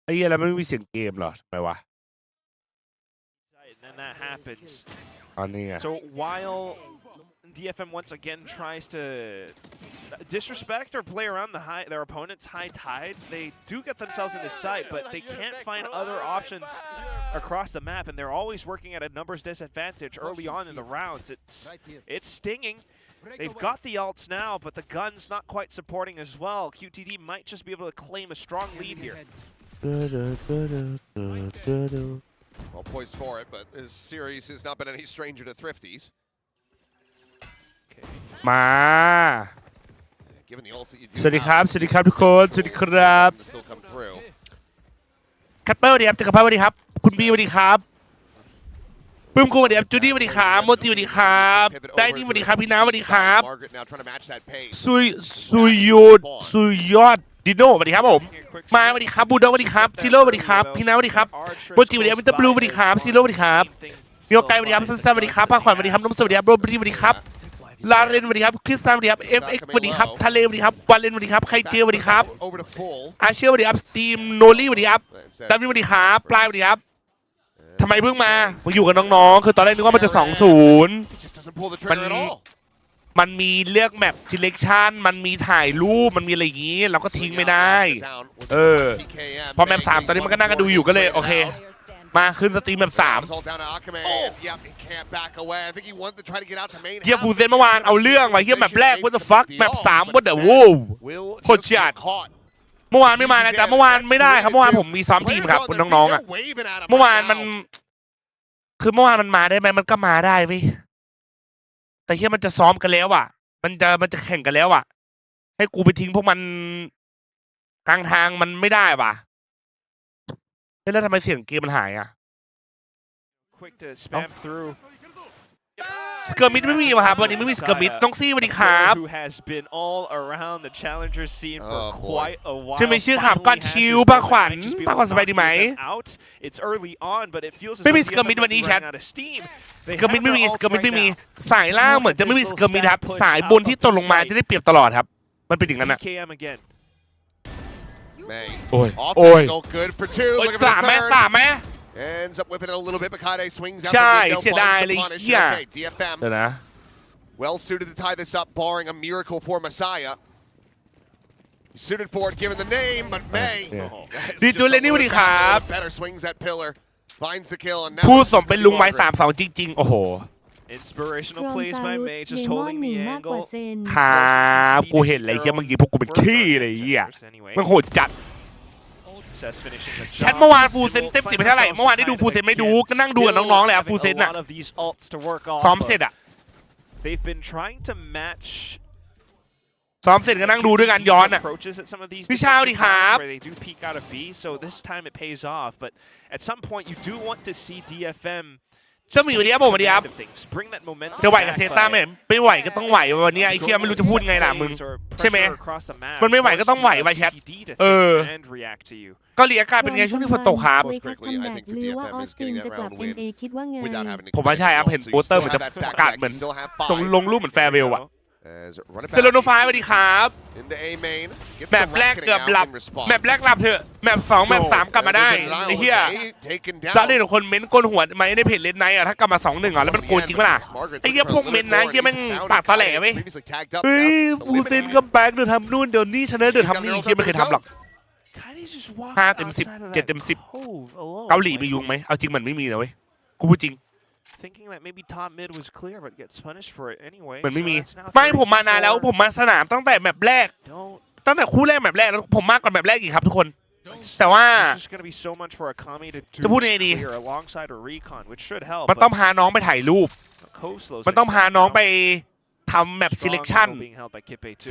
ไอ้เหี้ยแล้วไม่มีเสียงเกมเหรอทำไมวะ And then that happens. อันนี้ไง So while DFM once again tries to disrespect or play around their opponent's high tide, they do get themselves into sight, but they can't find other options across the map, and they're always working at a numbers disadvantage early on in the rounds. It's stinging. They've got the ults now, but the gun's not quite supporting as well. QTD might just be able to claim a strong lead here. Well poised for it, but this series has not been any stranger to thrifties. มา Given the ults that you do สวัสดีครับสวัสดีครับทุกคนสวัสดีครับ to still come through. คัตเปอร์สวัสดีครับจักรพัฒน์สวัสดีครับคุณบีสวัสดีครับปื้มกูสวัสดีครับจูดี้สวัสดีครับโมจิสวัสดีครับได้นี่สวัสดีครับพี่น้าสวัสดีครับ Margaret now trying to match that pace. ซุยยอดดิโน่สวัสดีครับผมมาสวัสดีครับบูดอสวัสดีครับซิโร่สวัสดีครับพี่น้าสวัสดีครับโมจิสวัสดีครับวินเตอร์บลูสวัสดีครับซิโร่สวัสดีครับมีโอกาสสวัสดีครับซันสวัสดีครับพาขวัญสวัสดีครับน้องสวัสดีครับโรบรีสวัสดีครับลาเรนสวัสดีครับคริสซันสวัสดีครับ FX สวัสดีครับทะเลสวัสดีครับวาเลนสวัสดีครับไคเจสวัสดีครับ Over to full. อาเชียสวัสดีครับสตีมโนลี่สวัสดีครับดับบิวสวัสดีครับปลายสวัสดีครับทำไมเพิ่งมาอยู่กับน้องๆคือตอนแรกนึกว่ามันจะ 2-0 He just doesn't pull the trigger at all. มันมีเลือกแมป selection มันมีถ่ายรูปมันมีอะไรอย่างงี้เราก็ทิ้งไม่ได้พอแมป3ตอนนี้มันก็นั่งกันดูอยู่ก็เลยโอเคมาขึ้นสตรีมแมป3เฮียฟูเซนเมื่อวานเอาเรื่องว่ะเฮียแมปแรก what the fuck แมป3 what the wow โคตรจัดเมื่อวานไม่มานะจ๊ะเมื่อวานไม่ได้ครับเมื่อวานผมมีซ้อมทีมครับคุณน้องๆอ่ะเมื่อวานมันคือเมื่อวานมันมาได้ไหมมันก็มาได้เว้ยแต่เฮียมันจะซ้อมกันแล้วอ่ะมันจะแข่งกันแล้วอ่ะให้กูไปทิ้งพวกมันกลางทางมันไม่ได้ว่ะแล้วทำไมเสียงเกมมันหายอ่ะสเกอร์มิดไม่มีว่ะครับวันนี้ไม่มีสเกอร์มิดน้องซี่สวัสดีครับจะมีชื่อขามก้อนชิวป้าขวัญสบายดีไหมไม่มีสเกอร์มิดวันนี้แชทสเกอร์มิดไม่มีสายล่างเหมือนจะไม่มีสเกอร์มิดครับสายบนที่ตกลงมาจะได้เปรียบตลอดครับมันเป็นอย่างนั้นอ่ะโอ้ยสามไหมEnds up whipping it a little bit, but KAIDE swings out ใช่ the window. เสียดายเลยเฮีย Okay, DFM เดี๋ยวนะ well suited to tie this up, barring a miracle for Messiah. He's suited for it, given the name, but May. ดีจูเลนี่สวัสดีครับ Better swings that pillar, finds the kill, and now ผู้สมเป็นลุงไม้3-2จริงๆโอ้โห Inspirational plays by May, just holding the angle. ครับกูเห็นเลยเฮียเมื่อกี้พวกกูเป็นขี้เลยเฮียมันโหดจัดแชทเมื่อวานฟูเซนเต็ม10ไปเท่าไหร่เมื่อวานได้ดูฟูเซนไม่ดูก็นั่งดูกับน้องๆเลยอะฟูเซนอะซ้อมเสร็จอะซ้อมเสร็จก็นั่งดูด้วยกันย้อนอะพี่เช้าดีครับจะมีวันนี้ผมวันนี้ครับจะไหวกับเซต้าไหมไม่ไหวก็ต้องไหววันนี้ไอ้เคียไม่รู้จะพูดไงล่ะมึงใช่ไหมมันไม่ไหวก็ต้องไหวไปแชทเกาหลีอากาศเป็นไงช่วงนี้ฝนตกครับผมว่าใช่ครับเห็นโปสเตอร์เหมือนจะอากาศเหมือนตรงลงรูปเหมือนแฟร์เวลอะเซโลโนไฟสวัสดีครับแบบแรกเกือบหลับแบบแรกหลับเถอะแบบ2แบบ3กลับมาได้ไอ้เหี้ยจะได้ทุกคนเม้นก้นหัวไหมในเพจเลนไนท์อะถ้ากลับมา 2-1อ่ะแล้วมันโกนจริงไหมล่ะไอ้เหี้ยพวกเม้นนะเหี้ยแม่งปากตะแหล่ไหมเฮ้ยฟูเซนก็แบ็กเดี๋ยวทำนู่นเดี๋ยวนี่ชนะเดี๋ยวทำนี่เหี้ยไม่เคยทำหรอก5 เต็ม 10 7 เต็ม 10เกาหลีมียุงไหมเอาจริงมันไม่มีนะเว้ยกูพูดจริงมันไม่มีไม่ผมมานานแล้วผมมาสนามตั้งแต่แมปแรกตั้งแต่คู่แรกแมปแรกแล้วผมมากกว่าแมปแรกอีกครับทุกคนแต่ว่าจะพูดยังไงดีมันต้องพาน้องไปถ่ายรูปมันต้องพาน้องไปทำแมป selection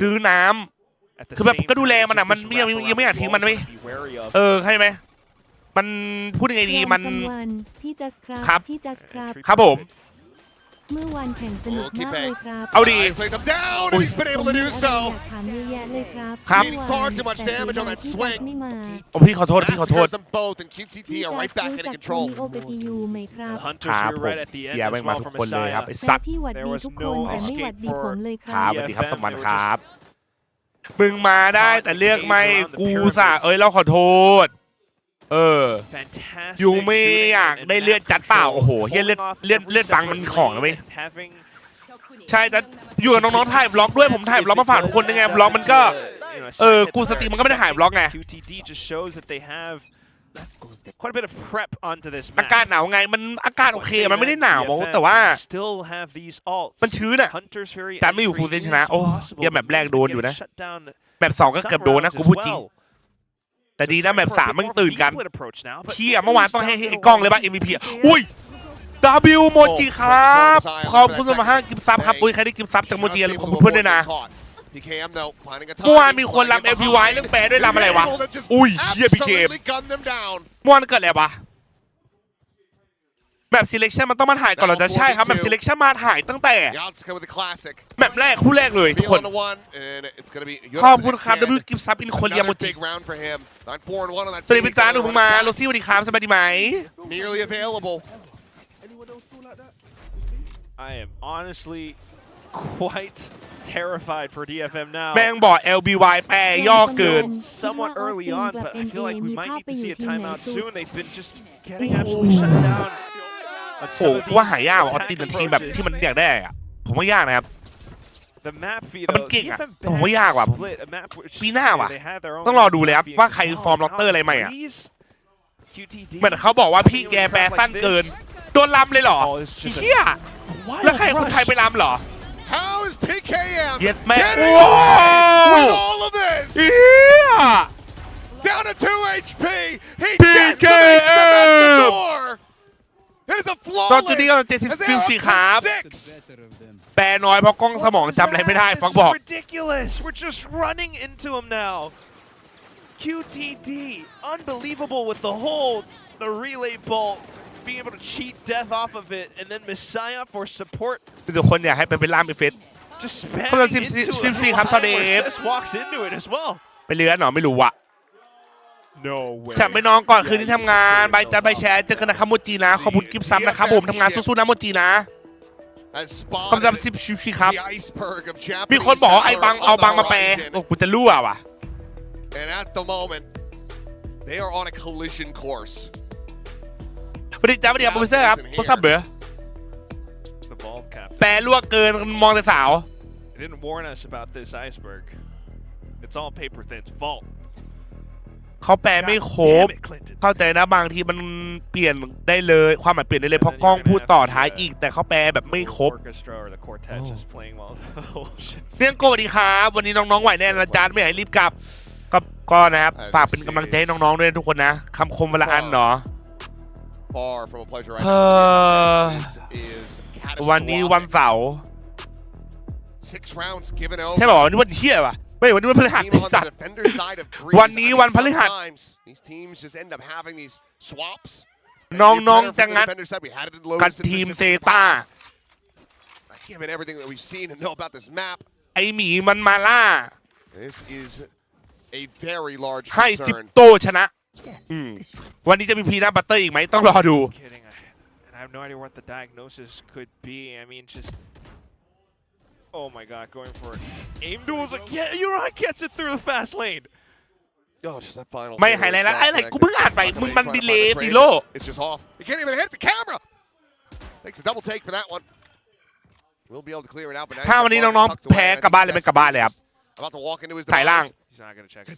ซื้อน้ำคือแบบก็ดูแลมันอ่ะมันยังไม่อยากทิ้งมันไหมใช่ไหมมันพูดยังไงดีมันครับครับผมเมื่อวานแข่งสนุกมากเลยครับเอาดีครับพี่ขอโทษครับผมอย่าไปมาทุกคนเลยครับไอ้สัตว์พี่หวัดดีทุกคนแต่ไม่หวัดดีผมเลยครับสวัสดีครับสมันครับมึงมาได้แต่เลือกไม่กูสะเราขอโทษ Fantastic ยูไม่อยากได้เลือดจัดเปล่าโอ้โหเฮียเลือดบังมันของนะเว้ยใช่จะอยู่กับน้องๆถ่ายบล็อกด้วยผมถ่ายบล็อกมาฝากทุกคนยังไงบล็อกมันก็กูสตรีมมันก็ไม่ได้ถ่ายบล็อกไง quite a bit of prep onto this อากาศหนาวไงมันอากาศโอเคมันไม่ได้หนาวแต่ว่ามันชื้นอ่ะจันไม่อยู่ฟูลเซนชนะโอ้ยแมปแรกโดนอยู่นะแมป2ก็เกือบโดนนะกูพูดจริงแต่ดีนะแมป3มันตื่นกันเที่ยเมื่อวานต้องให้ไอ้กล้องเลยป่ะ MVP อุ้ยW โมจิครับขอบคุณสำหรับ5กิฟต์ซับครับอุ้ยใครได้กิฟต์ซับจากโมจิขอบคุณเพื่อนด้วยนะเมื่อวานมีคนรำ LPY เรื่องแปลด้วยรำอะไรวะอุ้ยเฮียพีเคมเมื่อวานเกิดอะไรวะแบบ selection มันต้องมาถ่ายก่อนเราจะใช่ครับแบบ selection มาถ่ายตั้งแต่แบบแรกคู่แรกเลยทุกคนขอบคุณครับ W กิฟต์ซับอินโคเรียโมจิสวัสดีพี่จ้าหนูมาโรซี่สวัสดีครับสบายดีไหมI am honestly quite terrified for DFM now. แม่งบอก LBY แปรย่อเกิน Somewhat early on, but I feel like we might need to see a timeout soon. They've been just getting absolutely shut down. โอ้กูว่าหายากว่ะออสตินเป็นทีมแบบที่มันอยากได้อะผมว่ายากนะครับมันเก่งอะผมว่ายากว่ะปีหน้าว่ะต้องรอดูเลยครับว่าใครฟอร์มล็อตเตอร์อะไรใหม่อะเหมือนเขาบอกว่าพี่แกแปรสั้นเกินโดนลำเลยเหรอเฮียแล้วใครคนไทยไปลำเหรอHow is PKM เย็ดแม่ with all of this? Down to 2 HP. He PKM. It is a flawless. ตอนจุดนี้ก็70 ครับแปลน้อยเพราะกล้องสมองจำอะไรไม่ได้ฟังบอก Ridiculous. We're just running into him now. QTD, unbelievable with the holds, the relay bolt. Being able to cheat death off of it, and then Messiah for support. ทุกคนอยากให้เป็นล่ามเฟส Just spamming into it. ครับซาเดฟ walks into it as well. ไปเลื้อนหรอไม่รู้วะ No way. ฉันไปนอนก่อนคืนนี้ทำงานใบจัดใบแชร์เจอกันนะครับโมจินะขอบคุณกิฟต์ซ้ำนะครับผมทำงานสู้ๆนะโมจินะขอบคุณ10ครับมีคนบอกไอ้บังเอาบังมาแปลโอ้กูจะรั่วว่ะ And at the moment, they are on a collision course. สวัสดีจ้าสวัสดีครับโปรเฟสเซอร์ครับโปรซับเบอร์แปลลวกเกินมองแต่สาว They didn't warn us about this iceberg. It's all Paper Thin's fault. เขาแปลไม่ครบเข้าใจนะบางทีมันเปลี่ยนได้เลยความหมายเปลี่ยนได้เลยเพราะกล้องพูดต่อท้ายอีกแต่เขาแปลแบบไม่ครบเสียงโกสวัสดีครับวันนี้น้องๆไหวแน่นะจ๊ะไม่อยากให้รีบกลับก็นะครับฝากเป็นกำลังใจให้น้องๆด้วยทุกคนนะคำคมเวลาอันเนาะวันนี้วันเสาร์ใช่ป่ะวันนี้วันเที่ยป่ะไม่วันนี้วันพฤหัสสัตว์วันนี้วันพฤหัสน้องๆจะงัดกับทีมเซต้าไอหมีมันมาล่าให้XIPTOชนะวันนี้จะมีพีนัทบัตเตอร์อีกไหมต้องรอดู I have no idea what the diagnosis could be. I mean, just oh my god, going for it. Aim duels again. Uri gets it through the fast lane. Oh, just that final. ไม่หายแล้วไอ้ไรกูเพิ่งอ่านไปมึงมันดีเลย์ซีโร่ It's just off. He can't even hit the camera. Takes a double take for that one. We'll be able to clear it out, but ถ้าวันนี้น้องๆแพ้กลับบ้านเลยไม่กลับบ้านเลยครับ about to walk into his ถ่ายล่าง He's not gonna check it.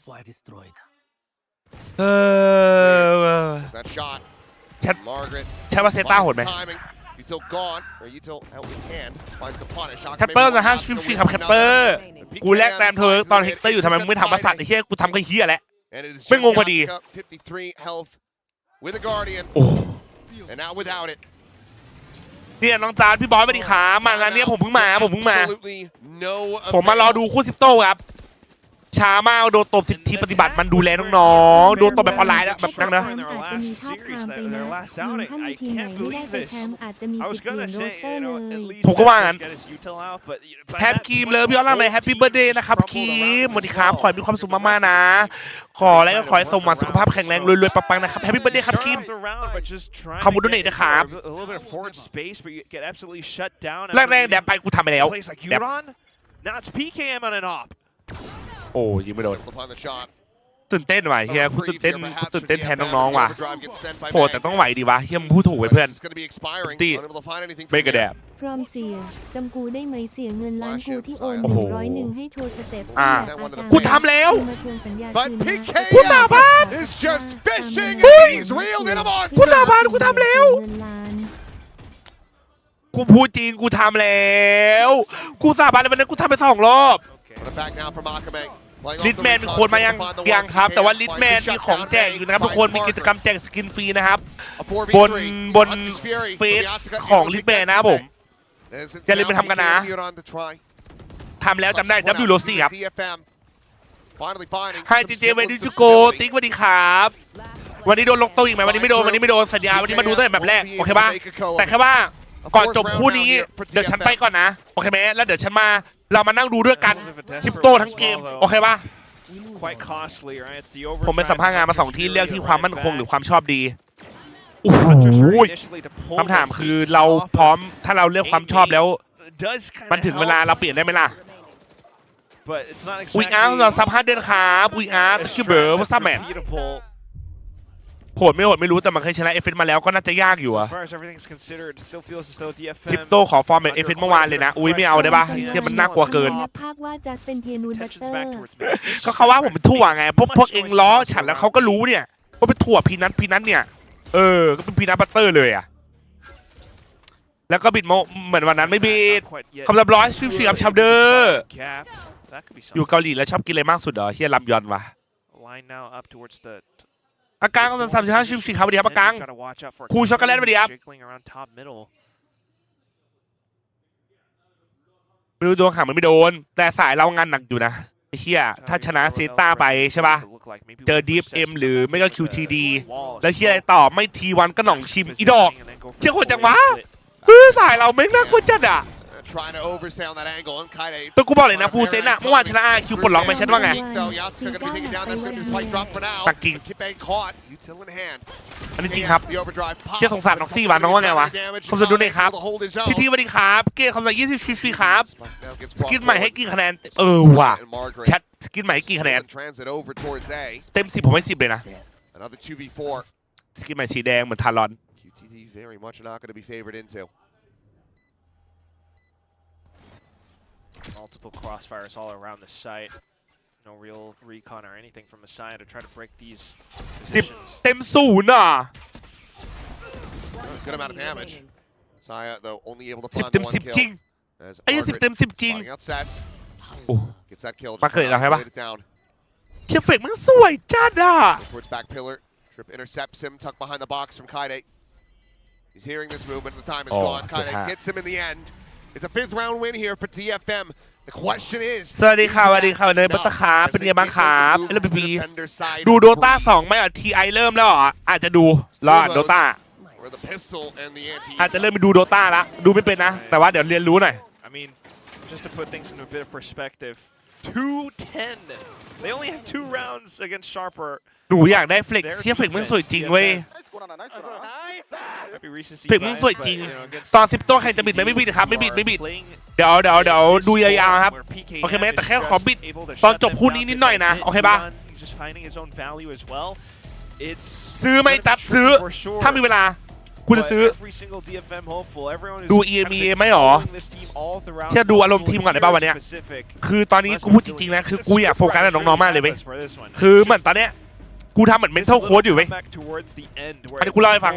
That shot. ใช่ว่าเซต้าโหดไหม แคปเปอร์จะ50ครับแคปเปอร์กูแลกแต้มเธอตอนเฮกเตอร์อยู่ทำไมมึงไม่ทำประสาทไอ้เหี้ยกูทำก็เหี้ยแล้วไม่งงพอดีโอ้เนี่ยน้องจานพี่บอยสวัสดีครับมางานนี้ผมเพิ่งมาผมมารอดูคู่XIPTOครับช้ามากโดนตบ10 ทีปฏิบัติมันดูแลน้องๆโดนตบแบบออนไลน์แล้วแบบนั่งนะผมก็ว่างั้นแฮปคีมเลยพี่ย้อนหลังเลยแฮปปี้เบิร์ดเดย์นะครับคีมสวัสดีครับขอให้มีความสุขมากๆนะขอแล้วก็ขอให้สมหวังสุขภาพแข็งแรงรวยๆปังๆนะครับแฮปปี้เบิร์ดเดย์ครับคีมขอบคุณด้วยนะครับแรกๆแดบไปกูทำไปแล้วแดบโอ้ยิงไม่โดน ตื่นเต้นว่ะเฮียกูตื่นเต้นแทนน้องๆว่ะโหแต่ต้องไหวดีวะเฮียมึงพูดถูกไว้เพื่อนตีไม่กระแดบพร้อมเสียจำกูได้ไหมเสียเงินล้านกูที่โอน101ให้โชว์สเต็ปกูทำแล้วกูสาบานกูสาบานกูทำแล้วกูพูดจริงกูทำแล้วกูสาบานเลยวันนั้นกูทำไป2 รอบลิทแมนมีโคนมายังครับแต่ว่าลิทแมนมีของแจกอยู่นะครับทุกคนมีกิจกรรมแจกสกินฟรีนะครับบนเฟซของลิทแมนนะครับผมอย่าลืมไปทำกันนะทำแล้วจำได้Wโรซี่ครับไฮจีเจเวดิจูโกติ๊กสวัสดีครับวันนี้โดนลงโต๊ะอีกไหมวันนี้ไม่โดนสัญญาวันนี้มาดูตั้งแต่แบบแรกโอเคป่ะแต่แค่ว่าก่อนจบคู่นี้เดี๋ยวฉันไปก่อนนะโอเคไหมแล้วเดี๋ยวฉันมาเรามานั่งดูด้วยกันชิปโตทั้งเกมโอเคป่ะผมเป็นสัมภาษณ์งานมา2 ที่เลือกที่ความมั่นคงหรือความชอบดีโอ้โหคำถามคือเราพร้อมถ้าเราเลือกความชอบแล้วมันถึงเวลาเราเปลี่ยนได้ไหมล่ะวีอาร์เราซับ5 เดือนครับวีอาร์ตะกี้เบอร์ว่าซับแมนโหดไม่รู้แต่มันเคยชนะเอฟเอสมาแล้วก็น่าจะยากอยู่อะซิปโตขอฟอร์มแบบเอฟเอสเมื่อวานเลยนะอุ้ยไม่เอาได้ป่ะที่มันน่ากลัวเกินก็เขาว่าผมเป็นถั่วไงพวกเองล้อฉันแล้วเขาก็รู้เนี่ยว่าเป็นถั่วพีนัทเนี่ยก็เป็นพีนัทบัตเตอร์เลยอะแล้วก็บิดโมเหมือนวันนั้นไม่บิดคำรับร้อยชิวๆชาวเดอร์อยู่เกาหลีแล้วชอบกินอะไรมากสุดเหรอเฮียลำยอนวะอากังก็35ชิวๆครับสวัสดีครับอากังครูช็อกโกแลตสวัสดีครับไม่รู้โดนขังมันไม่โดนแต่สายเรางานหนักอยู่นะไอ้เชี่ยถ้าชนะเซต้าไปใช่ป่ะเจอ DFM หรือไม่ก็ QTD แล้วเชี่ยอะไรต่อไม่T1ก็หน่องชิมอีดอกเชี่ยคนจังวะสายเราไม่น่ากลัวจัดอ่ะแต่กูบอกเลยนะฟูเซนอะเมื่อวานชนะคิวปลดล็อกไหมฉันว่าไงตักจริงอันนี้จริงครับเจ้าสงสารน็อกซี่วะน้องว่าไงวะคำสั่งดูหน่อยครับทีสวัสดีครับเกย์คำสั่ง20ชิครับสกินใหม่ให้กี่คะแนนว่ะแชทสกินใหม่ให้กี่คะแนนเต็ม10ผมให้10เลยนะสกินใหม่สีแดงเหมือนทารอนMultiple crossfires all around the site. No real recon or anything from the side to try to break these. 10 เต็ม0อ่ะ Good amount of damage. Saya though only able to 10 เต็ม 10จริงไอ้10 เต็ม 10จริงโอ้มาเกิดแล้วใช่ปะเชี่ยเฟกมันสวยจัดอ่ะ Towards back pillar. Trip intercepts him, tucked behind the box from KAID. He's hearing this movement. The time is gone. KAID gets him in the end.It's a 5th round win here for DFM. The question is สวัสดีครับเนยบัตตาขาเป็นยังไงบ้างครับเอลบีบีดูโดต้า2ไหมอ่ะทีไอเริ่มแล้วอ่ะอาจจะดูรอโดต้าอาจจะเริ่มไปดูโดต้าละดูไม่เป็นนะแต่ว่าเดี๋ยวเรียนรู้หน่อย I mean just to put things in a bit of perspective 2-10 they only have 2 rounds against Sharper หนูอยากได้เฟล็กเชี่ยเฟล็กมันสวยจริงเว้ยเฟล็กมันสวยจริงตอน10 ตัวใครจะบิดไหมไม่บิดครับไม่บิดเดี๋ยวดูยาวๆครับโอเคไหมแต่แค่ขอบิดตอนจบคู่นี้นิดหน่อยนะโอเคป่ะซื้อไหมตัดซื้อถ้ามีเวลาคุณจะซื้อดู EMEA ไหมหรอแค่ดูอารมณ์ทีมก่อนได้ป่ะวันเนี้ยคือตอนนี้กูพูดจริงๆนะคือกูอยากโฟกัสกับน้องๆมากเลยเว้ยคือเหมือนตอนเนี้ยกูทำเหมือน mental coach อยู่เว้ยอันนี้กูเล่าให้ฟัง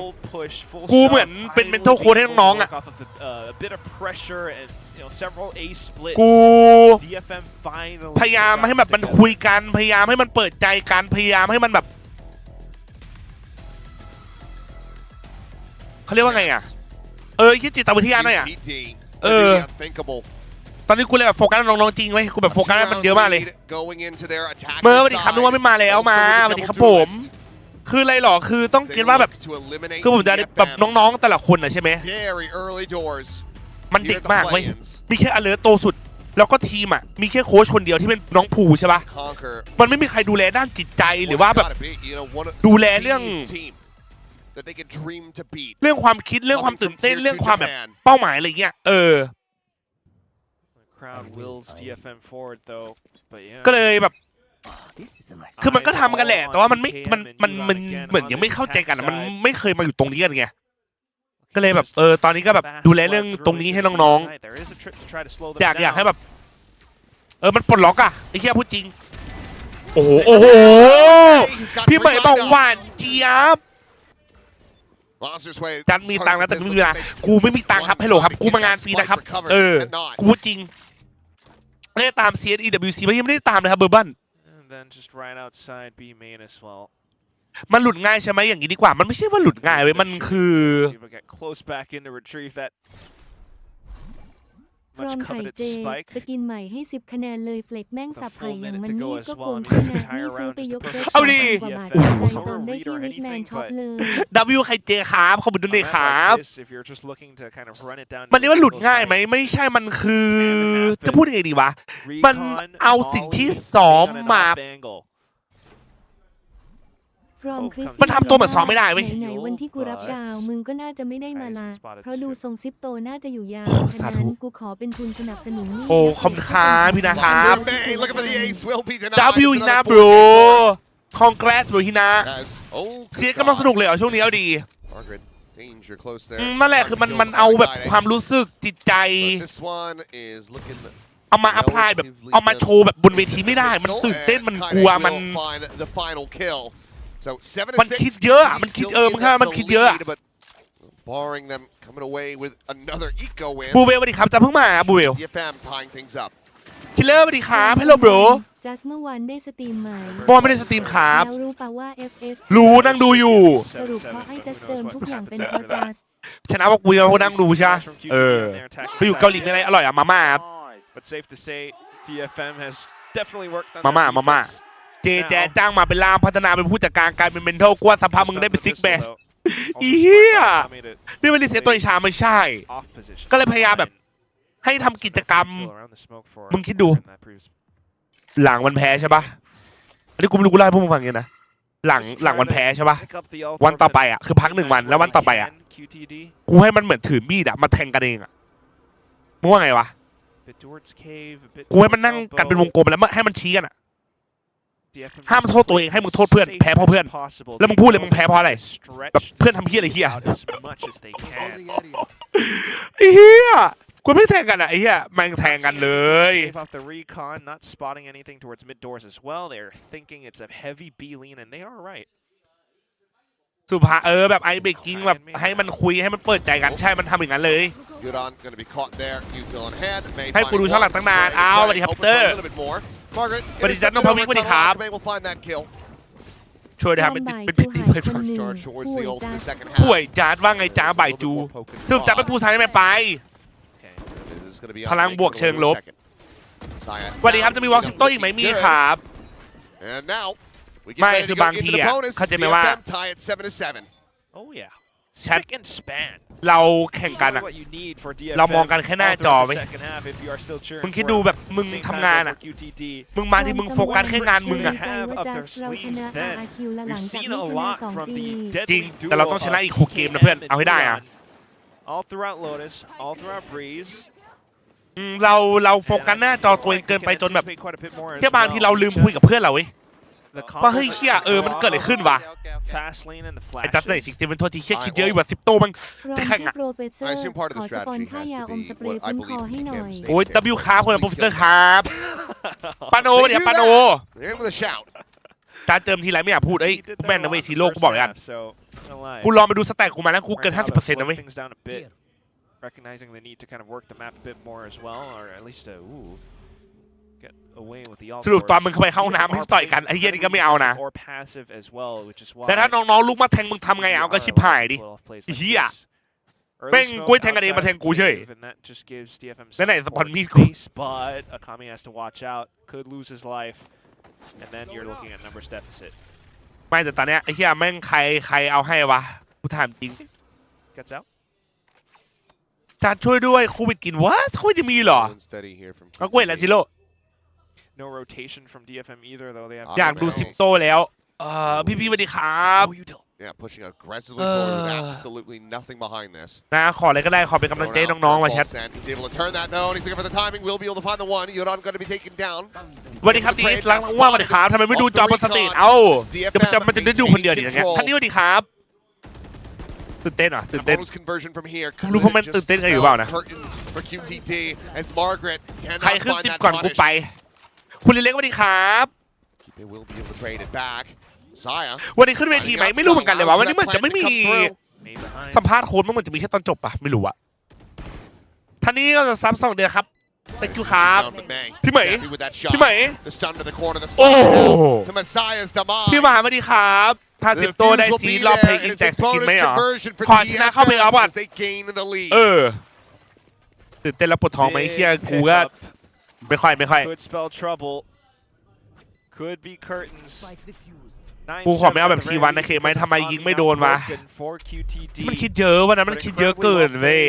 กูเหมือนเป็น mental coach ให้น้องๆอ่ะกูพยายามให้แบบมันคุยกันพยายามให้มันเปิดใจกันพยายามให้มันแบบเขาเรียกว่าไงอ่ะคิดจิตวิทยาหน่อยอ่ะตอนนี้กูเลยแบบโฟกัสน้องๆจริงไว้กูแบบโฟกัสมันเยอะมากเลยเมื่อวันนี้ครับนึกว่าไม่มาแล้วมาวันนี้ครับผมคืออะไรหรอคือต้องคิดว่าแบบคือผมจะแบบน้องๆแต่ละคนนะใช่ไหมมันเด็กมากเว้ยมีแค่อเลิร์ตโตสุดแล้วก็ทีมอ่ะมีแค่โค้ชคนเดียวที่เป็นน้องภูใช่ปะมันไม่มีใครดูแลด้านจิตใจหรือว่าแบบดูแลเรื่องความคิดเรื่องความตื่นเต้นเรื่องความแบบเป้าหมายอะไรเงี้ยก็เลยแบบ คือมันก็ทำกันแหละแต่ว่ามันไม่มันเหมือนยังไม่เข้าใจกันมันไม่เคยมาอยู่ตรงนี้กันไงก็เลยแบบตอนนี้ก็แบบดูแลเรื่องตรงนี้ให้น้องๆอยากให้แบบมันปลดล็อกอะไอ้เหี้ยพูดจริงโอ้โหพี่เหมยบอกหวานเจี๊ยบจันมีตังค์นะแต่ไม่มีเวลากูไม่มีตังค์ครับฮัลโหลครับกูมางานฟรีนะครับกูพูดจริงไม่ได้ตาม CSEWC ไม่ได้ตามนะครับเบอร์บันมันหลุดง่ายใช่ไหมอย่างนี้ดีกว่ามันไม่ใช่ว่าหลุดง่ายเว้ยมันคือพร้อมไข่เจสกินใหม่ให้10 คะแนนเลยเฟล็กแม่งสับไข่อย่างมันนี่ก็โกงคะแนนนี่ซื้อไปยกเซตกว่าบาทใจตอนได้ที่ RichMan Shop เลย W ไข่เจครับขอบคุณด้วยครับมันเรียกว่าหลุดง่ายไหมไม่ใช่มันคือจะพูดยังไงดีวะมันเอาสิ่งที่ซ้อมมามันทำตัวเหมือนซ้อมไม่ได้เว้ยไหนวันที่กูรับดาวมึงก็น่าจะไม่ได้มาละเพราะดูทรงซิปโตน่าจะอยู่ยาวฉะนั้นกูขอเป็นทุนสนับสนุนนี่โอ้ขอบคุณครับพี่นะครับ W ฮินาบรูคอนแกรสบรูฮินาเสียกำลังสนุกเลยช่วงนี้เอาดีนั่นแหละคือมันเอาแบบความรู้สึกจิตใจเอามาอัพพลายแบบเอามาโชว์แบบบนเวทีไม่ได้มันตื่นเต้นมันกลัวมันคิดเยอะมันคิดมันแค่มันคิดเยอะบูเวลสวัสดีครับจะเพิ่งมาบูเวลคิลเลอร์สวัสดีครับฮัลโหลบรูจัสเมื่อวานได้สตรีมไหมบอลไม่ได้สตรีมครับแล้วรู้ป่ะว่า FS รู้นั่งดูอยู่สรุปเพราะไอ้จัสเติมทุกอย่างเป็นเพราะจัสชนะว่ากูยังนั่งดูใช่ไปอยู่เกาหลีมีอะไรอร่อยอะมาม่ามาม่าเจแจจ้างมาเป็นล่ามพัฒนาเป็นผู้จัดการกลายเป็นเมนเทลกว่าสัมภาษณ์มึงได้เป็นซิกแบนอีเหี้ยนี่มันรีเซ็ตตัวชาไม่ใช่ก็เลยพยายามแบบให้ทำกิจกรรมมึงคิดดูหลังวันแพ้ใช่ปะอันนี้กูไม่รู้กูเล่าให้พวกมึงฟังยังนะหลังวันแพ้ใช่ปะวันต่อไปคือพัก1 วันแล้ววันต่อไปกูให้มันเหมือนถือมีดมาแทงกันเองมึงว่าไงวะกูให้มันนั่งกันเป็นวงกลมแล้วให้มันชี้กันห้ามโทษตัวเองให้มึงโทษเพื่อนแพ้เพราะเพื่อนแล้วมึงพูดเลยมึงแพ้เพราะอะไรแบบเพื่อนทำเหี้ยอะไรเหี้ยไอ้เหี้ยกูไม่แทงกันไอ้เหี้ยมันแทงกันเลยสุภาแบบไอเบกกิ้งแบบให้มันคุยให้มันเปิดใจกันใช่มันทำอย่างนั้นเลยให้กูดูช่องหลังตั้งนานสวัสดีครับเตอร์สวัสดีจันน้องพวิกสวัสดีครับช่วยได้ครับเป็นพิธีเพื่อนป่วยจาร์ดว่าไงจ้าบ่ายจูสรุปจับไปปูซ้ายไม่ไปพลังบวกเชิงลบสวัสดีครับจะมีวอล์กซิปโต้อีกไหมมีครับไม่คือบางทีเข้าใจไหมว่าแชทเราแข่งกันเรามองกันแค่หน้าจอไว้มึงคิดดูแบบมึงทำงานมึงมาที่มึงโฟกัสแค่งานมึงจริงแต่เราต้องชนะอีก6 เกมนะเพื่อนเอาให้ได้เราโฟกัสหน้าจอตัวเองเกินไปจนแบบแค่บางทีเราลืมคุยกับเพื่อนเราเว้ยว่าเฮ้ยเชี่ยมันเกิดอะไรขึ้นวะไอ้จัดไหนสิเป็นโทษทีเชี่ยคิดเยอะอยู่ว่าซิปโต้มันจะแข่งขอสปอนค่ายาอมสเปรย์คุ้มคอให้หน่อยโอ้ย W ครับคนละโปรเฟสเซอร์ครับปาโนเดี๋ยวปาโนการเติมทีไรไม่อยากพูดแม่นนะเว้ยซีโร่กูบอกเลยกันกูลองไปดูสแต็กกูมาแล้วกูเกิน 50% นะเว้ยrecognizing the need to kind of work the map a bit more as well, or at least get away with the สรุปตอนมึงเข้าไปเข้าน้ำให้ต่อยกันไอ้เหี้ยนี่ก็ไม่เอานะแต่ถ้าน้องๆลุกมาแทงมึงทำไงเอาก็ชิบหายดิเหี้ยเป้งกูแทงกันเองมาแทงกูเฉยแล้วไหนสปอนมีดกูไม่แต่ตอนเนี้ยไอ้เหี้ยแม่งใครเอาให้วะกูถามจริงจัดช่วยด้วยโควิดกินวะโควิดจะมีเหรอเอากูเห็นแล้วซิโร่อยากดูซิปโตแล้วพี่สวัสดีครับ Yeah, pushing aggressively forward with absolutely nothing behind this. นะขออะไรก็ได้ขอเป็นกำลังใจน้องๆมาแชท He's able to turn that though, and he's looking for the timing. Will be able to find the one. Yoran going to be taken down. สวัสดีครับดีสลังว่างสวัสดีครับทำไมไม่ดูจอบนสเตจเอ้าเดี๋ยวมันจะได้ดูคนเดียวดิอย่างเงี้ยท่านนี้สวัสดีครับตื่นเต้นอ่ะตื่นเต้นรู้พวกมันตื่นเต้นกันอยู่เปล่านะใครขึ้น10ก่อนกูไปคุณเล็กสวัสดีครับวันนี้ขึ้นเวทีไหมไม่รู้เหมือนกันเลยว่าวันนี้มันจะไม่มีสัมภาษณ์โค้ชมันจะมีแค่ตอนจบปะไม่รู้อะท่านนี้ก็จะซับ2 เดือนครับแต่คิวครับพี่เหมยพี่เหมยโอ้พี่มหาสวัสดีครับถ้า10 ตัวได้ซีรอบเพลย์อินแจ็คสกินไหมเหรอขอชนะเข้าเพลย์ออฟก่อนตื่นเต้นแล้วปวดท้องไหมเฮียกูก็ไม่ค่อยกูขอไม่เอาแบบทีวันนะเคไหมทำไมยิงไม่โดนวะมันคิดเยอะวะนะมันคิดเยอะเกินเว้ย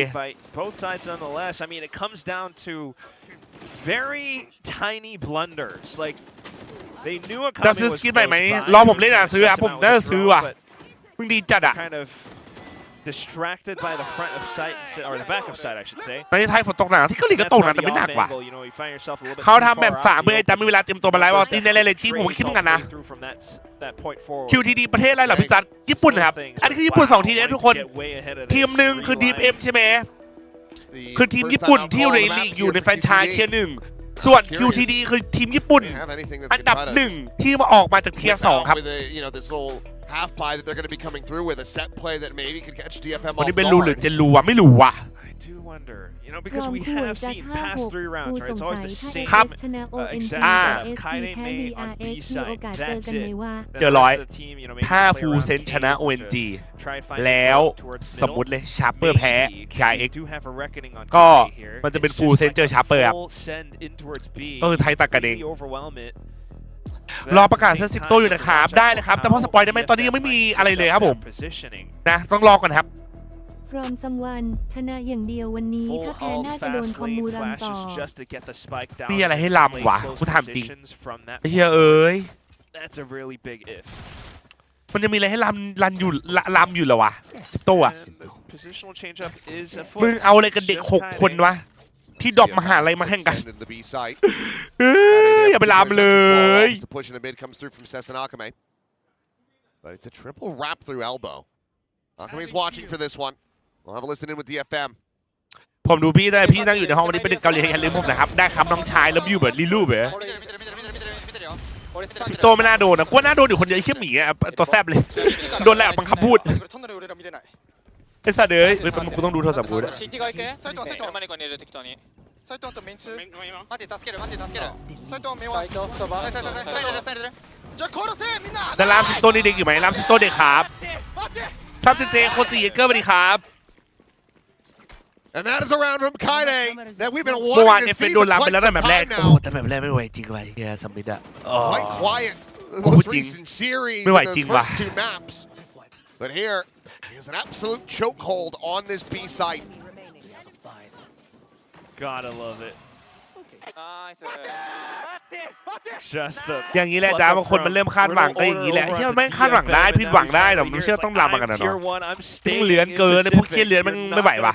จะซื้อสกินใหม่ไหมรอผมเล่นอ่ะซื้ออ่ะผมน่าจะซื้อว่ะมึงดีจัดอ่ะ distracted by the front of sight or the back of sight I should say ในไทยฝนตกหนักที่เกาหลีก็ตกหนักแต่ไม่หนักว่ะเขาทำแบบ3 เมื่อจะมีเวลาเตรียมตัวมาไลฟ์ว่าตีในเลยจริงผมคิดเหมือนกันนะ QTD ประเทศอะไรเหรอพี่จัดญี่ปุ่นครับอันนี้คือญี่ปุ่น2 ทีมทุกคนทีมหนึ่งคือ DPM ใช่ไหมคือทีมญี่ปุ่นที่อยู่ในลีกอยู่ในแฟรนไชส์เทียร์ 1ส่วน QTD คือทีมญี่ปุ่นอันดับ1ที่มาออกมาจากเทียร์ 2ครับhalf pie that they're going to be coming through with a set play that maybe could catch DFM วันนี้เป็นรูหรือเจนรูวะไม่รู้ว่ะ I do wonder because we have seen past 3 rounds right it's always the same ครับ KAID made on B side that's it เจอร้อยถ้าฟูลเซนชนะ ONG แล้วสมมุติเลยชาร์เปอร์แพ้ KAIX ก็มันจะเป็นฟูลเซนเจอชาร์เปอร์ครับก็คือไทยตัดกันเองรอประกาศเซต10 ตัวอยู่นะครับได้เลยครับแต่พอสปอยได้ไหมตอนนี้ยังไม่มีอะไรเลยครับผมนะต้องรอก่อนครับ From someone ชนะอย่างเดียววันนี้ถ้าแพ้น่าจะโดนคอมมูรันต่อมีอะไรให้ลำวะกูถามจริงไอ้เหี้ยเอ้ยมันจะมีอะไรให้ลำอยู่เหรอวะ10 ตัวมึงเอาอะไรกันเด็ก6 คนวะที่ดรอปมหาอะไรมาแข่งกันอย่าไปลามเลย But it's a triple wrap through elbow. Akame's watching for this one. We'll have a listen in with DFM. ผมดูพี่ได้พี่นั่งอยู่ในห้องวันนี้เป็นเด็กเกาหลีอย่าลืมผมนะครับได้ครับน้องชายแล้วอยู่แบบรีลูบเหรอ10 ตัวไม่น่าโดนนะกูน่าโดนอยู่คนเดียวไอ้เขี้ยหมีอ่ะตัวแซบเลยโดนแหลกบังคับพูดไอ้สัตว์เอ้ยกูต้องดูโทรศัพท์กูด้วยแต่ราม10 ตัวนี่เด็กอยู่ไหมราม10 ตัวเด็กครับครับเจโคจิเกอร์สวัสดีครับ And that is a round from KAID that we've been เมื่อวาน wanting to เอฟเฟ see โด for นลามไป quite แล้ว some แบบแรก time โอ้ now. แต่แบบแรกไม่ไหวจริงว่ะเฮียสมิธอะ Quite quiet. กูพูดจริง Recent series ไม่ไหว in จริ those งว่ะ first 2 maps. But here is an absolute chokehold on this B site. Gotta love it. อย่างนี้แหละจ้าบางคนมันเริ่มคาดหวังก็อย่างนี้แหละเชื่อไม่คาดหวังได้ผิดหวังได้แต่ไม่เชื่อต้องรำมากันนะเนาะต้องเลื้อนเกินไอ้พวกเคี้ยเลื้อนมันไม่ไหววะ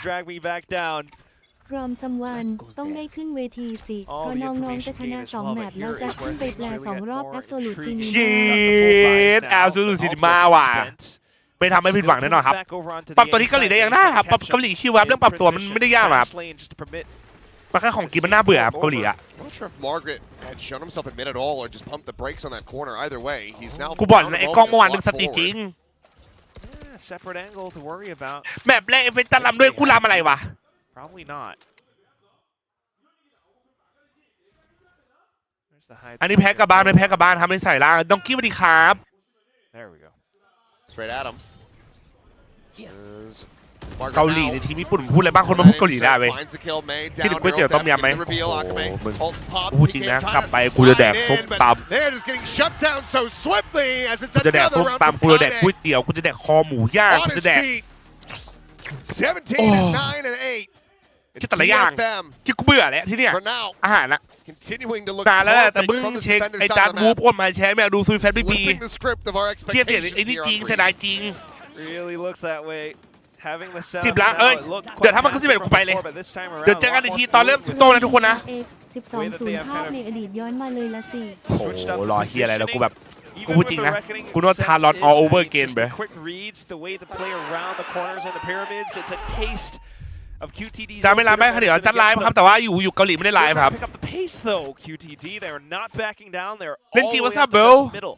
From someone ต้องได้ขึ้นเวทีสิเพราะน้องๆจะชนะ2 แมตช์แล้วจะขึ้นไปแปล2 รอบ Absolute Cinema ชีดAbsolute Cinema ว่ะไม่ทำให้ผิดหวังแน่นอนครับปรับตัวที่เกาหลีได้ยังได้ครับปรับเกาหลีชิวครับเรื่องปรับตัวมันไม่ได้ยากครับมันแค่ของกินมันน่าเบื่อครับเกาหลีอ่ะกูบอกนะไอ้กล้องเมื่อวานดึงสติจริงแบบแรกเอฟเฟกต์จะลำด้วยกูลำอะไรวะอันนี้แพ้กับบ้านไม่แพ้กับบ้านทำให้ใส่ล่างดองกี้สวัสดีครับเกาหลีในทีมญี่ปุ่นพูดอะไรบ้างคนมาพูดเกาหลีได้เว้ยคิดถึงก๋วยเตี๋ยวต้มยำไหมโอ้โหมึงพูดจริงนะกลับไปกูจะแดกส้มตำกูจะแดกส้มตำกูจะแดกก๋วยเตี๋ยวกูจะแดกคอหมูย่างกูจะแดก คิดแต่ละอย่าง DFM ที่กูเบื่อแล้วที่เนี่ย for now อาหารนะ continuing to look นานแล้วแหละแต่ perfect มึง from the เช็ค defender's ไอ้ side จาน of the วูฟ map. อ้วนมาแชร์แมวดูซุยแฟนบีบี Flipping the script of our เทียบเสีย expectations ไอ้นี่ here จริง on เสียดายจริง Really looks that way. Having the สิบ setup ละ now, เอ้ย it looked เดี๋ยว quite ถ้ามันเข้า massive 11 from กูไปเลย before, but this time around, เดี๋ยวเจอกัน a อี lot กที more ตอนเริ่ม stable. โตนะทุกคนนะ 12 ภาพในอดีตย้อนมาเลยละสิ โอ้โหรอเฮียอะไรแล้วกูแบบ กู Even พูด with จริง the นะ reckoning กูนึกว่า set Talon in, all over it's again just เบ้ the quick reads, the way to play around the corners and the pyramids. It's a taste of QTD's จะไม่ไลฟ์ไหมครับเดี๋ยวจะไลฟ์ครับแต่ว่าอยู่เกาหลีไม่ได้ไลฟ์ครับ Pick up the pace though, QTD. They're not backing down. They're all เล่น the จริง way what's up up the bro middle.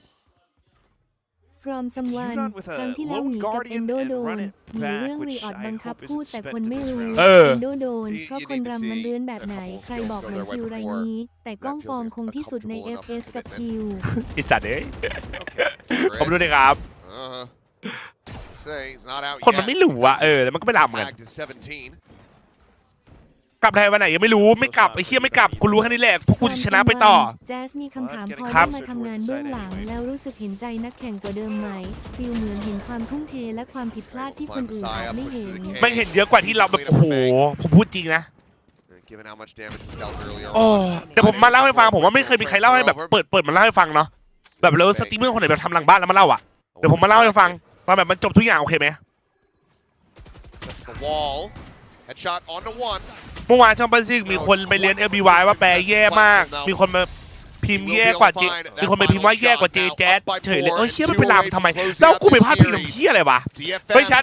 from someone ครั้งที่แล้วหนีกับเอนโดโดนมีเรื่องรีออดบังคับพูดแต่คนไม่รู้เอนโดโดนเพราะคนรำมันเรื้อนแบบไหนใครบอกเหมือนคิวไรนี้แต่กล้องฟอร์มคงที่สุดใน FS กับคิว อิสัตว์เอ้ยผมดูดิครับ Say he's not out คนมัน yet. ไม่รู้อะแล้วมันก็ไม่รำกัน Back to 17. กลับไทยวันไหนยังไม่รู้ไม่กลับไอ้เฮียไม่กลับกูรู้แค่นี้แหละพวกกูจะชนะไปต่อ แจ๊สมีคำถามพอ ครั ได้ บ มาทำงานเบื้องหลังแล้วรู้สึกเห็นใจนักแข่งกว่าเดิมไหมฟีลเหมือนเห็นความทุ่มเทและความผิดพลาดที่คนอื่นอาจไม่เห็น ไม่เห็นเยอะกว่าที่เราแบบโอ้โหผมพูดจริงนะ Given how much damage was dealt earlier โอ้ on. แต่ผมมาเล่าให้ฟังผมว่าไม่เคยมีใครเล่าให้แบบเปิดมาเล่าให้ฟังเนาะแบบแล้วสตรีมเมอร์คนไหนแบบทำหลังบ้านแล้วมาเล่าอ่ะเดี๋ยวผมมาเล่าให้ฟังตอนแบบมันจบทุกอย่างโอเคไหม Sets the wall. Headshot onto one. เมื่อวานช่องบันซิกมีคนไปเรียน LBY ว่าแปลแย่มากมีคนมาพิมพ์แย่กว่าเจมีคนไปพิมพ์ว่าแย่กว่าJJazเฉยเลยเฮียมันไปลามทำไมแล้วกูไปพลาดพิงทำเฮียอะไรวะไม่ชัด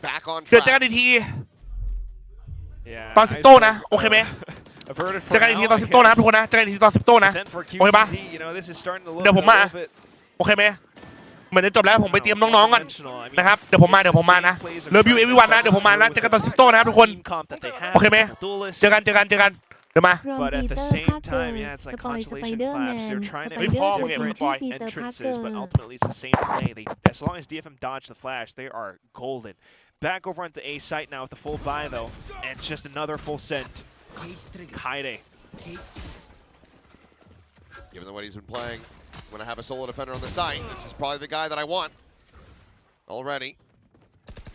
Back on เดี๋ยวเจอ track. กันอีกที Yeah, ตอน10 โต้นะโอเคไหม averted เจอ for กันอีกที now, ตอน I 10 โต้นะครับ guess. ทุกคนนะเจอกันอีกทีตอน10 โต้นะ 10 for โอเคปะ QTD, you know, this is starting to look เดี๋ยวผมมา a little bit โอเคไหมเหมือนจะจบแล้วผมไปเตรียมน้องๆก่อน conventional. I mean, นะครับเดี๋ยวผมมานะเลิฟยูเอวีวันนะเดี๋ยวผมมานะเจอกันตอน10 โต้นะครับทุกคน team comp that they have, โอเคไหม duelists. เจอกันเดี๋ยวมา from But at the Peter same Parker time, yeah, it's ส like ปอยสไป constellation เดอร์แม collapse. น They're ส trying ไป to ไม่ เด พ อ อ ร์ มึ จะ ง เป็น สปอย ที่ปีเตอร์พาร์เกอ entrances, ร์ but ultimately it's the same play. As long as DFM dodge the flash, they are golden. Back over onto A site now with the full buy though, and just another full send. KAИ. Given the way he's been playing, I'm going to have a solo defender on the site. This is probably the guy that I want. Already.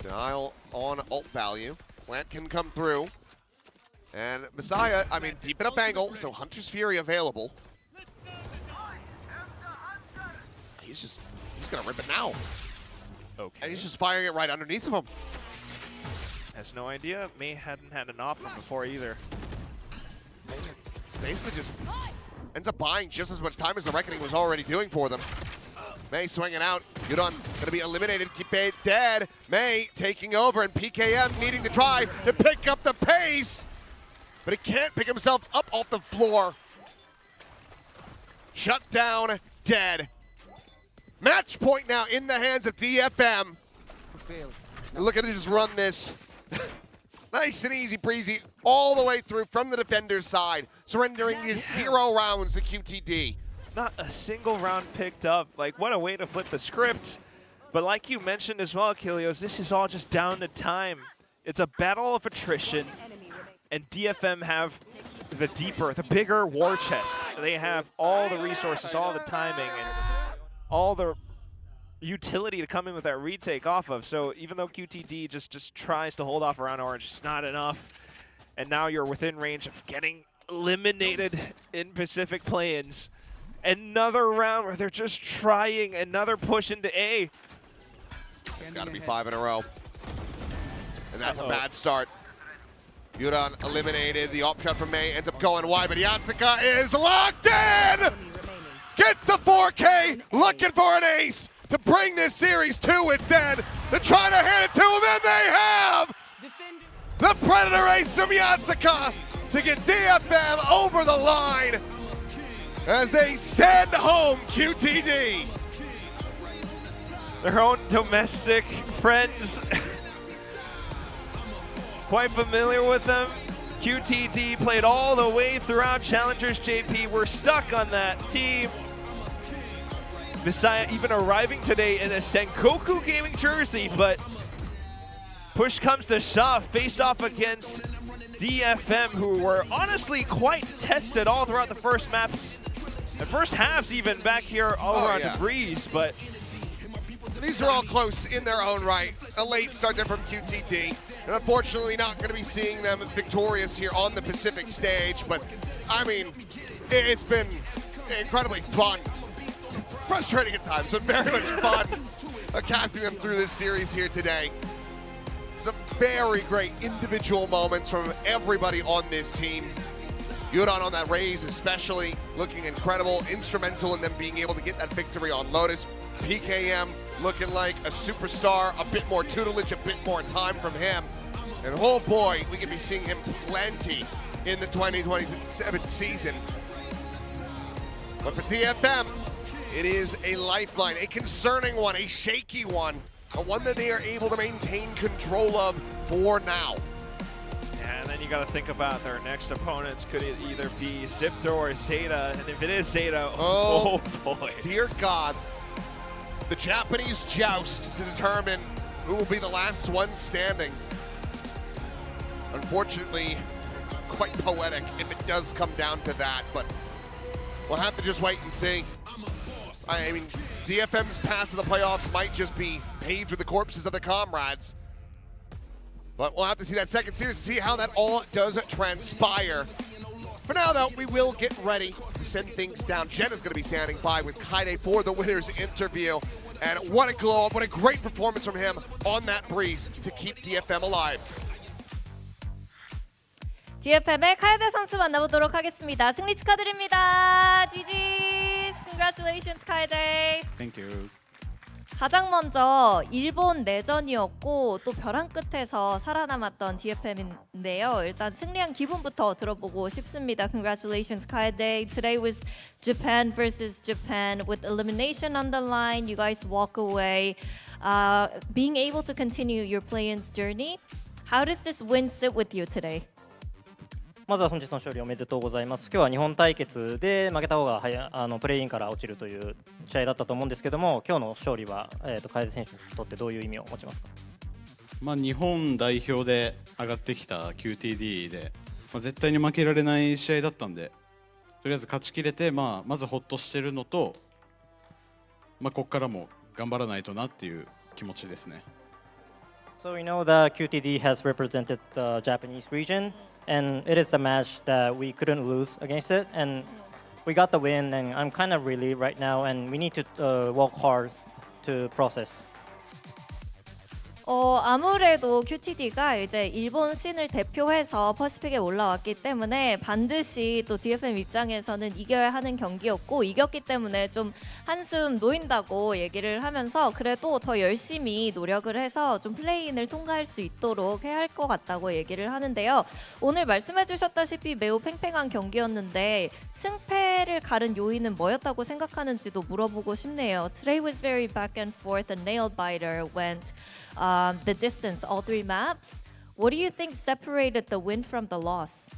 Denial on ult value. Plant can come through. And Messiah, I mean, deep enough angle, so Hunter's Fury available. He's going to rip it now. Okay. And he's just firing it right underneath of him. Has no idea. May hadn't had an offer before either. Basically just ends up buying just as much time as the Reckoning was already doing for them. May swinging out. Yudon going to be eliminated. Kipe dead. May taking over, and PKM needing to try to pick up the pace. But he can't pick himself up off the floor. Shut down, dead. Match point now in the hands of DFM. Look at it just run this. Nice and easy breezy all the way through from the defender's side, surrendering 0 rounds to QTD. Not a single round picked up. Like, what a way to flip the script. But like you mentioned as well, Achilleos, this is all just down to time. It's a battle of attrition, and DFM have the bigger war chest. They have all the resources, all the timing, and all the utility to come in with that retake off of. So even though QTD just tries to hold off around orange, it's not enough. And now you're within range of getting eliminated in Pacific Play-ins. Another round where they're just trying another push into A. It's got to be 5 in a row. And that's a bad start. Yudon eliminated. The op shot from May ends up going wide, but Yatsika is locked in! Gets the 4K, looking for an ace to bring this series to its end. They're trying to hand it to him, and they have! The Predator ace from Yatsika to get DFM over the line as they send home QTD. Their own domestic friends. Quite familiar with them. QTD played all the way throughout Challengers JP. We're stuck on that team. Messiah even arriving today in a Sengoku Gaming jersey, but push comes to shove, face off against DFM, who were honestly quite tested all throughout the first maps, the first halves even back here all around Breeze, but these are all close in their own right. A late start there from QTD, and unfortunately not going to be seeing them victorious here on the Pacific stage. But I mean, it's been incredibly fun, frustrating at times, but very much fun casting them through this series here today. Some very great individual moments from everybody on this team. Yuran on that raise especially looking incredible, instrumental in them being able to get that victory on Lotus. PKM looking like a superstar, a bit more tutelage, a bit more time from him. And oh boy, we could be seeing him plenty in the 2027 season. But for DFM, it is a lifeline, a concerning one, a shaky one, a one that they are able to maintain control of for now. And then you got to think about their next opponents. Could it either be XIPTO or ZETA? And if it is ZETA, oh boy. Dear God. The Japanese joust to determine who will be the last one standing. Unfortunately, quite poetic if it does come down to that, but we'll have to just wait and see. I mean, DFM's path to the playoffs might just be paved with the corpses of their comrades. But we'll have to see that second series to see how that all does transpire. For now, though, we will get ready to send things down. Jen is going to be standing by with KAIDE for the winner's interview. And what a glow up, what a great performance from him on that breeze to keep DFM alive. DFM의 카이데 선수 만나보도록 하겠습니다. 승리 축하드립니다. GG's. Congratulations, 카이데. Thank you. 가장 먼저 일본 내전이었고 또 벼랑 끝에서 살아남았던 DFM인데요. 일단 승리한 기분부터 들어보고 싶습니다. Congratulations, KAIDE. Today was Japan versus Japan with elimination on the line. You guys walk away, being able to continue your play-in's journey. How does this win sit with you today? まずは本日の勝利おめでとうございます。今日は日本対決で負けた方がプレイインから落ちるという試合だったと思うんですけども、今日の勝利はKAIDE選手にとってどういう意味を持ちますか？日本代表で上がってきた QTD で、絶対に負けられない試合だったんで、とりあえず勝ちきれて、まずほっとしてるのと、ここからも頑張らないとなっていう気持ちですね。So we know that QTD has represented the Japanese region, and it is a match that we couldn't lose against it, and we got the win, and I'm kind of relieved right now, and we need to work hard to process. 아무래도 QTD가 이제 일본 씬을 대표해서 퍼시픽에 올라왔기 때문에 반드시 또 DFM 입장에서는 이겨야 하는 경기였고 이겼기 때문에 좀 한숨 놓인다고 얘기를 하면서 그래도 더 열심히 노력을 해서 좀 플레이인을 통과할 수 있도록 해야 할 것 같다고 얘기를 하는데요. 오늘 말씀해 주셨다시피 매우 팽팽한 경기였는데 승패를 가른 요인은 뭐였다고 생각하는지도 물어보고 싶네요. Today was very back and forth. A nail biter went the distance, all three maps. What do you think separated the win from the loss?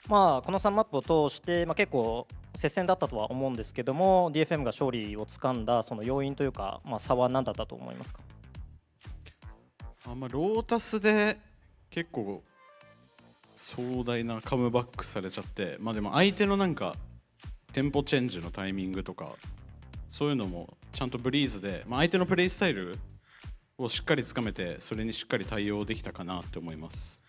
この3マップを通して、結構接戦だったとは思うんですけども DFM が勝利をつかんだその要因というか、差は何だったと思いますか？ロータスで結構壮大なカムバックされちゃって、でも相手のテンポチェンジのタイミングとかそういうのもちゃんとブリーズで、相手のプレイスタイルをしっかりつかめてそれにしっかり対応できたかなって思います。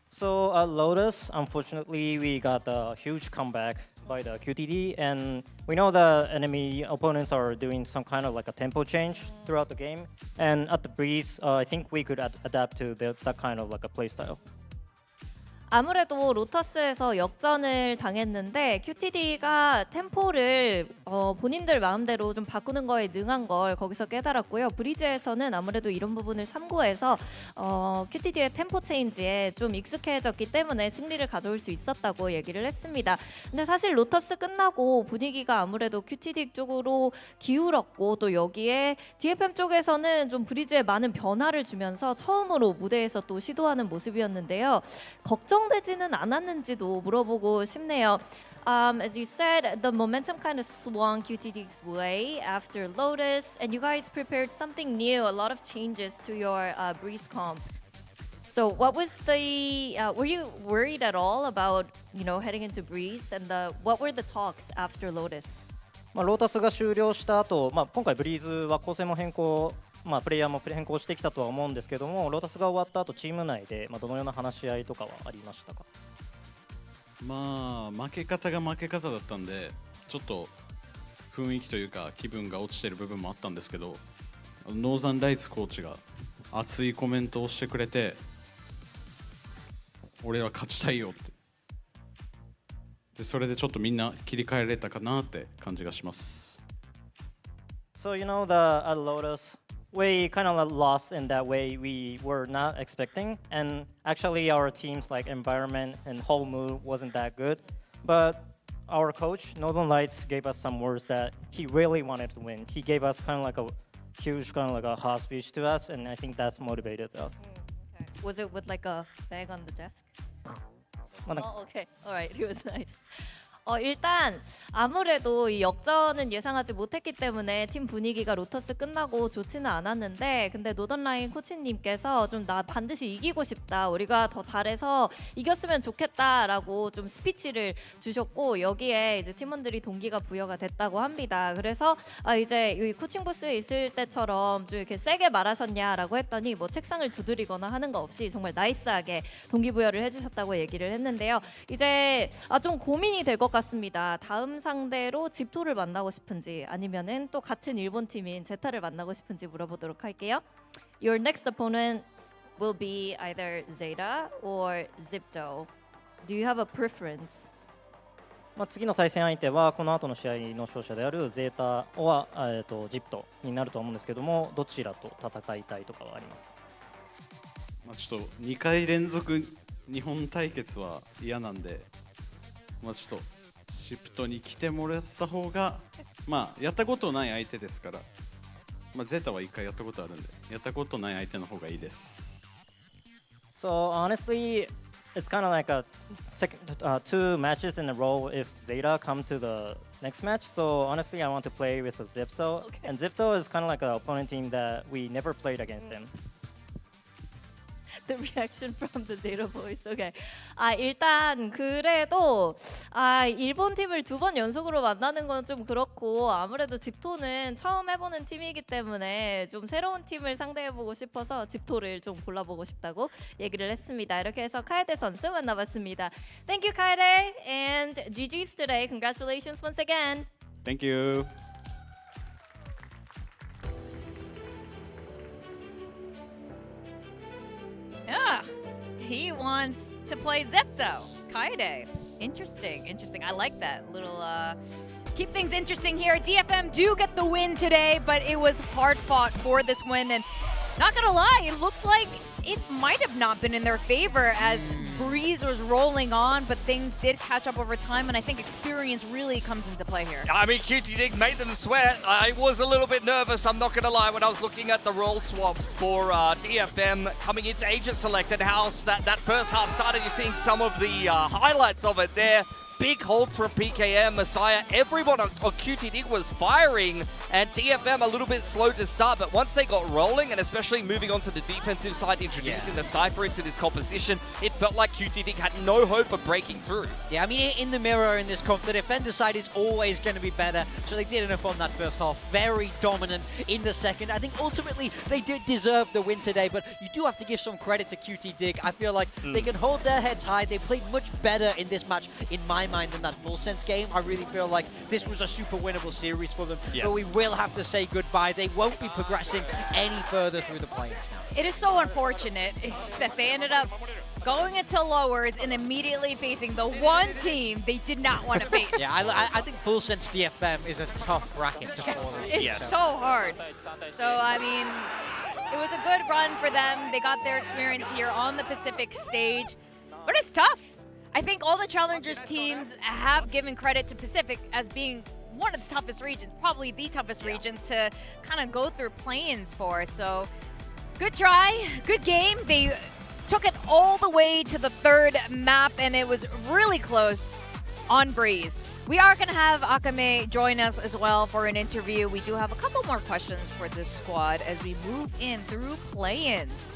So at Lotus, unfortunately, we got a huge comeback by the QTD, and we know the enemy opponents are doing some kind of like a tempo change throughout the game. And at the breeze, I think we could adapt to that kind of like a play style. 아무래도 로터스에서 역전을 당했는데 QTD가 템포를 본인들 마음대로 좀 바꾸는 거에 능한 걸 거기서 깨달았고요. 브리즈에서는 아무래도 이런 부분을 참고해서 QTD의 템포 체인지에 좀 익숙해졌기 때문에 승리를 가져올 수 있었다고 얘기를 했습니다. 근데 사실 로터스 끝나고 분위기가 아무래도 QTD 쪽으로 기울었고 또 여기에 DFM 쪽에서는 좀 브리즈에 많은 변화를 주면서 처음으로 무대에서 또 시도하는 모습이었는데요. 걱정되지는 않았는지도 물어보고 싶네요. As you said, the momentum kind of swung QTD's way after Lotus, and you guys prepared something new, a lot of changes to your Breeze comp. So what was the, were you worried at all about, heading into Breeze, and what were the talks after Lotus? ロータスが終了した後、今回ブリーズは構成も変更、プレイヤーも変更してきたとは思うんですけども、ロータスが終わった後チーム内で、どのような話し合いとかはありましたか？負け方が負け方だったんで、ちょっと雰囲気というか気分が落ちてる部分もあったんですけど、ノーザンライツコーチが熱いコメントをしてくれて、俺は勝ちたいよって。でそれでちょっとみんな切り替えれたかなって感じがします。So you know the Lotus, we kind of lost in that way we were not expecting, and actually our team's like environment and whole mood wasn't that good. But our coach Northern Lights gave us some words that he really wanted to win. He gave us kind of like a huge kind of like a hot speech to us, and I think that's motivated us. Okay. Was it with like a bag on the desk? Oh, okay. Alright. It was nice. 일단 아무래도 이 역전은 예상하지 못했기 때문에 팀 분위기가 로터스 끝나고 좋지는 않았는데, 근데 노던라인 코치님께서 좀 나 반드시 이기고 싶다, 우리가 더 잘해서 이겼으면 좋겠다라고 좀 스피치를 주셨고, 여기에 이제 팀원들이 동기가 부여가 됐다고 합니다. 그래서 이제 이 코칭 부스에 있을 때처럼 좀 이렇게 세게 말하셨냐라고 했더니 뭐 책상을 두드리거나 하는 거 없이 정말 나이스하게 동기부여를 해주셨다고 얘기를 했는데요. 이제 좀 고민이 될 것 같습니다. 다음 상대로 집토를 만나고 싶은지 아니면은 또 같은 일본 팀인 제타를 만나고 싶은지 물어보도록 할게요. Your next opponent will be either ZETA or XIPTO. Do you have a preference? 次の対戦相手はこの後の試合の勝者であるゼータはZIPTOになると思うんですけども、どちらと戦いたいとかはありますか？ちょっと2回連続日本対決は嫌なんで、ちょっとシプトに来てもらった方が、やったことない相手ですから、ゼータは1回やったことあるんで、やったことない相手の方がいいです。So honestly, it's kind of like a two matches in a row if ZETA come to the next match. So honestly, I want to play with a ZIPTO, Okay. and ZIPTO is kind of like an opponent team that we never played against them. The reaction from the ZETA boys. Okay. 일단 그래도 일본 팀을 2번 연속으로 만나는 건 좀 그렇고, 아무래도 집토는 처음 해보는 팀이기 때문에 좀 새로운 팀을 상대해보고 싶어서 집토를 좀 골라보고 싶다고 얘기를 했습니다. 이렇게 해서 카에데 선수 만나봤습니다. Thank you, 카에데, and GG's today. Congratulations once again. Thank you. Yeah, he wants to play ZEPTO. KAIDE. Interesting, interesting. I like that little, keep things interesting here. DFM do get the win today, but it was hard fought for this win. And not gonna lie, it looked like it might have not been in their favor as Breeze was rolling on, but things did catch up over time, and I think experience really comes into play here. I mean, QTD made them sweat. I was a little bit nervous, I'm not going to lie, when I was looking at the role swaps for DFM coming into Agent Selected House. That first half started, you're seeing some of the highlights of it there. Big hold from PKM, Messiah, everyone on QTD was firing, and DFM a little bit slow to start, but once they got rolling, and especially moving on to the defensive side, introducing the Cypher into this composition, it felt like QTD had no hope of breaking through. Yeah, I mean, in the mirror in this comp, the defender side is always going to be better, so they did enough on that first half, very dominant in the second. I think ultimately they did deserve the win today, but you do have to give some credit to QTD. I feel like they can hold their heads high. They played much better in this match, in my mind, than that Full Sense game. I really feel like this was a super winnable series for them, but we will have to say goodbye. They won't be progressing any further through the play-ins now. It is so unfortunate that they ended up going into lowers and immediately facing the one team they did not want to face. Yeah, I think Full Sense DFM is a tough bracket to follow. It's so hard. So, I mean, it was a good run for them. They got their experience here on the Pacific stage, but it's tough. I think all the Challengers teams have given credit to Pacific as being one of the toughest regions, probably the toughest regions to kind of go through play-ins for. So, good try, good game. They took it all the way to the third map, and it was really close on Breeze. We are going to have Akame join us as well for an interview. We do have a couple more questions for this squad as we move in through play-ins.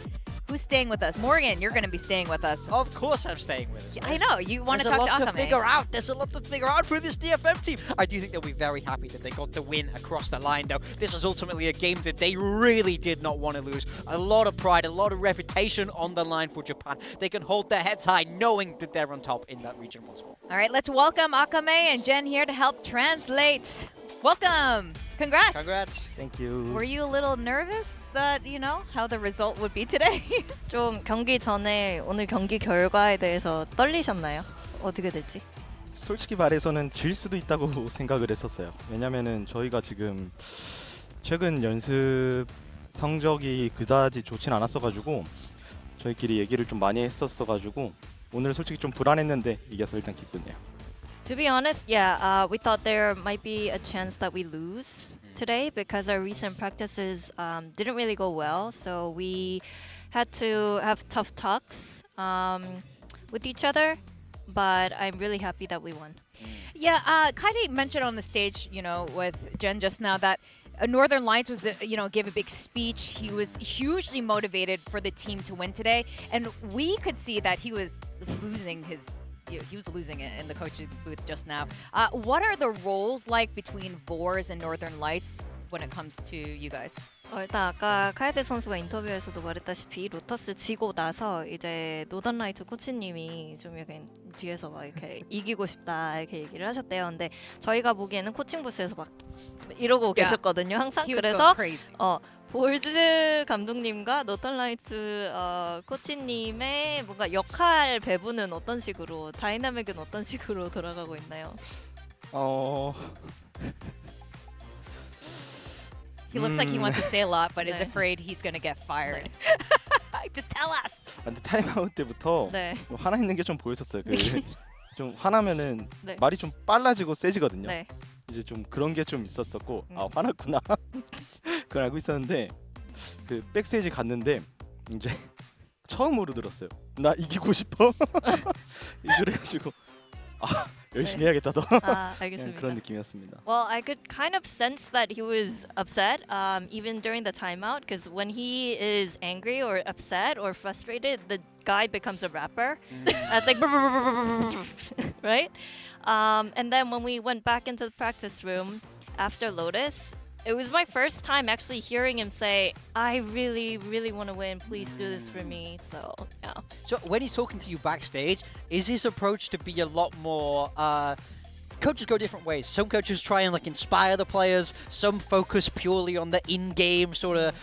Who's staying with us? Morgan, you're going to be staying with us. Of course I'm staying with us. I know. You want to There's talk a lot to to Akame. figure out. There's a lot to figure out for this DFM team. I do think they'll be very happy that they got the win across the line, though. This is ultimately a game that they really did not want to lose. A lot of pride, a lot of reputation on the line for Japan. They can hold their heads high knowing that they're on top in that region once more. All right, let's welcome Akame and Jen here to help translate. Welcome. Congrats. Congrats. Thank you. Were you a little nervous that, you know, how the result would be today? 좀 경기 전에 오늘 경기 결과에 대해서 떨리셨나요? 어떻게 될지? 솔직히 말해서는 질 수도 있다고 생각을 했었어요. 왜냐면은 저희가 지금 최근 연습 성적이 그다지 좋진 않았어가지고 저희끼리 얘기를 좀 많이 했었어가지고 오늘 솔직히 좀 불안했는데 이겨서 일단 기쁘네요. To be honest, yeah, we thought there might be a chance that we lose today because our recent practices didn't really go well. So we had to have tough talks with each other. But I'm really happy that we won. Yeah, KAID mentioned on the stage, you know, with Jen just now that Northern Lights was, you know, gave a big speech. He was hugely motivated for the team to win today. And we could see that he was losing his... He was losing it in the coaching booth just now. What are the roles like between Vors and Northern Lights when it comes to you guys? 일단 아까 카이드 선수가 인터뷰에서도 말했다시피 로터스 지고 나서 이제 노던라이트 코치님이 좀 이렇게 뒤에서 막 이렇게 이기고 싶다 이렇게 얘기를 하셨대요. 근데 저희가 보기에는 코칭 부스에서 막 이러고 계셨거든요. 항상 그래서 볼즈 감독님과 노던라이트 코치님의 뭔가 역할 배분은 어떤 식으로 다이나믹은 어떤 식으로 돌아가고 있나요? He looks like he wants to say a lot, but is afraid he's going to get fired. Just tell us. 근데 타임아웃 때부터 네. 화나 있는 게 좀 보였었어요. 좀 화나면은 네. 말이 좀 빨라지고 세지거든요. 네. 이제 좀 그런 게 좀 있었었고 아 화났구나 그걸 알고 있었는데 그 백스테이지 갔는데 이제 처음으로 들었어요. 나 이기고 싶어. 그래가지고 아 열심히 해야겠다 더. 아, 알겠습니다. 그런 느낌이었습니다. Well, I could kind of sense that he was upset, even during the timeout, because when he is angry or upset or frustrated, the guy becomes a rapper. It's like, right? And then when we went back into the practice room after Lotus, it was my first time actually hearing him say, I really, really want to win. Please do this for me. So, yeah. So when he's talking to you backstage, is his approach to be a lot more... coaches go different ways. Some coaches try and like inspire the players. Some focus purely on the in-game sort of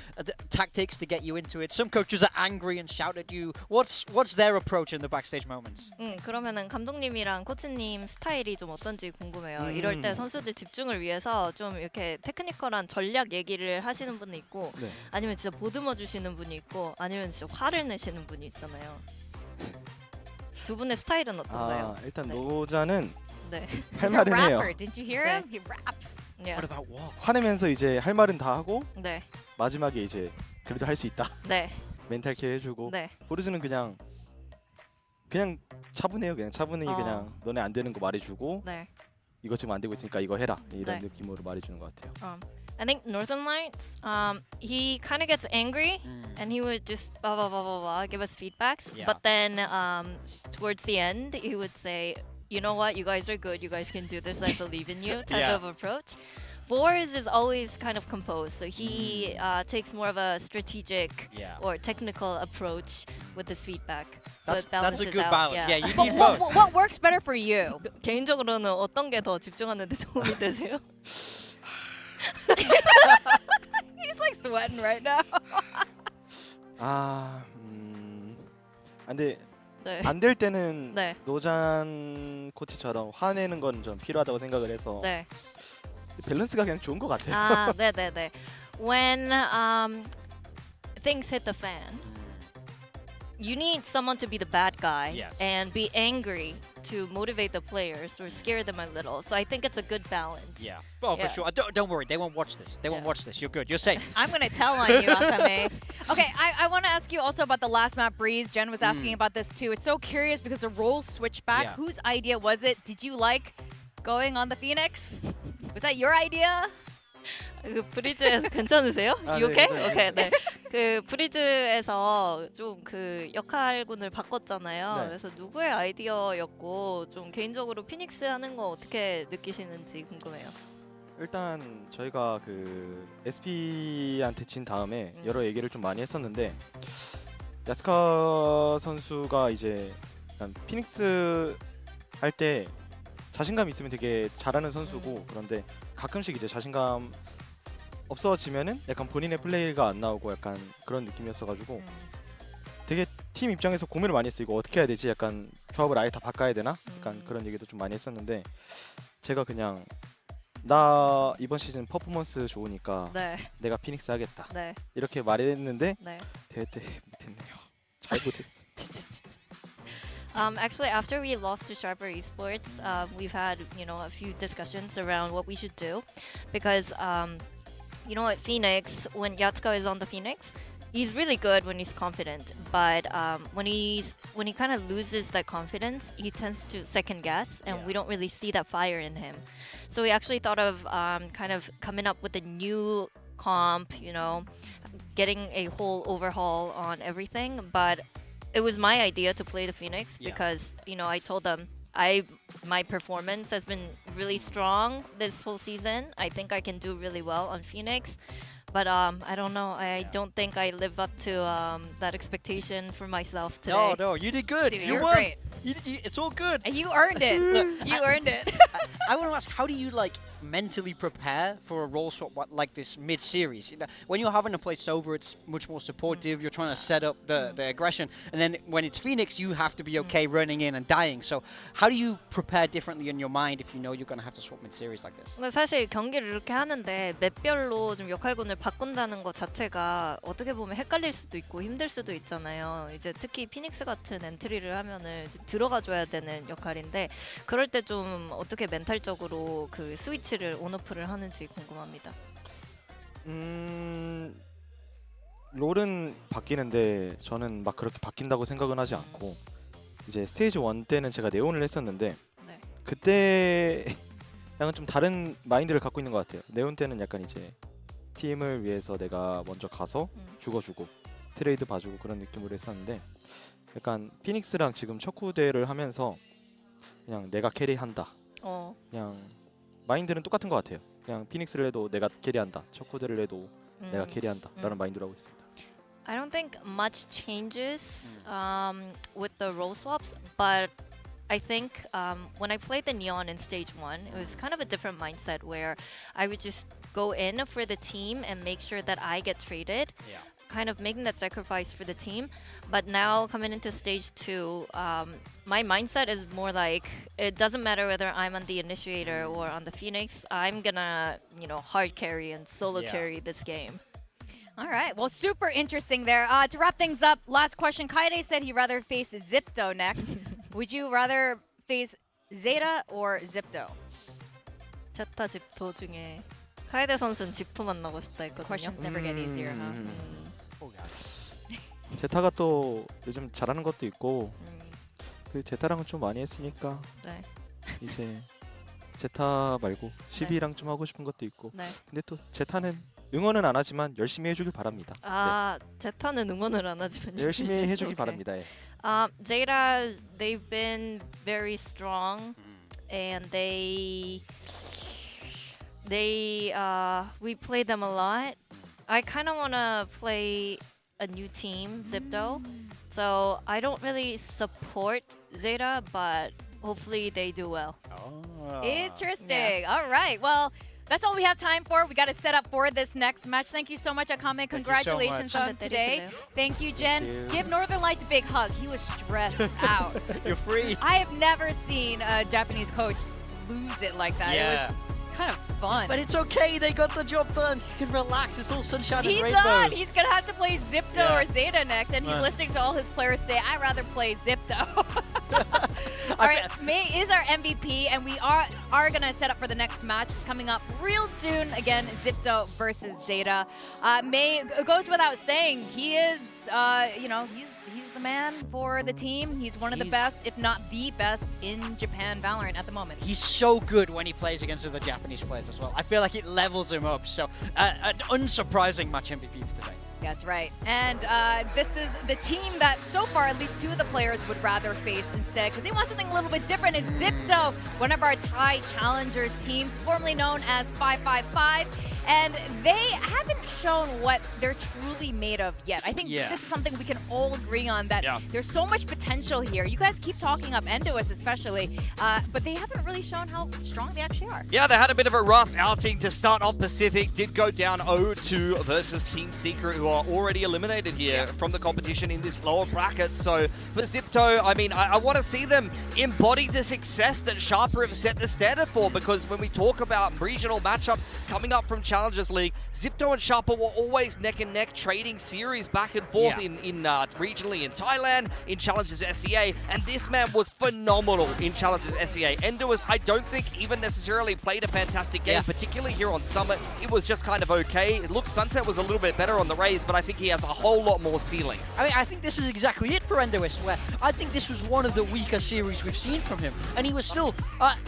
tactics to get you into it. Some coaches are angry and shout at you. What's their approach in the backstage moments? 그러면은 감독님이랑 코치님 스타일이 좀 어떤지 궁금해요. 이럴 때 선수들 집중을 위해서 좀 이렇게 테크니컬한 전략 얘기를 하시는 분이 있고 네. 아니면 진짜 보듬어 주시는 분이 있고 아니면 진짜 화를 내시는 분이 있잖아요. 두 분의 스타일은 어떤가요? 일단 네. 노자는 네. 할 He's a 말은 해요. rapper. Didn't you hear him? He raps. Yeah. What about what? 화내면서 이제 할 말은 다 하고 네. 마지막에 이제 그래도 할 수 있다. 네. 멘탈 케어 해주고 네. 보르즈는 그냥 차분해요. 그냥 차분히 그냥 너네 안 되는 거 말해주고 네. 이거 지금 안 되고 있으니까 이거 해라 이런 네. 느낌으로 말해주는 것 같아요. I think Northern Lights, he kind of gets angry and he would just blah, blah, blah, blah, blah, give us feedbacks. Yeah. But then towards the end, he would say, you know what, you guys are good, you guys can do this, I believe in you type of approach. Vors is always kind of composed, so he takes more of a strategic or technical approach with his feedback. So it That's a balances good out. balance. Yeah, you But need both. what works better for you? 개인적으로는 어떤 게 더 집중하는 데 도움이 되세요? He's like sweating right now. 근데 네. 안 될 때는 네. 노잔 코치처럼 화내는 건 좀 필요하다고 생각을 해서 네. 밸런스가 그냥 좋은 것 같아요. 아, 네네네. When things hit the fan, you need someone to be the bad guy and be angry to motivate the players or scare them a little. So I think it's a good balance. Yeah. Well, for sure. Don't worry. They won't watch this. They won't watch this. You're good. You're safe. I'm going to tell on you, Akame. Okay, I want to ask you also about the last map, Breeze. Jen was asking about this too. It's so curious because the roles switch back. Yeah. Whose idea was it? Did you like going on the Phoenix? Was that your idea? 브리즈에서 괜찮으세요? 아, You 네, okay? 괜찮아요. Okay, 네. 그 브리즈에서 좀 그 역할군을 바꿨잖아요. 네. 그래서 누구의 아이디어였고 좀 개인적으로 피닉스 하는 거 어떻게 느끼시는지 궁금해요. 일단 저희가 그 SP한테 진 다음에 여러 얘기를 좀 많이 했었는데 야스카 선수가 이제 약간 피닉스 할 때 자신감 있으면 되게 잘하는 선수고 그런데 가끔씩 이제 자신감 없어지면은 약간 본인의 플레이가 안 나오고 약간 그런 느낌이었어가지고 되게 팀 입장에서 고민을 많이 했어요. 이거 어떻게 해야 되지? 약간 조합을 아예 다 바꿔야 되나? 약간 그런 얘기도 좀 많이 했었는데 제가 그냥 나 이번 시즌 퍼포먼스 좋으니까 네. 내가 피닉스 하겠다 네. 이렇게 말했는데 네. 대회 때 못했네요. 잘 못했어. Actually, after we lost to Sharper Esports, we've had a few discussions around what we should do, because at Phoenix, when Yatsuka is on the Phoenix, he's really good when he's confident, but when he kind of loses that confidence, he tends to second guess, and we don't really see that fire in him. So we actually thought of kind of coming up with a new comp, getting a whole overhaul on everything, but it was my idea to play the Phoenix because I told them my performance has been really strong this whole season. I think I can do really well on Phoenix, but I don't know. I don't think I live up to that expectation for myself today. No, you did good. Dude, you you're won. great. It's all good. And you earned it. Look, You earned it. I want to ask, how do you mentally prepare for a role swap like this mid-series? When you're having to play Sober, it's much more supportive. You're trying to set up the aggression, and then when it's Phoenix, you have to be okay running in and dying. So how do you prepare differently in your mind if you know you're going to have to swap mid-series like this? 근데 사실 경기를 이렇게 하는데 맵별로 좀 역할군을 바꾼다는 것 자체가 어떻게 보면 헷갈릴 수도 있고 힘들 수도 있잖아요. 이제 특히 피닉스 같은 엔트리를 하면은 들어가줘야 되는 역할인데 그럴 때 좀 어떻게 멘탈적으로 그 스위치를 온오프를 하는지 궁금합니다. 롤은 바뀌는데 저는 막 그렇게 바뀐다고 생각은 하지 않고 이제 스테이지 1 때는 제가 네온을 했었는데 네. 그때 약간 좀 다른 마인드를 갖고 있는 것 같아요. 네온 때는 약간 이제 팀을 위해서 내가 먼저 가서 죽어주고 트레이드 봐주고 그런 느낌으로 했었는데 약간 피닉스랑 지금 척후대를 하면서 그냥 내가 캐리한다. 그냥 마인드는 똑같은 것 같아요. 그냥 피닉스를 해도 내가 캐리한다. 척후대를 해도 내가 캐리한다. 라는 마인드로 하고 있습니다. I don't think much changes with the role swaps, but I think when I played the Neon in stage 1, it was kind of a different mindset where I would just go in for the team and make sure that I get traded, kind of making that sacrifice for the team. But now coming into stage 2, my mindset is more like it doesn't matter whether I'm on the initiator or on the Phoenix, I'm gonna, hard carry and solo carry this game. All right. Well, super interesting there. To wrap things up, last question. KAIDE said he'd rather face XIPTO next. Would you rather face ZETA or XIPTO? 제타 집토 중에 카이데 선수는 집토 만나고 싶다 했거든요. Questions never get easier, huh? 제타가 또 요즘 잘하는 것도 있고 그 제타랑은 좀 많이 했으니까 네. 이제 제타 말고 12랑 좀 하고 싶은 것도 있고 네. 근데 또 제타는 응원은 안 하지만 열심히 해주길 바랍니다. 아, 제타는 응원을 안 하지만 네. 열심히 해주길 Okay. 바랍니다. 예. Zeta, they've been very strong, and we play them a lot. I kind of want to play a new team, XIPTO, so I don't really support Zeta, but hopefully they do well. Interesting. All right. Well, that's all we have time for. We got to set up for this next match. Thank you so much, Akame. Congratulations on today. Thank you, Jen. Give Northern Lights a big hug. He was stressed out. You're free. I have never seen a Japanese coach lose it like that. It was kind of fun. But it's okay, they got the job done. You can relax, it's all sunshine He's and rainbows. done. He's going to have to play XIPTO or ZETA next, and he's listening to all his players say, I'd rather play XIPTO. All right, May is our MVP, and we are going to set up for the next match. It's coming up real soon. Again, XIPTO versus ZETA. May, it goes without saying, he is, he's the man for the team. He's one of the best, if not the best, in Japan Valorant at the moment. He's so good when he plays against other Japanese players as well. I feel like it levels him up. So, an unsurprising match MVP for today. That's right. And this is the team that so far at least two of the players would rather face instead because they want something a little bit different. It's XIPTO, one of our Thai challengers teams, formerly known as 555. And they haven't shown what they're truly made of yet. I think this is something we can all agree on, that there's so much potential here. You guys keep talking up Endois especially, but they haven't really shown how strong they actually are. Yeah, they had a bit of a rough outing to start off. Pacific did go down 0-2 versus Team Secret, who are already eliminated here from the competition in this lower bracket. So for XIPTO, I mean, I want to see them embody the success that Sharper have set the standard for, because when we talk about regional matchups coming up from Challengers League, XIPTO and Sharper were always neck and neck, trading series back and forth in regionally in Thailand, in Challengers SEA, and this man was phenomenal in Challengers SEA. Endois, I don't think even necessarily played a fantastic game, particularly here on Summit. It was just kind of okay. It looks Sunset was a little bit better on the Rays, but I think he has a whole lot more ceiling. I mean, I think this is exactly it for Endois, where I think this was one of the weaker series we've seen from him, and he was still,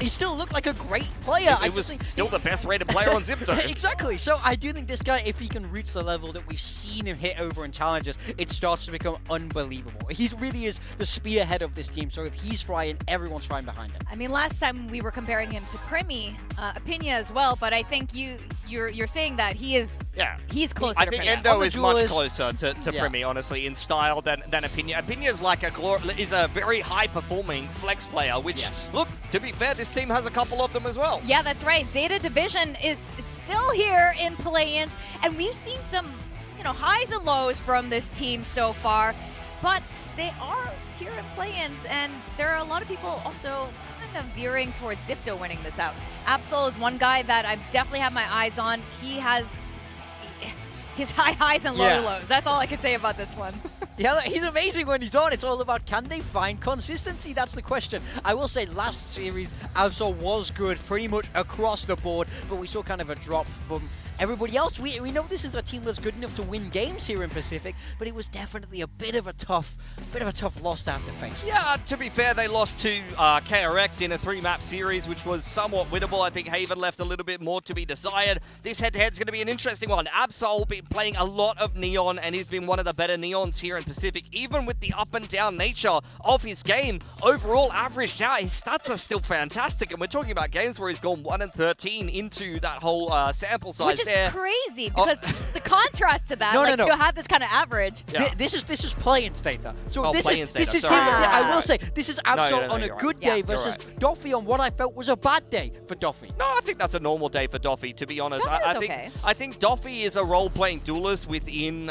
he still looked like a great player. It was still the best rated player on XIPTO. Exactly. So I do think this guy, if he can reach the level that we've seen him hit over in Challengers, it starts to become unbelievable. He really is the spearhead of this team, so if he's flying, everyone's flying behind him. I mean, last time we were comparing him to Primi, Apinia as well, but I think you're saying that he is he's closer I to think Primi. Endo is much closer to Primi, honestly, in style than Apinia. Apinia is like is a very high-performing flex player, which, look, to be fair, this team has a couple of them as well. Yeah, that's right. ZETA Division is still here in play-ins, and we've seen some, highs and lows from this team so far, but they are here in play-ins, and there are a lot of people also kind of veering towards XIPTO winning this out. Absol is one guy that I definitely have my eyes on. He has his high highs and low lows. That's all I can say about this one. Yeah, he's amazing when he's on. It's all about, can they find consistency? That's the question. I will say last series, Absol was good pretty much across the board, but we saw kind of a drop from everybody else. We know this is a team that's good enough to win games here in Pacific, but it was definitely a bit of a tough loss to have to face. Yeah, to be fair, they lost to KRX in a 3-map series, which was somewhat winnable. I think Haven left a little bit more to be desired. This head-to-head's going to be an interesting one. Absol been playing a lot of Neon, and he's been one of the better Neons here in Pacific. Even with the up and down nature of his game, overall averaged out, his stats are still fantastic, and we're talking about games where he's gone 1-13 into that whole sample size. Which is crazy, because the contrast to that, to have this kind of average. This is play-ins data. So this is him. Sorry. I will say, this is Absol on a good day versus Doffy on what I felt was a bad day for Doffy. No, I think that's a normal day for Doffy, to be honest. I think Doffy is a role-playing duelist within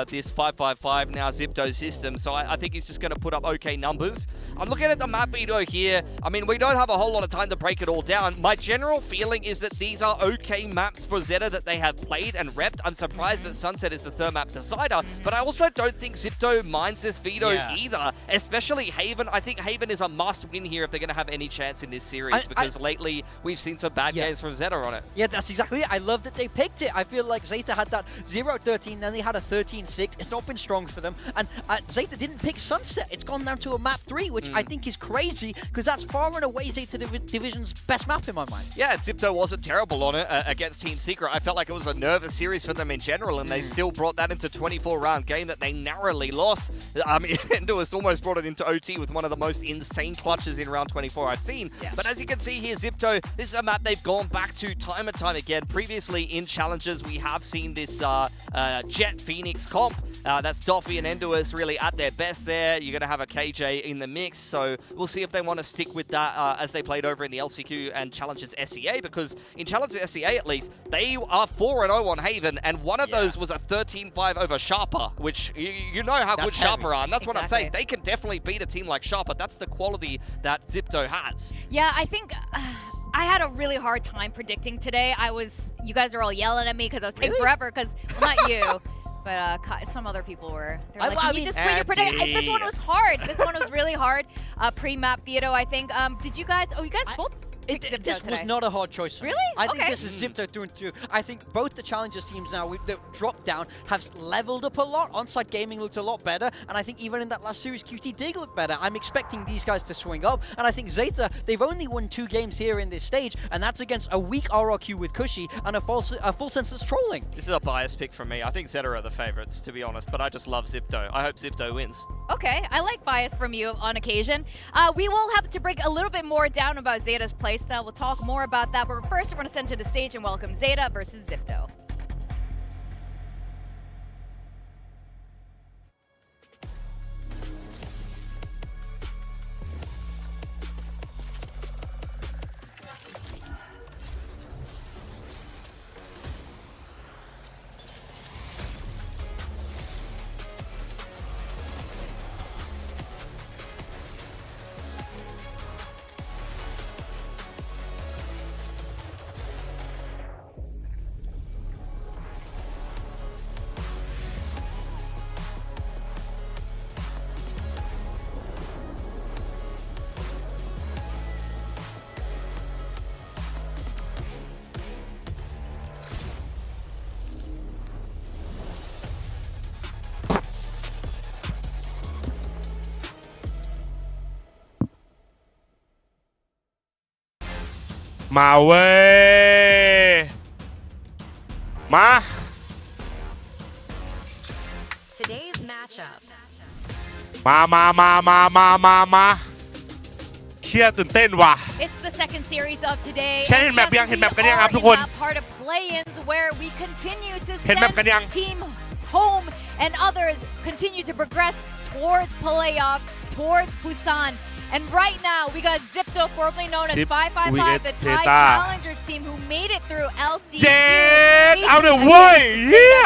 this 555 now XIPTO system, so I think he's just going to put up okay numbers. I'm looking at the map video here. I mean, we don't have a whole lot of time to break it all down. My general feeling is that these are okay maps for ZETA that they have played and repped. I'm surprised that Sunset is the third map decider, but I also don't think XIPTO minds this veto either, especially Haven. I think Haven is a must-win here if they're going to have any chance in this series, because lately we've seen some bad games from ZETA on it. Yeah, that's exactly it. I love that they picked it. I feel like ZETA had that 0-13, then they had a 13-6. It's not been strong for them, and ZETA didn't pick Sunset. It's gone down to a map 3, which I think is crazy, because that's far and away ZETA Division's best map in my mind. Yeah, XIPTO wasn't terrible on it against Team Secret. I felt like it was a nervous series for them in general, and they still brought that into 24-round game that they narrowly lost. I mean, Endois almost brought it into OT with one of the most insane clutches in round 24 I've seen. But as you can see here, XIPTO, this is a map they've gone back to time and time again. Previously in Challenges, we have seen this Jet Phoenix comp. That's Doffy and Endois really at their best there. You're going to have a KJ in the mix, so we'll see if they want to stick with that as they played over in the LCQ and Challenges SEA, because in Challenges SEA at least, they are 4-0 on Haven, and one of those was a 13-5 over Sharper, which you know how good Sharper are, and that's what I'm saying. They can definitely beat a team like Sharper. That's the quality that XIPTO has. Yeah, I think I had a really hard time predicting today. You guys are all yelling at me because I was taking forever, because, well, not you. But some other people were. They're like, you just put your prediction. This one was hard. This one was really hard. Pre-map veto, I think. Did you guys? Oh, you guys both pick ZETA This today. was not a hard choice. Really? I think Okay. this is ZETA through and through. I think both the challengers teams now with the drop down have leveled up a lot. Onside Gaming looked a lot better, and I think even in that last series, QT did look better. I'm expecting these guys to swing up, and I think ZETA, they've only won 2 games here in this stage, and that's against a weak RRQ with Cushy and a full senseless trolling. This is a biased pick from me. I think ZETA are the favorites, to be honest, but I just love XIPTO. I hope XIPTO wins. Okay, I like bias from you on occasion. We will have to break a little bit more down about ZETA's playstyle. We'll talk more about that, but first we're going to send to the stage and welcome ZETA versus XIPTO.มาเว้ยมา Today's matchup. มาเชี่ยตื่นเต้นว่ะ It's the second series of today. ใช่เห็นแมปยังเห็นแมปกันยังครับทุกคน Part of play-ins where we continue to เห็นแมปกันยัง send team home and others continue to progress towards playoffs, towards Busan. And right now, we got XIPTO, formerly known as 555, the Thai ZETA. Challengers team who made it through LCQ. เจ็ดเอาเลยเว้ยเฮีย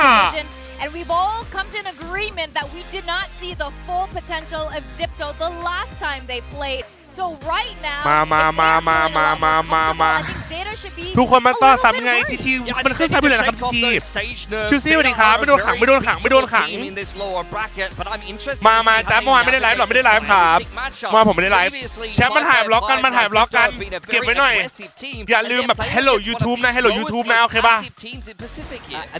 And we've all come to an agreement that we did not see the full potential of XIPTO the last time they played. So right now,มา I think ZETA should be ทุกคนมาต้อนรับ a ไง little bit ที worried. ทีมันขึ้นซ้ายไปเลยนะครับทีทีคิวซี่สวัสดีครับไม่โดนขังไม่โดนขังมาจ้าเมื่อวานไม่ได้ไลฟ์หรอไม่ได้ไลฟ์ครับเมื่อวานผมไม่ได้ไลฟ์แชมป์มันถ่ายบล็อกกันเก็บไว้หน่อยอย่าลืมแบบ Hello YouTube นะ Hello YouTube นะโอเคป่ะ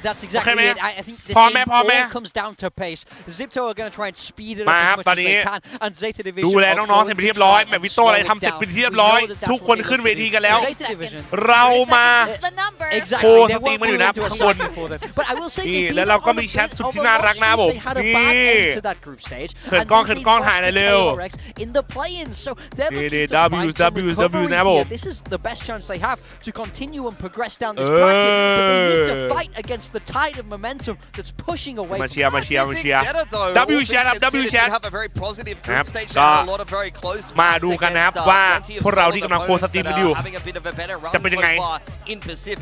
That's exactly it. I think this พอ game ไหม all comes down to pace. XIPTO are going to try and speed it up มาครับ as much ตอน as นี้ they can. And ZETA Division ดูแลน้องๆเสร็จไปเรียบร้อยแมตช์วิโต้อะไรทำเสร็จไปเรียบร้อยทุกคนขึ้นเวทีกันแล้ว ZETA Division เรามา The number. โชว์ Exactly. สตรีมมันอยู่นะข้างบน But I will say นี่ they แล้ว beat เรา up ก็ on มี the แชท point สุด of ที่น่ารักนะผม they had a นี่ bad end to that group stage. เขินกล้องถ่ายหน่อยเร็ว in the play-ins. So they'reนี่ looking to find some recovery นะผม here. This is the best chance they have to continue and progress down this bracket. But they need to fight against the tide of momentum that's pushing away มา from เชียร์ W แชทครับ W แชท ครับก็มาดูกันนะครับว่าพวกเราที่กำลังโคสตรีมกันอยู่จะเป็นยังไง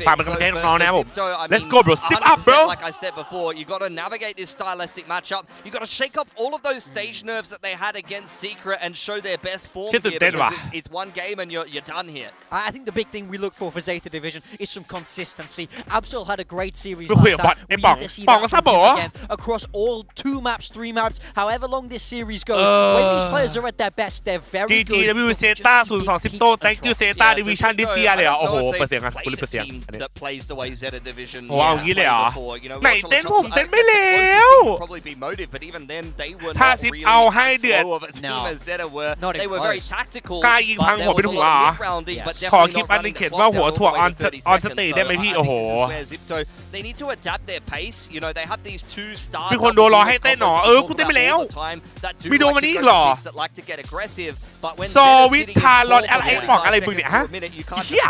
ฝากเป็นกำลังใจให้น้องๆนะครับผม Let's go bro sip up bro Like I said before, you got to navigate this stylistic matchup. You got to shake up all of those stage nerves that they had against Secret and show their best form here because it's one game and you're done here. I think the big thing we look for ZETA Division is some consistency. Absol had a great series ไปคุยกับ last บอท time. ไอ้ We ป่อง need to see ป่อง that ก็ทราบ from เหร him อ again across all 2 maps, 3 maps, however long this series goes. When these players are at their best, they're very GG good. W ZETA 020 XIPTO Thank you ZETA Division ดิสเดียเลยเหรอโอ้โหเปิดเสียงกันกูเลยเปิดเสียง that plays the way ZETA Division โอ้เอางี้เลยเหรอ you know, ไหนเต้นผมเต้นไม่แล้ว probably be motive, but even then they were ถ้า not ซิป really เอาให้ as เดือด slow of a team as ZETA were. Not They even were very close. tactical. กล้ายิงพังหัวเป็นหัวเหรอ ขอคลิปอันหนึงเขียนว่าหัวถ่วงออนสเตจได้ไหมพี่โอ้โห They need to adapt their pace. You know, they have these 2 stars. มีคนโดนรอให้เต้นเหรอกูเต้นไปแล้วมีโดนวันนี้อีกเหรอ ซอวิทธารอนอะไรป่องอะไรมึงเนี่ยฮะเหี้ย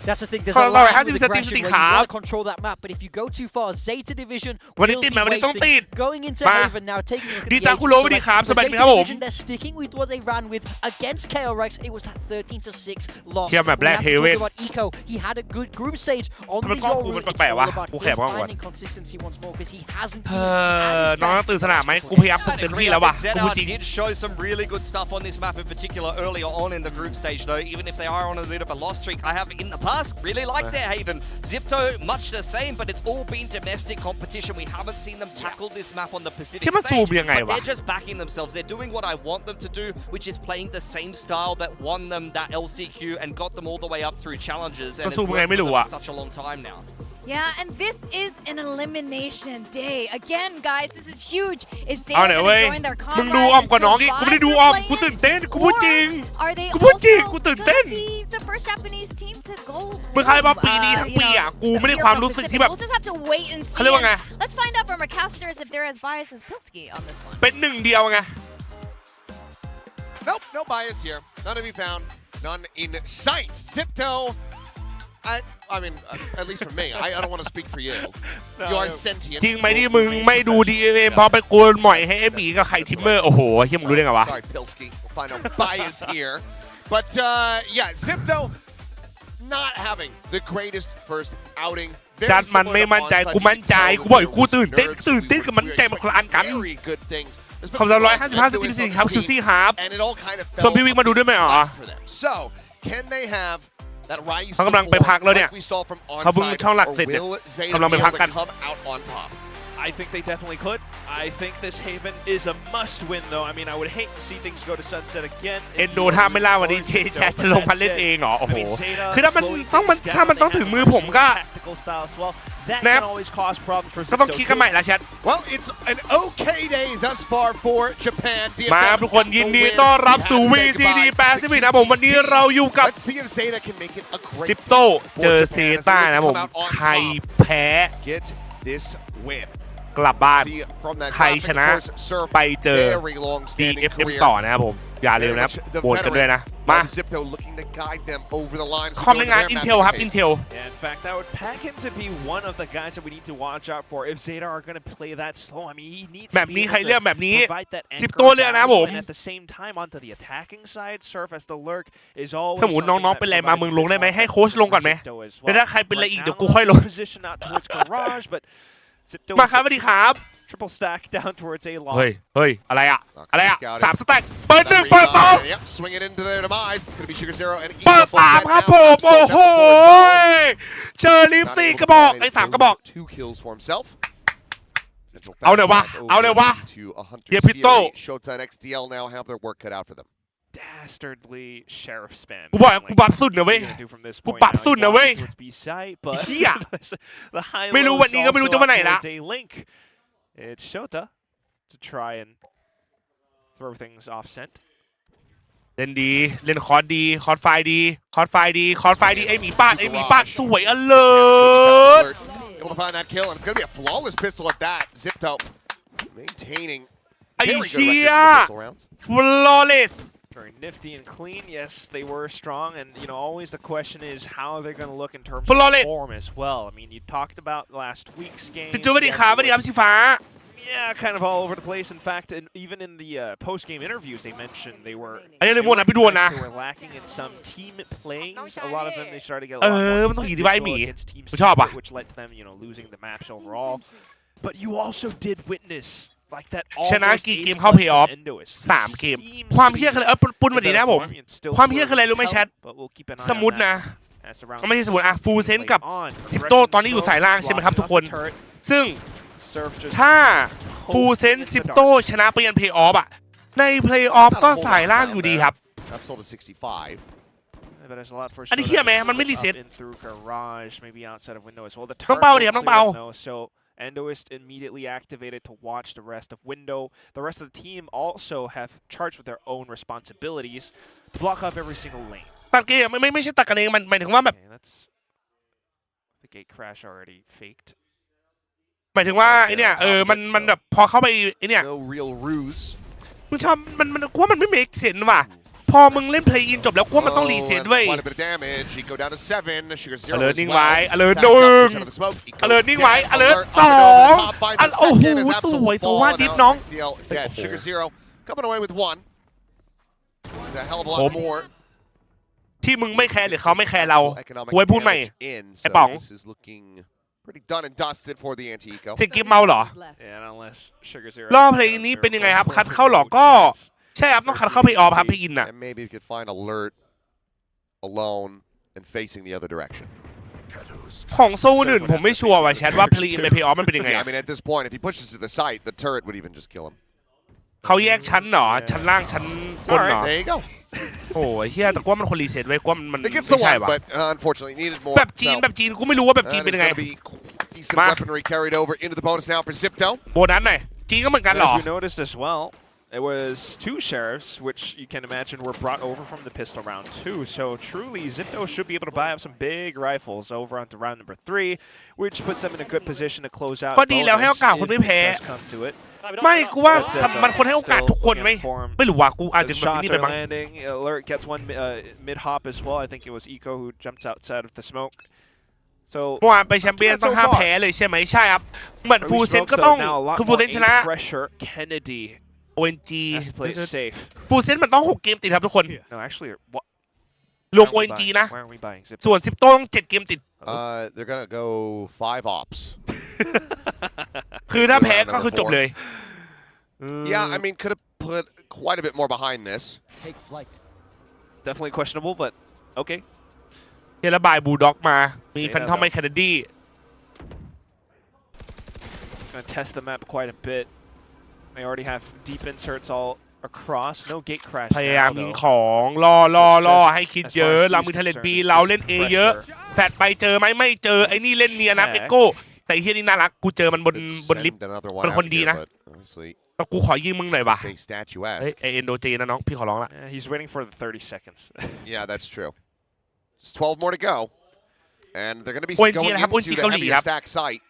That's the thing. There's ขอ a เรา lot ให้ of 50 สตรีม aggression สติ where ค you รับ want to control that map, but if you go too far, ZETA Division วันนี้ will ติด be ไหมวันนี้ต้อง wasting. ติด Going into มา Haven now, taking a look at ดี the จ้า Asian คุณโรสวัสดีครับ select. สบายดี ZETA ครับผม Division, they're sticking with what they ran with against KAï Rex. It was that 13-6 loss. เทียบแบบแรก We have to talk Haven about Eco. He had a good group stage on ทำไม the กล้อง Euro กูมัน route. It's แปลกๆ all วะ about กูแขกมากกว่า finding consistency once more because he hasn't เอ been อน้องต้องตื่นสนามไหมกูพยายามปลุกเต็มที่แล้วว่ะกูพูดจริง did show some really good stuff on this map in particular earlier on in the group stage, though, even if they are on a bit of a loss streak. I have in the past really liked their Haven. ZETA, much the same, but it's all been domestic competition. We haven't seen them tackle this map on the Pacific stage, but they're just backing themselves. They're doing what I want them to do, which is playing the same style that won them that LCQ and got them all the way up through challenges, and it's worked for them for such a long time now. Yeah, and this is an elimination day. Again, guys, this is huge. Is ZETA going to join their comrades and survive Are they also going to be the first Japanese team to go? มึงใครว่าปีนี้ทั้งปีอ่ะกูไม่ได้ความรู้สึกที่แบบ We'll just have to wait and see. Let's find out from our casters if they're as biased as Pilsky on this one. เป็นหนึ่งเดียวไง Nope, no bias here. None to be found. None in sight. ZETA. I mean, at least for me, I don't want to speak for you. You are sentient. จริงไหมที่มึงไม่ดูดีเอ็มพอไปโกนหมอยให้เอบีกับไข่ทิมเมอร์โอ้โหเฮียมึงรู้ได้ไงวะ Sorry, Pilsky. We'll find out bias here. But yeah, ZETA not having the greatest first outing. จัดมันไม่มั่นใจกูมั่นใจกูบอกกูตื่นเต้นกับมั่นใจมันคนละอันกันคำสั่ง155 44ครับคิวซี่ครับชวนพี่วิกมาดูด้วยไหมอ๋อ So can they have that rise เขากำลังไปพักแล้วเนี่ยเขาเพิ่งช่องหลักเสร็จเนี่ยกำลังไปพักกัน I think they definitely could. I think this Haven is a must-win, though. I mean, I would hate to see things go to sunset again. เอ็นโดถ้าไม่ล่าวันนี้เจแจจะลงมาเล่นเองเหรอโอ้โหคือถ้ามันต้องถึงมือผมก็นะก็ต้องคิดกันใหม่ละแชท Well, it's an okay day thus far for Japan. มาทุกคนยินดีต้อนรับสู่ VCT PACIFIC นะผมวันนี้เราอยู่กับXIPTO เจอเซต้านะผมใครแพ้กลับบ้านใครชนะไปเจอ DFM ต่อนะครับผมอย่าลืมนะครับโหวตกันด้วยนะมาคอมในงาน Intel ครับ Intel In fact, I would pack him to be one of the guys that we need to watch out for if ZETA are going to play that slow. I mean, he needs แบบนี้ใครเลือกแบบนี้ to provide that XIPTO เลือกนะผม and at the same time onto the attacking side, Surf as the lurk is always สมมุติน้องๆเป็นอะไรมามึงลงได้ไหมให้โค้ชลงก่อนไหมแล้วถ้าใครเป็นอะไรอีกเดี๋ยวกูค่อยลง position out towards Garage, but มาครับสวัสดีครับ triple stack down towards A long. เฮ้ยอะไรอะ3สแต็กเปิด1เปิด2เปิด3ครับผมโอ้โหเจอลิฟซี่กระบอกไอ้3กระบอกเอาเลยวะเฮียพิโต้ Dastardly sheriff spam. กูบอกกูปรับสุดนะเว้ยกูปรับสุดนะเว้ยเฮียไม่รู้วันนี้ก็ไม่รู้จะวันไหนละ It's Shota to try and throw things off scent. เล่นดีเล่นคอร์ดดีคอร์ดไฟดีไอ้หมีป้าดสวยอเลิศ Able to find that kill, and it's going to be a flawless pistol at that. ZETA maintaining ไอ้เชี่ย flawless Very nifty and clean. Yes, they were strong, and you know, always the question is how are they going to look in terms of form as well. I mean, you talked about last week's game. สวัสดีครับสีฟ้า Yeah, kind of all over the place. In fact, even in the post-game interviews, they mentioned they were lacking in some team plays. A lot of them they started to get a lot more against team spirit, which led to them, you know, losing the match overall. But you also did witness like that ชนะกี่เกมเข้าเพย์ออฟ3เกมความเฮี้ยคืออะไรปุ้นวันนี้นะผมความเฮี้ยคืออะไรรู้ไหมแชทสมุดนะไม่ใช่สมุดอะฟูลเซนกับZIPTOตอนนี้อยู่สายล่างใช่ไหมครับทุกคนซึ่งถ้าฟูลเซนZIPTOชนะไปยันเพย์ออฟอะในเพย์ออฟก็สายล่างอยู่ดีครับอันนี้เฮี้ยไหมมันไม่รีเซ็ตต้องเป่าเดี๋ยวต้องเป่าEndoist immediately activated to watch the rest of Window. The rest of the team also have charged with their own responsibilities to block off every single lane. ตัดเกมไม่ใช่ตัดกันเองมันหมายถึงว่าแบบ The gate crash already faked. หมายถึงว่าไอเนี่ยมันแบบพอเข้าไปไอเนี่ยมึงชอบมันกูว่ามันไม่เมคเซนส์ว่ะพอมึงเล่นเพลย์อินจบแล้วกูว่ามันต้องรีเซ็ตด้วยalert นิ่งไว้ alert 1 alert นิ่งไว้ alert 2โอ้โหสวยตัวว่าดิฟน้องผมที่มึงไม่แคร์หรือเขาไม่แคร์เรากูให้พูดใหม่ไอ้ป๋องเซ็งเกมเมาเหรอรอบเพลงนี้เป็นยังไงครับคัดเข้าหรอก็ ใช่ครับต้องคัดเข้าเพย์ออฟครับเพย์อินน่ะ And maybe you could find alert alone and facing the other direction. ของโซนอื่นผมไม่ชัวร์ว่าแชทว่าเพย์อินไปเพย์ออฟมันเป็นยังไง Yeah, I mean at this point if he pushes to the site the turret would even just kill him. เขาแยกชั้นเหรอชั้นล่างชั้นบนเหรอ There you go. โอ้ยเฮียแต่กว่ามันคนรีเซ็ตไว้กว่ามัน It gets ไม่ the ใช่ one, ว่ะ but unfortunately needed more. แบบจีนกูไม่รู้ว่าแบบจีน And เป็น it's ยังไง gonna be decent Ma. weaponry carried over into the bonus now for ZIPTO. โบนัสหน่อยจีนก็เหมือนกันเหรอ As we noticed as well, it was 2 sheriffs, which you can imagine were brought over from the pistol round 2. So truly, ZIPTO should be able to buy up some big rifles over onto round number 3, which puts them in a good position to close out. ก็ดีแล้วให้โอกาสคนไม่แพ้ come to it. ไม่กูว่ามันคนให้โอกาสทุกคนไหมไม่รู้ว่ากูอาจจะ The แบบ shots นี้ไป are มั้ง landing. Alert gets one mid hop as well. I think it was Eco who jumped outside of the smoke. So เมื่อวานไปแชมเปี้ยนต้องห้ามแพ้เลยใช่ไหมใช่ครับเหมือนฟูลเซนก็ต้องคือฟูลเซนชนะ pressure. Kennedy ONG has to play it safe. ฟูลเซนมันต้อง6เกมติดครับทุกคน No, actually, what? รวม ONG นะ Why are we buying ZIPTO? ส่วน10โต้ต้อง7เกมติด They're gonna go 5 ops. คือถ้าแพ้ก็คือจบเลย Yeah, I mean could have put quite a bit more behind this. Definitely questionable, but okay. เฮลบายบูลด็อกมามีแฟนทอมไมแคนดี้ Gonna test the map quite a bit. They already have deep inserts all across. No gate crash. พยายาม now, ยิง though. ของล่อให้คิดเยอะเรามีเทเลนบีเราเล่น A เยอะแฟดไปเจอไหมไม่เจอไอ้นี่เล่นเนียนะเอ็กโก้แต่เฮียนี่น่ารักกูเจอมันบน Could ลิฟต์ send another one เป็นคน out ดี here, นะ but obviously แต่กูขอยิงมึงหน่อยว่ะ stay เฮ้ย statuesque. ไอเอ็นโดเจนะน้องพี่ขอร้องละ He's waiting for the 30 seconds. Yeah, that's true. Just 12 more to go. And they're going to be ONG going นะครับ into ONG the เกาหลี heavier ครับ stack site.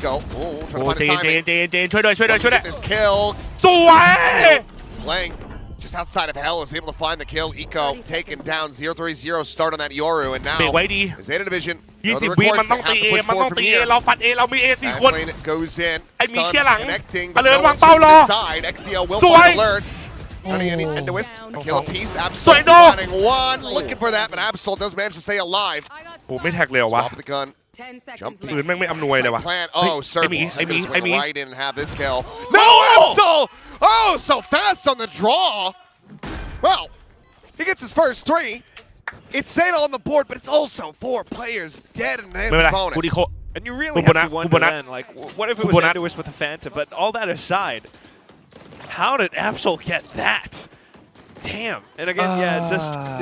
Go. Oh, โอ้ trying เจ to น find เจ the น timing. เจนเจนช่วยด้วย Get this kill. สวย Playing just outside of hell is able to find the kill. Eco taken down 0-3-0 start on that Yoru. And เบรก now ไว้ดี the Zeta Division. 20 วิมันต้องตี A มันต้องตี A เราฟัน A เรามี A 4 คน Lane goes in. ไอ้มี Stun เขี้ยหลัง connecting. อ But เลิร์ no วาง one's เป้ารอ to the side. XCL will สวย find alert. Running an Endoist. A kill apiece. สวย Absol โด finding one. Looking for that, but Absol does manage to stay alive. โอ้ไม่แท็กเลยเหรอวะ Swap the gun. 10 Jump seconds ปืน left. แม่งไม่อำนวยเลยว่ะ Plan. Hey, Oh, Serpent. I mean. Right in and have this kill. No, Absol! Oh, so fast on the draw. Well, he gets his first 3. It's Zeta on the board, but it's also 4 players dead in ไม่เป็นไร the กู bonus. ดีโค And you really Ubunat, have to wonder Ubunat. then, like, what if it was Ubunat. Endoist with a Phantom? But all that aside, how did Absol get that? Damn. And again,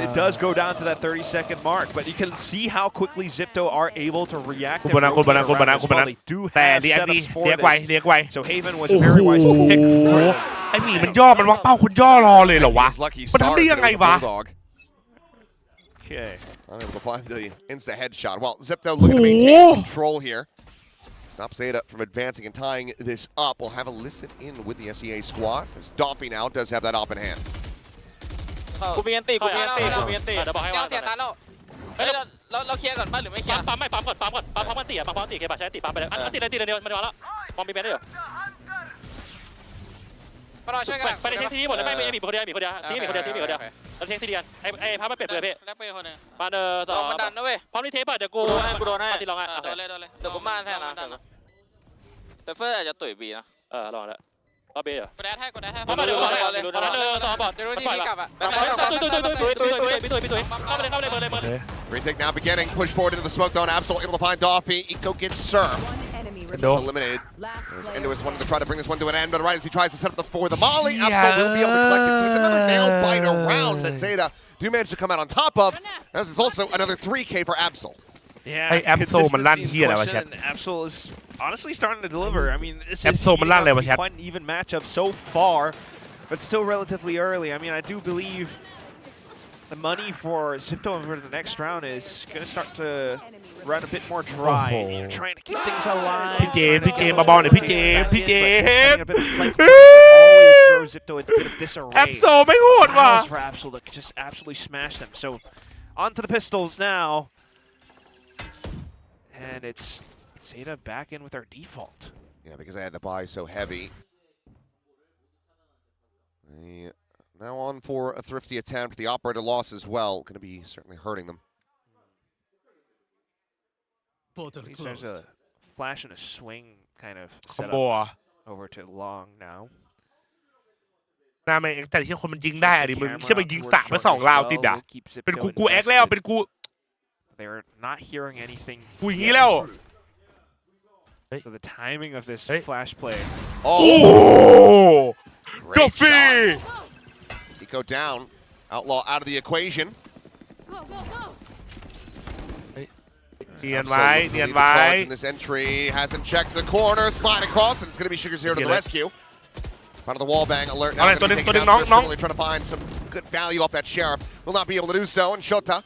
it does go down to that 30-second mark, but you can see how quickly ZIPTO are able to react. and rotate around as well. They do แต่ have เรียกดี setups for เรียกไว this. เรียกไว So Haven was a very wise pick. ไอ้หมีมันย่อมันวางเป้าคุณย่อรอเลยเหรอวะ His lucky มัน star ทำได้ is ยังไง with the วะ Bulldog. Okay. Unable to find the insta headshot. Well, ZIPTO looking to maintain control here. Stop Zeta from advancing and tying this up. We'll have a listen in with the SEA squad, as Dompy now does have that op in hand. กูมีอันตีเดี๋ยวบอกให้ว่าเสียตันแล้วเฮ้ยเราเคลียร์ก่อนป่ะหรือไม่เคลียร์ปั๊มก่อนปั๊มอันตีปั๊มอันตีเคป่ะใช้อันตีปั๊มไปเลยอันตีเลยเดียวมันมาแล้วปั๊มมีแบนได้เหรอเราช่วยกันไปในทีหมดเลยไม่มีคนเดียวทีมีคนเดียวเราเทคทีเดียวไอ้พับมันเปลี่ยนเปลือกพี่แล้วเปลี่ยนคนนึงมาต่อมันดันนะเว้ยพร้อมนี่เทปป่ะเดี๋ยวกูโดนให้ตีลองอ่ะโดนเลยเดี๋ยวกูมาแทนนะแต่เฟิร์สอาจจะตุ๋ยบีนะลองแล้วเอาเบย์เหรอกดแดดให้พร้อมมาเลยต่อบอดเดี๋ยวที่กลับอ่ะตุ๋ยเข้าไปเลย Retake now beginning. Push forward into the smoke zone. Absol able to find Dompy. Eco gets served. Eliminated. Endoist wanted to try to bring this one to an end, but right as he tries to set up the Molly, Absol will be able to collect it. So it's another nail biter round that Zeta do manage to come out on top of. As it's also another 3K for Absol. Yeah, ไอ้ Absol มันลั่นเหี้ยอะไรวะแชท Absol is honestly starting to deliver. I mean, this Absol มันลั่นอะไรวะแชท quite an even matchup so far, but still relatively early. I mean, I do believe the money for ZIPTO for the next round is going to start to run a bit more dry. You know, trying to keep things alive. พี่เจมเบาๆหน่อยพี่เจม always throws ZIPTO into a bit of disarray. แอปโซไม่โหดว่ะ Allows for Absol to just absolutely smash them. So onto the pistols now. And it's Zeta back in with our default. Yeah, because they had the buy so heavy. Now on for a thrifty attempt. The operator loss as well. Going to be certainly hurting them. There's a flash and a swing kind of คอม setup โบอ่ะ over to long now. หน้าแม่งแต่ที่คนมันยิงได้อะดิมึงเชื่อมันยิง3 ไป 2 ราวติดอ่ะเป็นกูแอคแล้วเป็นกู They're not hearing anything. กูอย่างนี้แล้ว So the timing of this flash play. โอ้ดฟฟี่ Eco down. Outlaw out of the equation. เนียนไว้เนียนไว้ This entry hasn't checked the corner. Slide across, and it's going to be Sugar Zero to the rescue. Front of the wall bang alert. Now going to be taken out. Really trying to find some good value off that sheriff. Will not be able to do so. And Shota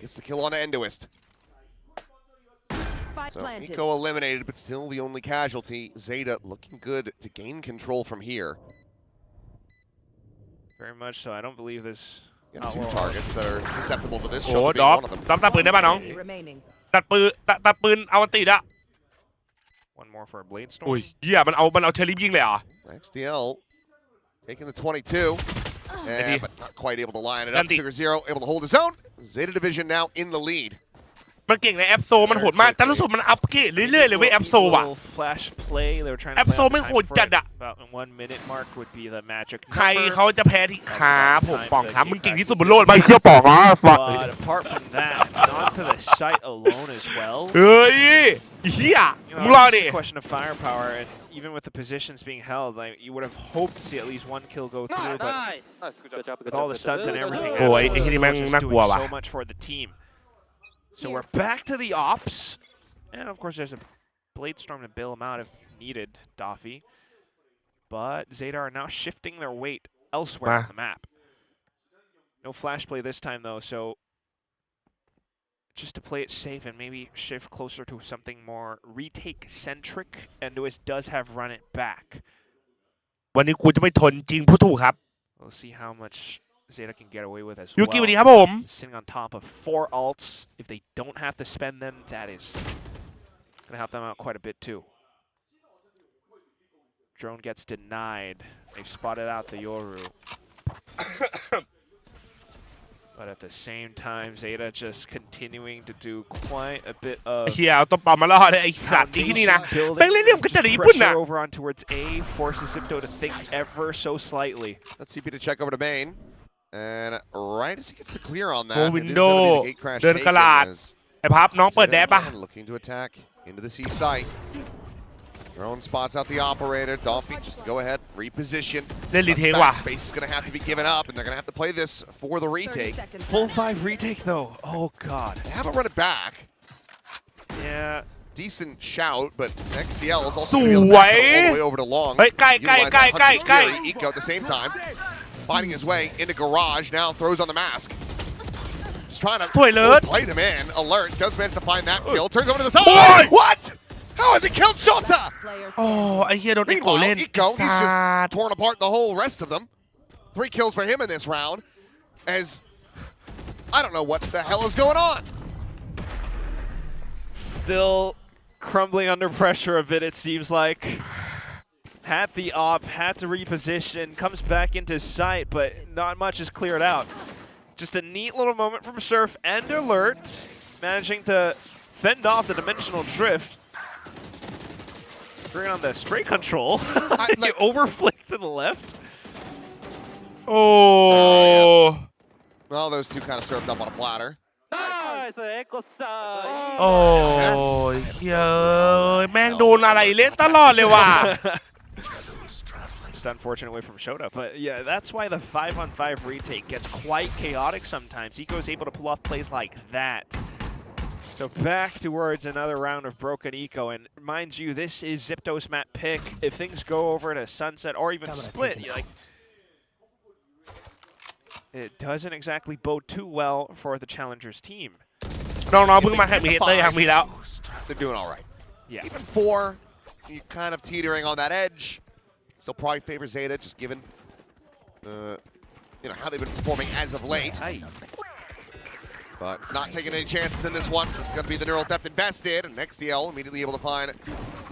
gets the kill on Endoist. So Eco eliminated, but still the only casualty. ZETA looking good to gain control from here. Very much so. I don't believe this. Got 2 targets that are susceptible to this โอ้ shot ด being อฟ one of them. ตัดปืนได้ป่ะน้องตัดปืนเอาอันติดอะ One more for a blade storm. โอ้ยเหี้ยมันเอาเชลิฟยิงเลยเหรอ XDL taking the 22. But not quite able to line it up. Sugar Zero able to hold his own. ZETA Division now in the lead. มันเก่งในแอปโซมันโหดมากแต่รู้สึกมันอัพเกรดเรื่อยๆเลยเว้ยแอปโซอ่ะ Flash play. They were trying to แอปโซไม่โหดจัดอะ about 1 minute mark would be the magic ใคร number. เขาจะแพ้ที่ขาผมป่องครับมึงเก่งที่สุดบนโลกมันเชื่อป่องอ่ะ But apart from that, onto the site alone as well. เฮ้ยเฮียมึงรอดิ It's a question of firepower, and even with the positions being held, like you would have hoped to see at least 1 kill go through. But with all the studs and everything, โอ้ยไอ้ที่นี่แม่งน่ากลัวว่ะ so much for the team. So we're back to the ops, and of course there's a blade storm to bail him out if needed, Doffy. But ZETA are now shifting their weight elsewhere on the map. No flash play this time though, so just to play it safe and maybe shift closer to something more retake-centric, Endoist does have run it back. วันนี้กูจะไม่ทนจริงผู้ถูกครับ We'll see how much ZETA can get away with as ยู well. กิสวัสดีครับผม Sitting on top of 4 ults. If they don't have to spend them, that is going to help them out quite a bit too. Drone gets denied. They've spotted out the Yoru. But at the same time, ZETA just continuing to do quite a bit of เฮียเอาตัวปอมมาล่อเลยไอ้สัตว์ที่นี่นะแม่งเล่นเรื่องกันจัดญี่ปุ่นน่ะ pressure over on towards A forces ZIPTO to think ever so slightly. Let's CP to check over to main. And right as he gets the clear on that, โอ้ it วิน is โด going to ว์ be the gate crash เดินกระลาด taken as ไอ้พับน้องเปิดแดบปะ looking to attack into the C site. Drone spots out the operator. Doffy just go ahead, reposition. เล่นรีเทคว่ะ Space is going to have to be given up, and they're going to have to play this for the retake. Full 5 retake though. Oh god. They haven't run it back. Yeah. Decent shout, but XDL is also ส going to be able to ว back ย all the way over to long. เฮ้ยใกล้ Eco at the same time, finding his way into garage. Now throws on the mask. Just trying to play them in. Alert does manage to find that kill. Turns over to the side. What? How has he killed Shota? โอ้ไอ้เฮียโดนไอ้โก Meanwhile, เล่น Eco, he's สั just ตว์ torn apart the whole rest of them. 3 kills for him in this round. As I don't know what the hell is going on. Still crumbling under pressure a bit, it seems like. Had the op, had to reposition, comes back into sight, but not much is cleared out. Just a neat little moment from Surf and Alert, managing to fend off the dimensional drift. Bring on the spray control. You overflick to the left. โอ้ Well, those two kind of served up on a platter. โอ้ยเฮียแม่งโดนอะไรเล่นตลอดเลยว่ะ Just unfortunate way from Shota, but yeah, that's why the 5-on-5 retake gets quite chaotic sometimes. Eco is able to pull off plays like that. So back towards another round of broken Eco, and mind you, this is ZIPTO's map pick. If things go over to Sunset or even Split, like it doesn't exactly bode too well for the Challengers team. น้องๆเพิ่งมาแข่งมีเฮเตอร์ยังมีแล้ว They're doing all right. Yeah. Even 4, you're kind of teetering on that edge. Still probably favors ZETA, just given you know how they've been performing as of late. But not taking any chances in this one. It's going to be the neural depth invested, and XDL immediately able to find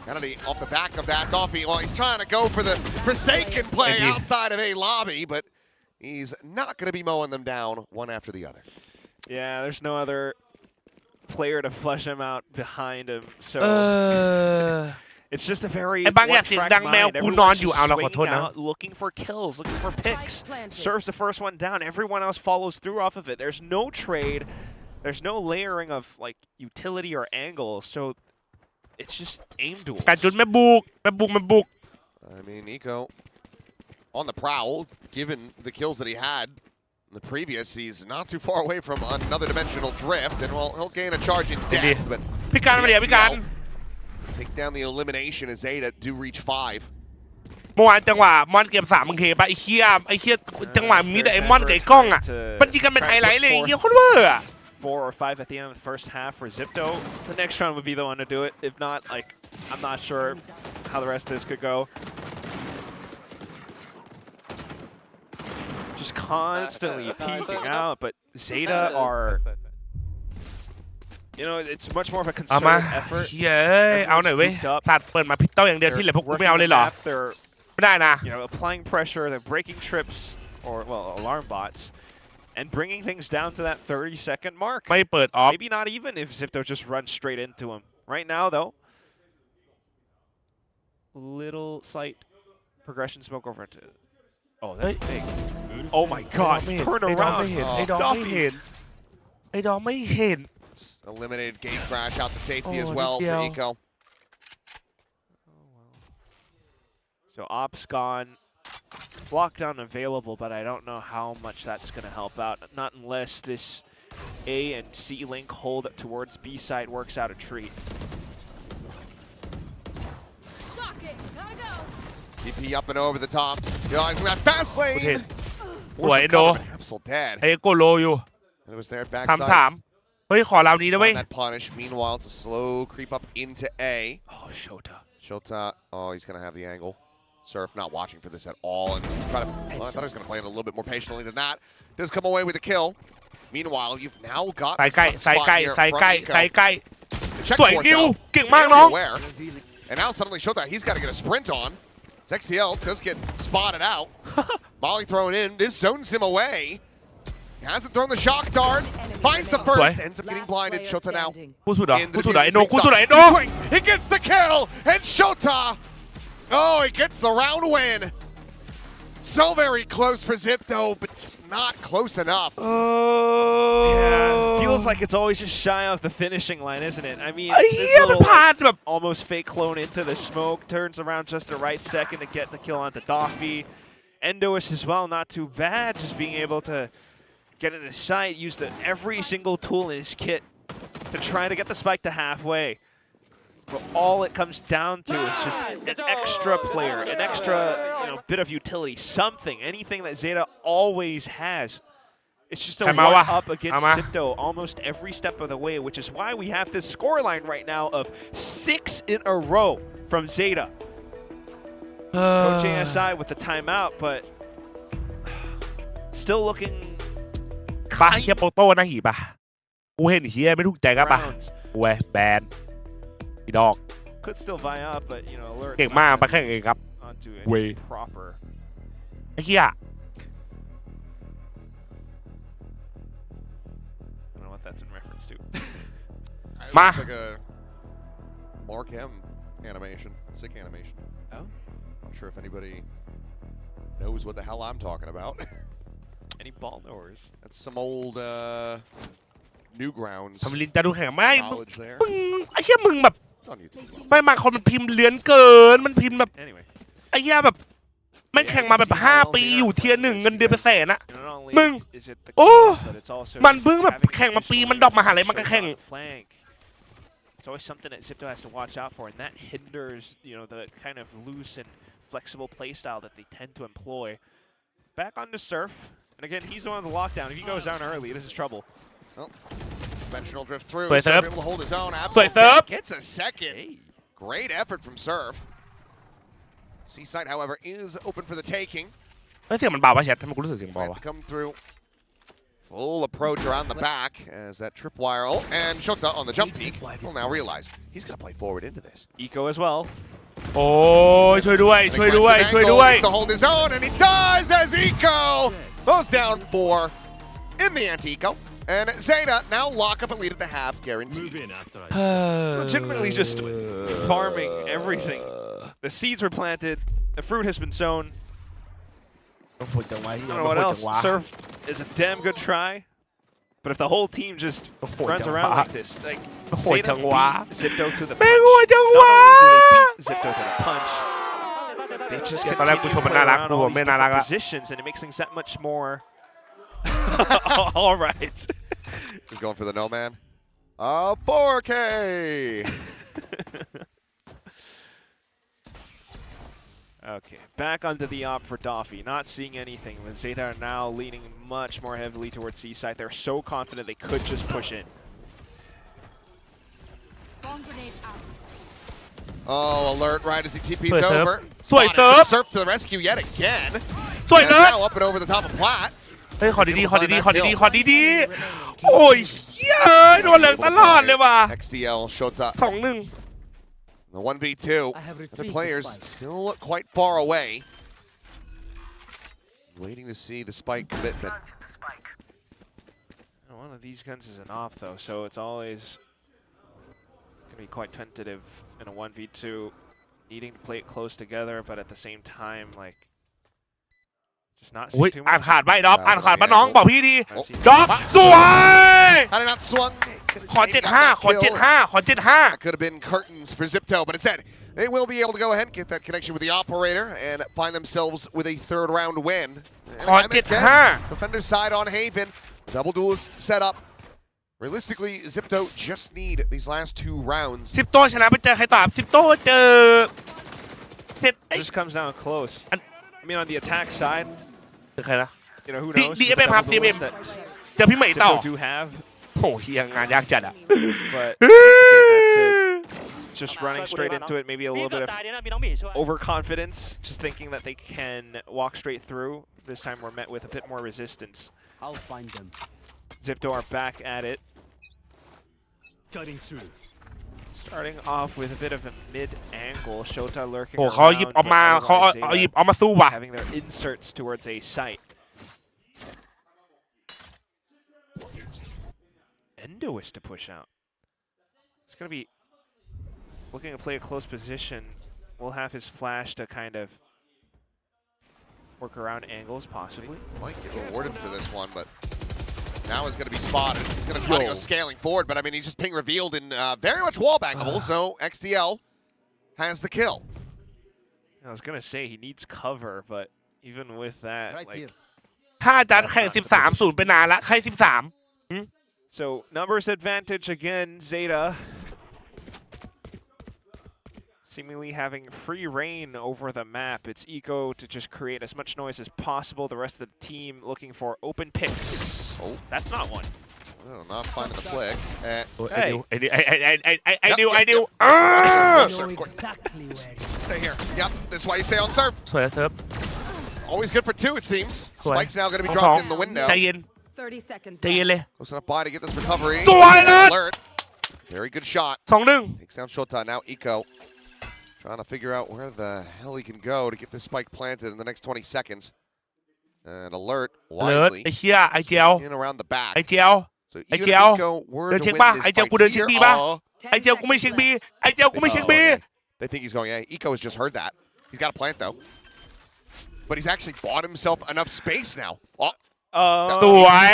Kennedy off the back of that. Doffy, well, he's trying to go for the Forsaken play outside of A lobby, but he's not going to be mowing them down one after the other. Yeah, there's no other player to flush him out behind him, so It's just a very ไอ้บางอยากเสียงดังแมวกูนอนอยู่เอาเราขอโทษนะ looking for kills, looking for picks. Serves the first one down. Everyone else follows through off of it. There's no trade. There's no layering of like utility or angles. So it's just aim duels. การจุดแม่บุก I mean, Eco on the prowl, given the kills that he had in the previous, he's not too far away from another dimensional drift, and well, he'll gain a charge in depth, but พี่การมาเดี๋ยวพี่การ take down the elimination as ZETA do reach 5. เมื่อวานจังหวะมอนเกม3มึงเคปะไอ้เหี้ยจังหวะมีแต่ไอ้มอนกับไอ้กล้องอ่ะมันยิงกันเป็นไฮไลท์เลยไอ้เหี้ยโคตรเวอร์อ่ะ 4 or 5 at the end of the first half for XIPTO. The next round would be the one to do it. If not, like, I'm not sure how the rest of this could go. Just constantly peeking out, but ZETA are, you know, it's much more of a เอามา concerted effort. เฮ้ยเอาหน่อยเว้ยสัตว์เปิดมาพิตเต้าอย่างเดียวที่เหลือพวกกูไม่เอาเลยเหรอ They're, ไม่ได้นะ you know, applying pressure, they're breaking trips, or, well, alarm bots, and bringing things down to that 30-second mark. ไม่เปิดออฟ Maybe not even if XIPTO just runs straight into him. Right now, though, little slight progression smoke over into. Oh, that's big. Oh my God! Turn ไอ้ดอม around. ไม่เห็นไอ้ดอมไม่เห็นไอ้ดอมไม่เห็น Eliminated gate crash out to safety as Oh, well for yeah. Eco. So Ops gone. Lockdown available, but I don't know how much that's going to help out. Not unless this A and C link hold towards B side works out a treat. TP up and over the top. Utilizing that fast กูเห็น lane. สวยโด Absolute dead. ไอ้โกโลอยู่ And it was there at ทำ backside. 3เฮ้ยขอเรานี้นะเว้ย That punish. Meanwhile, it's a slow creep up into A. Oh, Shota. Shota, oh, he's going to have the angle. Surf not watching for this at all. And try to, well, I thought he was going to play it a little bit more patiently than that. Does come away with a kill. Meanwhile, you've now got ใส่ใกล้ a ใส่ spot ใกล้ here ใส่ from ใกล้ Eco. ใส่ใกล้ The check สวย force นิว out. เก่งมาก Very น้อง aware. And now suddenly Shota, he's got to get a sprint on. XTL does get spotted out. Molly thrown in. This zones him away. Hasn't thrown the shock dart. Finds the first. Ends up getting blinded. Shota now. คู่สุดเหรอ into คู่ the สุดเหรอไอ้โน defense. คู่สุดเหรอไอ้โน Swings. He gets the kill. And Shota. Oh, he gets the round win. So very close for XIPTO, but just not close enough. Yeah, feels like it's always just shy of the finishing line, isn't it? I mean, ไอ้ this เหี้ยมัน little พลาดแบบ almost fake clone into the smoke, turns around just the right second to get the kill onto Doffy. Endois as well, not too bad, just being able to get in his sight, use every single tool in his kit to try to get the spike to halfway. But all it comes down to is just an extra player, an extra bit of utility, something, anything that ZETA always has. It's just a one up against XIPTO almost every step of the way, which is why we have this scoreline right now of 6 in a row from ZETA. Coach ASI with the timeout, but still looking ปะเฮียโปโต้นะหีปะกูเห็นเฮียไม่ถูกใจก็ปะ rounds. กูแหวแบนอีดอก Could still vie up, but alert เก่งมากไปแข่งเองครับ onto a Way. proper. ไอ้เฮีย I don't know what that's in reference to. It Ma. looks like a Mark M animation, sick animation. Oh. Not sure if anybody knows what the hell I'm talking about. Any ball knowers? That's some old Newgrounds ทำลินจะดูแข่งไม่มึง knowledge there. ไอ้เฮียมึงแบบ It's on YouTube. ไม่มาคนมันพิมพ์เลือนเกินมันพิมพ์แบบ Anyway. ไอ้เฮียแบบแม่งแข่งมาแบบ5 ปีอยู่เทียร์ 1เงินเดือนเป็นแสนอะ Not only มึง is it the โอ้ kills, but it's also มัน just เพิ่งแบบ having แข่งมาปี additional มันดรอปมาหาอะไรมันก็ shots แข่ง on the flank. It's always something that XIPTO has to watch out for, and that hinders, the kind of loose and flexible playstyle that they tend to employ. Back on to Surf, and again, he's the one on the lockdown. If he goes down early, this is trouble. Well, conventional drift through. Play Surf Surf. able to hold his own. Play Absolute Surf. gets a second. Great effort from Surf. C-side, however, is open for the taking. เฮ้ยเสียงมันเบาป่ะแชททำไมกูรู้สึกเสียงเบา Have วะ to come through. Full approach around the back as that tripwire. Oh, and Shota on the jump peak will now realize he's got to play forward into this. Eco as well. โอ้ยช่วยด้วยช่วยด้วยช่วยด้วย To hold his own, and he does as Eco goes down 4 in the anti-Eco. And ZETA now lock up a lead at the half, guaranteed. It's legitimately just farming everything. The seeds were planted, the fruit has been sown. I don't know what else. Surf is a damn good try. But if the whole team just runs around like this, like ZETA beat ZIPTO to the punch. Not only do they beat ZIPTO to the punch, they just continue to play around all these different positions, and it makes things that much more. All right. He's going for the no man. 4K. Okay, back onto the op for Doffy. Not seeing anything, but ZETA are now leaning much more heavily towards C side. They're so confident they could just push in. Oh, alert right as he TP's Surf. over. Surf. Spotted. Surf to the rescue yet again. And now up and over the top of Plat. เฮ้ยขอดีๆโอ้ยเฮ้ยโดนเหลืองตลอดเลยว่ะ XDL Shota. 2-1 The 1v2. The players still quite far away. Waiting to see the spike commitment. One of these guns is an op though, so it's always going to be quite tentative in a 1v2, needing to play it close together, but at the same time, like, just not seeing too อ่าน much. ขาดใบด็อกอ่านขาดปะน้องบอกพี่ดีด็อกสวย Had it not swung. ขอ 75 ขอ 75 ขอ 75 That could have been curtains for ZIPTO, but instead, they will be able to go ahead and get that connection with the operator and find themselves with a third round win. ขอ 75 Defender's side on Haven. Double duelist set up. Realistically, ZIPTO just need these last 2 rounds. 10โต้ชนะไปเจอใครต่อ10โต้เจอ It just comes down close. I mean, on the attack side, ใครนะ you know, who knows? DFM ครับ DFM เจอพี่ใหม่ต่อ ZIPTO do have, โหเฮียงานยากจัดอ่ะ but again, that's just running straight into it. Maybe a little bit of overconfidence, just thinking that they can walk straight through. This time we're met with a bit more resistance. I'll find them. ZIPTO are back at it. Cutting through. Starting off with a bit of a mid-angle. Shota lurking โหเขาหยิบออกมา around, เขา but เอาหยิบ otherwise ออกมาสู้ว่ะ ZETA having their inserts towards a site. Endo is to push out. It's going to be looking to play a close position. We'll have his flash to kind of work around angles, possibly. Might get rewarded for this one, but now he's going to be spotted. He's going to try to go scaling forward, but I mean, he's just ping revealed in very much wallbangable, so XDL has the kill. I was going to say he needs cover, but even with that, like... ถ้าจัดแข่ง 13-0 ไปนานละใคร 13 So, numbers advantage again, ZETA. Seemingly having free reign over the map. It's Eco to just create as much noise as possible. The rest of the team looking for open picks. Oh, that's not one. Oh, not finding the flick. Hey. I knew. Stay here. Yep, this is why you stay on serve. สวยแล้วเซิร์ฟ Always good for 2, it seems. สวย Spike's now going to be สอง dropped in the window. ใจเย็น 30 seconds. ใจเย็นเลย Close enough by to get this recovery. สวยนะ Alert. Very good shot. 2-1 Takes down Shota. Now Eco trying to figure out where the hell he can go to get this spike planted in the next 20 seconds. And alert เลิศ wisely ไอ้เชี่ยไอ้เจียว in around the back. ไอ้เจียว So ไอ้ even เจียว if Eco were เดิน to เช็ค win ป่ะ this ไอ้เจียว fight กูเดินเช็ค here, บีป่ะ oh, ไอ้เจียวกูไม่เช็คบีไอ้เจียวกูไม่เช็คบี they think he's going, yeah, Eco has just heard that. He's got a plant though. But he's actually bought himself enough space now. Oh, สวย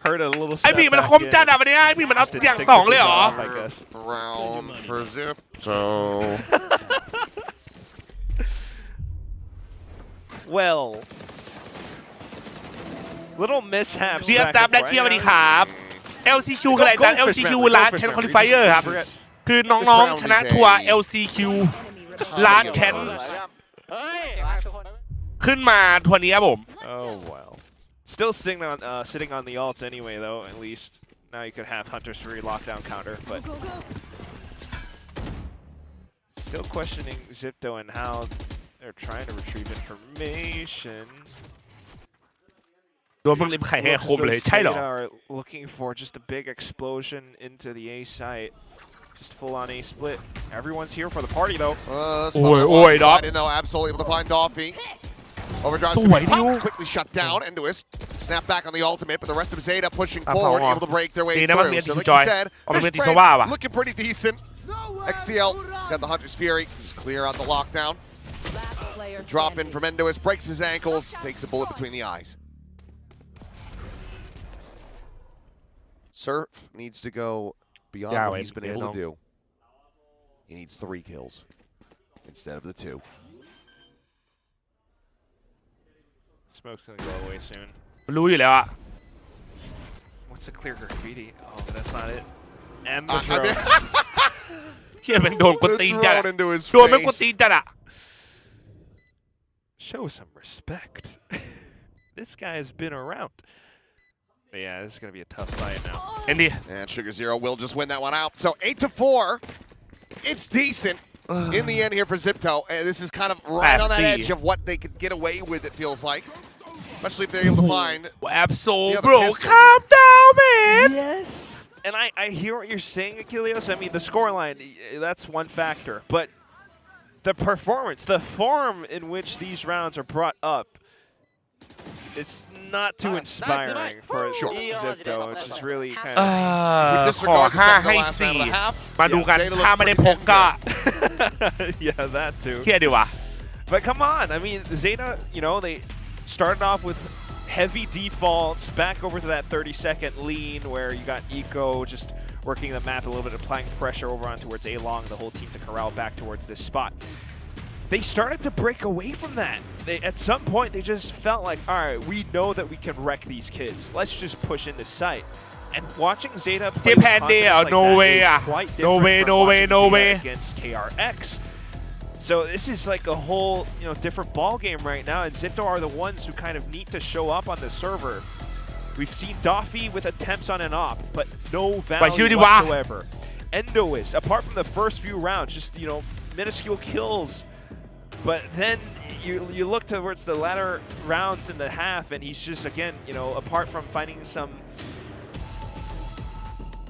Heard a little ไอ้บีมันคมจัดอ่ะวันนี้ไอ้บีมันเอาอย่าง2เลยเหรอ round for ZIPTO. Well, little mishaps. เรียบตามและเชียร์สวัสดีครับ LCQ คืออะไรจ๊ะ LCQ Last Chance Qualifier ครับ คือน้องๆชนะทัวร์ LCQ Last Chance ขึ้นมาทัวร์นี้ครับผม Oh well. Still sitting on the ults anyway, though. At least now you could have Hunter's free lockdown counter, but still questioning ZIPTO and how they're trying to retrieve information. โดนมึงลิมไข่ให้คมเลยใช่เหรอ Are looking for just a big explosion into the A site. Just full on A split. Everyone's here for the party though. Oi, dog. Though, absolutely able to find Doffy. Overdrive quickly shut down. Endoist snap back on the ultimate, but the rest of ZETA pushing forward, able to break their way through. So like you said, this trade looking pretty decent. XTL has got the Hunter's Fury. Just clear out the lockdown. Drop in from Endoist, breaks his ankles, takes a bullet between the eyes. Surf needs to go beyond what he's been able to do. He needs 3 kills instead of the 2. Smoke's gonna go away soon. รู้อยู่แล้วอะ What's the clear graffiti? Oh, that's not it. And the throw. เชี่ยแม่งโดนกดตีนจัดอะโดนแม่งกดตีนจัดอะ Show some respect. This guy has been around. But yeah, this is gonna be a tough fight now. Andy. And Sugar Zero will just win that one out. So 8-4. It's decent in the end here for ZETA. And this is kind of right on that edge of what they could get away with, it feels like. Especially if they're able to find. Absol, bro, calm down, man. Yes. And I hear what you're saying, Achilles. I mean, the scoreline, that's one factor. But the performance, the form in which these rounds are brought up, it's not too inspiring for ZETA, which is really kind of... ขอ5 ให้ 4 มาดูกันถ้าไม่ได้พกก็ Yeah, that too. เครียดดีว่ะ But come on, I mean, ZETA, you know, they started off with heavy defaults, back over to that 30-second lean where you got Eco just working the map a little bit, applying pressure over on towards A-Long, the whole team to corral back towards this spot. They started to break away from that. At some point, they just felt like, all right, we know that we can wreck these kids. Let's just push into sight. And watching ZETA play like no way, is quite different from watching ZETA against KRX. So this is like a whole, different ball game right now, and ZETA are the ones who kind of need to show up on the server. We've seen Doffy with attempts on and off, but no value whatsoever. Endoist, apart from the first few rounds, just minuscule kills. But then you look towards the latter rounds in the half, and he's just, again, apart from finding some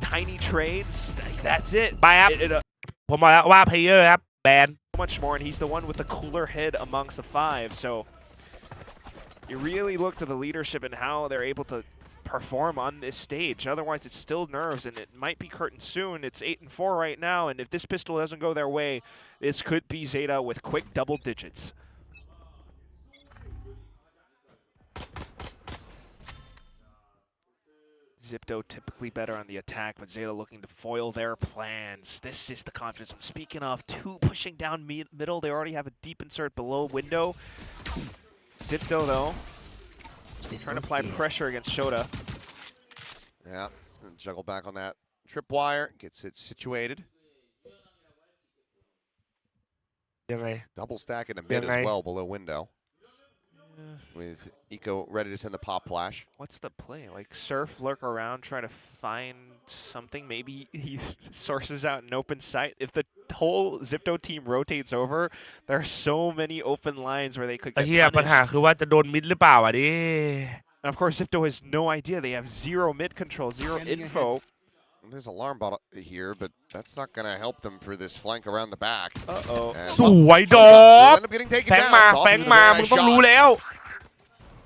tiny trades, that's it. ไปครับผมบอกแล้วว่าเพลเยอร์ครับแบน Much more, and he's the one with the cooler head amongst the 5. So you really look to the leadership and how they're able to perform on this stage. Otherwise, it's still nerves, and it might be curtain soon. It's 8-4 right now, and if this pistol doesn't go their way, this could be ZETA with quick double digits. XIPTO typically better on the attack, but ZETA looking to foil their plans. This is the confidence I'm speaking of. 2 pushing down middle. They already have a deep insert below window. XIPTO, though, trying to apply pressure against Shota. Yeah, juggle back on that tripwire. Gets it situated. Double stack in the mid as well below window. With Eco ready to send the pop flash. What's the play? Like Surf lurk around trying to find something. Maybe he sources out an open sight. If the whole ZIPTO team rotates over, there are so many open lines where they could get punished. ปัญหาคือว่าจะโดนมิดหรือเปล่าอ่ะดิ And of course, ZIPTO has no idea. They have 0 mid control, 0 info. There's an alarm bot here, but that's not going to help them for this flank around the back. Uh-oh. สวยดอกแฟงมามึงต้องรู้แล้ว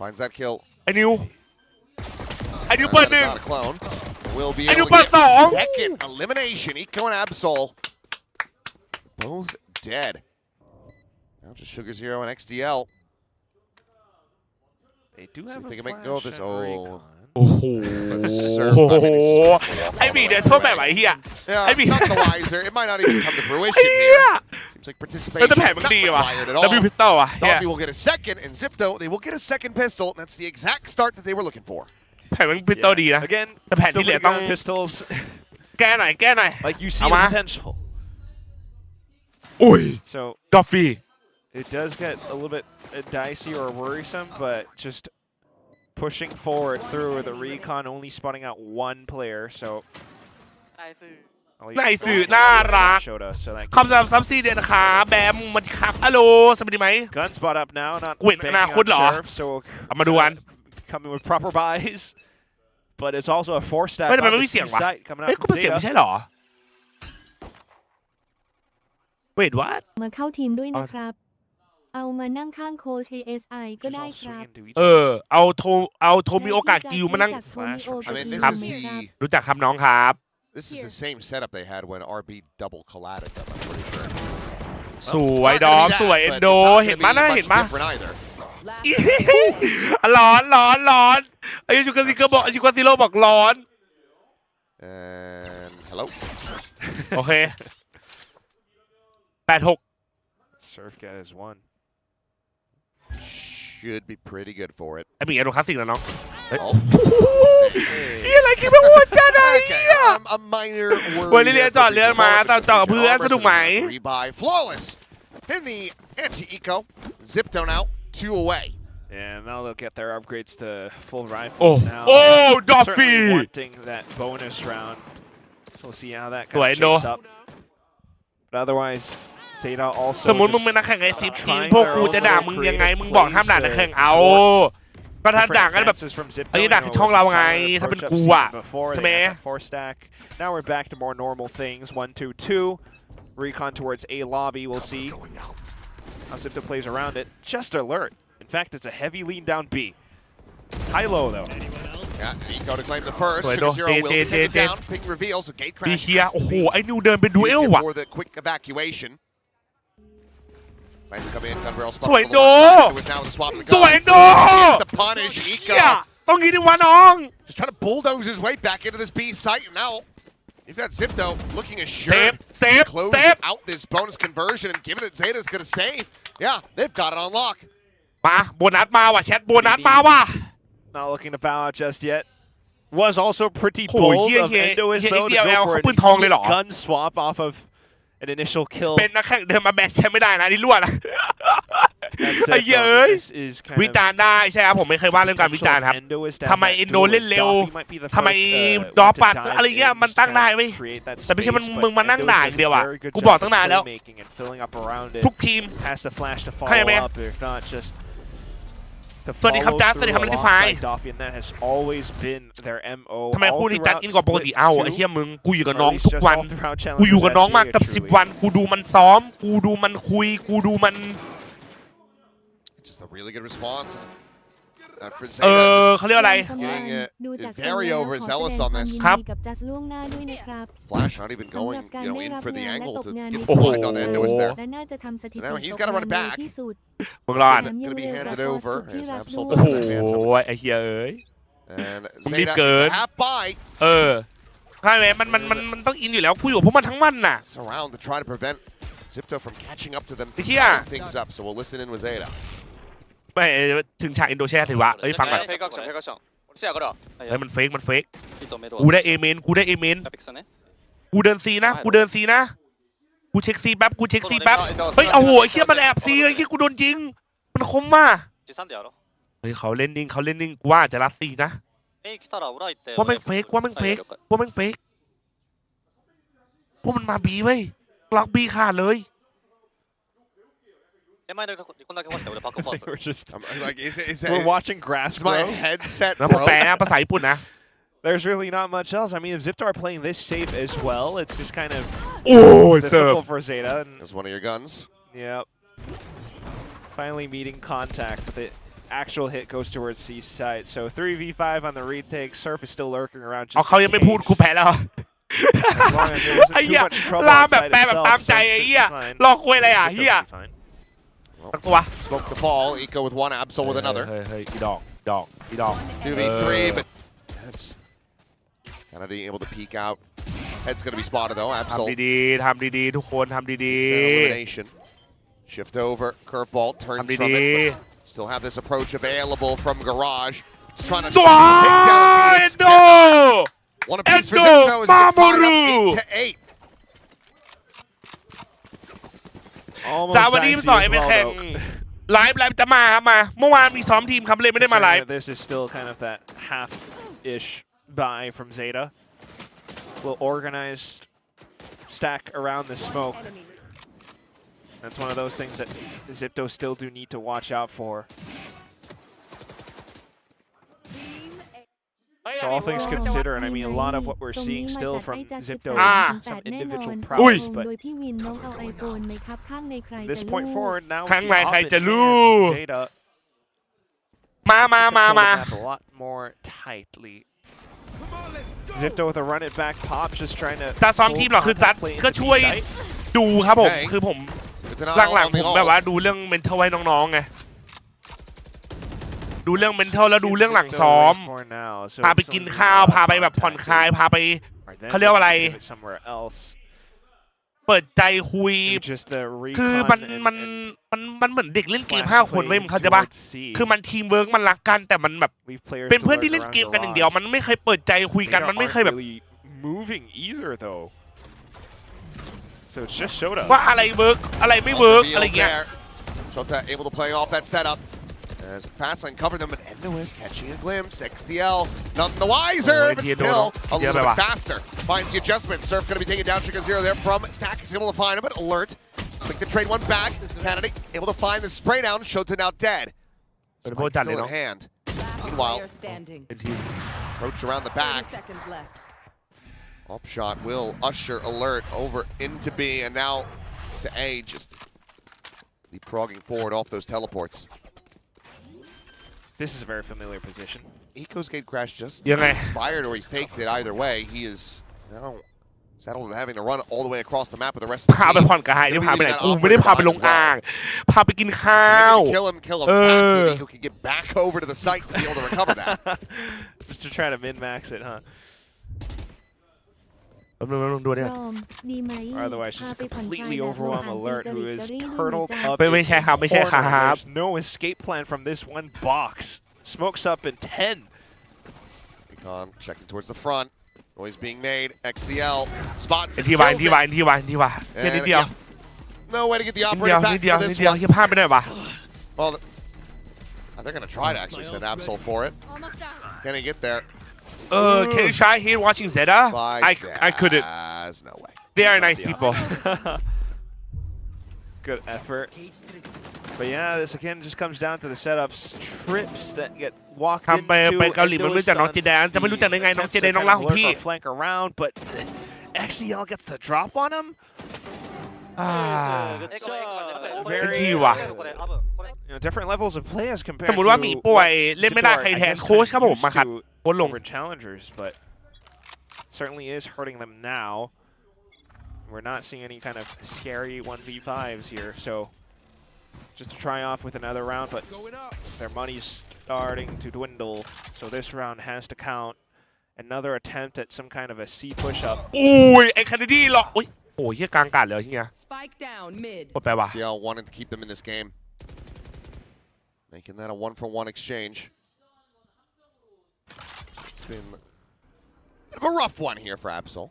Finds that kill. ไอ้นิวเปิด 1 Will be ไอ้นิว able เปิด to get 2 second elimination. Eco and Absol both dead. Now just Sugar Zero and XDL. They do have a they can make go of this. flash. โอ้โหไอ้บีเดี๋ยวโทษแบบไอ้เหี้ย Yeah, ไอ้บี not the wiser. It might not even come to fruition here. Seems like participation แล้วแต่แผนมึง not ดีว่ะ required at แล้วมี all. พิสตอลอ่ะ Doffy will get a second, and ZIPTO, they will get a second pistol. And that's the exact start that they were looking for. แผนมึงพิสตอลดีนะ Again, แต่แผนที่เหลือต้อง pistols. แก้หน่อย Like you see the potential. อุ้ย So ดอฟฟี่ it does get a little bit dicey or worrisome, but just pushing forward through the recon, only spotting out 1 player. So นายสื่อน่ารักคำสั่งซับซีเดียนะคะแบมมันครับฮัลโหลสวัสดีไหม Gun spot up now, not กูเห็นอนาคตเหรอ so เอามาดูกัน coming with proper buys, but it's also a 4 stack. ไม่ทำไมไม่มีเสียงวะ เฮ้ยกูเป็นเสียงไม่ใช่เหรอ Wait what มาเข้าทีมด้วยนะครับ เอามานั่งข้างโค้ช ASI ก็ได้ครับ เอาโทมิโอกะกิวมานั่ง I mean, this ครับ is the รู้จักครับน้องครับ this is the same setup they had when RB double collided them. I'm pretty sure. สวยดอมสวยเอนโดเห็นมั้ยนะเห็นมั้ยร้อนไอ้ชูการ์ซิโร่บอกชูการ์ซิโร่บอกร้อน And hello. โอเค8-6 Surf guys one. Should be pretty good for it. ไอ้มีอโดคลาสสิกแล้วน้อง Oh. เฮียอะไรคิดว่าหัวจะได้เฮีย A minor วันนี้เรียนจอดเรือมาต่อกับเพื่อนสนุกไหม Rebuy flawless in the anti-eco. ZIPTO now 2 away. And now they'll get their upgrades to full rifles Oh. now. Oh, Certainly Duffy! wanting that bonus round. So we'll see how that kind of Bueno. shapes up. But otherwise, ZETA also สมมติมึงเป็นนักแข่งไอซิปทีมพวกกูจะด่ามึงยังไงมึงบอกห้ามด่านักแข่งเอาก็ถ้าด่ากันแบบไอ้ด่าคือช่องเราไงถ้าเป็นกูอะใช่ไหม Now we're back to more normal things. 1-2-2. Recon towards A lobby. We'll see how ZIPTO plays around it. Just alert. In fact, it's a heavy lean down B. High low though. Yeah, Eco to claim the first. Bueno, Sugar Zero will be taken dead. down. Ping reveals a gate ดี crash. เฮียโอ้โหไอ้นิวเดินเป็นดูเอลว่ะ For the quick evacuation. Plan to come in, gun barrel spot สวย on the โด left side. It was now the swap of the สวย guns. โด Gets the punish. เฮี Eco ยต้องยิงดีวะน้อง just trying to bulldoze his way back into this B site. And now you've got ZIPTO looking เซ assured. ฟเซฟ Close เซฟ out this bonus conversion, and given that ZETA's going to save, yeah, they've got it on lock. มาโบนัสมาว่ะแชทโบนัสมาว่ะ Not looking to bow out just yet. Was also pretty โอ้ย bold เฮีย of เฮีย Endo as เฮีย though to DLL go เขา for ปืนทองเลยเหรอ a gun swap off of an initial kill. เป็นนักแข่งเดินมาแบนแชมป์ไม่ได้นะนี่รั่วนะ That's ไอ้ it, เหี้ย though. เอ้ย This is kind วิ of จารณ์ได้ใช่ครับผมไม่เคยว่าเรื่องการวิจารณ์ครับ Endo is to ทำไม have that เอนโด duel เล่น with เร็ว Doffy might be the ทำไม first, ดอปัด to dive อะไรเงี้ย in, มันตั้ง just ได้ kind of เว้ย create that แต่ไม่ใช่ space, มึง but มานั่ง Endo ด่า does อย่างเดียว a อ่ะ very good กู job บอก of ตั้งนานแล้ว playmaking and filling up around it. ทุกทีม Has the flash to เข้าใจไหม follow up, if not just to สวัสดีครับ follow จ๊าสวัสดีครับ through นักที่ฝ่าย alongside Doffy, and that has always been their MO ทำไม all คู่นี้จัด throughout อินกว่าปกติ Split เอ้าไอ้ 2. เหี้ยมึงกูอยู่กับ Or น้อง at least ทุก just วัน all throughout กูอยู่กับ challenges น้องมา last กับ year, 10 วันกูดูมันซ้อมกูดูมันคุยกูดูมัน Just a really good response. For เอ ZETA, อเขาเรียกอะไร getting ดูจาก very สัญญาณขอแสดงความ overzealous ยิ on น this. ดี ครับ กับจัสล่วงหน้าด้วยนะครับ Flash not even สำหรับ going, การ you know, ได้ in รับ for the งานและ angle ตก to งาน get ที่ the blind on Endo is there. และน่าจะทำสถิติ So now ต he's ก gotta งา run น it เร็ว back. ที่สุด มึงรอด แถมยัง Gonna be เร็วกว่า handed ตัว over สุดที่ as รับ Absol ลูก โอ้โห doesn't ไอ้เหี้ยเอ้ย And Leap ZETA good. gets a half buy. เออใช่ไหมมันต้องอินอยู่แล้วกูอยู่กับพวกมันทั้งวันน่ะ It's around to try to prevent ZIPTO from catching up to them. ไอ้เหี้ย Things up, so we'll listen in with ZETA. ไม่ถึงฉากอินโดแชถือว่าเอ้ยฟังก่อน เฮ้ยมันเฟกกูได้เอเมนกูได้เอเมนกูเดินซีนะกูเดินซีนะกูเช็คซีแป๊บกูเช็คซีแป๊บเฮ้ยเอาหัวไอ้เหี้ยมันแอบซีไอ้เหี้ยกูโดนจริงมันคมว่ะเฮ้ยเขาเล่นนิ่งกูว่าจะรัดซีนะว่าแม่งเฟกว่าแม่งเฟกว่าแม่งเฟกพวกมันมาบีเว้ยล็อกบีขาดเลย We're just I'm like, is we're that, watching grass is my grow. headset แล้วผมแปล broke? นะภาษาญี่ปุ่นนะ There's really not much else. I mean, if ZIPTO are playing this safe as well, it's just kind of โอ้ยเซิร์ฟ difficult for ZETA. And, There's one of your guns. yep. Finally meeting contact, but the actual hit goes towards C side. So 3v5 on the retake. Surf is still lurking around. เอา Just เขายังไม่พูดกูแพ้แล้ว as long as there wasn't ไอ้ too เหี้ย much trouble ลามแบบ outside แปลแบบ himself, ตามใจ Surf ไอ้ should เหี้ย be fine. รอคุยอะไรอ่ะ ZIPTO เหี้ย should be fine. ตักตัว Smoke the fall. Eco with one, Absol with another. เฮ้ยอีดอก 2v3, but that's kind of being able to peek out. Head's going to be spotted though. ท Absol. ำดีๆทำดีๆทุกคนทำดี Elimination. Shift over. Curveball ๆ turns ทำ from ดี it. But still have this approach available from Garage. Just trying to ๆสวย take โด down one apiece for Endo ZIPTO as it gets tied Mamoru. up 8-8. Almost จ้าวันนี้ dicey สอน as ไป well, แข่ง though. ไลฟ์จะมาครับมาเมื่อวานมีซ้อมทีมครับเลยไม่ได้มาไล Considering ฟ์ that this is still kind of that half-ish buy from ZETA. Will organized stack around the smoke. That's one of those things that ZIPTO still do need to watch out for. So all things considered, I mean, a lot of what we're seeing still from ZETA is some individual อุ้ย prowess, but โดยพี่วินน้องเอาไอโฟนไหมครับข้างในใคร this จะ point ลูก forward now. ข้างในใคร with จะ the รู้ offense, ZETA มา control the map a lot more tightly. ZIPTO with a run it back pop, just trying to จะซ้อมทีมเหรอคือจัดก็ช่วยดูครับผมคือผมหลังๆผมแบบว่าดูเรื่อง mental ให้น้องๆไงดูเรื่อง mental แล้วดูเรื่องหลังซ้อมพาไปกินข้าวพาไปแบบผ่อนคลายพาไปเขาเรียกว่าอะไรเปิดใจคุยคือมันเหมือนเด็กเล่นเกม5 คนเว้ยมึงเข้าใจปะคือมันทีมเวิร์กมันรักกันแต่มันแบบเป็นเพื่อนที่เล่นเกมกันอย่างเดียวมันไม่เคยเปิดใจคุยกันมันไม่เคยแบบว่าอะไรเวิร์กอะไรไม่เวิร์กอะไรเงี้ย JJaz able to play off that setup as Fastlane covered them, but Endo is catching a glimpse. XTL none the wiser, but still a little bit faster. Finds the adjustment. Surf going to be taken down. Trigger 0 there from Stack is able to find him, but alert. Quick to trade one back. Kennedy able to find the spray down. Shota now dead. Spike still in hand. Meanwhile, approach around the back. Up shot will usher alert over into B, and now to A, just leapfrogging forward off those teleports. This is a very familiar position. Eco's gate crash just expired, or he faked it. Either way, he is now settled in having to run all the way across the map with the rest of the พาไปผ่อนคลายนี่พาไปไหนกูไม่ได้พาไปลงอ่างพาไปกินข้าว Kill him fast so that Eco can get back over to the site to be able to recover that. Just to try to min-max it, huh? Or otherwise, just a completely overwhelmed alert who is turtled up. ไม่ใช่ครับ There's no escape plan from this one box. Smokes up in 10. Recon checking towards the front. Noise being made. XDL spots it. ที่วางแค่นิดเดียว No way to get the operator back for this one. พลาดไปได้ปะ Well, they're gonna try to actually send Absol for it. Can he get there? Can you try here watching ZETA? I couldn't. No way. They are nice people. Good effort. But yeah, this again just comes down to the setups, trips that get walked into. ไปเกาหลีมันไม่รู้จักน้องเจแดนจะไม่รู้จักได้ไงน้องเจแดนน้องรักของพี่ Flank around, but XCL gets the drop on him. เป็นทีว่ะ different levels of play as compared สมมติว่าหมีป่วยเล่นไม่ได้ใครแทนโค้ชครับผมมาครับโค้ชลง challengers, but certainly is hurting them now. We're not seeing any kind of scary 1v5s here, so just to try off with another round, but their money's starting to dwindle, so this round has to count. Another attempt at some kind of a C push-up. อุ้ยไอ้คาร์ดี้หรอโอ้ยเหี้ยกลางกาดเลยเฮีย Spike down mid. หมดไปว่ะ CL wanted to keep them in this game, making that a 1-for-1 exchange. It's been a rough one here for Absol.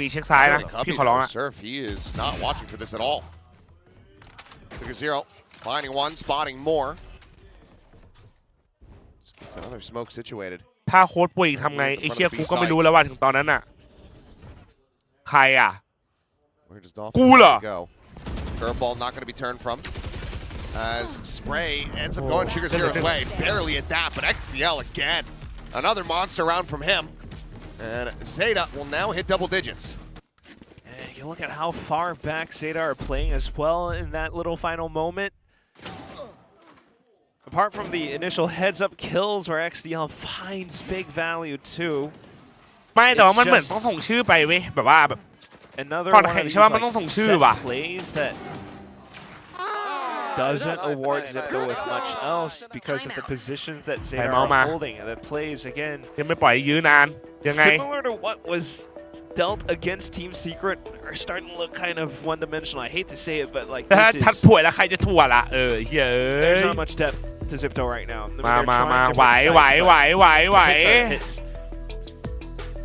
มีเช็คซ้ายนะพี่ขอร้องอะ Surf, he is not watching for this at all. Trigger 0, finding one, spotting more. Just gets another smoke situated. ถ้าโค้ชป่วยอีกทำไงไอ้เชี่ยกูก็ไม่รู้แล้วว่าถึงตอนนั้นน่ะใครอ่ะ กูเหรอ Curveball not going to be turned from. As Spray ends up going Trigger 0's way, barely at that, but XCL again. Another monster round from him. And ZETA will now hit double digits. And you look at how far back ZETA are playing as well in that little final moment. Apart from the initial heads-up kills where XDL finds big value too. ไม่แต่ว่ามันเหมือนต้องส่งชื่อไปเว้ยแบบว่าแบบก่อนแข่งใช่ป่ะมันต้องส่งชื่อว่ะ Doesn't award ZIPTO with much else because of the positions that ZETA are holding and that plays again. ยังไม่ปล่อยยื้อนานยังไง Similar to what was dealt against Team Secret are starting to look kind of one-dimensional. I hate to say it, but like this is. ทัดป่วยแล้วใครจะถั่วล่ะเฮ้ย There's not much depth to ZIPTO right now. มาไหว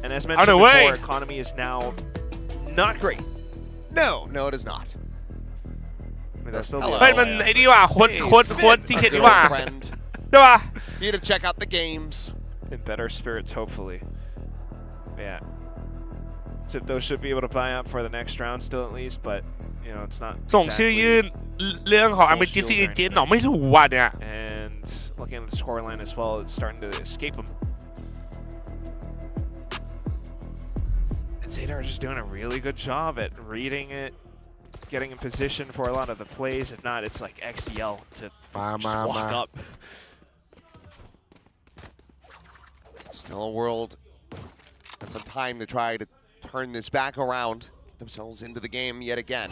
And as mentioned before, economy is now not great. No, it is not. เฮ้ยมันไอ้นี่ว่ะโค้ดซีเคทนี่ว่ะได้ป่ะ Here to check out the games. In better spirits, hopefully. Yeah. ZIPTO should be able to buy up for the next round still at least, but you know it's not. ส่งชื่อยื่นเรื่องของอเมจิซี่เจนหนอไม่รู้ว่ะเนี่ย And looking at the scoreline as well, it's starting to escape him. And ZETA are just doing a really good job at reading it, getting in position for a lot of the plays. If not, it's like XDL to just walk up. Still a world and some time to try to turn this back around, get themselves into the game yet again.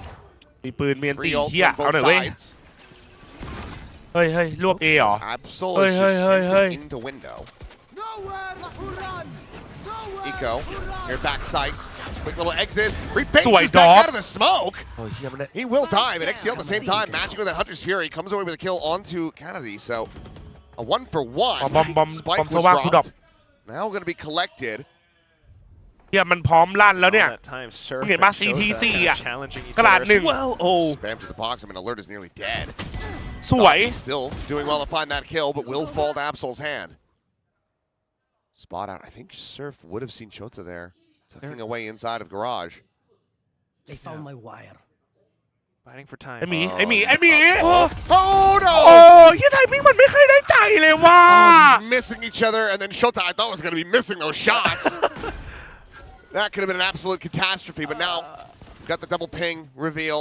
มีปืนเมียนตี Three ults เหี้ย on เอาหน่อย both เว้ย sides. เฮ้ยเฮ้ยรวบ A เหรอ Absol Hey, is hey, just hey, sent hey. it into window. Eco, here backside. Quick little exit. Rebases Sweet back dog. out of the smoke. โอ้ยเหี้ยมันได้ He will die, but XCL at the same time, matching with that Hunter's Fury, comes away with a kill onto Kennedy. So a 1-for-1. Spike was dropped. Now going to be collected. เหี้ยมันพร้อมลั่นแล้วเนี่ย All that time, Surf มึงเห็นป่ะ and Jota CTC kind of อ่ะ challenging each กระดาษ other หนึ่ง as well. Oh, Spam to the box. I mean, Alert is nearly dead. สวย Still doing well to find that kill, but will fall to Absol's hand. Spot out. I think Surf would have seen Shota there, tucking away inside of Garage. They found my wire. fighting for time. ไอ้หมีไอ้หมีไอ้หมี Oh no! โอ้ยไทยมิ่งมันไม่เคยได้ใจเลยว่ะ Missing each other, and then Shota I thought was going to be missing those shots. That could have been an absolute catastrophe, but now we've got the double ping reveal.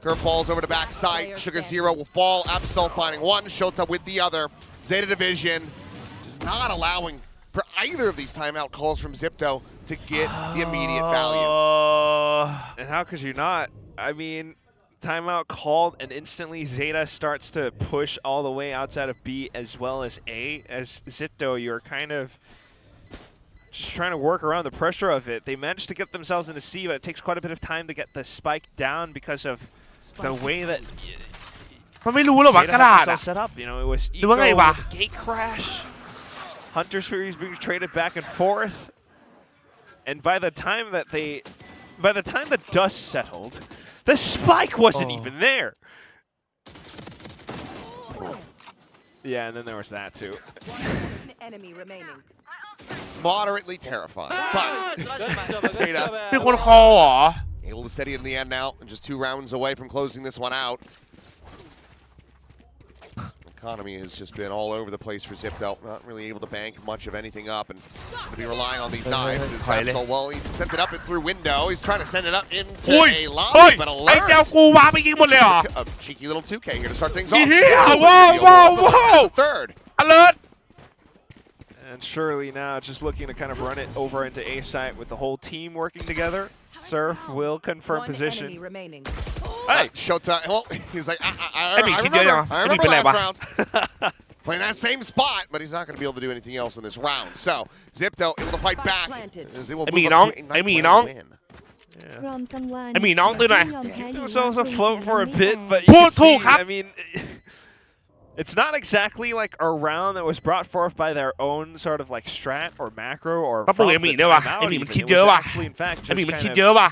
Curve falls over to backside. Sugar Zero will fall. Absol finding one. Shota with the other. Zeta Division just not allowing for either of these timeout calls from XIPTO to get the immediate value. And how could you not? I mean, timeout called, and instantly ZETA starts to push all the way outside of B as well as A. As XIPTO, you're kind of just trying to work around the pressure of it. They managed to get themselves into C, but it takes quite a bit of time to get the spike down because of the way that มันไม่รู้หรอวะ ZETA กระดาษ had อะ themselves set up. You know, it was หรือว่าไง Eco วะ with gate crash. Hunter's Fury is being traded back and forth, and by the time the dust settled, the spike wasn't even there. Yeah, and then there was that too. Enemy remaining. Moderately terrifying, but Zeta มีคนคอเหรอ able to steady it in the end now, and just 2 rounds away from closing this one out. Economy has just been all over the place for XIPTO, not really able to bank much of anything up, and to be relying on these knives. As Absol, well, he sent it up and through window. He's trying to send it up into a lobby, but ไอ้เจ้า Alert. กูวางไปยิงหมดเลยเหรอ A cheeky little 2K here to start things อี off. เหี้ยว้าวว้าวว้าว Third. alert And Shirley now just looking to kind of run it over into A site with the whole team working together. Surf will confirm One position. enemy remaining. Hey, Shota. Well, he's like, I remember last last round. Playing that same spot, but he's not going to be able to do anything else in this round. So, XIPTO able to fight back. As they will move up to a 9-round win. พร้อมซัมวัน ไอ้หมีน้องตื่นหน่อย It was also afloat for a bit, but you Pull can see, up. I mean, it's not exactly like a round that was brought forth by their own sort of like strat or macro or มาปลุก from ไอ้หมี the ด้วยว่ะ timeout ไอ้หมีมัน even. คิด It เยอะ wasว่ะ actually, in fact, ไอ้หมี just มันคิด kind เยอะ of ว่ะ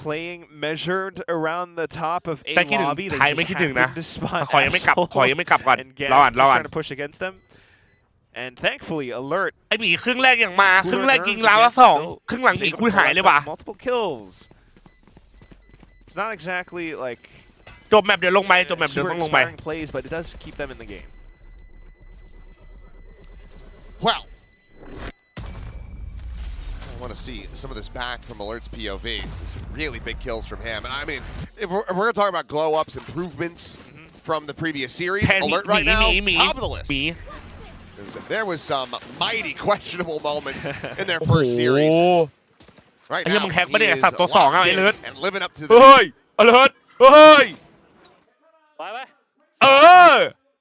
playing measured around the top of A แต่คิดถึง lobby. They ไทยไม่ just คิดถึงนะ happened to spot ขอยังไม่กลับ Absol ขอยังไม่กลับก่อน and Gab รอก่อน was รอก่อน trying to push against them. And thankfully, Alert ไอ้หมีครึ่งแรกอย่างมาครึ่งแรกยิงแล้วละสองครึ่งหลังหนีกูหายเลยว่ะ multiple kills. It's not exactly like จบแมปเดี๋ยวลงไปจบแมปเดี๋ยว super ต้องลงไป inspiring plays, but it does keep them in the game. Well, I want to see some of this back from Alert's POV. Some really big kills from him. And I mean, if we're going to talk about glow-ups, improvements from the previous series, Alert right now, top of the list. There was some mighty questionable moments in their first series. Right ไอ้เหี้ย now, มึงแฮกปะ he เนี่ย is สัตว์ตัวสองอ่ะ locked ไอ้ in เลิศ and living up to เฮ้ย the alert เฮ้ย ไปไหม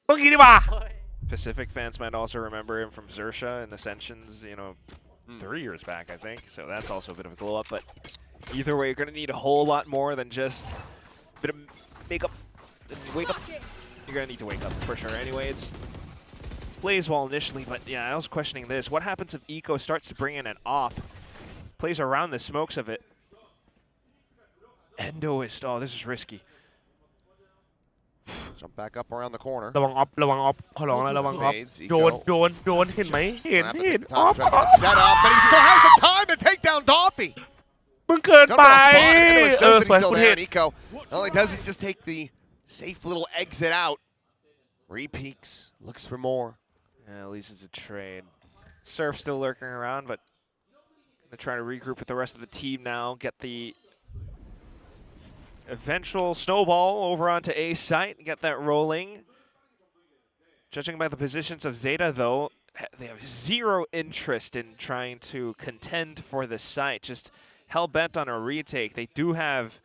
ต้องกี้ดีกว่า Pacific fans might also remember him from Xersha and Ascensions, you know, 3 years back, I think. So that's also a bit of a glow up. But either way, you're going to need a whole lot more than just a bit of makeup and wake up. You're going to need to wake up for sure. Anyway, it's plays well initially, but yeah, I was questioning this. What happens if Eco starts to bring in an op? Plays around the smokes of it. Endoist, oh, this is risky. Jump back up around the corner. ระวังออฟระวังออฟขอร้องแล้วระวังออฟโยนเห็นไหมเห็นออฟ Set up, but he still has the time to take down Doffy. มึงเกินไปสวย Still คุณ there, เห็น and Eco not only doesn't just take the safe little exit out, Repeaks, looks for more. Yeah, at least it's a trade. Surf still lurking around, but gonna try to regroup with the rest of the team now. Get the eventual snowball over onto A site and get that rolling. Judging by the positions of ZETA, though, they have zero interest in trying to contend for the site. Just hell-bent on a retake. They do have,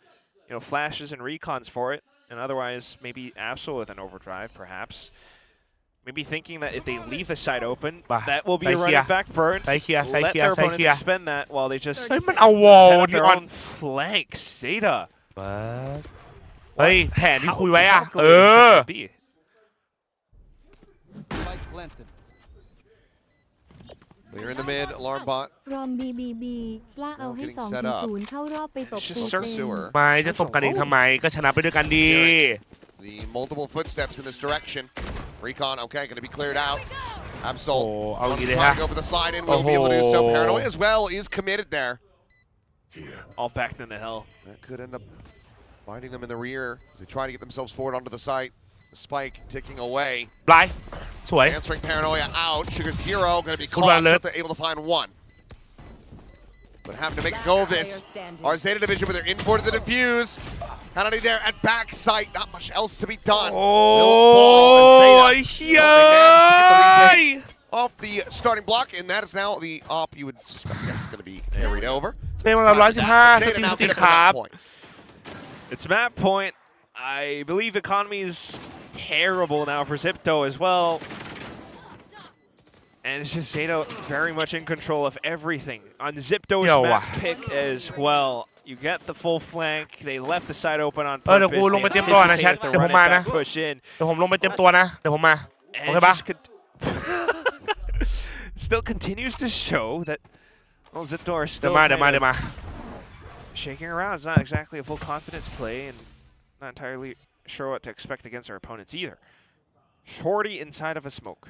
flashes and recons for it, and otherwise maybe Absol with an overdrive, perhaps. Maybe thinking that if they leave the site open, that will be a running back burn. Let their opponents expend that while they just set up their own flanks. ZETA. เฮ้ยแผนที่คุยไว้อะ Clear in the mid, alarm bot. from BBB กล้าเอาให้2-0เข้ารอบไปตบโปรเฟ ไม่จะตบกันเองทำไมก็ชนะไปด้วยกันดี The multiple footsteps in this direction. Recon, okay, going to be cleared out. Absol trying to go for the slide in, will be able to do so. Paranoia as well is committed there. All backed into hell. That could end up finding them in the rear as they try to get themselves forward onto the site. The spike ticking away. ไลฟ์สวย Answering Paranoia out. Sugar Zero going to be caught, but they're able to find one. But having to make a go of this. Our Zeta division with their import of the defuse. Kennedy there at back site. Not much else to be done. โอ้ยเฮ้ย Off the starting block, and that is now the op you would suspect is going to be carried over. เป็นวันละ115สติครับ It's map point. I believe economy is terrible now for ZEPTO as well. And it's just ZETA very much in control of everything. On ZEPTO's map pick as well. You get the full flank. They left the side open on purpose. เดี๋ยวกูลงไปเตรียมตัวนะแชทเดี๋ยวผมมานะ push in. เดี๋ยวผมลงไปเตรียมตัวนะเดี๋ยวผมมาโอเคปะ Still continues to show that ZEPTO are still เดี๋ยวมา shaking around. It's not exactly a full confidence play, and not entirely sure what to expect against our opponents either. Shorty inside of a smoke.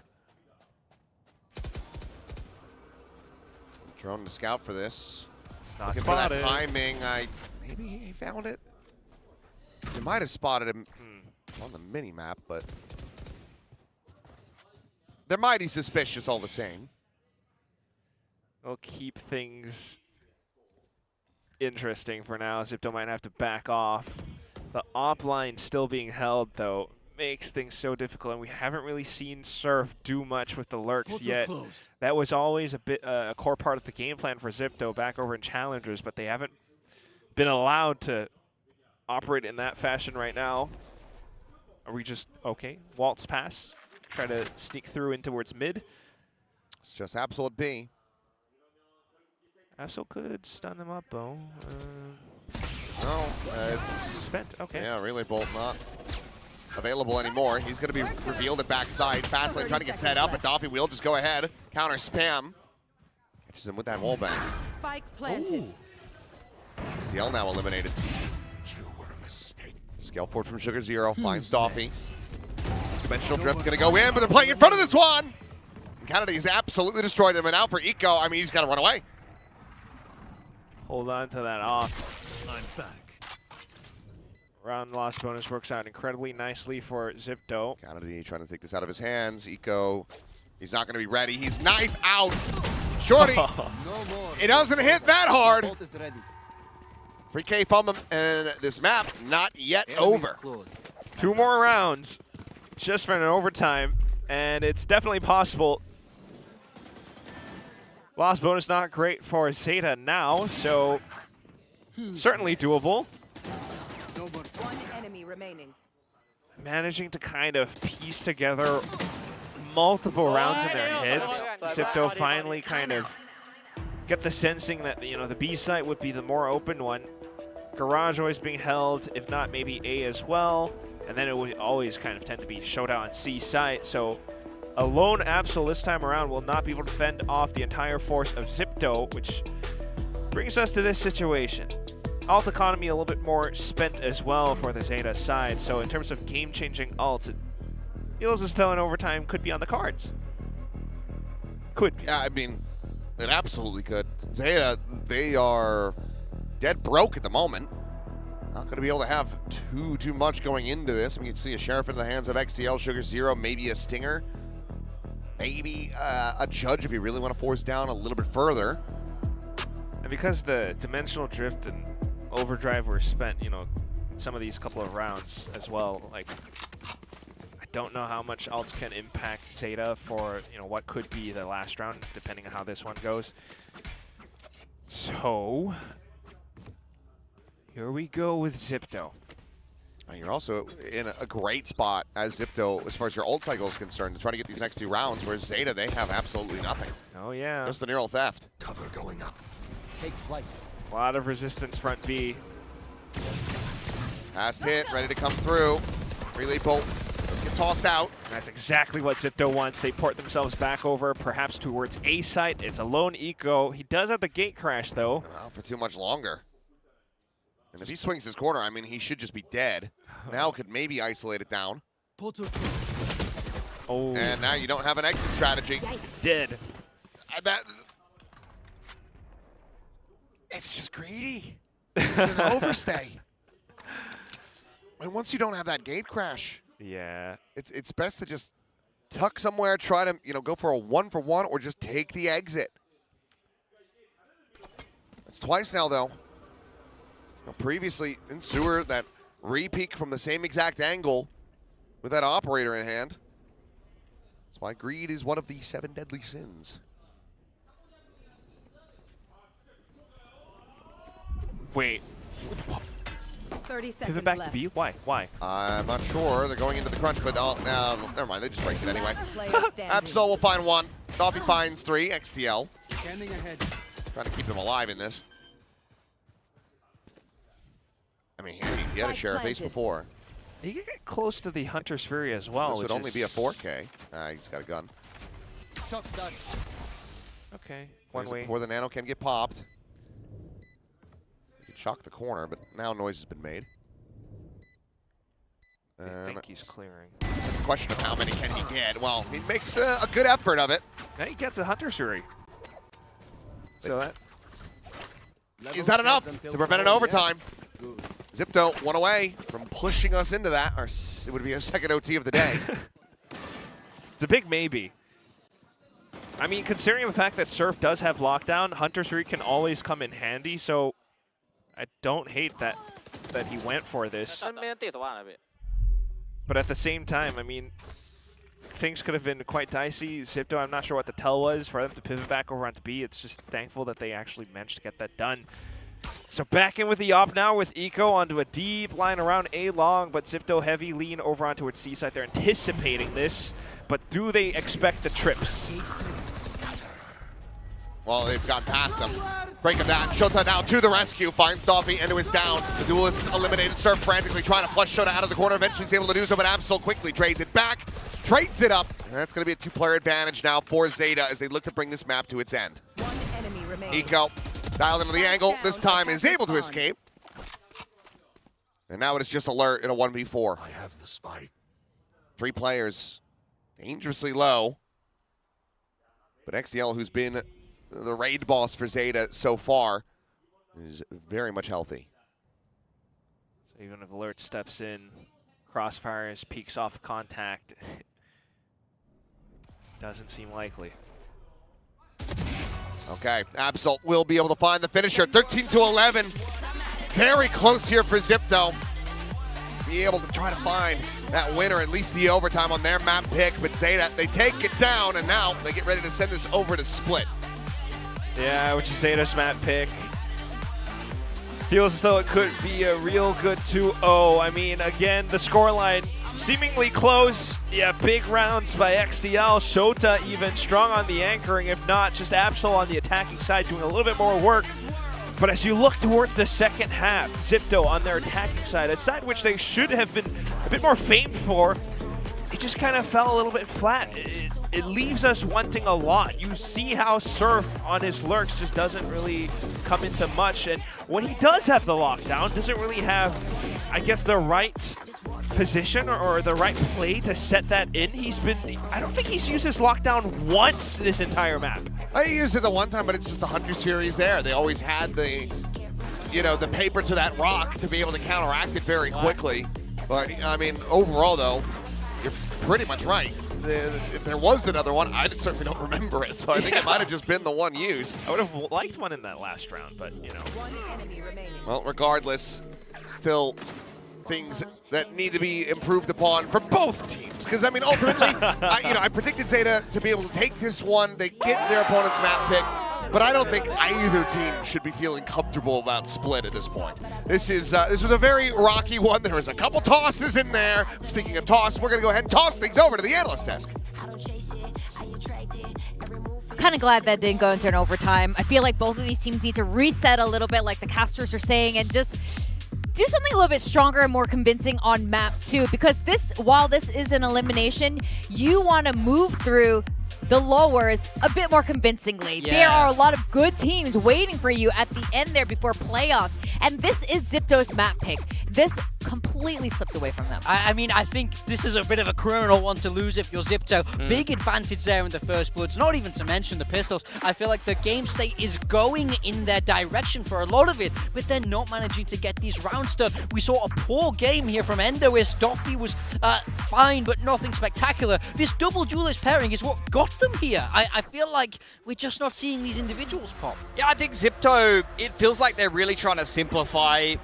Drone to scout for this. Not Looking spotted. for that timing. Maybe he found it. They might have spotted him on the mini map, but they're mighty suspicious all the same. We'll keep things interesting for now. ZEPTO might have to back off. The op line still being held, though, makes things so difficult, and we haven't really seen Surf do much with the lurks yet. That was always a bit a core part of the game plan for ZEPTO back over in Challengers, but they haven't been allowed to operate in that fashion right now. Are we just, okay, waltz pass, try to sneak through in towards mid? It's just absolute B. Absol could stun them up, though. No, it's spent. Okay. Yeah, relay bolt not available anymore. He's going to be revealed at backside. Fastlane trying to get set up, and Doffy will just go ahead. Counter spam. Catches him with that wall bang. Spike planted. CL now eliminated. Scale forward from Sugar Zero. Finds Doffy. Dimensional drift going to go in, but they're playing in front of this one. Kennedy's absolutely destroyed him, and now for Eco, I mean, he's got to run away. Hold on to that off. I'm back. Round loss bonus works out incredibly nicely for ZEPTO. Kennedy trying to take this out of his hands. Eco, he's not going to be ready. He's knife out. Shorty, it doesn't hit that hard. 3K from him, and this map not yet over. 2 more rounds, just for an overtime, and it's definitely possible. Loss bonus not great for ZETA now, so certainly doable. One enemy remaining. Managing to kind of piece together multiple rounds in their heads. ZEPTO finally kind of get the sensing that the B site would be the more open one. Garage always being held, if not maybe A as well, and then it would always kind of tend to be showdown on C site. So a lone Absol this time around will not be able to fend off the entire force of ZEPTO, which brings us to this situation. Alt economy a little bit more spent as well for the ZETA side, so in terms of game-changing ults, it feels as though an overtime could be on the cards. Could be. Yeah, I mean, it absolutely could. ZETA, they are dead broke at the moment. Not going to be able to have too much going into this. We can see a Sheriff in the hands of XTL, Sugar Zero, maybe a Stinger. Maybe a Judge if you really want to force down a little bit further. And because the Dimensional Drift and Overdrive were spent, you know, some of these couple of rounds as well, like, I don't know how much else can impact ZETA for, you know, what could be the last round, depending on how this one goes. So, here we go with XIPTO. You're also in a great spot as XIPTO, as far as your ult cycle is concerned, to try to get these next two rounds, where ZETA, they have absolutely nothing. Oh, yeah. Just the neural theft. Cover going up. Take flight. A lot of resistance front B. Fast hit, ready to come through. Relay bolt. Let's get tossed out. That's exactly what XIPTO wants. They port themselves back over, perhaps towards A site. It's a lone eco. He does have the gate crash, though. Not for too much longer. And if he swings his corner, I mean, he should just be dead. Now could maybe isolate it down. Oh. And now you don't have an exit strategy. Dead. It's just greedy. It's an overstay. And once you don't have that gate crash, yeah, it's best to just tuck somewhere, try to, you know, go for a 1-for-1 or just take the exit. That's twice now, though. Previously in Sewer, that re-peek from the same exact angle with that operator in hand. That's why greed is one of the 7 deadly sins. Wait. 30 seconds Pivot back left. to B? Why? Why? I'm not sure. They're going into the crunch, but no, never mind. They just break it anyway. Player standing. Absol will find 1. Doffy finds 3. XTL. Standing ahead. Trying to keep them alive in this. I mean, he had a Sheriff ace before. He could get close to the Hunter's Fury as well. This would only be a 4K. He's got a gun. Okay, one way. Before the nano can get popped. You can shock the corner, but now noise has been made. I think he's clearing. It's just a question of how many can he get. Well, he makes a good effort of it. Now he gets a Hunter's Fury. So that... Is that enough to prevent an overtime? XIPTO, 1 away from pushing us into that. It would be a second OT of the day. It's a big maybe. I mean, considering the fact that Surf does have lockdown, Hunter's Fury can always come in handy, so I don't hate that he went for this. But at the same time, I mean, things could have been quite dicey. XIPTO, I'm not sure what the tell was for them to pivot back over onto B. It's just thankful that they actually managed to get that done. So back in with the op now with Eco onto a deep line around A long, but XIPTO heavy lean over onto its C side. They're anticipating this, but do they expect the trips? Well, they've got past them. Break of that. Shota now to the rescue. Finds Doffy. Endo is down. The duelist eliminated. Surf frantically trying to flush Shota out of the corner. Eventually he's able to do so, but Absol quickly trades it back. Trades it up. And that's going to be a 2-player advantage now for ZETA as they look to bring this map to its end. One enemy remaining. Eco dialed into the angle. This time is able to escape. And now it is just alert in a 1v4. I have the spike. 3 players. Dangerously low. But XDL, who's been the raid boss for ZETA so far, is very much healthy. So even if Alert steps in, Crossfires peeks off contact, doesn't seem likely. Okay, Absol will be able to find the finisher. 13-11. Very close here for XIPTO. Be able to try to find that winner, at least the overtime on their map pick. But ZETA, they take it down, and now they get ready to send this over to split. Yeah, which is ZETA's map pick. Feels as though it could be a real good 2-0. I mean, again, the scoreline seemingly close. Yeah, big rounds by XDL. Shota even strong on the anchoring. If not, just Absol on the attacking side doing a little bit more work. But as you look towards the second half, XIPTO on their attacking side, a side which they should have been a bit more famed for, it just kind of fell a little bit flat. It leaves us wanting a lot. You see how Surf on his lurks just doesn't really come into much. And when he does have the lockdown, doesn't really have, I guess, the right position or the right play to set that in. I don't think he's used his lockdown once this entire map. I used it the one time, but it's just the Hunter's Fury is there. They always had the you know, the paper to that rock to be able to counteract it very quickly. But, I mean, overall, though, you're pretty much right. If there was another one, I certainly don't remember it. So I think it might have just been the one used. I would have liked one in that last round, but, you know. Well, regardless, still things that need to be improved upon for both teams. Because, I mean, ultimately, I predicted ZETA to be able to take this one. They get their opponent's map pick. But I don't think either team should be feeling comfortable about split at this point. This was a very rocky one. There was a couple tosses in there. Speaking of toss, we're going to go ahead and toss things over to the analyst desk. Kind of glad that didn't go into an overtime. I feel like both of these teams need to reset a little bit, like the casters are saying, and just do something a little bit stronger and more convincing on map 2. Because while this is an elimination, you want to move through the lowers a bit more convincingly. Yeah. There are a lot of good teams waiting for you at the end there before playoffs. And this is XIPTO's map pick. This completely slipped away from them. I mean, I think this is a bit of a criminal one to lose if you're XIPTO. Big advantage there in the first bloods, not even to mention the pistols. I feel like the game state is going in their direction for a lot of it, but they're not managing to get these rounds done. We saw a poor game here from Endoist. Doffy was fine, but nothing spectacular. This double duelist pairing is what got them here. I feel like we're just not seeing these individuals pop. Yeah, I think XIPTO, it feels like they're really trying to simplify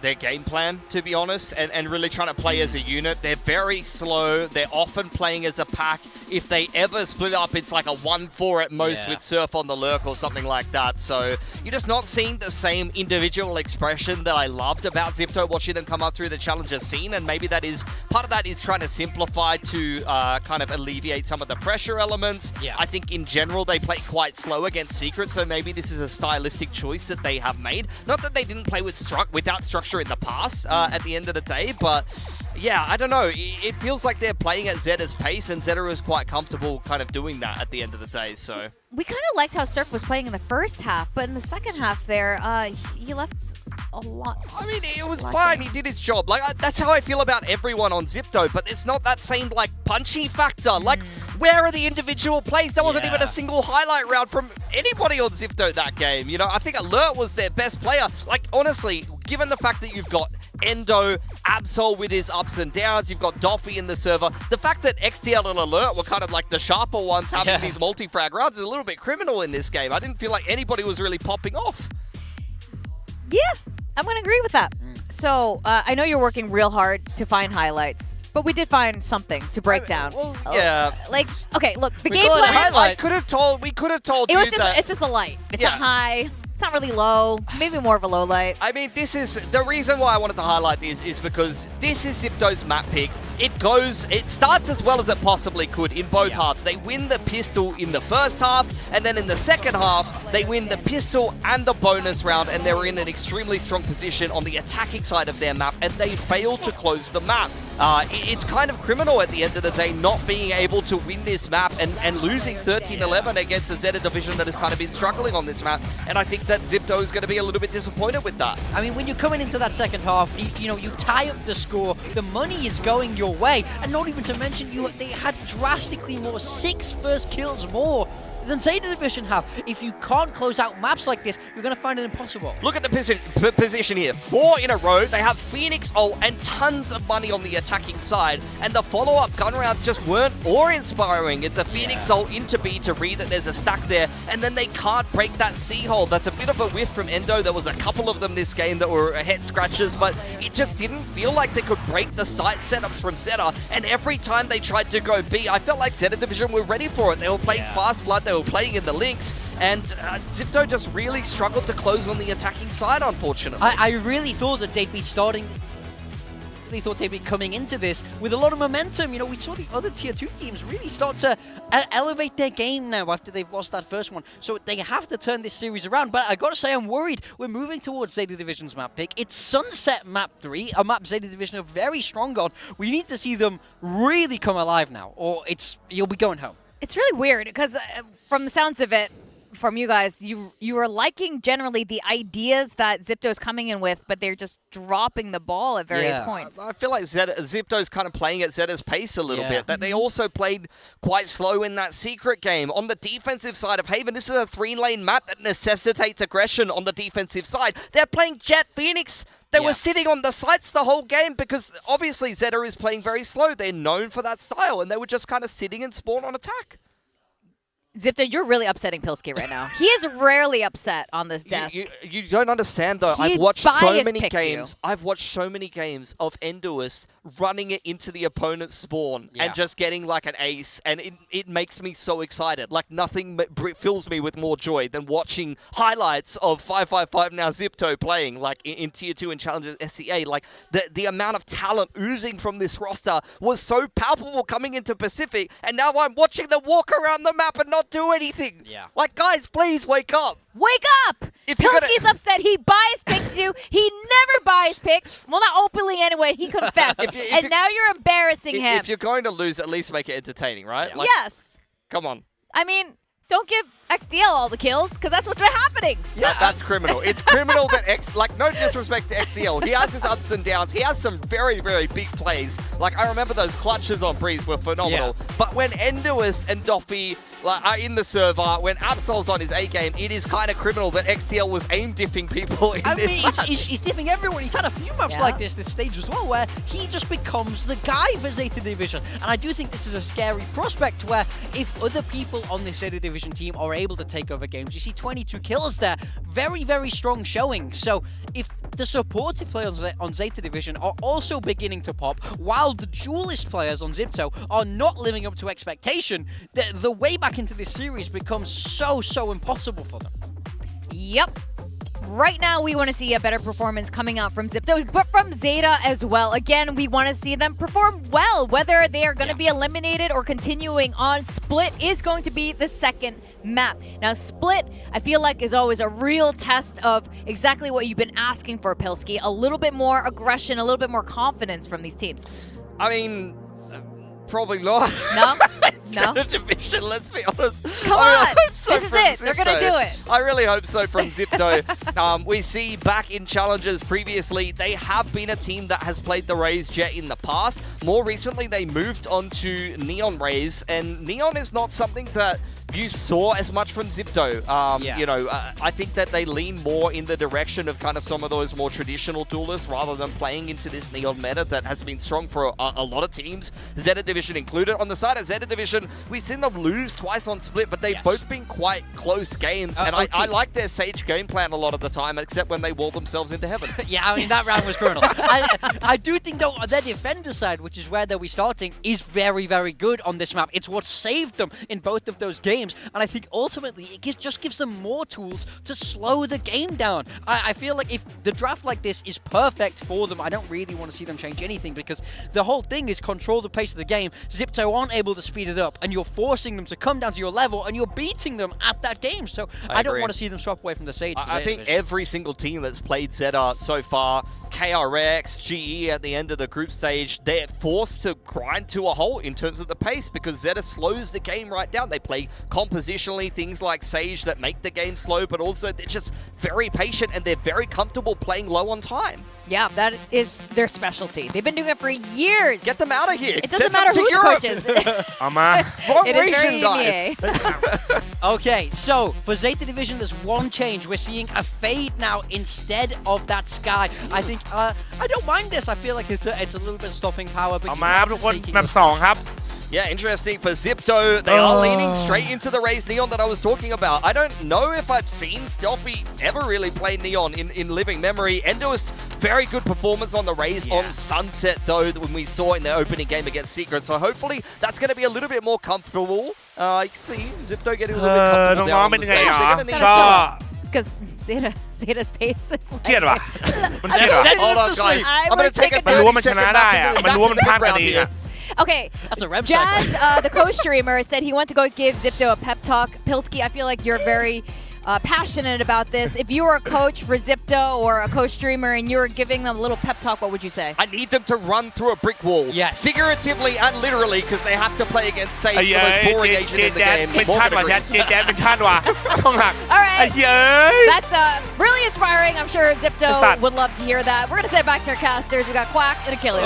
their game plan, to be honest, and really trying to play as a unit. They're very slow. They're often playing as a pack. If they ever split up, it's like a 1-4 at most with Surf on the lurk or something like that. So you're just not seeing the same individual expression that I loved about XIPTO, watching them come up through the challenger scene. And maybe that is part of that is trying to simplify to kind of alleviate some of the pressure elements. Yeah. I think in general they play quite slow against Secret, so maybe this is a stylistic choice that they have made. Not that they didn't play without structure in the past at the end of the day, but yeah, I don't know. It feels like they're playing at ZETA's pace, and ZETA is quite comfortable kind of doing that at the end of the day, so. We kind of liked how Surf was playing in the first half, but in the second half there, he left a lot. I mean, it was fine. He did his job. Like, that's how I feel about everyone on XIPTO, but it's not that same, like, punchy factor. Like, where are the individual plays? There wasn't even a single highlight round from anybody on XIPTO that game. You know, I think Alert was their best player. Like, honestly, given the fact that you've got Endo, Absol with his ups and downs, you've got Doffy in the server, the fact that XTL and Alert were kind of like the sharper ones having these multi-frag rounds is a little bit criminal in this game. I didn't feel like anybody was really popping off. Yeah, I'm going to agree with that. So, I know you're working real hard to find highlights, but we did find something to break down. Well, yeah. Like, okay, look, the game plan. We could have told you that. It's just a light. It's not high. It's not really low. Maybe more of a low light. I mean, this is the reason why I wanted to highlight this is because this is XIPTO's map pick. It starts as well as it possibly could in both halves. They win the pistol in the first half, and then in the second half, they win the pistol and the bonus round, and they're in an extremely strong position on the attacking side of their map, and they fail to close the map. It's kind of criminal at the end of the day not being able to win this map and losing 13-11 against a ZETA division that has kind of been struggling on this map, and I think that XIPTO is going to be a little bit disappointed with that. I mean, when you're coming into that second half, you tie up the score, the money is going your way, and not even to mention they had drastically more 6 first kills more than ZETA division have. If you can't close out maps like this, you're going to find it impossible. Look at the position here. 4 in a row. They have Phoenix ult and tons of money on the attacking side. And the follow-up gun rounds just weren't awe-inspiring. It's a Phoenix ult into B to read that there's a stack there. And then they can't break that C-hole. That's a bit of a whiff from Endo. There was a couple of them this game that were head scratches, but it just didn't feel like they could break the site setups from ZETA. And every time they tried to go B, I felt like ZETA division were ready for it. They were playing Fast Blood. They were playing in the links, and XIPTO just really struggled to close on the attacking side, unfortunately. I really thought that they'd be coming into this with a lot of momentum. You know, we saw the other tier 2 teams really start to elevate their game now after they've lost that first one. So they have to turn this series around. But I gotta say, I'm worried. We're moving towards ZETA Division's map pick. It's Sunset Map 3, a map ZETA Division are very strong on. We need to see them really come alive now, or you'll be going home. It's really weird because from the sounds of it, from you guys. You are liking generally the ideas that ZIPTO is coming in with, but they're just dropping the ball at various points. I feel like ZIPTO's kind of playing at ZETA's pace a little bit. That they also played quite slow in that secret game. On the defensive side of Haven, this is a 3-lane map that necessitates aggression on the defensive side. They're playing Jet Phoenix. They were sitting on the sites the whole game because obviously ZETA is playing very slow. They're known for that style, and they were just kind of sitting and spawn on attack. ZIPTO, you're really upsetting Pilsky right now. He is rarely upset on this desk. You don't understand though. I've watched so many games. I've watched so many games of Enduous running it into the opponent's spawn and just getting like an ace, and it makes me so excited. Like nothing fills me with more joy than watching highlights of 555 now ZIPTO playing like in Tier 2 and Challengers SCA. Like the amount of talent oozing from this roster was so palpable coming into Pacific, and now I'm watching them walk around the map and not do anything. Like guys, please wake up. Wake up! If Pilsky's upset, he buys picks you. He never buys picks. Well, not openly anyway. He confessed. And now you're embarrassing him. If you're going to lose, at least make it entertaining, right? Like, yes. Come on. I mean, don't give XDL all the kills, because that's what's been happening. Yeah, that's criminal. It's criminal that like, no disrespect to XCL. He has his ups and downs. He has some very, very big plays. Like, I remember those clutches on Breeze were phenomenal. But when Enduous and Doffy are in the server, when Absol's on his A game, it is kind of criminal that XTL was aim diffing people in this match. He's diffing everyone. He's had a few maps like this stage as well, where he just becomes the guy for ZETA Division. And I do think this is a scary prospect where if other people on this ZETA Division team are able to take over games, you see 22 kills there. Very, very strong showing. So if the supportive players on ZETA Division are also beginning to pop, while the duelist players on ZIPTO are not living up to expectation, the way back into this series becomes so impossible for them. Yep. Right now, we want to see a better performance coming out from ZIPTO, but from ZETA as well. Again, we want to see them perform well. Whether they are going to be eliminated or continuing on, Split is going to be the second map. Now, Split, I feel like, is always a real test of exactly what you've been asking for, Pilsky. A little bit more aggression, a little bit more confidence from these teams. I mean, probably not. No? No? Division, let's be honest. Come on! This is it. They're going to do it. I really hope so from ZIPTO. We see back in Challengers previously, they have been a team that has played the Raze Jet in the past. More recently, they moved on to Neon Raze, and Neon is not something that you saw as much from ZIPTO. You know, I think that they lean more in the direction of kind of some of those more traditional duelists rather than playing into this Neon meta that has been strong for a lot of teams, ZETA Division included. On the side of ZETA Division, we've seen them lose twice on Split, but they've both been quite close games, and I like their Sage game plan a lot of the time, except when they wall themselves into heaven. Yeah, I mean, that round was criminal. I do think, though, their defender side, which is where they'll be starting, is very, very good on this map. It's what saved them in both of those games. And I think ultimately it just gives them more tools to slow the game down. I feel like if the draft like this is perfect for them, I don't really want to see them change anything, because the whole thing is control the pace of the game. ZIPTO aren't able to speed it up, and you're forcing them to come down to your level, and you're beating them at that game. So I don't want to see them swap away from the Sage. I think every single team that's played ZETA so far, KRX, GE at the end of the group stage, they're forced to grind to a halt in terms of the pace, because ZETA slows the game right down. They play compositionally things like Sage that make the game slow, but also they're just very patient and they're very comfortable playing low on time. Yeah, that is their specialty. They've been doing it for years. Get them out of here. It doesn't matter who the coach is. Wrong region, guys. Okay, so for ZETA Division, there's one change. We're seeing a fade now instead of that sky. I think I don't mind this. I feel like it's a little bit of stopping power. But Yeah, interesting for ZIPTO. They are leaning straight into the Raze Neon that I was talking about. I don't know if I've seen Doffy ever really play Neon in living memory. Endo's very good performance on the Raze on Sunset, though, when we saw in their opening game against Secret. So hopefully that's going to be a little bit more comfortable. You can see ZIPTO getting a little bit comfortable down on the stage. They're going to need because ZETA's pace is like... Hold on, guys. I'm going to take a 30-second back here. Okay, that's a rev Jazz, the co-streamer, said he went to go give ZIPTO a pep talk. Pilsky, I feel like you're very passionate about this. If you were a coach for ZETA or a coach streamer and you were giving them a little pep talk, what would you say? I need them to run through a brick wall. Yes. Figuratively and literally, because they have to play against Sage, the ไอ้ most boring agent in the game. เป็น More ชาติว่ะ categories. เจแดนเป็นชาติว่ะช่องหัก All ไอ้ right. เหี้ยเอ้ย That's really inspiring. I'm sure That's ZEPTO sad. would love to hear that. We're going to send it back to our casters. We got Quack and Achilles.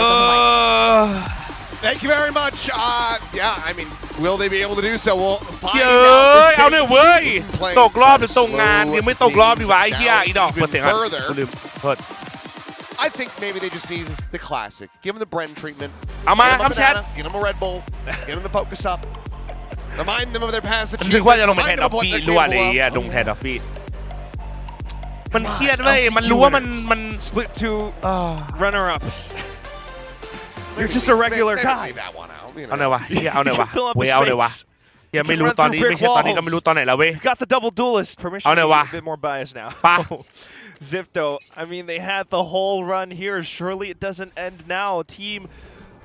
Thank you very much. Yeah, I mean, will they be able to do so? We'll เหี้ย find เอ้ย out. เอาเลยเว้ย Playing ตกรอบหรือตกงาน slow ยังไม่ตกรอบดีวะไอ้เหี้ย down อีดอก even เปิดเสียงอ่ะ further. กูลืมโทษ I think maybe they just need the classic. Give them the Bren treatment. เอามา Give ครับ them a แชท banana, Give them a Red Bull. Give them the focus up. Remind them of their past นึกว่าจะลง achievements. ไปแทน Remind ด them อ of ฟ what ฟี่ they're รั่วเลย capable อ่ะ of. ลงแทนดอฟฟี่มันเครียดเว้ยมันรู้ว่ามัน Split two runner-ups. You're just a regular Maybe guy. leave that one out, you เอา know. ไหนวะเฮียเอาไหนวะ Fill up เว้ย his เอาไหนวะ space. เฮียไม่รู้ตอนนี้ไม่ใช่ตอนนี้ก็ไม่รู้ตอนไหนแล้วเว้ย You got the double duelist. Permission Oh, to no, be wah. a bit more biased now. Pa. ZEPTO, I mean, they had the whole run here. Surely it doesn't end now. A team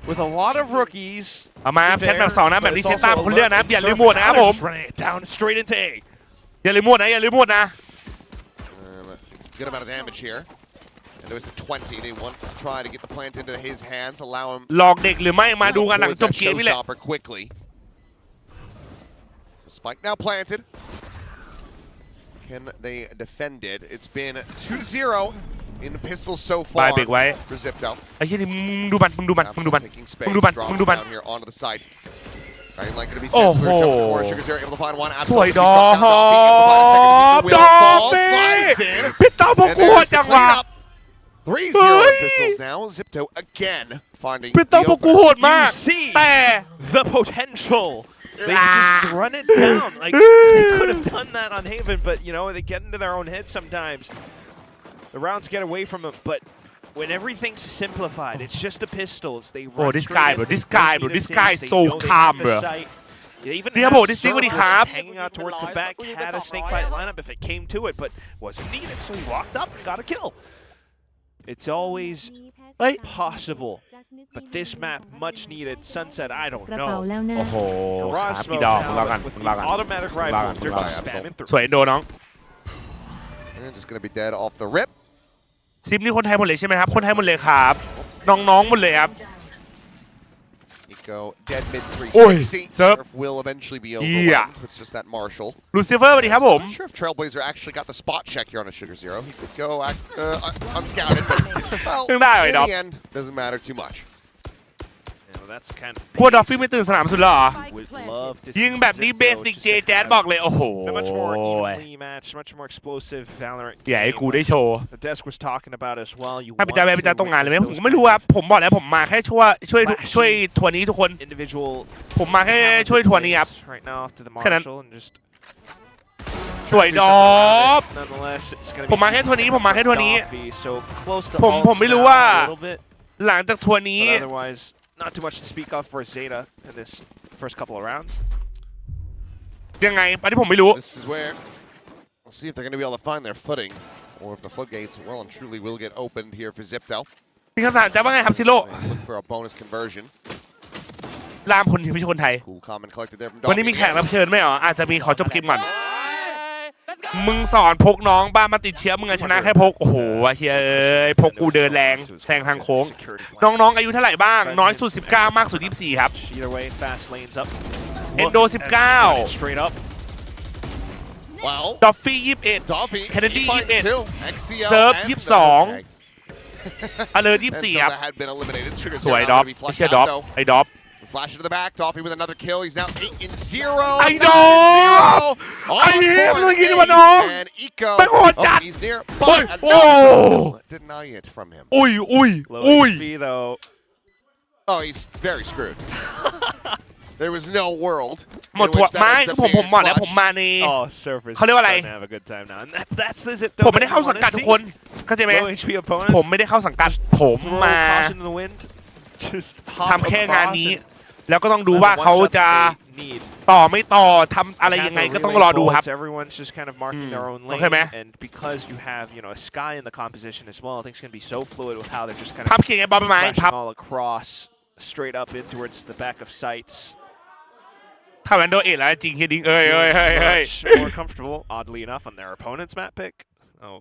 with a lot of rookies. เอามาแชทแบบสองนะแบบนี้ But เซ it's ตตาม also คนเลือกนะ a อย่าลืม service. โหวตนะครับผม Just running it down straight into A. อย่าลืมโหวตนะอย่าลืมโหวตนะ Good amount of damage here. And it was the 20. They want to try to get the plant into his hands, allow him หลอกเด็กหรือไม่มาดูกันหลัง towards จบ that เกมนี่แหละ showstopper quickly. So Spike now planted. Can they defend it? It's been 2-0 in pistols so บาย far เบรกไว้ for ZEPTO. ไอ้เหี้ยนี่มึงดูมันมึงดูมันมึงดูมัน Taking มึ space, งดูมัน dropping มึงดูมัน down here onto the side. Guiding light gonna be Oh, set through jump ho. forward. Sugar Zero able to find one. สวย Absolutely ดอ struck down. Doffy able to find a second. ดอ Wheel ฟ falls, ฟี่ slides in. พี่ต้อมพวก And กู there's จั the งวะ cleanup. 3-0 in pistols now. ZEPTO again finding พี่ต้อม the พวกกู opener. โหดมาก You see แต่ the potential. They just run it down. Like they could have done that on Haven, but you know they get into their own head sometimes. The rounds get away from them, but when everything's simplified, it's just the pistols. They run this straight guy, in, bro, they this don't guy, need bro, a this distance, guy is they so know they calm, have the bro. sight. They even Yeah, have bro, this thing what he Server have. hanging out towards the back, had a snake bite lineup if it came to it, but wasn't needed, so he walked up, got a kill. It's always possible, but this map much needed. Sunset, I don't กระเป๋า know. แล้วนะ โอ้โห Garage ครับ smoke พี่ดอกมึงรอ now, กัน but with มึงรอ the กัน automatic มึงรอกัน rifles, they're มึงรอ just กัน spamming through. สวยโดน้อง And just gonna be dead off the rip. ซิปนี่คนไทยหมดเลยใช่ไหมครับคนไทยหมดเลยครับน้องๆหมดเลยครับ Nico dead mid โอ้ย 360. Sup? Turf will eventually be Yeah. overwhelmed. It's just that Marshall. ลูซิเฟอร์สวัสดีครับผม Not sure if Trailblazer actually got the spot check here on a Sugar Zero. He could go unscouted, but well, ยังได้เหรอไอ้ in ดอก the end, doesn't matter too much. You know, that's kind of กลัวดอฟฟี่ไม่ตื่นสนามสุดเหรอ would love to ยิง see แบบนี้ ZEPTO เบสิก just เจแจ๊ดบอกเลยโอ้โห a much more evenly matched, much more explosive Valorant อย่าให้ game. กูได้โชว์ The desk was talking about as well. You ถ้า want พี่จ้า to พี่จ้าต้องงานเลยไหม witness ผม those ไม่รู้ครับ kinds ผมบอกแล้วผมมาแค่ช่วยทัวร์นี้ทุกคน of individual ผมมาแค่ช่วยทัวร์นี้ครับ things right now off to the แค่นั้น Marshall and just สวยดอฟ nonetheless it's gonna ผมมาแค่ทัวร์นี้ผมมาแค่ทัวร์นี้ Doffy, so close to ผม ults ไม่รู้ now ว่า a little bit, หลังจากทัวร์นี้ but otherwise not too much to speak of for ZETA in this first couple of rounds. ยังไงอันนี้ผมไม่รู้ This is where we'll see if they're going to be able to find their footing, or if the floodgates well and truly will get opened here for ZEPTO. มีคำถามจ้าว่าไงครับซิโร่ They look for a bonus conversion. รามคนที่ไม่ใช่คนไทย Cool comment collected there from วันนี้ Doffy มีแขก again. รับเชิญไหมอ๋ออาจจะมีขอจบเกมก่อนมึงสอนพกน้องบ้านมาติดเชื้อมึงอะชนะแค่พกโอ้โหเฮียเอ้ยพกกูเดินแรงแทงทางโค้งน้องๆอายุเท่าไหร่บ้างน้อยสุด19มากสุด24ครับ Either way, fast lanes up. Endo Look at 19 straight up. Well, ดอฟฟี่21 Doffy, Kennedy he finds 21 two. XCL Serve and 22 Tag. อเลอร์ And 24 ครับ Zelda had been eliminated. Sugar สวย Zero ดอ now ฟ gonna be ไม่ flushed ใช่ดอ out ฟ though. ไอ้ดอฟ Flash into the back. Doffy with another kill. He's now 8-0. ไอ้ดอฟ ไอ้เหี้ยมึงกินมาน้อง And Eco. ไปโหดจัด He's near. โอ้ย But โอ้ another deny it from him. อุ้ย Low อุ้ย HP though. Oh, he's very screwed. There was no world. หมดถั่วไม้คือผมบอกแล้วผมมาใน Oh, Surface เขาเรียกว่าอะไร doesn't have a good time now. And that's the ZEPTO ผมไม่ได้เข้า that we สังกัด wanna ทุก see. คนเข้าใจไหม Low HP opponents. ผมไม่ได้เข้าสังกัดผม Throw มา caution in the wind. Just hop ทำแค่งาน across นี้ and แล้วก็ต้องดูว่าเขาจะ need. ต่อไม่ต่อทำอะไรยังไงก็ต้องรอดูครับ Everyone's just kind of marking their own โอเคไหม lane, and because you have a Sky in the composition as well, I think it's going to be so fluid with how they're just kind พับ of เขียนไงบอลไปไหม crashing พับ all across, straight up in towards the back of sights. ถ้าแวนโดเอทแล้วจริงเฮดดิ้งเฮ้ย Much more comfortable, oddly enough, on their opponent's map pick. Oh.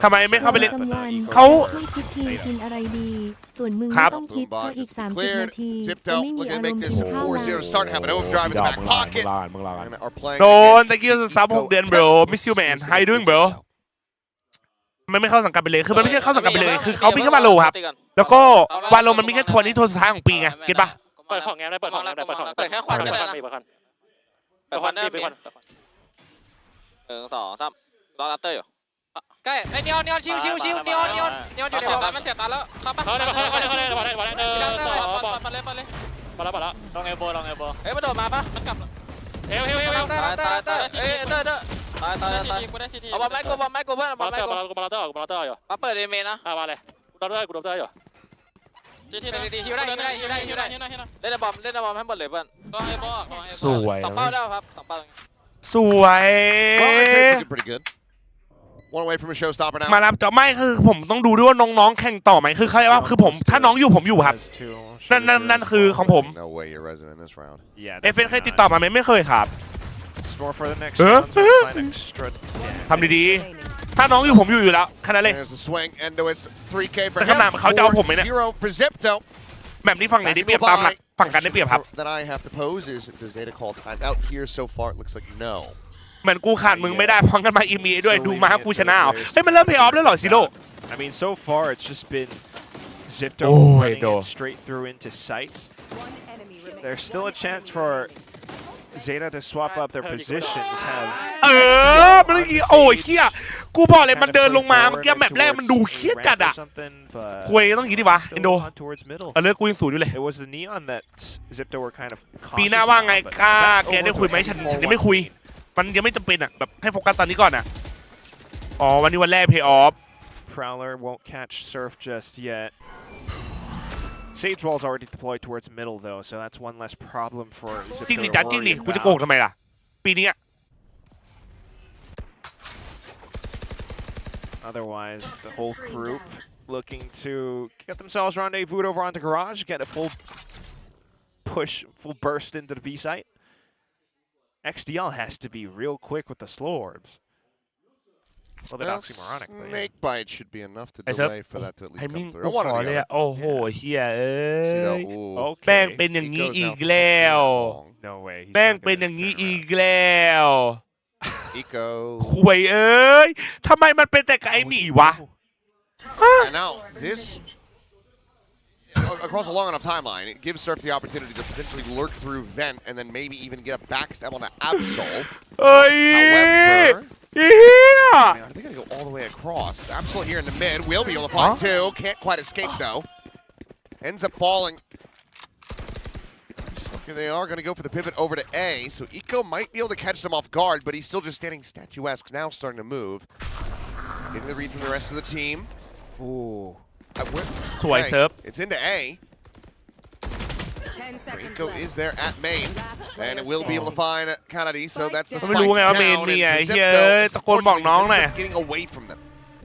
ทำไมไม่เข้าไปเล่น เขา ช่วยคิดทีกินอะไรดี ส่วนมึงไม่ต้องคิดเพราะอีก30 นาทีจะไม่มีอารมณ์กินข้าวแล้ว Starting to have an overdrive in the back pocket. มึงรอกัน And are playing โดน against thank you ซับ6 เดือน bro miss you man how you doing bro มันไม่เข้าสังกัดไปเลยคือมันไม่ใช่เข้าสังกัดไปเลยคือเขามีแค่วาโลครับแล้วก็วาโลมันมีแค่ทัวร์นี้ทัวร์สุดท้ายของปีไงเก็ตปะ เปิดของแง้มได้เปิดของได้เปิดของเปิดแค่ควันก็ได้นะเปิดควันได้เปิดควัน1 2 3รอลัตเตอร์อยู่ใกล้ไอ้นีออนชิวนีออนอยู่เดี๋ยวมันเสียตาแล้วครับป่ะเขามาแล้วลองเอโบเฮ้ยมันโดดมาป่ะมันกลับเฮ้ยตายเอาบอลแม็กกูเพื่อนบอลแม็กกูมาอยู่มาเปิดเอเมนนะมาเลยกูโดนได้อยู่ทีฮิวได้เล่นบอมให้หมดเลยเพื่อนสวย2 เป้าแล้วครับ2 เป้าสวย Well, I'd say it's looking pretty good. One away from a showstopper now. มารับจอไม่คือผมต้องดูด้วยว่าน้องๆแข่งต่อไหมคือเขาว่าคือผมถ้าน้องอยู่ผมอยู่ครับนั่นคือของผม No way you're resident this round. เอฟเอเคยติดต่อมาไหมไม่เคยครับ Store for the next round, so find extra damage. ทำดีๆถ้าน้องอยู่ผมอยู่แล้วแค่นั้นเลย There's a swing. Endoist 3K for แต่ him. คำถามเขาจะเอาผมไหมเนี่ย 0 for ZETA. แบบนี้ฝั่งไหนได้เปรียบตามหลักฝั่งกันได้เปรียบครับ That I have to pose is does ZETA call time out here so far? It looks like no. เหมือนกูขาดมึงไม่ได้พ้องกันมาอีมีด้วยดูมากูชนะเฮ้ยมันเริ่มเพย์ออฟแล้วเหรอซิโร่ I mean, so far it's just been ZETA running it straight through into sights. There's still a chance for ZETA to swap up their positions. มันเมื่อกี้โอ้ยเขี้ยกูบอกเลยมันเดินลงมาเมื่อกี้แมปแรกมันดูเครียดจัดอะคุยต้องอย่างนี้ดิวะเอนโดเลิกกูยังสูงอยู่เลย It was the neon that ZETA were kind of ปีหน้าว่าไงกล้าแกได้คุยไหมฉันยังไม่คุยมันยังไม่จำเป็นอะแบบให้โฟกัสตอนนี้ก่อนอะอ๋อวันนี้วันแรกเพย์ออฟ Prowler won't catch Surf just yet. Sage Wall's already deployed towards middle though, so that's one less problem for ZETA. จริงดิจ้าจริงดิกูจะโกงทำไมล่ะปีนี้ Otherwise, the whole group looking to get themselves rendezvoused over onto Garage, get a full push, full burst into the B site. XDL has to be real quick with the slow orbs. A little bit oxymoronic, but yeah. Snake bite should be enough to delay for that to at least come through. กูขอเลยโอ้โหเฮียเอ้ย Okay. แป้งเป็นอย่างนี้อีกแล้ว No way. แป้งเป็นอย่างนี้อีกแล้ว Eco. คุยเอ้ยทำไมมันเป็นแต่กับไอ้หมีวะ And now this across a long enough timeline, it gives Surf the opportunity to potentially lurk through Vent and then maybe even get a backstab on an Absol. เฮ้ย However, เฮีย are they going to go all the way across? Absol here in the mid will be able to find two. Can't quite escape though. Ends up falling. They are going to go for the pivot over to A, so Eco might be able to catch them off guard, but he's still just standing statuesque, now starting to move. Getting the read from the rest of the team. Ooh. สวยเซิร์ฟ It's into A. Eco is there at main, and it will be able to find Kanadi, so that's the ไม่ spike รู้ไงว่าเมน down, มี and ไง for เฮีย ZETA, ตะโกนบอกน้องหน่อย getting away from them.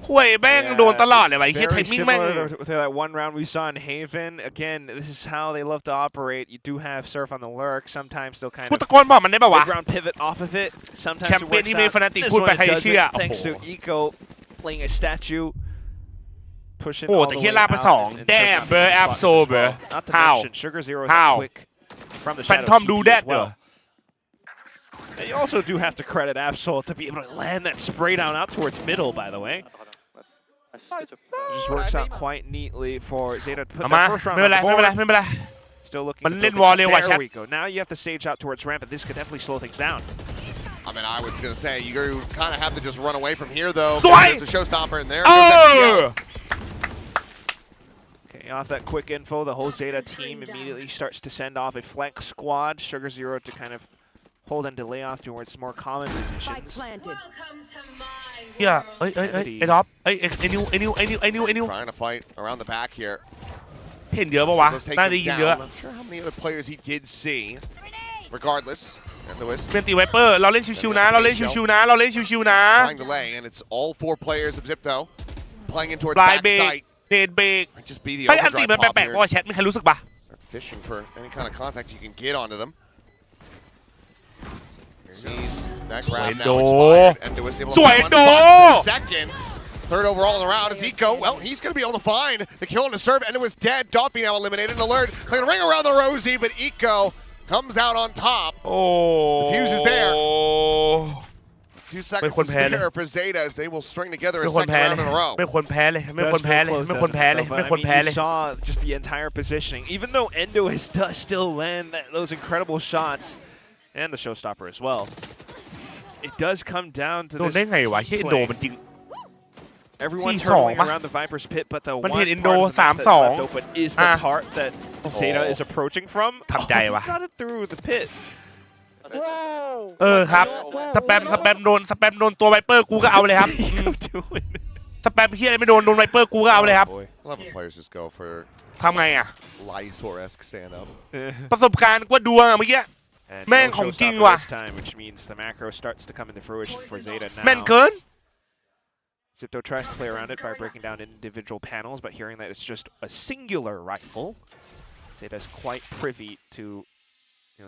คุยแม่งโดนตลอดเลยวะเฮียไท Very มิ่งแม่ง similar to that one round we saw in Haven. Again, this is how they love to operate. You do have Surf on the lurk. Sometimes they'll kind กู of ตะโกนบอกมันได้ป่าวะ mid-round pivot off of it. Sometimes it Champion works นี่ไม่ out. fanatic This พูด one ไป it ใครเชื่อ doesn't, thanks to Eco playing a statue. Pushing โอ้ all แต่ the เฮีย way ลากไป out สอง and แดม Surf เบอร์แอ on บ the โซ spot as เบอร์ well. Not to How mention Sugar Zero's How quick from the Phantom shadow do TP that as well. And you also do have to credit Absol to be able to land that spray down out towards middle, by the way. It just works out quite neatly for ZETA to put เอามา that first round ไม่เป็น on ไร the ไม่เป็นไร board. ไม่เป็นไร Still looking มัน to เล่น build วอล things. เร็วว่ะแชท There we go. Now you have to sage out towards ramp, but this could definitely slow things down. I mean, I was going to say, you kind of have to just run away from here, though. Swipe! There's a showstopper in there. เอ There's อ that Okay, off that quick info, the whole ZETA team immediately starts to send off a flex squad. Sugar Zero to kind of hold and delay off towards more common positions. เฮียเอ้ยไอ้ด็อปไอ้นิว Trying to fight around the back here. เห็นเยอะปะวะ Let's take น่า him จะยิงเยอะ down. I'm not sure how many other players he did see. Regardless, Endoist เป็นตีไวเปอร์เราเล่นชิวๆนะเราเล่นชิวๆนะเราเล่นชิวๆนะ trying to lay, and it's all 4 players of ZETA playing in towards ปลาย back เบรก site. เดดเบรก Might just be the ไอ้อันตี overdrive มัน pop แปลก here. ๆว่าแชทมีใครรู้สึกปะ Start fishing for any kind of contact you can get onto them. Sees that grab now Endo. expired. Endo was able to Sweet find the Endo. spot for second. Third overall in the round is Eco. Well, he's going to be able to find the kill and the serve. Endo is dead. Doppy now eliminated. Alert. Playing a ring around the Rosie, but Eco comes out on top. Oh. The fuse is there. 2 seconds to spare for ZETA as they will string together a second round in a row. ไม่ควรแพ้เลยไม่ควรแพ้เลยไม่ควรแพ้เลยไม่ควรแพ้เลย You saw just the entire positioning. Even though Endo does still land those incredible shots and the showstopper as well, it does come down to โดน this ได้ไงวะเฮีย team อินโด play. มันจริง Everyone's 4-2 turning ปะ around the Viper's pit, but the มัน one เห็น part อินโด of the map that's 3-2 left open is the part that ZETA is approaching from. ทำใจวะ He got it through the pit. ครับสแปมโดนตัวไวเปอร์กูก็เอาเลยครับ Doing สแปมเฮียอะไรไม่โดนไวเปอร์กูก็เอาเลยครับ 11 players just go for ทำไงอ่ะ Lysor-esque stand-up. ประสบการณ์กูว่าดวงอะเมื่อกี้ And Man, no không showstopper chinhว่ะ this time, which means the macro starts to come into fruition for ZETA now. แม่นเกิน XIPTO tries to play around it by breaking down individual panels, but hearing that it's just a singular rifle, ZETA is quite privy to,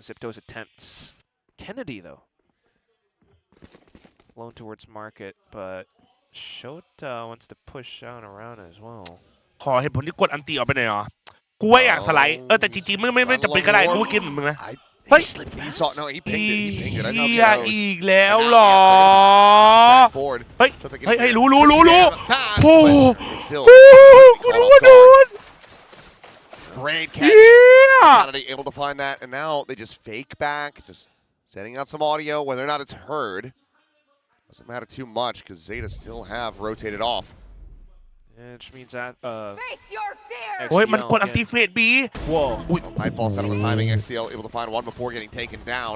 XIPTO's attempts. Kennedy, though, blown towards market, but Shota wants to push on around as well. ขอเหตุผลที่กดอันตีออกไปหน่อยเหรอกูว่าอยากสไลด์แต่จริงๆไม่จำเป็นก็ได้กูกินเหมือนมึงนะ เฮ้ย He saw no, he pinged it. He pinged it. I เฮี know ย he knows. อีกแล้วเหรอ Back forward. เฮ้ย Shota เฮ้ย getting รู้ pass, โอ้ but they still กูรู้ว่าโดน great เฮี catch. ย Kennedy able to find that, and now they just fake back, just sending out some audio. Whether or not it's heard doesn't matter too much because ZETA still have rotated off. Which means that Face your fear. โอ้ยมันกดอันตีเฟรดบี Whoa. อุ้ย Nightfall settle the timing. XCL able to find one before getting taken down.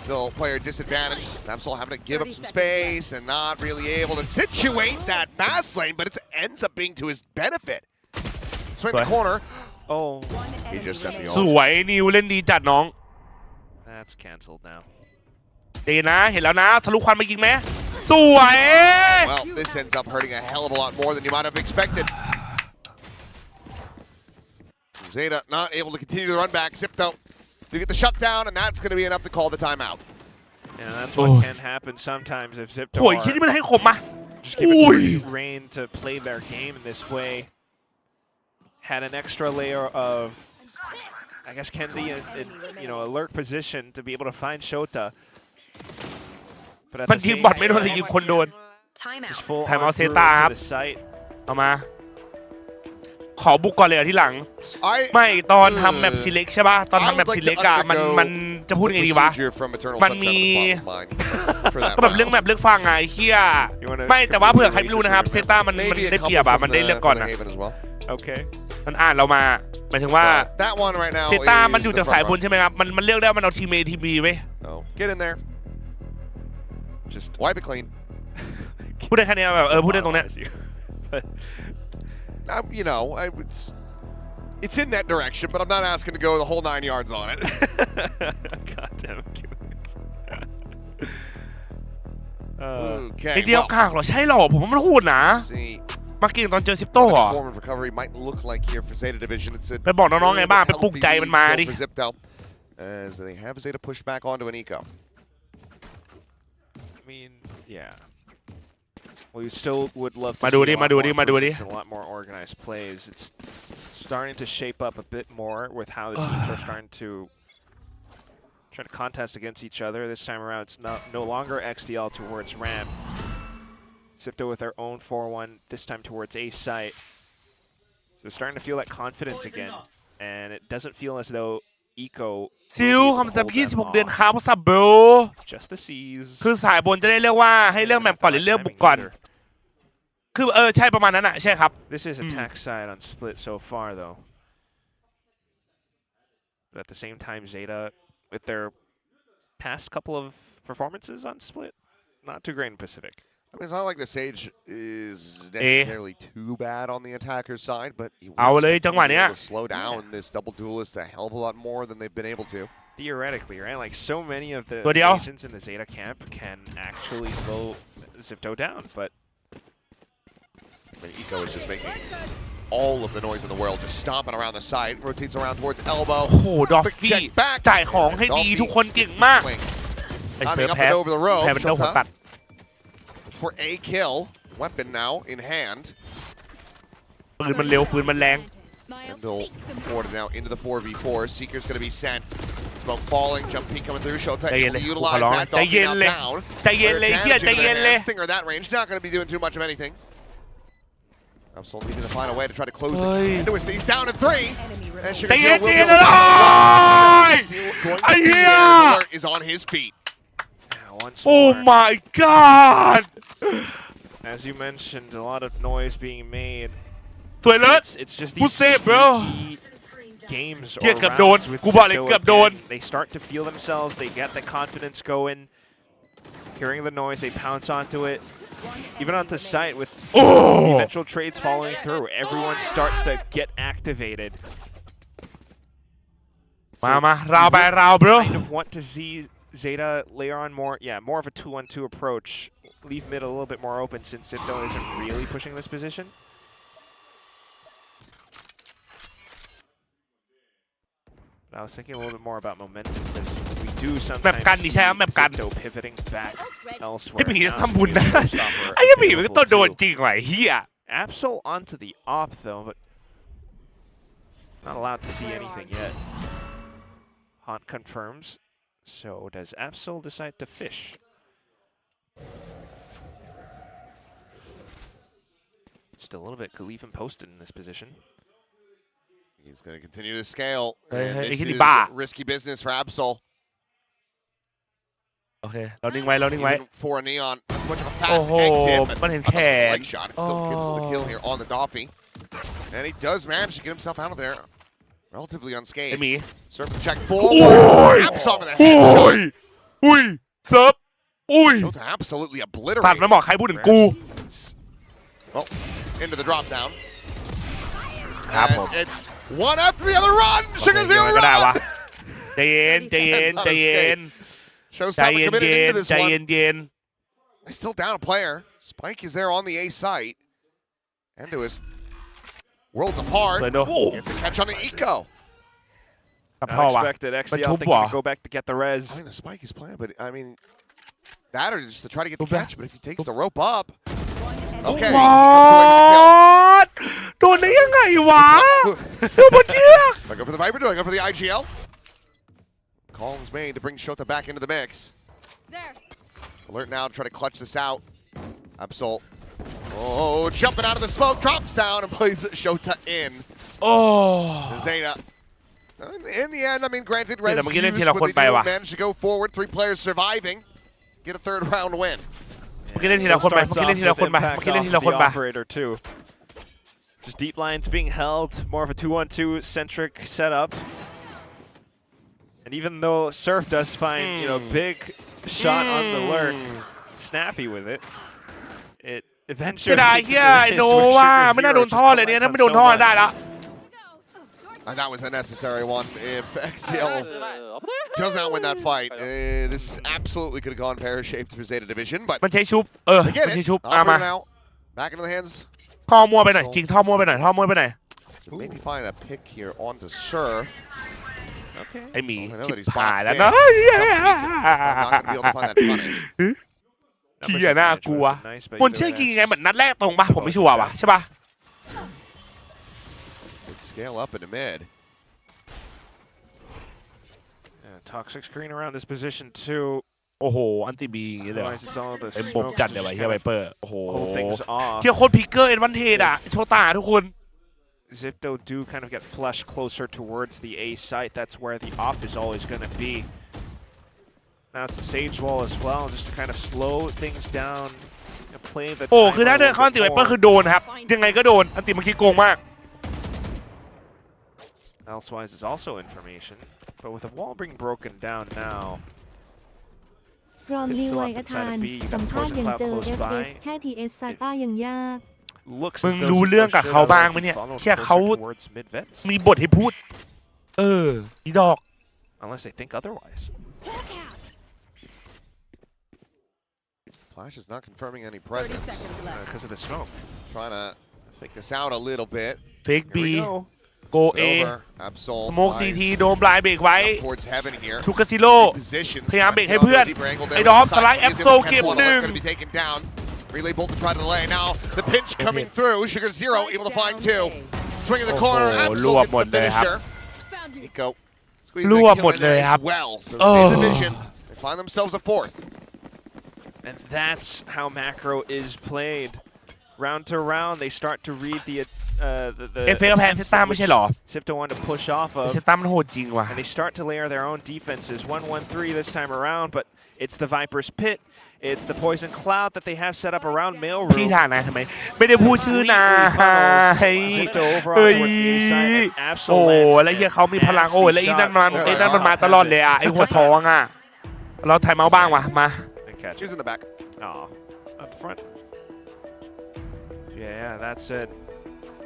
Still player disadvantage. Samsol having to give up some space and not really able to situate that fast lane, but it ends up being to his benefit. Swing the corner. Oh, He just set the ส ult. วยนิวเล่นดีจัดน้อง that's canceled now. ดีนะเห็นแล้วนะทะลุควันมายิงไหมสวย Well, this ends up hurting a hell of a lot more than you might have expected. ZETA not able to continue the run back. XIPTO to get the shutdown, and that's going to be enough to call the timeout. Yeah, that's what can happen sometimes if ZIPTO โอ้ยคิดที่มันให้ขมมา just given free reign to play their game in this way. Had an extra layer of, I guess, Kennedy in alert position to be able to find Shota. But at มัน the ยิง same บอทไม่โดนแต่ยิงคนโดน Time just out. full Time on out through ZETA to ครับ the site. เอามา ขอบุกก่อนเลยที่หลัง ไม่ตอนทำแมปซีเล็กใช่ป่ะตอนทำแมปซีเล็กอะมันจะพูดยังไงดีวะ มันมีก็แบบเรื่องแมปเลือกฟังไงเฮียไม่แต่ว่าเผื่อใครไม่รู้นะครับเซต้ามันได้เปรียบอะมันได้เลือกก่อนอะ Okay. มันอ่านเรามาหมายถึงว่า That one right now เซต้ามัน is อยู่ the จากสาย front บนใช่ไหมครับมันเลือกได้มันเอาทีม A ทีม B ไว้ run. Oh, get in there. Just wipe it clean. พูดได้แค่นี้แบบพูดได้ตรงเนี้ย But It's in that direction, but I'm not asking to go the whole 9 yards on it. goddamn. Okay. ไอเดียวกากเหรอใช่หรอผมว่ามันโหดนะ See, มาเก่งตอนเจอซิปโต้เหรอ form of recovery might look like here for ZETA Division. It's a ไปบอกน้องๆไงบ้างไปปลุกใจมันมาดิ for ZIPTO, as they have ZETA push back onto an eco. I mean, yeah. Well, you still would love to มาดูดิ see มาดูดิ a มาดูดิ lot more organized plays. It's starting to shape up a bit more with how the teams are starting to try to contest against each other. This time around, it's no longer XDL towards ramp. XIPTO with their own 4-1, this time towards A site. So starting to feel that confidence again, and it doesn't feel as though Eco ซิลคำจับ26 เดือนครับซับเบล just the C's. คือสายบนจะได้เลือกว่าให้เลือกแมปก่อนหรือเลือกบุกก่อนคือใช่ประมาณนั้นอะใช่ครับ This is attack side on split so far though. But at the same time, ZETA, with their past couple of performances on split, not too great in Pacific. I mean, it's not like the Sage is necessarily too bad on the attacker's side, but he เอาเลยจังหวะเนี้ย to slow down this double duelist a hell of a lot more than they've been able to. Theoretically, right? Like so many of the agents in the ZETA camp can actually slow XIPTO down, but I mean, Eco is just making all of the noise in the world, just stomping around the side, rotates around towards elbow. โอ้โหดอฟฟี่จ่ายของให้ดีทุกคนเก่งมาก ไอ้เซิร์ฟ Climbing up แพ้ and over the rope. แพ้เป็นเจ้าหัวตัด For a kill. Weapon now in hand. ปืนมันเร็วปืนมันแรง Kendall forwarded now into the 4v4. Seeker's going to be sent. Smoke falling. Jump peek coming through. Showtime able to utilize that. Dolphin now down. ใจเย็นเลยเฮียใจเย็นเลย Stinger that range. Not going to be doing too much of anything. Absol needing to find a way to try to close the into it. He's down at 3. And Sugar ใจเย็น will เย็น be เลย going ไอ้ to เหี้ be ย there. Miller is on his feet. Once Oh more. my god As you mentioned, a lot of noise being made. สวยเลิศ It's just กู these เซฟ bro games เหี้ย or เกือบโดน rounds with กูบอกเลย ZETA เกือบโดน again. They start to feel themselves. They get the confidence going. Hearing the noise, they pounce onto it. Even onto site with eventual trades following through, everyone starts to get activated. มา ราวไปราว bro Kind of want to see ZETA layer on more of a 2-on-2 approach. Leave mid a little bit more open since XIPTO isn't really pushing this position. But I was thinking a little bit more about momentum because we do sometimes see XIPTO pivoting back ไอ้ elsewhere. หมี Now ทำบุญนะ it's really stopper ไอ้หมี at มัน level ต้องโดน 2. จริงว่ะเฮีย Absol onto the op though, but not allowed to see anything yet. Haunt confirms. So does Absol decide to fish? Still a little bit Khalif posted in this position. He's going to continue to scale. Hey, And hey, this hey, is bah. risky business for Absol. โอเคเรานิ่งไว้เรานิ่งไว้ Even for a Neon, that's much of a โอ้ fast โห exit. But มันเห็น that's แข a น leg shot. It still gets the kill here on the Doffy. And he does manage to get himself out of there relatively ไอ้ unscathed. หมี Surf to check โอ้ forward. ย Absol with a โอ้ headshot. ยอุ้ยเซิร์ฟอุ้ย Showtime absolutely ตัดไม่ obliterated. บอกใครพูดถึงกู Well, into the drop down. ครับผม And it's one after the other run. โอเค Sugar ยัง Zero ไงก็ได้วะ run. ใจเย็นใจเย็นใจเย็น Show's ใจ time เย็น committed เย็น into this ใจ one. เย็นเย็น He's still down a player. Spike is there on the A site. Endo is worlds apart. สวยโด Gets a catch on the eco. กับพ่อวะ Unexpected. มัน XCL ชุบ thinking วะ to go back to get the res. I mean, the spike is planned, but I mean, that or just to try to get the Go back. catch. But if he takes the rope up, okay. วอดโดนได้ยังไงวะดูบนเชือก I go for the Viper, do I go for the IGL? Call's made to bring Shota back into the mix. There. Alert now to try to clutch this out. Absol. Oh, jumping out of the smoke, drops down and plays Shota in. โอ้ ZETA. In the end, I mean, granted, Res เดี๋ยวเมื่อกี้ used, เล่นทีละ but คน they ไป do ว่ะ manage to go forward. 3 players surviving. Get a third round win. เมื่อกี้เล่นทีละคนไปเมื่อกี้เล่นทีละคนไปเมื่อกี้เล่นทีละคนไป Operator too. Just deep lines being held, more of a 2-on-2 centric setup. And even though Surf does find, big shot on the lurk, snappy with it, it จะ eventually ได้ gets เฮีย into ไอ้ this โน where ว่า Sugar ไม่น่า Zero โดน just ท่อเลยเนี่ยถ้า collects ไม่โดน on ท่อ so much. ได้ละ And that was a necessary one. If XTL does not win that fight, this absolutely could have gone pear-shaped for Zeta Division. But มันใช้ชุบมัน get ใช้ it. ชุบมา Operator now. Back into the hands. ท่อมั่วไปหน่อยจริงท่อมั่วไปหน่อยท่อมั่วไปหน่อย Maybe find a pick here onto Surf. Okay. ไอ้หมี I know จิ that บ he's หาย boxed แล้ว in. นะ I'm not going to be able to find that funny. ขี้อะน่ากลัว Nice, but บนเชือกยิงยังไงเหมือนนัดแรกตรงปะผมไม่ชัวร์ว่ะใช่ปะ Scale up into mid. Toxic screen around this position too. โอ้โหอันติบีอย่างงี้เลย Otherwise, it's all the เต็มบบ smokes จัด to เลยว่ะ just เฮีย kind ไว of เปอร์โอ้โห hold things off. เที่ยวโคตรพิกเกอร์เอ็นวันเทดอะโชตาทุกคน XIPTO do kind of get flushed closer towards the A site. That's where the op is always going to be. Now it's the Sage Wall as well, just to kind of slow things down and play the โอ้ timer คือถ้า a เดิน little เข้าอันติไว bit เปอร์ more. คือโดนครับยังไงก็โดนอันติเมื่อกี้โกงมาก Elsewise is also information, but with the wall being broken down now, พร้อมรีไวอาทานสัมภาษณ์อย่างเจอ FS แค่ TS ซาต้ายังยาก looks มึง as though รู้เรื่องกับ Zipto เขา should บ้างไหมเนี่ย follow แค่เขา closer towards mid vents, มีบทให้พูดอีดอก unless they think otherwise. Flash is not confirming any presence. Because of the smoke. Trying to fake this out a little bit. เฟก Here บี we go. โกเอ Absol สโมกซีทีโดมปลายเบรกไว้ towards heaven here. ชูกาซิโร่ Positions. พยายามเบรกให้เพื่อน ไอ้ดอมสไลด์แอปโซเก็บหนึ่ง Gonna be taken down. Relay bolt to try to delay. Now the pinch coming through. Sugar Zero able to find two. Swing in the corner. Absol gets the finisher. Nico squeezing the kill in there as well. So the division, they find themselves a fourth. And that's how macro is played. Round to round, they start to read the เอฟเฟกแพ้เซต้าไม่ใช่หรอ ZETA want to push off of. เซต้ามันโหดจริงว่ะ And they start to layer their own defenses. 1-1-3 this time around, but it's the Viper's Pit. It's the Poison Cloud that they have set up around Mail พี่ Room. ฐานนายทำไมไม่ได้พูดชื่อนายเฮ้ย ZETA overall towards the A side. โอ้ Absol แล้วเฮียเขามีพลังโอ้แล้วอีนั่นมันมาตลอดเลยอ่ะไอ้หัวทองอ่ะเราไทยเมาส์บ้างวะมา She's in the back. Oh, up front. Yeah, that's it.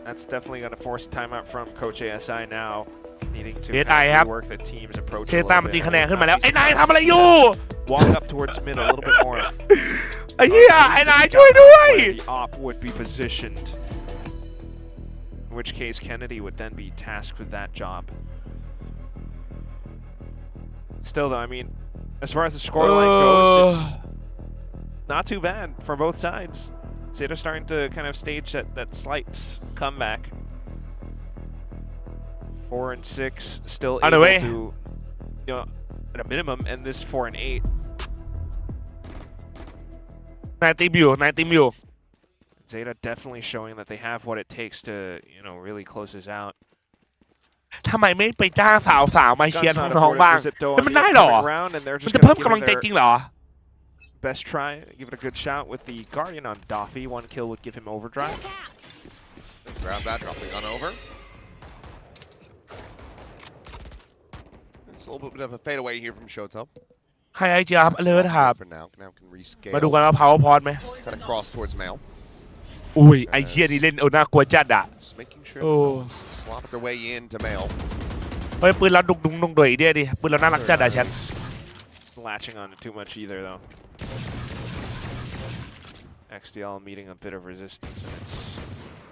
That's definitely going to force a timeout from Coach ASI now, needing to work the team's approach. เชต้ามันตีคะแนนขึ้นมาแล้วไอ้นายทำอะไรอยู่ Walk up towards mid a little bit more. ไอ้เหี้ยไอ้นายช่วยด้วย The op would be positioned, in which case Kennedy would then be tasked with that job. Still though, I mean, as far as the scoreline goes, it's not too bad for both sides. ZETA starting to kind of stage that slight comeback. 4-6, still able to, at a minimum, end this 4-8. นายทีมอยู่ ZETA definitely showing that they have what it takes to, really close this out. ทำไมไม่ไปจ้างสาวมาเชียร์น้องๆบ้างแล้วมันได้หรอมันจะเพิ่มกำลังใจจริงเหรอ Best try, give it a good shot with the Guardian on Doffy. One kill would give him overdrive. Grab that, dropping on over. It's a little bit of a fade away here from Shoto. ใครไอเจียบเลิศครับ For now can rescale. มาดูกันว่า power pod ไหม Kind of cross towards Mail. อุ้ยไอเชียนี่เล่นน่ากลัวจัดอ่ะ Just making sure slop their way into Mail. เฮ้ยปืนเราดุงๆโดยเดียดิปืนเราน่ารักจัดอ่ะแชท Latching on it too much either though. XDL meeting a bit of resistance, and it's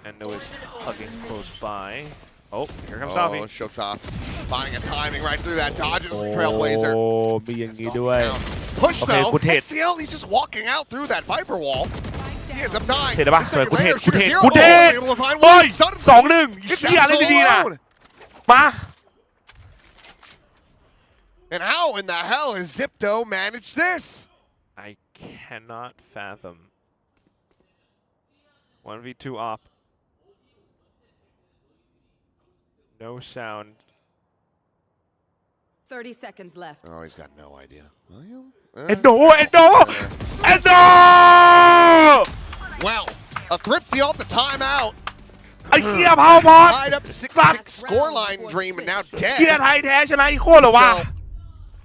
Endo is hugging close by. Oh, here comes Avi. Oh, Shota finding a timing right through that, dodges the Trailblazer. โอ้มีอย่างนี้ด้วย Push though. กูเทรด XDL, he's just walking out through that Viper wall. He ends up dying. เทรดได้ปะสวยกูเทรด Sugar Zero เฮ้ย able to find one. 2-1เชี่ยเล่นดีๆนะมา And how in the hell has ZIPTO managed this? I cannot fathom. 1v2 op. No sound. 30 seconds left. Oh, he's got no idea. Endo! Well, a thrifty off the timeout. ไอ้เหี้ยพาวพอด Tied up 6-6 scoreline dream and now เกีย dead. ร์ไทยแท้ชนะอีโคเหรอวะ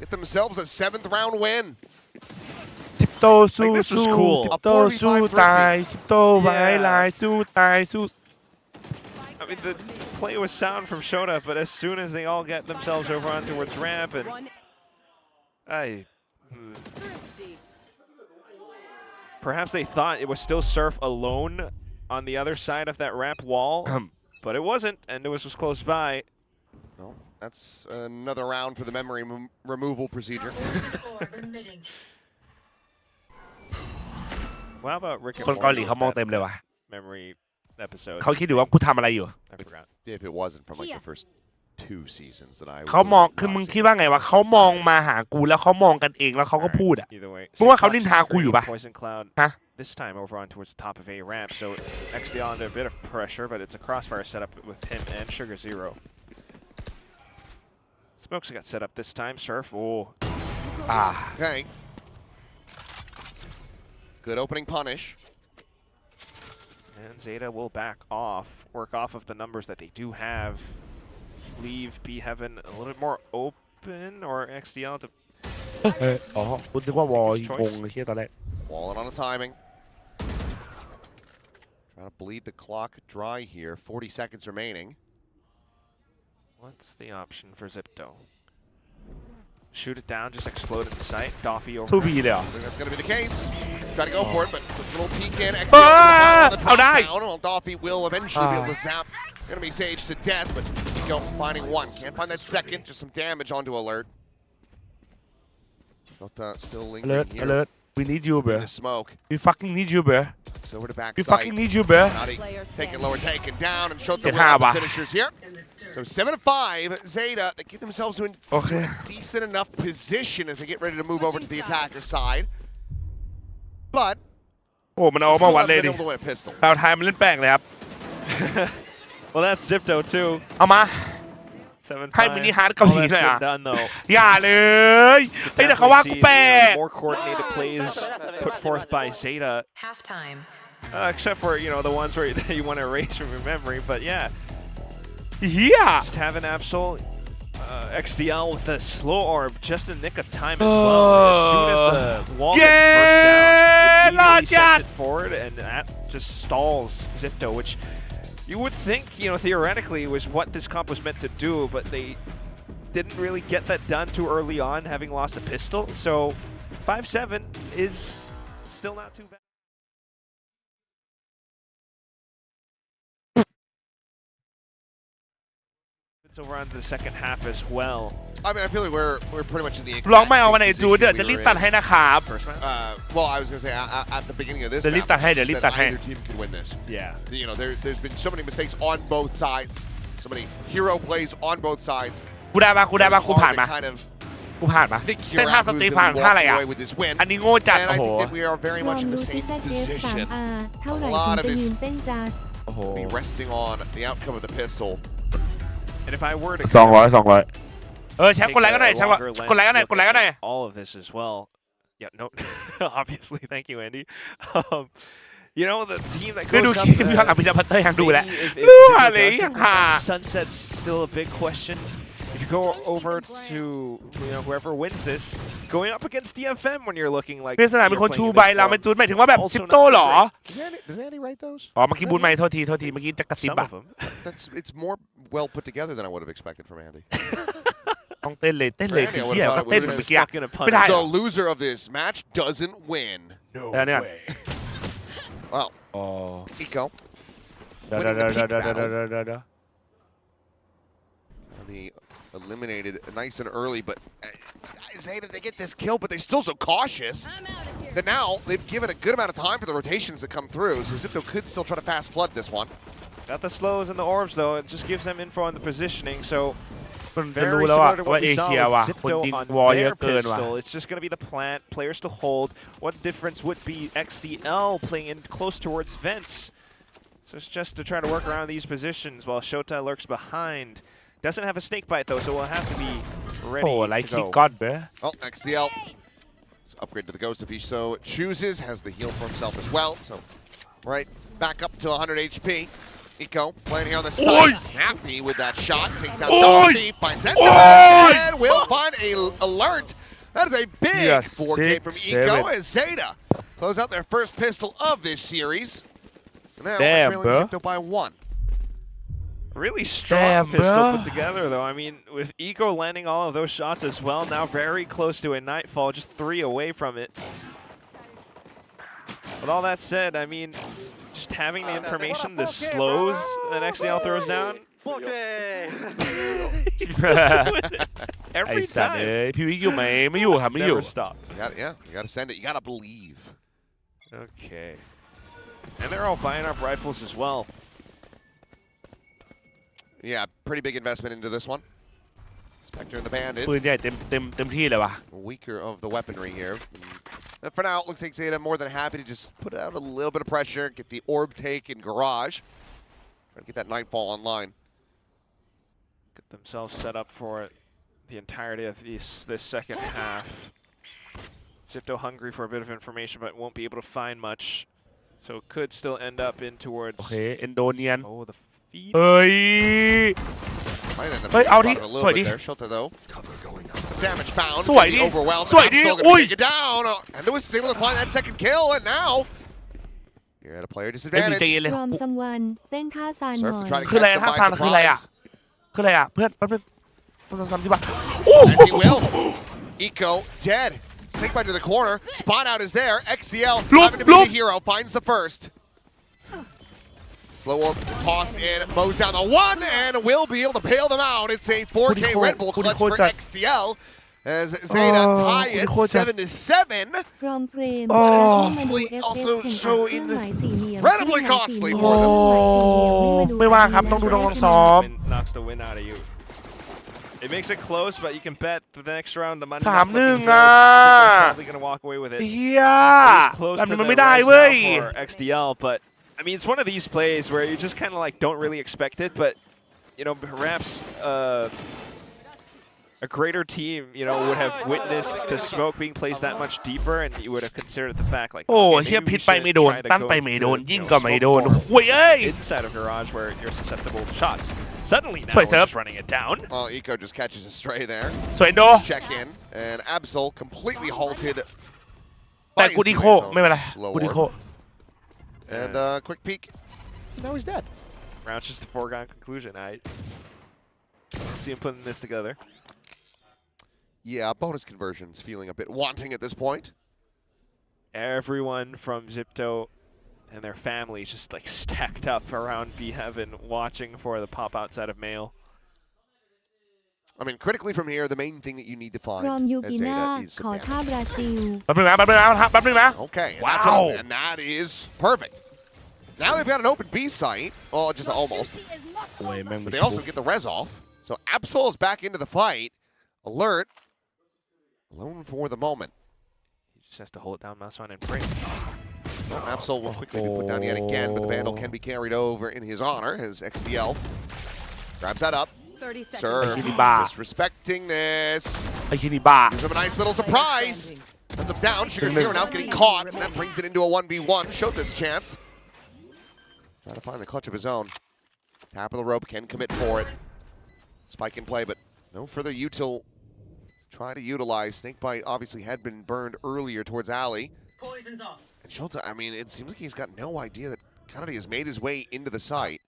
Get themselves a 7th round win. โตสู้โตสู้ตายโตไว้ลายสู้ตายสู้ I mean, the play was sound from Shota, but as soon as they all get themselves over on towards ramp, and perhaps they thought it was still Surf alone on the other side of that ramp wall, but it wasn't, and it was close by. Well, that's another round for the memory removal procedure. What about Rick คนเกาหลีเขามองเต็มเลยว่ะ memory episode? เขาคิดอยู่ว่ากูทำอะไรอยู่ I forgot. If it wasn't from like the first 2 seasons that I เขามองคือมึงคิดว่าไงวะเขามองมาหากูแล้วเขามองกันเองแล้วเขาก็พูดอ่ะ Either way, มึงว่าเขานินทากูอยู่ปะ Poison Cloud ฮะ this time over on towards the top of A ramp, so XDL under a bit of pressure, but it's a crossfire setup with him and Sugar Zero. Smokes got set up this time. Surf, Okay. Good opening punish. And ZETA will back off, work off of the numbers that they do have. Leave B Heaven a little bit more open, or XDL to. อ๋อคุณนึกว่าวอลงงเชี่ยตอนแรก Walling on the timing. Trying to bleed the clock dry here. 40 seconds remaining. What's the option for ZIPTO? Shoot it down, just explode in the sight. Doffy over. 2B เลยเหรอ I think that's going to be the case. Try to go for it, but a little peek in. XIPTO เอาได้ Well, Doffy will eventually be able to zap enemy Sage to death, but Eco finding one. Can't find that second. Just some damage onto alert. Still lingering here. Alert. We need you, bro. In the smoke. We fucking need you, bro. So over to back We side. fucking need you, bro. Taking lower, taken down, and showed the Zeta. finishers here. So 7-5, Zeta, they get themselves in a decent enough position as they get ready to move over to the attacker side. But โอ้มันเอามาวัดเลยดิ able to win a pistol. ดาวไทยมันเล่นแป้งเลยครับ Well, that's ZIPTO too. เอามา 7-5. ให้มินิฮาร์ดเกาหลี All เลย that's อ่ะ said and done, though. อย่าเลยเฮ้ยแต่เขาว่ากูแปลก More coordinated plays put forth by Zeta. Halftime. Except for, the ones where you want to erase from your memory. But yeah, เฮีย just having Absol XDL with the slow orb just in the nick of time as well. As soon as the wall gets burst down, it immediately sets it forward, and that just stalls ZIPTO, which you would think, theoretically was what this comp was meant to do, but they didn't really get that done too early on, having lost a pistol. So 5-7 is still not too bad. It's over on the second half as well. I mean, I feel like we're pretty much in the ลอง exact ไม่เอามา same ไหนจูเดี๋ยวจะรีบ position ตัดให้นะครับ we were in. Well, I was going to say, at the beginning of this เดี๋ยวรีบ map, ตัดให้เดี๋ยวรีบ said ตัดให้ either team could win this. Yeah. There's been so many mistakes on both sides, so many hero plays on both sides. กูได้ปะกูผ่าน Hard มา to kind of กูผ่านมา figure เต้นท่า out ส who's ตี going ฟาน to be ท่าอะไร walking อ่ะ away with this win. อันนี้โง่จัด And โอ้ I โห think that we are very ลอ much ง in ดู the ซิ same แซกเกส position. 3R เท่าไหร่ A lot ถึง of จะ this ยืนเต้นจัส โอ้โห Be resting on the outcome of the pistol. And if I were to 200แชมป์กดไลค์ก็หน่อยแชมป์กดไลค์ก็หน่อยกดไลค์ก็หน่อย all of this as well. Yeah, no, obviously, thank you, Andy. The team that คือดู goes คลิป up ย้อนหลังพิจารณาเตอร์ยังดูแล้ว maybe if รั่ว Zeta เลย does ยัง it, หา Sunset's still a big question. If you go over to whoever wins this, going up against DFM when you're looking like ในสนามมีคนชูใบเราไม่จูนหมายถึงว่าแบบซิปโต้เหรอ Does Andy write those? อ๋อเมื่อกี้บุญไม่โทษทีเมื่อกี้จะกระซิบ some อ่ะ of them. It's more well put together than I would have expected from Andy. ต้องเต้นเลยสิเฮียก็เต้นเหมือนเมื่อกี้ Stuck in a ไม่ได้ The loser of this match doesn't win. เนี่ย Well, อ๋อ Eco. เดี๋ยว He eliminated nice and early, but Zeta, they get this kill, but they're still so cautious that now they've given a good amount of time for the rotations to come through, so ZIPTO could still try to fast flood this one. Got the slows and the orbs though. It just gives them info on the positioning. So มัน very รู้แล้วว่า similar to what เอ we เชี saw ยว่ะ with คน ZIPTO ยิง on วอลเยอะ their เกินว่ะ pistol. It's just going to be the plant, players to hold. What difference would be XDL playing in close towards vents? So it's just to try to work around these positions while Shota lurks behind. Doesn't have a snake bite though, so we'll have to be โอ้ ready ไล to ค์คิก go. ก้อนเบ้อ Oh, XDL. Let's upgrade to the Ghost if he so chooses. Has the heal for himself as well. So, right back up to 100 HP. Eco playing here on the side. Snappy with that shot. Takes down Doffy. Finds that and will find a alert. That is a big 4K from Eco as Zeta close out their first pistol of this series. Now we're trailing ZIPTO by 1. Really strong pistol put together, though. I mean, with Eco landing all of those shots as well, now very close to a Nightfall, just 3 away from it. With all that said, I mean, just having the information, the slows that XDL throws down. Every ไอ้สัตว์ time. เอ้ยพี่วิกอยู่ไหมไม่อยู่ครับไม่อยู่ Never stop. You gotta send it. You gotta believe. Okay. And they're all buying up rifles as well. Yeah, pretty big investment into this one. Spectre and the Bandit. ปืนใหญ่เต็มที่เลยว่ะ Weaker of the weaponry here. And for now, it looks like Zeta more than happy to just put out a little bit of pressure, get the orb take in garage. Try to get that Nightfall online. Get themselves set up for the entirety of this second half. ZIPTO hungry for a bit of information, but won't be able to find much. So could still end up in towards. โอเคเอนโดเนียน Oh, the feed. เฮ้ย Might end up Hey, getting Audi, caught a little sorry, bit Di. there. Shota though. Some damage found. Sorry, Pretty Di. overwhelmed. Sorry, Di. Absol gonna Oi. take it down. And Lewis is able to find that second kill, and now you're at a player ไอ้ยมี disadvantage. ใจเย็นเลย พร้อมซัมวันเต้นท่าซานหน่ Surf อ to ย try to คืออะไร catch ท่า them ซาน by คืออะไรอ่ะ surprise. คืออะไรอ่ะเพื่อนแป๊บนึงต้องซ้ำๆใช่ปะ As he will. Eco dead. Snake bite to the corner. Spot out is there. XCL Loop, having to be loop. the hero. Finds the first. Slow orb tossed in. Mows down the one and will be able to bail them out. It's a 4K Red Bull clutch for XDL. As ZETA tie it 7-7. From frame Also so incredibly costly for them. ไม่ว่าครับต้องดูน้องๆซ้อม Knocks the win out of you. It makes it close, but you can bet the next round the money. 3-1 อ่ะ probably gonna walk away with it. เฮีย Close แบบ to นี้ the มันไม่ได้ res เว้ย now for XDL, but I mean it's one of these plays where you just kind of like don't really expect it, but you know perhaps a greater team, you know, would have witnessed the smoke being placed that much deeper, and you would have considered the fact like. โอ้เฮียพิษไปไม่โดนตั้งไปไม่โดนยิงก็ไม่โดนคุยเอ้ย Inside of garage where you're susceptible to shots. Suddenly now Twice we're up. just running it down. Oh, Eco just catches a stray there. สวยโด Check in, and Absol completely halted. แต่ by กู his ดีโค teammates' ไม่เป็นไร slow กูดี orb. โค And quick peek. Now he's dead. Round's just a foregone conclusion. I see him putting this together. Yeah, bonus conversions feeling a bit wanting at this point. Everyone from XIPTO and their families just like stacked up around B Heaven watching for the pop outside of Mail. I mean, critically from here, the main thing that you need to find From as Yukina ZETA is ขอ some ท่า damage. บราซิล แป๊บนึงนะแป๊บนึงนะแป๊บนึงนะ Okay, and, Wow. and that is perfect. Now they've got an open B site. Oh, just almost. โอ้ยแม่ง But มัน they ชุบ also get the res off. So Absol is back into the fight. Alert. Alone for the moment. He just has to hold down mouse on and break. Well, Absol will quickly be put down yet again, but the Vandal can be carried over in his honor as XDL grabs that up. 30 seconds. Sir, Ayuniba. disrespecting this. ไอ้ชินิบ้า Gives him a nice little surprise. Ends up down. Sugar Zero now getting caught, and that brings it into a 1v1. Showed this chance. Trying to find the clutch of his own. Tap of the rope, can commit for it. Spike in play, but no further util. Try to utilize. Snakebite obviously had been burned earlier towards Ali. Poison's off. And Shota, I mean, it seems like he's got no idea that Kennedy has made his way into the site.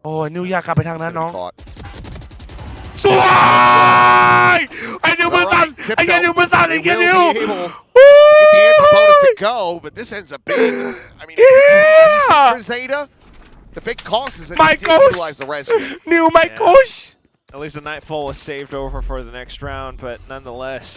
โอ้ยนิวยากกลับไปทาง He's นั้น gonna น้อง be caught. สวยไอ้นิวมือสั่นไอ้เหี้ยนิวมือสั่นไอ้เหี้ยนิว Get the answer bonus to go, but this ends up being, I mean, for ZETA, the big cost is that My he did gosh. utilize the rescue. นิวไม่กุช At least the Nightfall was saved over for the next round, but nonetheless,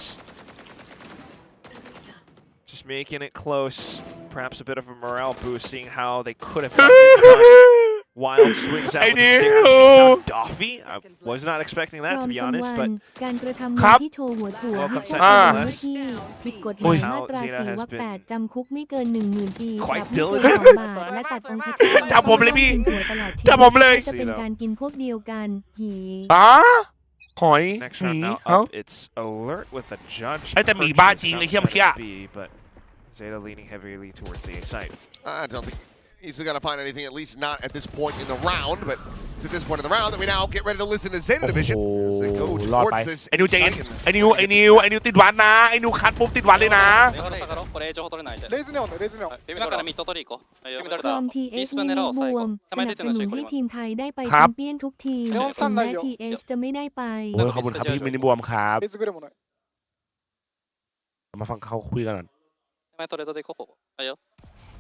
just making it close. Perhaps a bit of a morale boost, seeing how they could have gotten this done. Wild swings out with the stick. Doffy. I was not expecting that, to be honest, but การกระทำ ครับ ที่โชว์หัวถั่ว Welcome ให้ set กับ nonetheless. เจ้าหน้าที่ผิดกฎห อุ้ มาย ย มาตรา Zeta 4 has วรรค been 8จำคุกไม่เกิน 10,000 ปี quite ปรับไม่เกิน diligent. 2 บาทและตัดองคชาต จับผมเลยพี่ กินถั่วตลอดชีวิต จับผมเลย จะเป็นการกินพวกเดียวกันหี อ๋อหอย Next หมี round now เอ้า up, it's alert with a judge. ไอ้แต่หมีบ้าจริงเลยเหี้ยเมื่อกี้อะ B, but ZETA leaning heavily towards the A site. I don't think he's going to find anything, at least not at this point in the round, but it's at this point in the round that we now get ready to listen to ZETA Division as they go รอดไป towards this ไอ้นิวใจเย็น Titan. ไอ้นิวติดหวานนะไอ้นิวคัดปุ๊บติดหวานเลยนะ これ情報取れないじゃんレイズネオンだ、レイズネオン。今からミッド取り行こうはいよ พร้อม TH มินิบวมสนับสนุนให้ทีมไทยได้ไป ครั แช บ มเปี้ยนทุกทีมถึงแม้ TH จะไม่ได้ไป โอ้ยขอบคุณครับพี่มินิบวมครับ レイズグレもない。 มาฟังเขาคุยกันก่อน 前トレードで行こうはいよ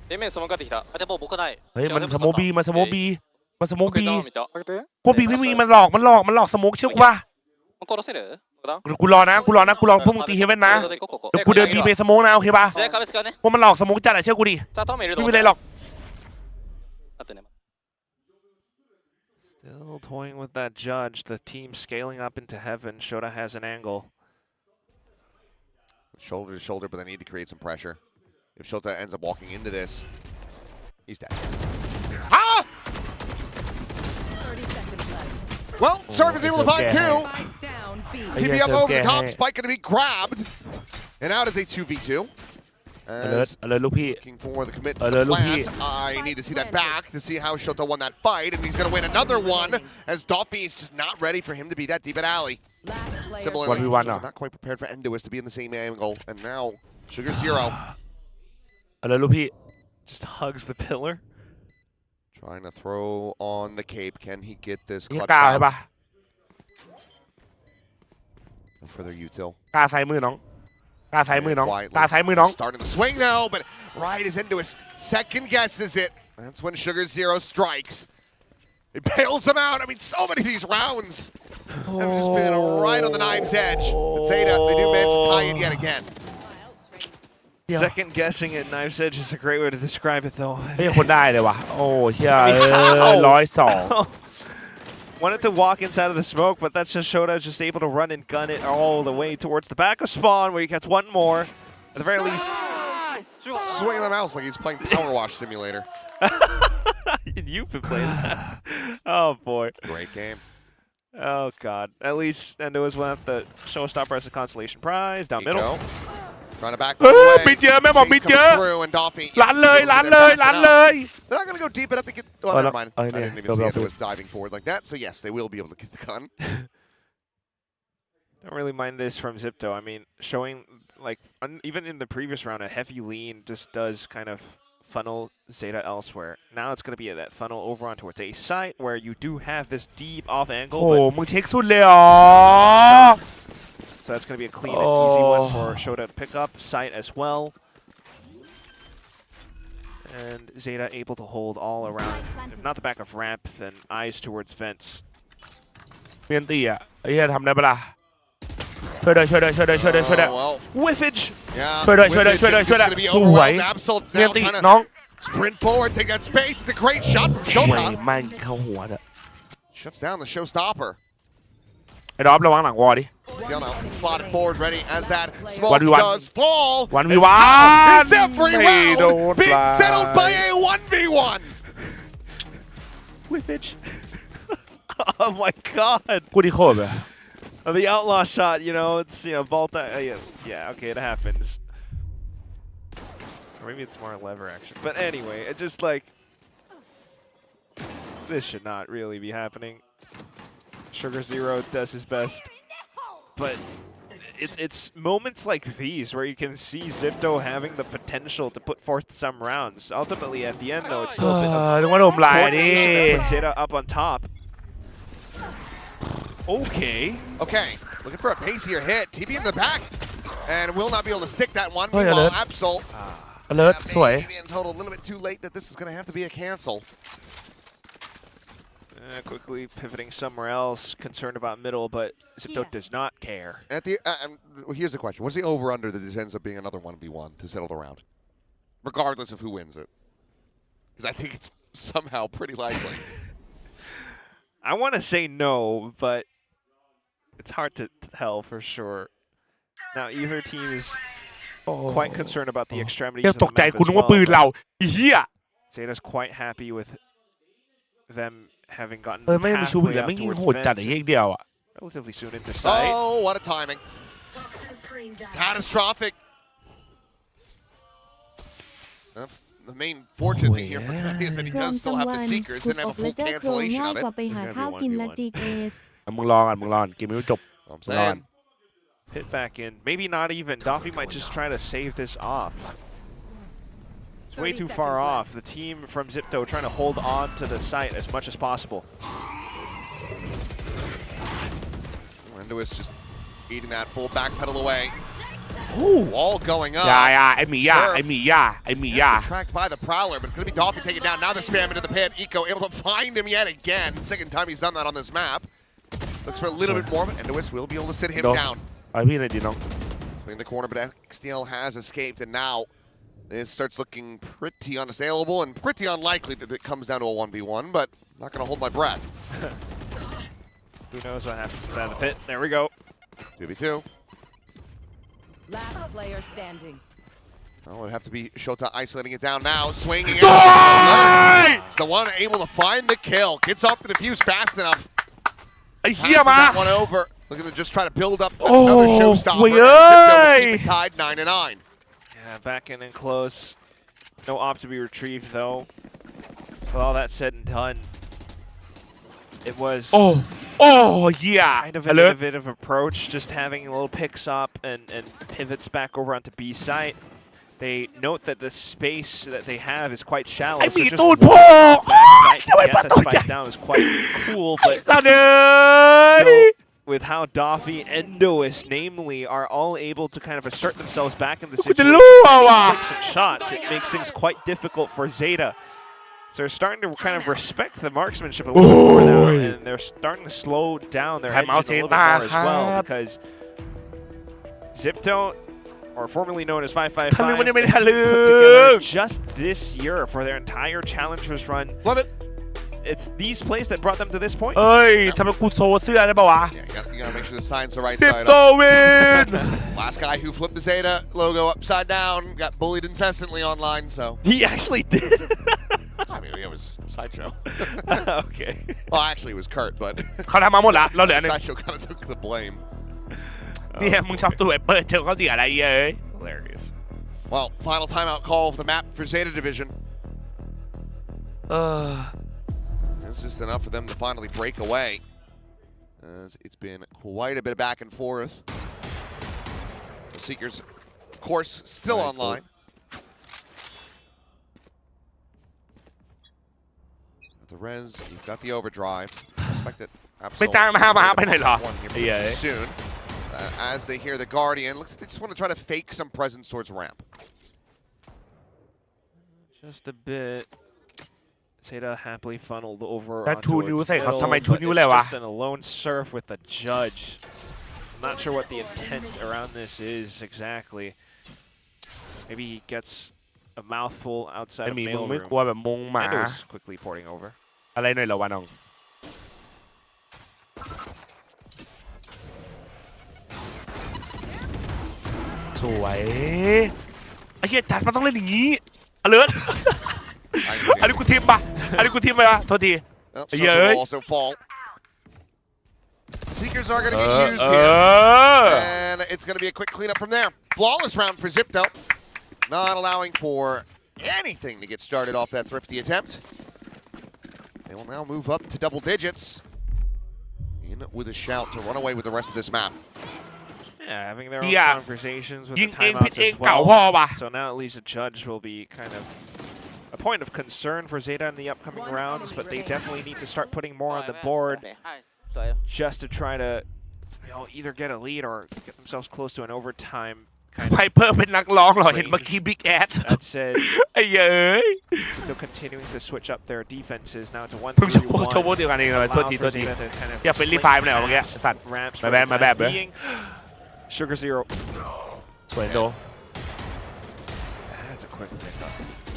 デメンスモンかってきたあでも僕ない เฮ้ยมันสโมบีมันสโมบีมันสโมบี 見た開けて。 กูบีไม่มีมันหลอกสโมกเชื่อกูป่ะ 殺せるกูรอนะพวกมึงตีเฮเว่นนะเดี๋ยวกูเดินบีไปสโมกนะโอเคป่ะ 壁使うね พวกมันหลอกสโมกจัดอะเชื่อกูดิ じゃあトーメいると ไม่ 思 มีอะไรหรอก 待ってね Still toying with that judge. The team scaling up into heaven. Shota has an angle. Shoulder to shoulder, but they need to create some pressure. If Shota ends up walking into this, he's dead. Ah! 30 seconds left. Well, Serve is able to find two. Spike down B. TP up over the top, Spike going to be grabbed. And out is a 2v2. alert ลูกพี่ Looking for the commit to Alert, the Lupi. plant. I need to see that back to see how Shota won that fight. And he's going to win another one as Doffy is just not ready for him to be that deep at alley. Last player. Similarly, 1v1 Shota not quite prepared for Endoist to be in the same angle. And now, Sugar Zero alert ลูกพี่ Just hugs the pillar. trying to throw on the cape. Can he get this นี่ clutch กล้าใช่ out? ปะ No further util. กล้าใส่มือน้องก ตาซ้ายมือน้องตาซ้ายมือน้อง Starting the swing though, but right as into his second guesses it. That's when Sugar Zero strikes. It bails him out. I mean, so many of these rounds have just been right on the knive's edge. But ZETA, they do manage to tie it yet again. Second guessing at knife's edge is a great way to describe it, though. ไม่คนได้เลยว่ะโอ้เฮีย102 Wanted to walk inside of the smoke, but that's just JJaz just able to run and gun it all the way towards the back of spawn, where he gets one more. At the very least, swinging the mouse like he's playing Power Wash Simulator. You've been playing that. Oh boy. Great game. Oh god. At least Endois will have the showstopper as a consolation prize down middle. Trying to back บิดเยอะแม่บอกบิดเยอะ ลันเลยลันเลยลันเลย They're not going to go deep enough to get. Oh, never mind. I didn't even see it was diving forward like that. So yes, they will be able to get the gun. Don't really mind this from XIPTO. I mean, showing like even in the previous round, a heavy lean just does kind of funnel ZETA elsewhere. Now it's going to be that funnel over on towards a site where you do have this deep off angle. โอ้มึงเช็คสุดเลยอ๋อ So that's going to be a clean and easy one for JJaz to pick up. Sight as well. And ZETA able to hold all around. If not the back of ramp, then eyes towards vents. เมียนตีอ่ะไอ้เหี้ยทำได้ปะล่ะช่วยด้วยช่วยด้วยช่วยด้วยช่วยด้วยช่วยด้วย Whiffage! ช่วยด้วยช่วยด้วยช่วยด้วยช่วยด้วยสวยเมียนตีน้อง Sprint forward, take that space. It's a great shot from สวย Shota. มันเข้าหัวเนี่ย Shuts down the showstopper. ไอ้ดอฟระวังหลังวอลดิ See now, slotted forward, ready as that smoke 1v1 does fall. 1v1 It's every round being settled by a 1v1. Whiffage! Oh my god! กูดีโคตรเลย The outlaw shot, you know, it's, you know, Volta. Yeah, okay, it happens. Or maybe it's more lever action. But anyway, it just like. This should not really be happening. Sugar Zero does his best. But it's moments like these where you can see XIPTO having the potential to put forth some rounds. Ultimately, at the end, though, it's still a bit of coordination that puts ZETA up on top. Okay. Okay, looking for a pacier hit. TB in the back. And will not be able to stick that one. Meanwhile, Absol. Alert, สวย maybe in total a little bit too late that this is going to have to be a cancel. Quickly pivoting somewhere else, concerned about middle, but XIPTO does not care. At the here's the question: what's the over/under that this ends up being another 1v1 to settle the round, regardless of who wins it? Because I think it's somehow pretty likely. I want to say no, but it's hard to tell for sure. Now, either team is quite concerned about the extremities of the map as well. ZETA's quite happy with them having gotten halfway up towards vents relatively soon into sight. Oh, what a timing. Catastrophic. The main fortunate thing here for KAIJ is that he does still have the Seekers, didn't have a full cancellation of it. มึงรอกันมึงรอเกมไม่จบ I'm saying. Hit back in. Maybe not even. Doffy might just try to save this off. It's way too far off. The team from XIPTO trying to hold on to the site as much as possible. Endois just eating that full back pedal away. Ooh, wall going up. ไอ้หมีย่าไอ้หมีย่าไอ้หมีย่า Tracked by the Prowler, but it's going to be Doffy taken down. Now they're spamming into the pit. Eco able to find him yet again. Second time he's done that on this map. Looks for a little bit more, but Endois will be able to sit him down. ไอ้พี่ไหนดีน้อง In the corner, but XDL has escaped, and now this starts looking pretty unassailable and pretty unlikely that it comes down to a 1v1, but I'm not going to hold my breath. Who knows what happens inside the pit. There we go. 2v2. Last player standing. Oh, it'd have to be Shota isolating it down now, swinging out. It's the one able to find the kill. Gets off the defuse fast enough. Passes that one over. Looking to just try to build up another showstopper. Keep it tied 9-9. Yeah, back in and close. No op to be retrieved though. With all that said and done, it was yeah. Kind of an innovative approach, just having a little picks up and pivots back over onto B site. They note that the space that they have is quite shallow. So just to get the spike down is quite cool, but with how Doffy and Dois, namely, are all able to kind of assert themselves back in the กูจะ situation. รู้ว่ะ Takes some shots. It makes things quite difficult for ZETA. So they're starting to kind of respect the marksmanship a little bit more now, and they're starting to slow down their engine a little bit more as well, because ZIPTO, or formerly known as 555, ทะลึ่งมันยังไม่ได้ทะลึ่ put together ง just this year for their entire Challengers run. Love it. It's these plays that brought them to this point. เอ้ยทำไมกูโซเสื้อได้ป่าวะ Yeah, you gotta make sure the signs are right สิบ side โต up. วิน Last guy who flipped the Zeta logo upside down got bullied incessantly online, so. He actually did. I mean, it was Sideshow. Okay. Well, actually, it was Kurt, but เขาทำมาหมดละเราเหลือหนึ่ง Sideshow kind of took the blame. เนี่ยมึงชอบตัวเปิดเจอเขาเสียอะไรเย้ย Hilarious. Well, final timeout call of the map for Zeta Division. This is enough for them to finally break away. As it's been quite a bit of back and forth. The Seekers, of course, still online. The res, you've got the overdrive. Expect it ไปจ้างมาไปไหนเหรอ one here ไอ้เย้ย soon. As they hear the Guardian, looks like they just want to try to fake some presence towards ramp. Just a bit. ZETA happily funneled over แล้วชู onto นิ้ว its ใส่เขา middle, ทำไม but ชูนิ้วเลยวะ it's just an alone surf with the judge. I'm not sure what the intent around this is exactly. Maybe he gets a mouthful outside ไม่ of มีมึง mail ไม่ room. กลัวแบบมงหมา And it was quickly porting over. อะไรหน่อยเหรอวะน้องสวยไอ้เหี้ยจัดมันต้องเล่นอย่างนี้อเลิร์ อันนี้กูทิมปะอันนี้กูทิมไปปะโทษที Well, Yeah, Shuttle right? will also fall. Seekers are going to get used here. And it's going to be a quick cleanup from there. Flawless round for ZIPTO. Not allowing for anything to get started off that thrifty attempt. They will now move up to double digits. In with a shout to run away with the rest of this map. Yeah, having their own Yeah. conversations with ยิ the งเองผิด timeouts เอง as เก่าพ่อ well. ว่ะ So now at least the judge will be kind of a point of concern for ZETA in the upcoming rounds, but they definitely need to start putting more on the board just to try to, either get a lead or get themselves close to an overtime kind ไพ of. เปอร์เป็นนักร้องเหรอเห็นเมื่อกี้บิ๊กแอด That said, ไอ้เย้ย still continuing to switch up their defenses now to เพิ่งโชว์ 1-3-1. โชว์เดียวกันเองเลย Allow โทษที for โทษที ZETA to kind of อย่าเฟรนลี่ไฟล์มาหน่อยเมื่อกี้ slip สัตว์ past ramps มาแบบ for the มาแบบ time เบ้อ being. Sugar Zero. สวยโด That's a quick pickup.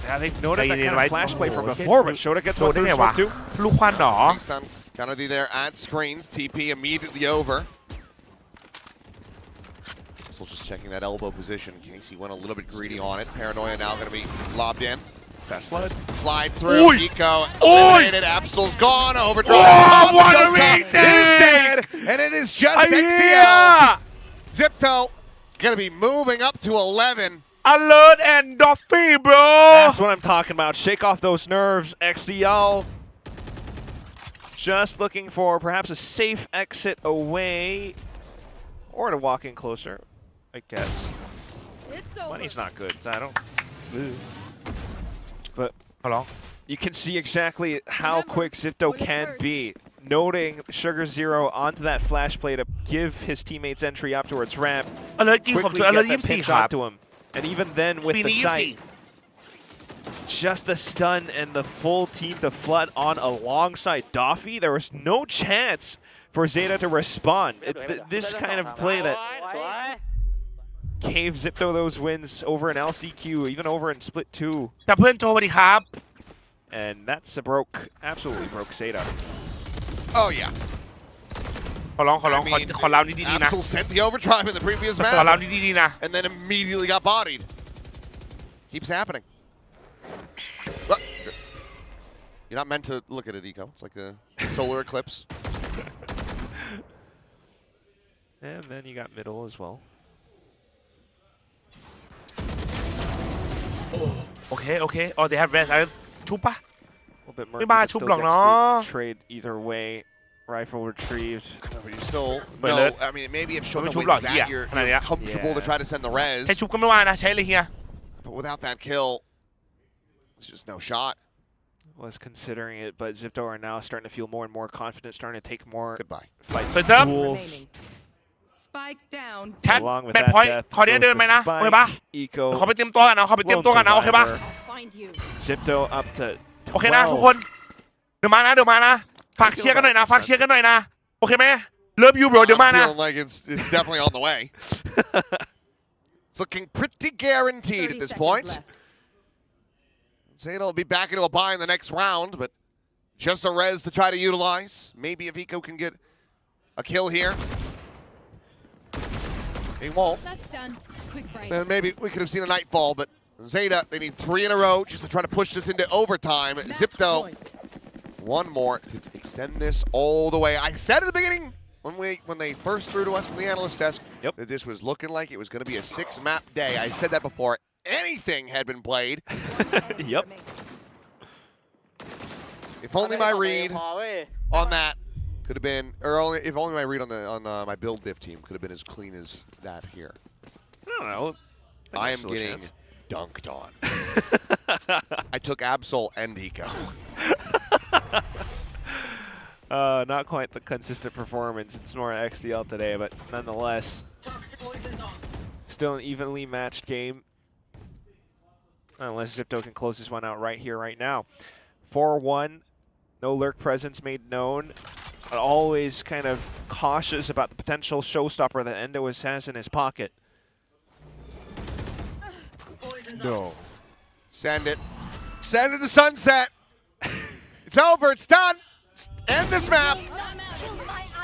Yeah, they've noted that They kind right? of flash play from Oh, before, but shit. Shota gets โด one ได้ through ไงวะ one too. ลูกควันเหรอ Kennedy there at screens. TP immediately over. Still just checking that elbow position. Casey went a little bit greedy on it. Paranoia now going to be lobbed in. Fast flood. Slide through. Oi! Eco Oi! eliminated. Absol's gone. Overdrive. Oh, what a Shota retake! is dead, and it is just ไอ้เหี้ย XTL. ZIPTO going to be moving up to 11. alert and Doffy bro That's what I'm talking about. Shake off those nerves, XDL. Just looking for perhaps a safe exit away, or to walk in closer, I guess. Money's not good, so I don't. But ขอร้อง you can see exactly how quick ZIPTO can be. Noting Sugar Zero onto that flash play to give his teammates entry up towards ramp. alert ยิงผม Quickly เจอ get alert that 24 pinch ครับ shot to him. And even then with ปี the นี้ sight, just the stun and the full team to flood on alongside Doffy, there was no chance for ZETA to respond. It's this kind of play that gave ZIPTO those wins over in LCQ, even over in Split 2. แต่เพื่อนโจสวัสดีครับ And that's absolutely broke ZETA. Oh, yeah. ขอร้องขอเรานี่ดีๆนะ Absol sent the overdrive in the previous ขอเรา match. นี่ดีๆนะ And then immediately got bodied. Keeps happening. Well, you're not meant to look at it, Eco. It's like the solar eclipse. And then you got middle as well. โอเคโอเคอ๋อ they have rest ชุบปะ A little bit murky, May ba but chup still lang, gets no? the trade either way. Rifle retrieved. But you still But know, let- I mean, maybe if Shota chup wins lang, that, yeah. you're Yeah. comfortable to try to send the res. ใช้ชุบก็ไม่ว่านะใช้เลยเฮีย But without that kill, there's just no shot. was considering it, but ZIPTO are now starting to feel more and more confident, starting to take more fights. สวยเซิร์ฟ duels. Spike down. แท็ก Along with แมต that พอยต์ death ขอเนี้ย goes เดินไป the นะ โอเค spike, ปะ Eco, ขอไปเตรียมตัวกันนะขอไปเตรียมตัวกันนะโอเคปะ Find you. ZIPTO up to โอเคนะทุกคน เดี๋ยวมานะฝากเชียร์กันหน่อยนะฝากเชียร์กันหน่อยนะโอเคไหมเลิฟยูโบรเดี๋ยวมานะ feeling like it's definitely on the way. It's looking pretty guaranteed at this point. ZETA will be back into a bye in the next round, but just a res to try to utilize. Maybe if Eco can get a kill here. He won't. That's done. Quick break. And maybe we could have seen a nightfall, but ZETA, they need 3 in a row just to try to push this into overtime. ZIPTO, one more to extend this all the way. I said at the beginning, when they first threw to us from the analyst desk, that this was looking like it was going to be a 6-map day. I said that before anything had been played. Yep. If only my read on that could have been, or only if only my read on my build diff team could have been as clean as that here. I don't know. I am getting dunked on. I took Absol and Eco. Not quite the consistent performance. It's more XDL today, but nonetheless, still an evenly matched game. Unless ZIPTO can close this one out right here, right now. 4-1, no lurk presence made known. But always kind of cautious about the potential showstopper that Endois has in his pocket. No. Send it. Send it to sunset. It's over. It's done. End this map.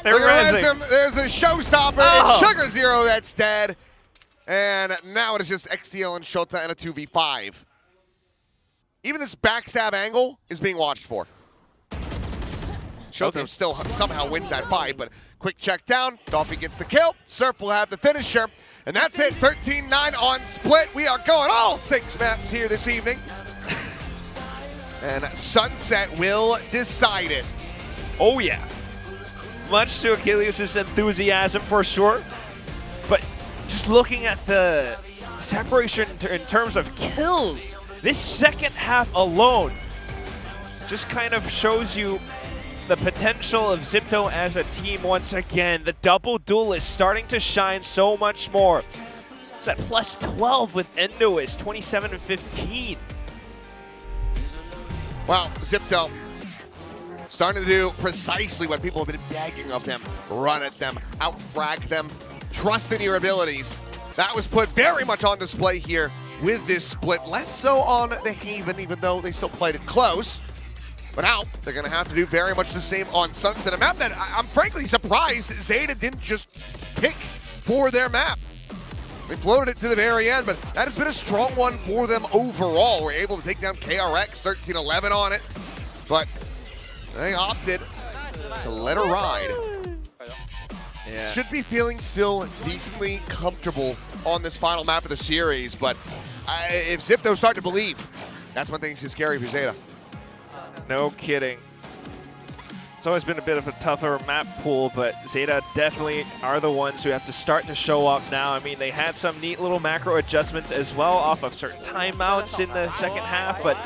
They're rezzing. There's a showstopper. It's Sugar Zero that's dead. And now it is just XTL and Shota and a 2v5. Even this backstab angle is being watched for. Shota still somehow wins that fight, but quick check down. Dolphy gets the kill. Surf will have the finisher. And that's it. 13-9 on split. We are going all 6 maps here this evening. And Sunset will decide it. Oh, yeah. Much to Achilles' enthusiasm for sure. But just looking at the separation in terms of kills, this second half alone just kind of shows you the potential of ZIPTO as a team once again. The double duel is starting to shine so much more. It's at plus 12 with Endois, 27-15. Wow, ZIPTO starting to do precisely what people have been begging of them. Run at them, out-frag them, trust in your abilities. That was put very much on display here with this split. Less so on the Haven, even though they still played it close. But now, they're going to have to do very much the same on Sunset, a map that I'm frankly surprised ZETA didn't just pick for their map. They floated it to the very end, but that has been a strong one for them overall. We're able to take down KRX, 13-11 on it, but they opted to let her ride. Yeah. Should be feeling still decently comfortable on this final map of the series, but if ZIPTO start to believe, that's when things get scary for ZETA. No kidding. It's always been a bit of a tougher map pool, but ZETA definitely are the ones who have to start to show up now. I mean, they had some neat little macro adjustments as well off of certain timeouts in the second half, but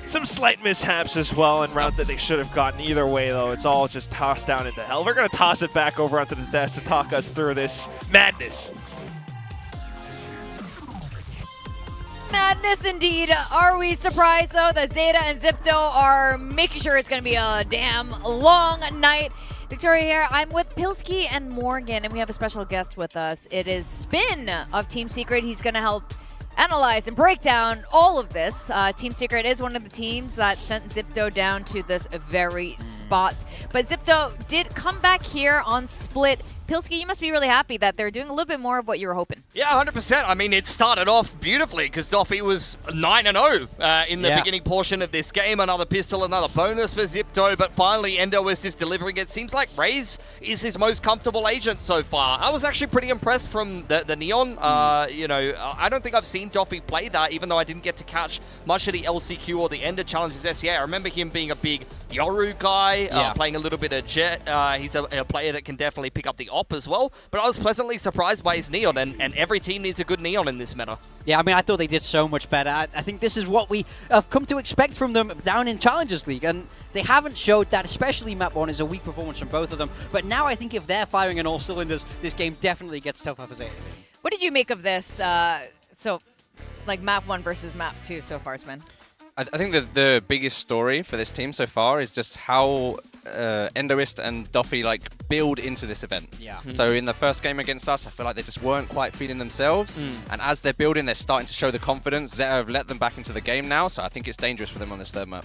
some slight mishaps as well in rounds that they should have gotten. Either way, though, it's all just tossed down into hell. We're going to toss it back over onto the desk to talk us through this madness. Madness indeed. Are we surprised though that ZETA and ZIPTO are making sure it's going to be a damn long night? Victoria here. I'm with Pilsky and Morgan, and we have a special guest with us. It is Spin of Team Secret. He's going to help analyze and break down all of this. Team Secret is one of the teams that sent ZIPTO down to this very spot. But ZIPTO did come back here on split. Pilsky, you must be really happy that they're doing a little bit more of what you were hoping. Yeah, 100%. I mean, it started off beautifully because Dolphy was 9-0 in the beginning portion of this game. Another pistol, another bonus for ZIPTO, but finally Endois is delivering it. Seems like Raze is his most comfortable agent so far. I was actually pretty impressed from the Neon. You know, I don't think I've seen Dolphy play that, even though I didn't get to catch much of the LCQ or the Ender challenges SCA. I remember him being a big Yoru guy, playing a little bit of Jet. He's a player that can definitely pick up the op as well. But I was pleasantly surprised by his Neon, and every team needs a good Neon in this meta. Yeah, I mean, I thought they did so much better. I think this is what we have come to expect from them down in Challengers League, and they haven't showed that, especially map 1 is a weak performance from both of them. But now I think if they're firing on all cylinders, this game definitely gets tougher for ZETA. What did you make of this? Like map 1 versus map 2 so far, Sven? I think the biggest story for this team so far is just how Endoist and Duffy like build into this event. Yeah. So in the first game against us, I feel like they just weren't quite feeling themselves. And as they're building, they're starting to show the confidence. ZETA have let them back into the game now, so I think it's dangerous for them on this third map.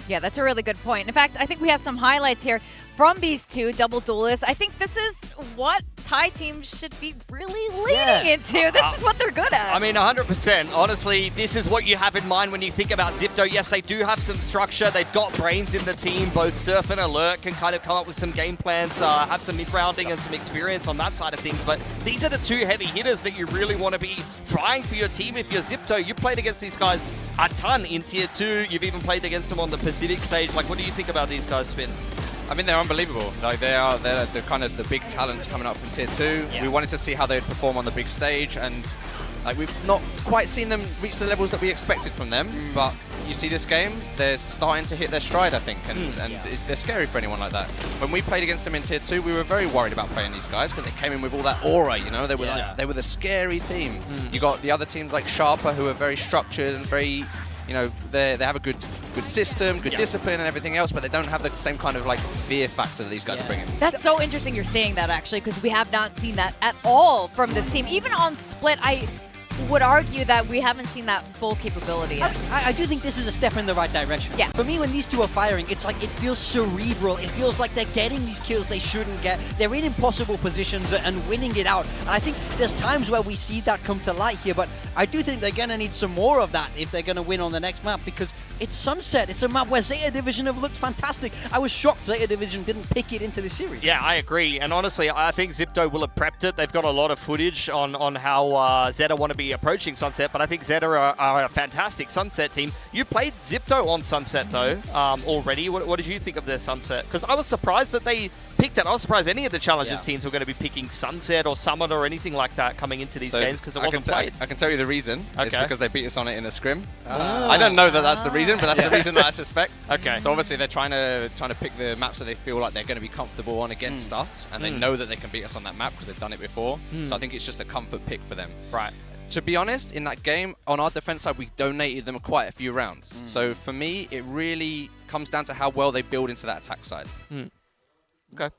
Yeah, that's a really good point. In fact, I think we have some highlights here from these two double duelists. I think this is what Thai teams should be really leaning into. This is what they're good at. I mean, 100%. Honestly, this is what you have in mind when you think about XIPTO. Yes, they do have some structure. They've got brains in the team. Both Surf and Alert can kind of come up with some game plans, have some mid-rounding and some experience on that side of things. But these are the two heavy hitters that you really want to be trying for your team. If you're XIPTO, you played against these guys a ton in Tier 2. You've even played against them on the Pacific stage. Like, what do you think about these guys, Spin? I mean, they're unbelievable. Like they're the kind of the big talents coming up from Tier 2. We wanted to see how they'd perform on the big stage, and like we've not quite seen them reach the levels that we expected from them. But you see this game, they're starting to hit their stride, I think, and they're scary for anyone like that. When we played against them in Tier 2, we were very worried about playing these guys because they came in with all that aura. You know, they were like, they were the scary team. You got the other teams like Sharper, who are very structured and very, you know, they have a good system, good discipline and everything else, but they don't have the same kind of like fear factor that these guys are bringing. That's so interesting you're saying that, actually, because we have not seen that at all from this team. Even on Split, I would argue that we haven't seen that full capability yet. I do think this is a step in the right direction. Yeah. For me, when these two are firing, it's like it feels cerebral. It feels like they're getting these kills they shouldn't get. They're in impossible positions and winning it out. And I think there's times where we see that come to light here, but I do think they're going to need some more of that if they're going to win on the next map, because it's Sunset. It's a map where ZETA Division have looked fantastic. I was shocked ZETA Division didn't pick it into this series. Yeah, I agree. And honestly, I think XIPTO will have prepped it. They've got a lot of footage on how ZETA want to be approaching Sunset, but I think ZETA are a fantastic Sunset team. You played XIPTO on Sunset, though, already. What did you think of their Sunset? Because I was surprised that they picked it. I was surprised any of the Challengers teams were going to be picking Sunset or Summit or anything like that coming into these games, because it wasn't played. I can tell you the reason. It's because they beat us on it in a scrim. I don't know that that's the reason, but that's the reason that I suspect. Okay. So obviously they're trying to pick the maps that they feel like they're going to be comfortable on against us, and they know that they can beat us on that map because they've done it before. So I think it's just a comfort pick for them. Right. To be honest, in that game, on our defense side, we donated them quite a few rounds. So for me, it really comes down to how well they build into that attack side. Okay.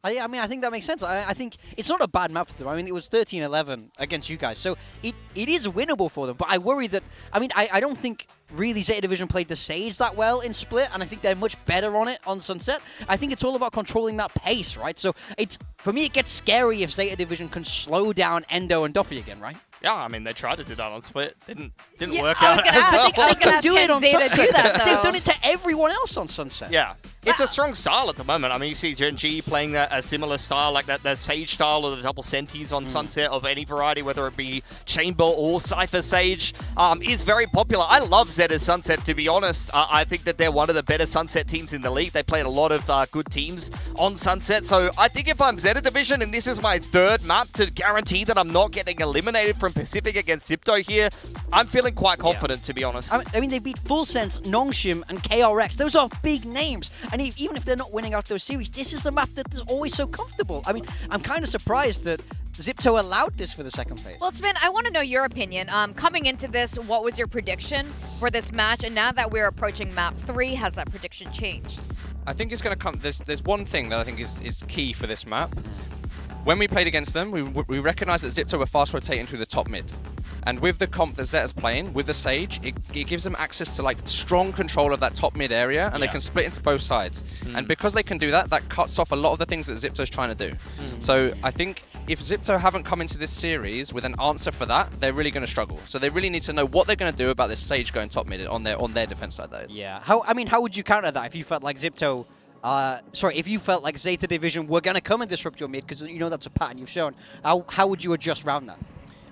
I mean, I think that makes sense. I think it's not a bad map for them. I mean, it was 13-11 against you guys, so it is winnable for them. But I worry that, I mean, I don't think really ZETA Division played the Sage that well in Split, and I think they're much better on it on Sunset. I think it's all about controlling that pace, right? So it's, for me, it gets scary if ZETA Division can slow down Endo and Duffy again, right? Yeah, I mean, they tried to do that on Split. Didn't Yeah, work I out was gonna as ask, well. I was gonna ask, do it can on ZETA Sunset. do that, They've though? done it to everyone else on Sunset. Yeah, it's a strong style at the moment. I mean, you see Gen G playing a similar style, like that Sage style or the double Sentis on Sunset of any variety, whether it be Chamber or Cypher Sage, is very popular. I love ZETA's Sunset, to be honest. I think that they're one of the better Sunset teams in the league. They played a lot of good teams on Sunset. So I think if I'm ZETA Division and this is my third map to guarantee that I'm not getting eliminated from Pacific against XIPTO here, I'm feeling quite confident, to be honest. I mean, they beat Full Sense, Nongshim, and KRX. Those are big names. And even if they're not winning out those series, this is the map that is always so comfortable. I mean, I'm kind of surprised that XIPTO allowed this for the second phase. Well, Spin, I want to know your opinion. Coming into this, what was your prediction for this match? And now that we're approaching map 3, has that prediction changed? I think it's going to come. There's one thing that I think is key for this map. When we played against them, we recognized that XIPTO were fast rotating through the top mid. And with the comp that ZETA's playing, with the Sage, it gives them access to like strong control of that top mid area, and they can split into both sides. And because they can do that, that cuts off a lot of the things that XIPTO's trying to do. So I think if XIPTO haven't come into this series with an answer for that, they're really going to struggle. So they really need to know what they're going to do about this Sage going top mid on their defense side, that is. Yeah. How would you counter that if you felt like XIPTO, if you felt like ZETA Division were going to come and disrupt your mid, because you know that's a pattern you've shown, how would you adjust around that?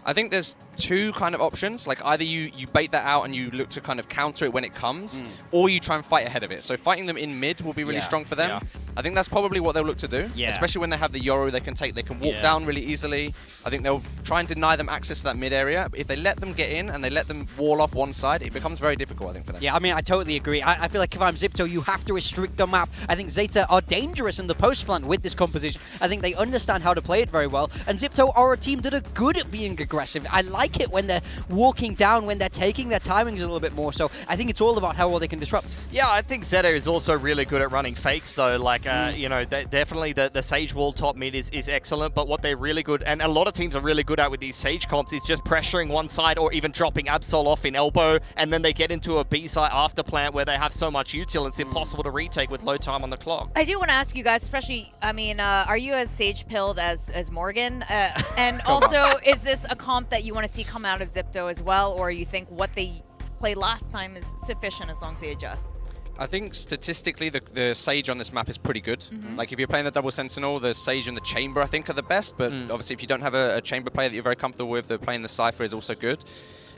I think there's two kind of options. Like either you bait that out and you look to kind of counter it when it comes, or you try and fight ahead of it. So fighting them in mid will be really strong for them. I think that's probably what they'll look to do, especially when they have the Yoru they can take. They can walk down really easily. I think they'll try and deny them access to that mid area. But if they let them get in and they let them wall off one side, it becomes very difficult, I think, for them. Yeah, I mean, I totally agree. I feel like if I'm ZIPTO, you have to restrict the map. I think ZETA are dangerous in the post plant with this composition. I think they understand how to play it very well. And ZIPTO are a team that are good at being aggressive. I like it when they're walking down, when they're taking their timings a little bit more. So I think it's all about how well they can disrupt. Yeah, I think ZETA is also really good at running fakes, though. Like, you know, definitely the Sage wall top mid is excellent. But what they're really good, and a lot of teams are really good at with these Sage comps, is just pressuring one side or even dropping Absol off in elbow, and then they get into a B side after plant where they have so much util, it's impossible to retake with low time on the clock. I do want to ask you guys, especially, I mean, are you as Sage pilled as Morgan? And also, is this a comp that you want to see come out of ZIPTO as well, or you think what they played last time is sufficient as long as they adjust? I think statistically the Sage on this map is pretty good. Like if you're playing the double Sentinel, the Sage and the Chamber I think are the best, but obviously if you don't have a Chamber player that you're very comfortable with, playing the Cypher is also good.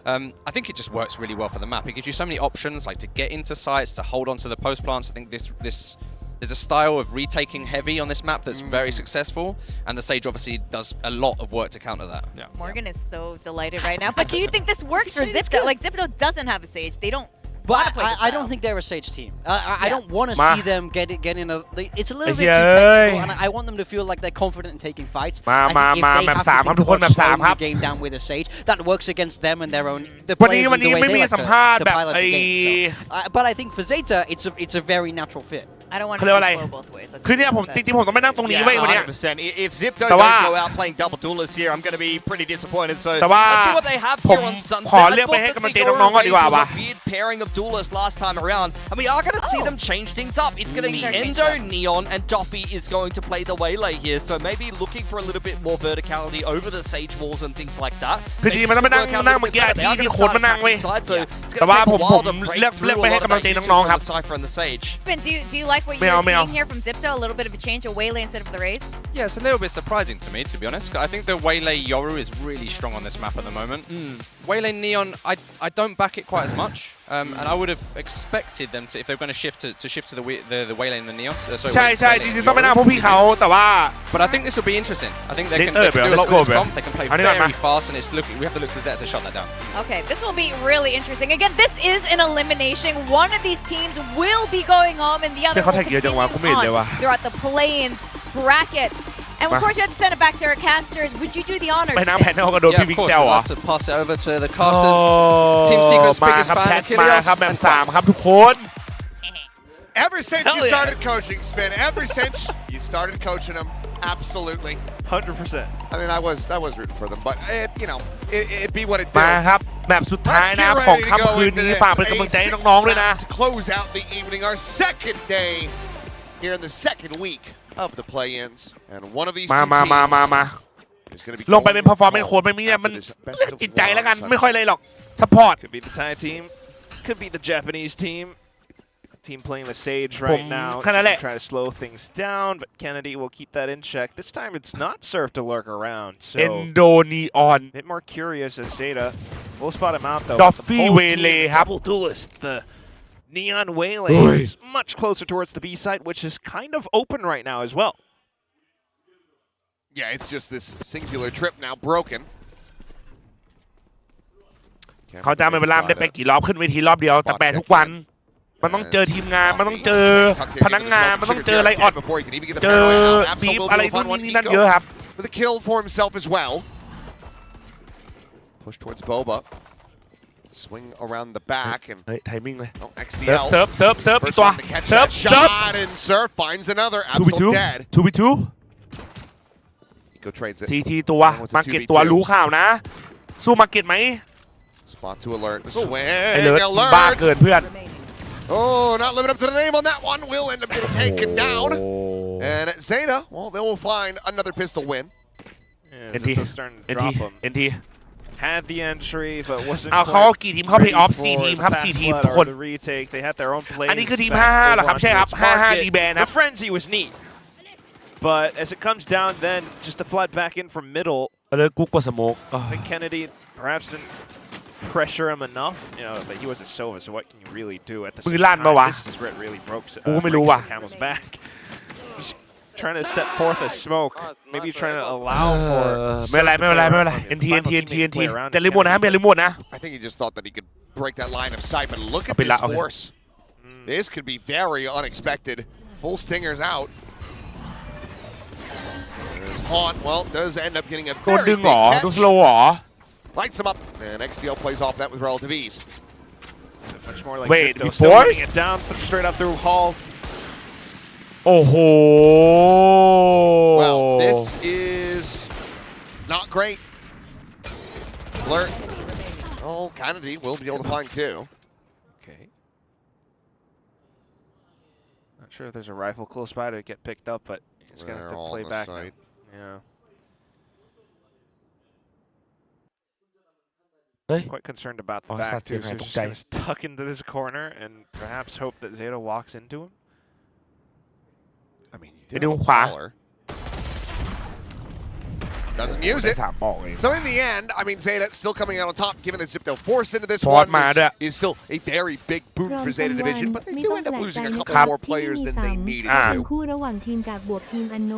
I think it just works really well for the map. It gives you so many options, like to get into sites, to hold on to the post plants. I think there's a style of retaking heavy on this map that's very successful, and the Sage obviously does a lot of work to counter that. Morgan is so delighted right now. But do you think this works for ZIPTO? Like, ZIPTO doesn't have a Sage. They don't. But I don't think they're a Sage team. I don't want to see them get in a. It's a little bit too technical, and I want them to feel like they're confident in taking fights. I think if they have to think about slowing the game down with a Sage, that works against them and their own. The players and the way they like to pilot the game. So, but I think for ZETA, it's a very natural fit. I don't want to go both ways. คือเนี่ยผมจริงๆผมต้องไปนั่งตรงนี้ไว้วันเนี้ย 100%. If ZIPTO don't go out playing double duelists here, I'm going to be pretty disappointed. So let's see what they have here on Sunset. ขอเลือกไปให้กำลังใจน้องๆก่อนดีกว่าว่ะ Weird pairing of duelists last time around, and we are going to see them change things up. It's going to be Endo, Neon, and Doffy is going to play the waylay here. So maybe looking for a little bit more verticality over the Sage walls and things like that. คือจริงๆมันต้องไปนั่งเมื่อกี้ที่โค้ดมานั่งเว้ยแต่ว่าผมเลือกไปให้กำลังใจน้องๆครับ Spin, do you like what you're seeing here from ZIPTO? A little bit of a change, a waylay instead of the raise? Yeah, it's a little bit surprising to me, to be honest. I think the waylay Yoru is really strong on this map at the moment. Waylay Neon, I don't back it quite as much. And I would have expected them to, if they're going to shift to the waylay and the Neon. ใช่จริงๆต้องไปนั่งพวกพี่เขาแต่ว่า But I think this will be interesting. I think they can do a lot with this comp. They can play very fast, and we have to look to ZETA to shut that down. Okay, this will be really interesting. Again, this is an elimination. One of these teams will be going home, and the other will continue on throughout the play-ins bracket. And of course, you have to send it back to our casters. Would you do the honors? Yeah, of course. We'll have to pass it over to the casters. Team Secret's biggest fan, Kilios. Ever since you started coaching, Spin, ever since you started coaching them, absolutely. 100%. I mean, I was rooting for them, but it be what it did. มาครับแบบสุดท้ายนะครับของค่ำคืนนี้ฝากเป็นกำลังใจให้น้องๆด้วยนะ To close out the evening, our second day here in the second week of the play-ins, and one of these two teams มาลงไปเป็น performance โค้ดไม่มีเนี่ยมันจิตใจแล้วกันไม่ค่อยเลยหรอก support Could be the Thai team, could be the Japanese team. Team playing the Sage right now, try to slow things down, but Kennedy will keep that in check. This time it's not Surf to lurk around, so Endo Neon a bit more curious as ZETA. We'll spot him out though. Doffy waylay ครับ Double duelist, the Neon waylay is much closer towards the B side, which is kind of open right now as well. Yeah, it's just this singular trip now broken. เขาจะไม่เป็นล่ามได้ไปกี่รอบขึ้นเวทีรอบเดียวแต่แปลทุกวันมันต้องเจอทีมงานมันต้องเจอพนักงานมันต้องเจอไลออดเจอบีฟอะไรนู่นนี่นั่นเยอะครับ With a kill for himself as well. Push towards Boba. Swing around the back and เฮ้ยไทมิ่งเลย XCL เซิร์ฟอีกตัวเซิร์ฟ and Surf finds another. 2v2 2v2 Go trades it. ทีตัวมาเก็ตตัวรู้ข่าวนะสู้มาเก็ตไหม Spot to alert. Swing ไอ้เลิศบ้าเกินเพื่อน Oh, not living up to the name on that one. Will end up getting taken down. And ZETA, well, they will find another pistol win. NT Had the entry, but wasn't เอาเขากี่ทีมเข้าเพลย์ออฟ4ทีมครับ4ทีมทุกคน They had their own play. อันนี้คือทีม55เหรอครับใช่ครับ55ดีแบนนะ The frenzy was neat. But as it comes down then, just to flood back in from middle, เลยกูกดสโมก I think Kennedy perhaps didn't pressure him enough, but he wasn't Sova, so what can you really do at the same time? This is where it really breaks Camel's back. He's trying to set forth a smoke, maybe trying to allow for. ไม่เป็นไร NT จะรีโมทนะอย่ารีโมทนะ I think he just thought that he could break that line of sight, but look at this force. This could be very unexpected. Full stingers out. There's Haunt, well, does end up getting a very big catch. Lights him up, and XTL plays off that with relative ease. Much more like Wait, ZETA, before? getting it down straight up through halls. Oh. Well, this is not great. Alert. Oh, Kennedy will be able to find two. Okay. Not sure if there's a rifle close by to get picked up, but he's going to have to play back now. Yeah. Quite concerned about the back too, so he's just going to tuck into this corner and perhaps hope that ZETA walks into him. I mean, he did have a collar. Doesn't use it. So in the end, I mean, ZETA still coming out on top, given that ZIPTO forced into this one is still a very big boon for ZETA Division, but they do end up losing a couple more players than they needed to. คู่ระหว่างทีมจากบวกทีมอันโน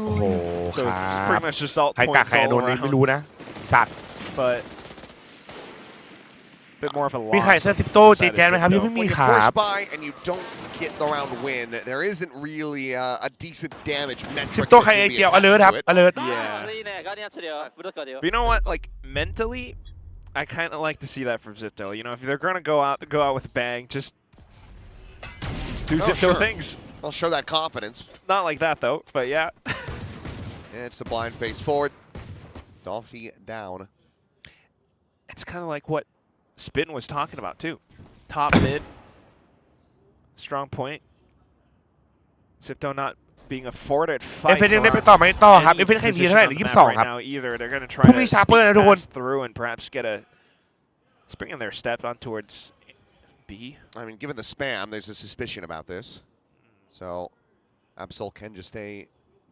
So it's pretty much just all ใครกาก points ใครโด all นนี่ around. ไม่รู้นะสัตว์ But a bit more of a มี loss. ใครเซอร์ซิปโตเจแจนไหมครับยังไม่มี When you ครับ force by and you don't get the round win, there isn't really a decent damage metric. ซิปโตใครเอเกียว alert ครับ alert Yeah. But you know what? Like mentally, I kind of like to see that from ZIPTO. If they're gonna go out with a bang, just do ZIPTO things. I'll show that confidence. Not like that though, but yeah. It's the blind face forward. Dolphy down. It's kind of like what Spin was talking about too. Top mid, strong point. ZIPTO not being afforded fights. เอฟเอยังได้ไปต่อไหมต่อครับเอฟเอแข่งดีเท่าไหร่หรือ22ครับ Either they're going to พรุ่ง try นี้ to ชาร์เปอร์นะทุกคน pass through and perhaps get a spring in their step on towards B. I mean, given the spam, there's a suspicion about this. So Absol can just stay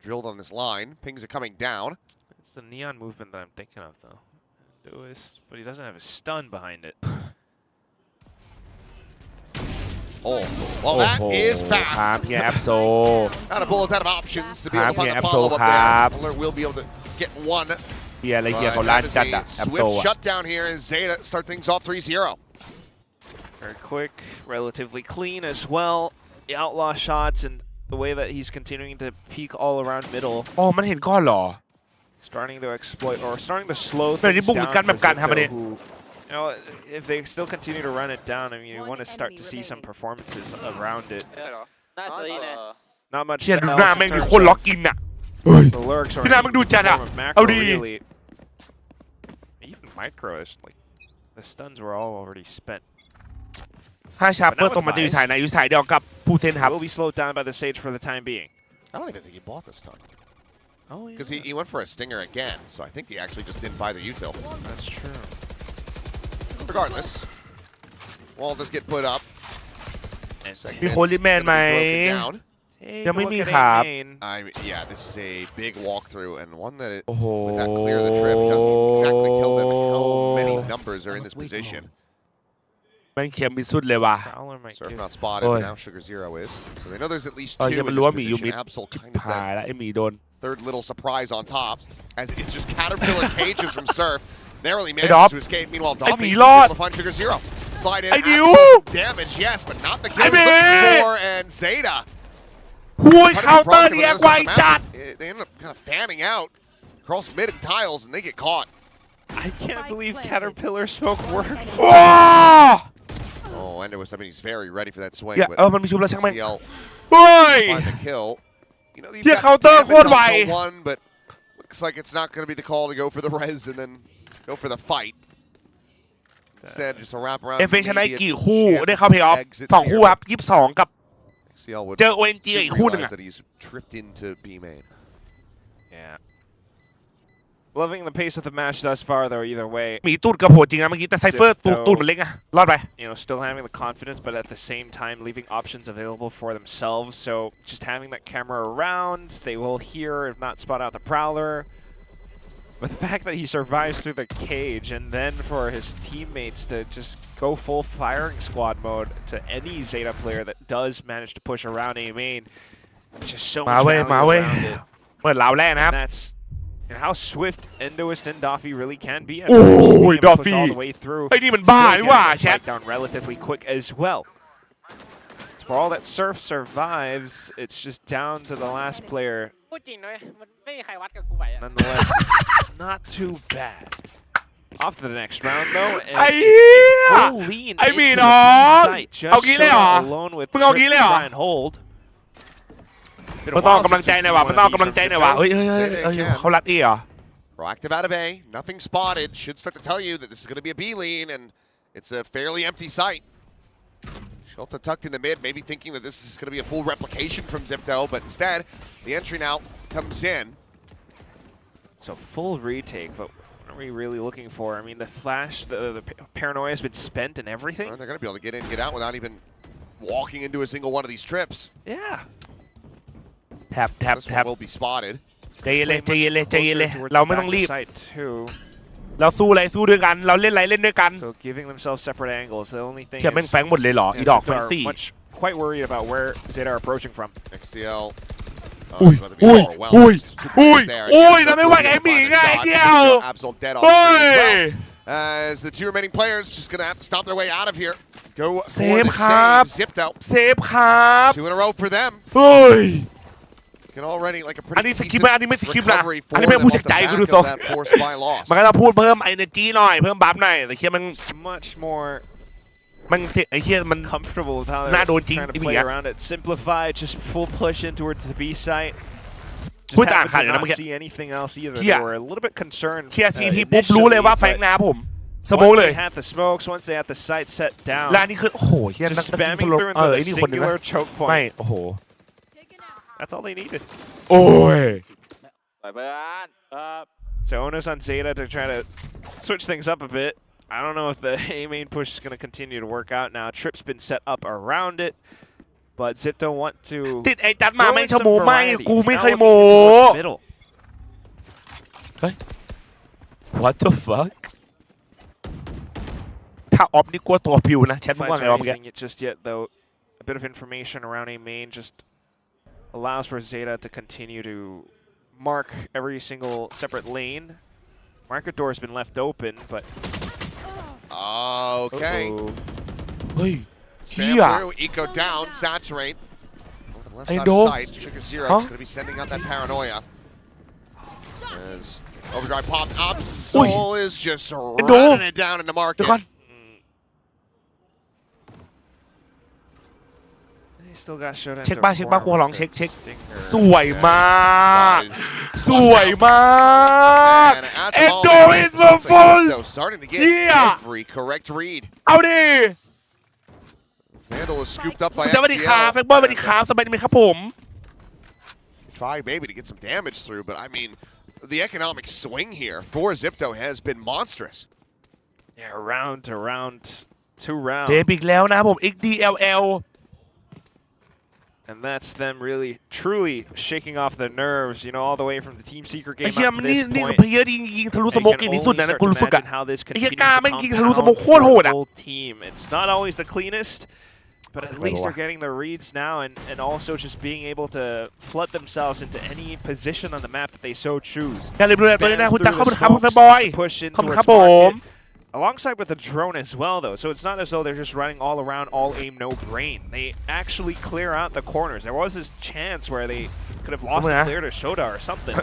drilled on this line. Pings are coming down. It's the neon movement that I'm thinking of though. But he doesn't have a stun behind it. Oh, well, that is ครับ fast. พี่แอปโซ Out of bullets, out of options to be able to find the Absol follow up ครับ there. Alert will be able to get one. เฮียอะไรเฮียเขาล้านจัดอะแอปโซ Swift อะ shutdown here as ZETA start things off 3-0. Very quick, relatively clean as well. The outlaw shots and the way that he's continuing to peek all around middle. อ๋อมันเห็นก้อนเหรอ Starting to exploit or starting to slow แบบนี้ things บุกหรือกัน down แบบกันครับ for อันนี้ ZIPTO, who, if they still continue to run it down, I mean, you want to start to see some performances around it. Not much เชีย else ดูหน้า in แม่งมี terms คน of ล็อกอินอะเฮ้ย the lurks or ที่หน้ามึงดูจัดอะ form of macro, เอาดี really. Even micro is like the stuns were all already spent. ถ้าชาร์เปอร์ตรงมันจะอยู่สายไหนอยู่สายเดียวกับผู้เซนครับ Will be slowed down by the Sage for the time being. I don't even think he bought this time. Oh, yeah. Because he went for a stinger again, so I think he actually just didn't buy the util. That's true. Regardless, wall does get put up. มีคนริแมนไหม ยังไม่มีครับ Yeah, this is a big walkthrough and one that it, โอ้โห with that clear of the trip doesn't exactly tell them how many numbers are in this position. แม่งเข็มมีสุดเลยว่ะ Prowler might Surf give- not spotted, Oi. but now Sugar Zero is. So they know there's at least เออ two ยัง in ไม่รู้ว่า this มีอยู่มิด position. Absol kind of หาย that แล้วไอ้หมีโดน third little surprise on top as it's just Caterpillar cages from Surf. Narrowly Hey, Dop. managed to escape. Meanwhile, Dop Hey, is Lord. able to find Sugar Zero. Slide in. Hey, after you. some damage, yes, but not the kill Hey, he's looking man. for. And ZETA. ห้วย Cutting เคาน์เตอร์ the นี่แอ process กไว of the map. จัด They end up kind of fanning out across mid and tiles, and they get caught. I can't believe Caterpillar smoke works. โอ้ Oh, and it was, I mean, he's very ready for that swing. อย่า But เออมันมีชุบแล้วช่างแม่ง CL เฮ้ย find the kill. You know, you've Yeah, got counter damage โคตรไว on one, but looks like it's not going to be the call to go for the res and then go for the fight. Instead, just a wrap around. เอฟเอชนะ immediate กี่คู่ chance ได้เข้าเพลย์ออฟ exit 2 คู่ here. ครับ 22 กับ CL would เจอ ONG อีกคู่หนึ่ง realize อะ that he's tripped into B main. Yeah. Loving the pace of the match thus far, though. Either way, หมีตูดกระโผดจริงนะเมื่อกี้แต่ไซเฟอร์ตูดมันเล็กอะรอดไป still having the confidence, but at the same time leaving options available for themselves. So just having that camera around, they will hear, if not spot out the Prowler. But the fact that he survives through the cage and then for his teammates to just go full firing squad mode to any ZETA player that does manage to push around A main, it's just so much value around it. เปิดเหลาแรกนะครับ And that's and how swift Endoist and Doffy really can be. โอ้ย Doffy all the way through. ไอ้นี่มันบ้านี่หว่าแชท down relatively quick as well. So for all that Surf survives, it's just down to the last player. พูดจริงนะเว้ยมันไม่มีใครวัดกับกูไหวอะ Nonetheless, not too bad. Off to the next round though, and ไอ้เหี้ย full lean ไอ้มี into น้อง the site, just เอางี้เลยเหรอ alone with มึงเอางี้เลยเหรอ try and hold. มันต้องกำลังใจหน่อยวะมันต้องกำลังใจหน่อยวะเฮ้ยเขารัดอีเหรอ Proactive out of A, nothing spotted. Should start to tell you that this is going to be a B lean, and it's a fairly empty site. Shulta tucked in the mid, maybe thinking that this is going to be a full replication from ZEPTO, but instead, the entry now comes in. So full retake, but what are we really looking for? I mean, the flash, the paranoia has been spent and everything. Well, they're going to be able to get in, get out without even walking into a single one of these trips. Yeah. แท็บ This one will be spotted. ใจเย็นเลยเราไม่ต้องรีบ Site too. เราสู้อะไรสู้ด้วยกันเราเล่นอะไรเล่นด้วยกัน So giving themselves separate angles. The only thing เทียบแม่ง is, แฟงหมดเลยเหรออีดอกแฟงซี่ much quite worried about where ZETA are approaching from. XCL. อุ้ยเราไม่ไหวไอ้หมีไงเดียว เฮ้ย As the two remaining players just going to have to stomp their way out of here. Go for เซ the ฟครับ save. ZEPTO. เซฟครับ Two in a row for them. เฮ้ย Already like a อัน pretty นี้สคริปต์ไหมอันนี้ไม่สคริปต์นะ recovery อัน for นี้ไม่ them พูด off จาก the ใจ back กูดู of ทรง that forced buy loss. มันก็ต้องพูดเพิ่ม energy หน่อยเพิ่มบัฟหน่อยแต่เชี่ยมัน Much more มันไอ้เชี่ยมัน comfortable with how น่า they're โดนจริง trying ไอ้ to หมี play อะ around it. Simplified, just full push in towards the B site. พูด Just อ่าน happened ขาด to อยู่นะ not เมื่อกี้ see anything else either. เชี่ย They were a little bit concerned. เคลียร์ซีทีปุ๊บรู้เลยว่าแฟงนะครับผมสโมก Once เลย they had the smokes, once they had the site set down, แล้วอันนี้คือโอ้โหเชี่ยนัก just ส spamming โล through ไอ้ into นี่ the คนหนึงนะ singular choke ไม่ point. โอ้โห That's all they needed. โอ้ย So onus on ZETA to try to switch things up a bit. I don't know if the A main push is going to continue to work out now. Trip's been set up around it, but ZEPTO want to ติดไอ้จัดมา throw ไม่ in ช some โมไม่ variety. กูไม่เคย Now โม looking towards middle. What the fuck ถ้าออฟนี่กลัวตัวปิวนะแชทมึงว่า Fights ไง are วะเมื่อกี้ anything just yet, though. A bit of information around A main just allows for ZETA to continue to mark every single separate lane. Market door has been left open, but Okay. เฮ้ยเฮี Spam ย through, eco down, saturate. Over the left Hey, side of dog. the site, Sugar Zero Huh? is going to be sending out that paranoia. As overdrive popped up, Ui. Soul is just dog. running it down in the เดี๋ยว market. ก่อน they still got showdown. เช็คบ้างกูขอลองเช็ค Stinger. สวยมาก สวยมาก And at the Endo moment, is it's something performance Endo starting to get Yeah. every correct read. เอาดิ Vandal is scooped up by สวัสดีครับแฟ XCL. กบอยสวัสดีครับสบายดีไหมครับผม Try maybe to get some damage through, but I mean, the economic swing here for ZEPTO has been monstrous. Yeah, round to round, 2 rounds. เดบอีกแล้วนะผม XDLL And that's them really, truly shaking off the nerves, you know, all the way from the Team Secret ไอ้ game เฮีย up มัน to นี่ this นี่คือ point. เพลเยอร์ที่ยิงทะลุสโมกเก่งที่สุดนะกูรู้สึกอะ how this ไอ้เฮีย continues กล้า to แม่งยิงทะลุสโมก compound โคตรโหด for the อะ whole team. It's not always the cleanest, but at least they're getting the reads now and also just being able to flood themselves into any position on the map that they so choose. อย่าลืมดูแลตัวด้วยนะคุณตา Spans ขอบคุณ through ครับ the คุณแฟ smokes กบอย to push in ขอบคุณ towards ครับผม market, alongside with the drone as well, though. So it's not as though they're just running all around, all aim, no brain. They actually clear out the corners. There was this chance where they could have lost the clear to Shoda or something.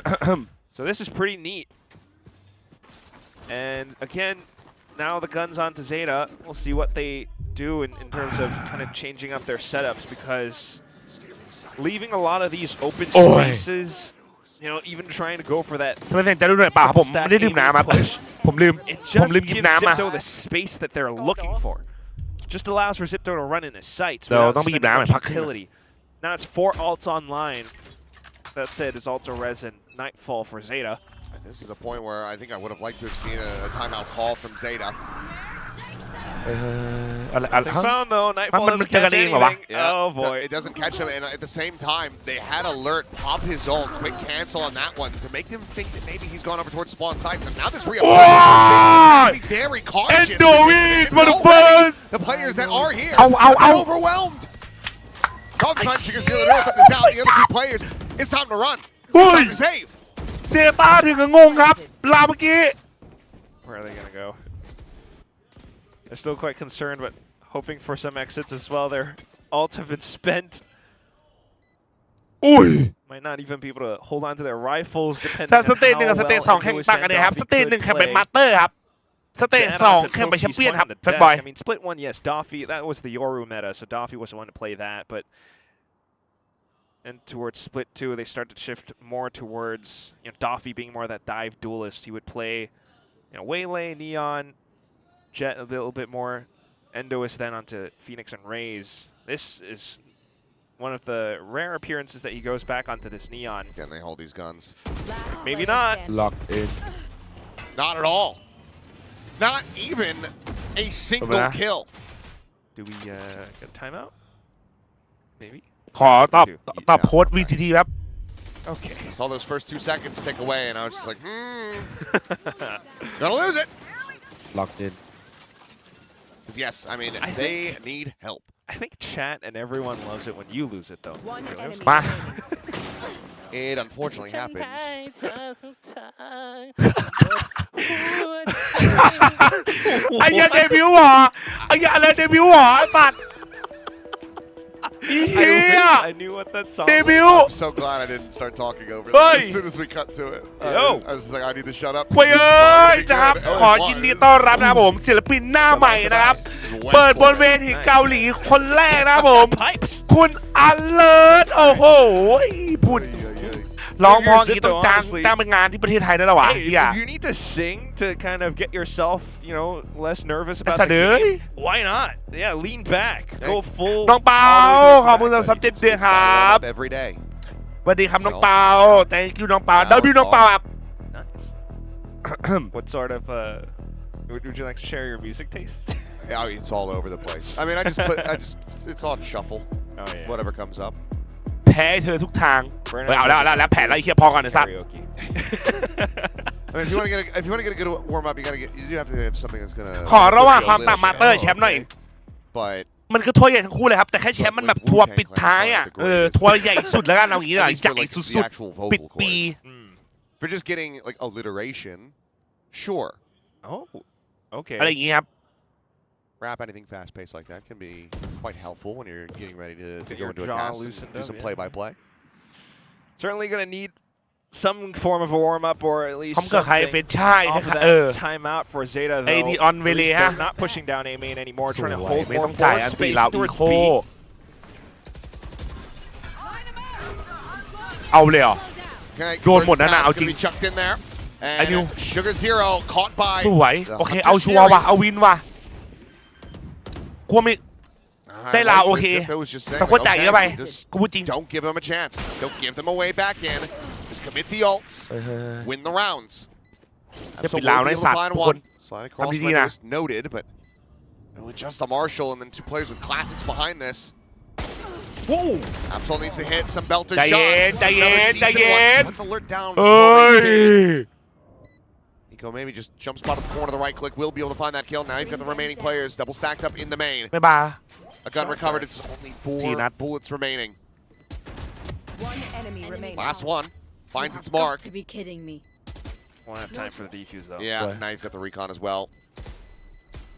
So this is pretty neat. And again, now the gun's on to ZETA. We'll see what they do in terms of kind of changing up their setups, because leaving a lot of these open spaces, you know, even trying to go for that ทำไมแต่งใจดูหน่อยเปล่าครับผมไม่ได้ดื่มน้ำครับผมลืม it ผม just ลืมหยิบ gives น้ำมา ZEPTO the space that they're looking for. Just allows for ZEPTO to run in his sights เดี๋ยว without ต้องไปหยิบ spending น้ำ much พักขึ้น utility. Now it's 4 ults online. That said, is Ultra Res and Nightfall for ZETA. This is a point where I think I would have liked to have seen a timeout call from ZETA. อะไร They found though. Nightfall doesn't เจอกัน catch เองเหรอวะ anything. Oh boy. It doesn't catch him, and at the same time, they had alert, pop his ult, quick cancel on that one to make them think that maybe he's gone over towards spawn sites, and now this be very cautious. Endois, motherfuckers! The players that are here Ow. are overwhelmed. Dog time, you can see the north up is down. The other two players, it's time to run. It's time to save. เซต้าถึงกับงงครับลาเมื่อกี้ Where are they gonna go? They're still quite concerned, but hoping for some exits as well. Their ults have been spent. อุ้ย Might not even be able to hold on to their rifles. สเตจ1กับสเตจ2แข่งต่างกันเลยครับสเตจ1แข่งเป็นมาสเตอร์ครับสเตจ2แข่งเป็นแชมเปี้ยนครับแฟนบอย I mean, split one, yes. Doffy, that was the Yoru meta, so Doffy was the one to play that. But and towards split 2, they started to shift more towards Doffy being more that dive duelist. He would play Waylay, Neon, Jet a little bit more, Endois then onto Phoenix and Raze. This is one of the rare appearances that he goes back onto this Neon. Can they hold these guns? Maybe not. Locked in. Not at all. Not even a single kill. Do we get a timeout? Maybe. ขอตอบโพสต์ VCT ครับ Okay. I saw those first 2 seconds tick away, and I was just like, gonna lose it. Locked in. Because yes, I mean, they need help. I think chat and everyone loves it when you lose it, though. มา It unfortunately happens. ไอ้ยาเดบิวต์เหรอไอ้ยาอะไรเดบิวต์เหรอไอ้สัตว์อีเหี้ย I knew what that song เด was. บิวต์ I'm so glad I didn't start talking over Hey! that as soon as we cut to it. I was just like, I need to shut up. คุยเอ้ยนะครับขอยินดีต้อนรับนะครับผมศิลปินหน้าใหม่นะครับเปิดบนเวทีเกาหลีคนแรกนะครับผมคุณอันเลิศโอ้โหพูดร้องเพออย่างนี้ต้องจ้างเป็นงานที่ประเทศไทยได้แล้ววะ Hey, เฮีย if you need to sing to kind of get yourself, less nervous about the สัตว์เอ้ย game, why not? Yeah, lean back, go full. น้องเปาขอบคุณสำหรับซับเจ็ดเดือนครับ Every day. สวัสดีครับน้องเปา thank you น้องเปาดับบิวน้องเปาครับ Nice. What sort of would you like to share your music taste? Oh, it's all over the place. I mean, it's on shuffle. Oh yeah. Whatever comes up. แพ้เธอทุกทางเอาแล้วแผนแล้วไอ้เฮียพอก่อนนะซับ I mean, if you want to get a good warm up, you do have to have something that's gonna. ขอระหว่างความต่างมาสเตอร์แชมป์หน่อย But มันคือทัวร์ใหญ่ทั้งคู่เลยครับแต่แค่แชมป์มันแบบทัวร์ปิดท้ายอ่ะทัวร์ใหญ่สุดแล้วกันเอางี้เลยใหญ่สุดๆปิดปี if you're just getting like alliteration, sure. Oh, okay. อะไรอย่างงี้ครับ Rap anything fast-paced like that can be quite helpful when you're getting ready to Get go your into a jaw cast and loosened do up, some yeah. play-by-play. Certainly gonna need some form of a warm-up or at least พร้อมกับใครเฟนใช่ off of เออ that timeout for Zeta ไอ้ though. ดีออนเวเล They're ฮะ not pushing down A main anymore, ส trying to วย hold ไม่ more ต้องจ่าย forward อันตี space เราอี towards โค B. เอาเลยเหรอ Okay, โดนหมดนะ Pass เอา gonna จริง be chucked in there. ไอ้นิว And Sugar Zero caught by. สวย the โอเค Hunter เอาชัวร์ว่ะ Series. เอาวินว่ะกลัวไม่ ได้ลาโอเค It was just saying, แต่ก็ like, จ่าย okay, เยอะไป just กูพูดจริง don't give them a chance. Don't give them a way back in. Just commit the ults. Win the rounds. จะปิดราวน์ในสัตว์ทุกคน Slide across ทำดีๆนะ is noted, but with just a Marshall and then 2 players with classics behind this. Whoa! Absol needs to hit some belter ใจ shots. เย็นใจเย็น Another ใจ decent เย็น one. Let's alert down. เอ้ย Nico maybe just jump spot at the corner of the right click. Will be able to find that kill. Now you've got the remaining players double stacked up in the main. ไม่บา A gun recovered. It's only 4 bullets remaining. One enemy remaining. Last one. Finds its mark. To be kidding me. Won't have time for the defuse though. Yeah, Right. now you've got the recon as well.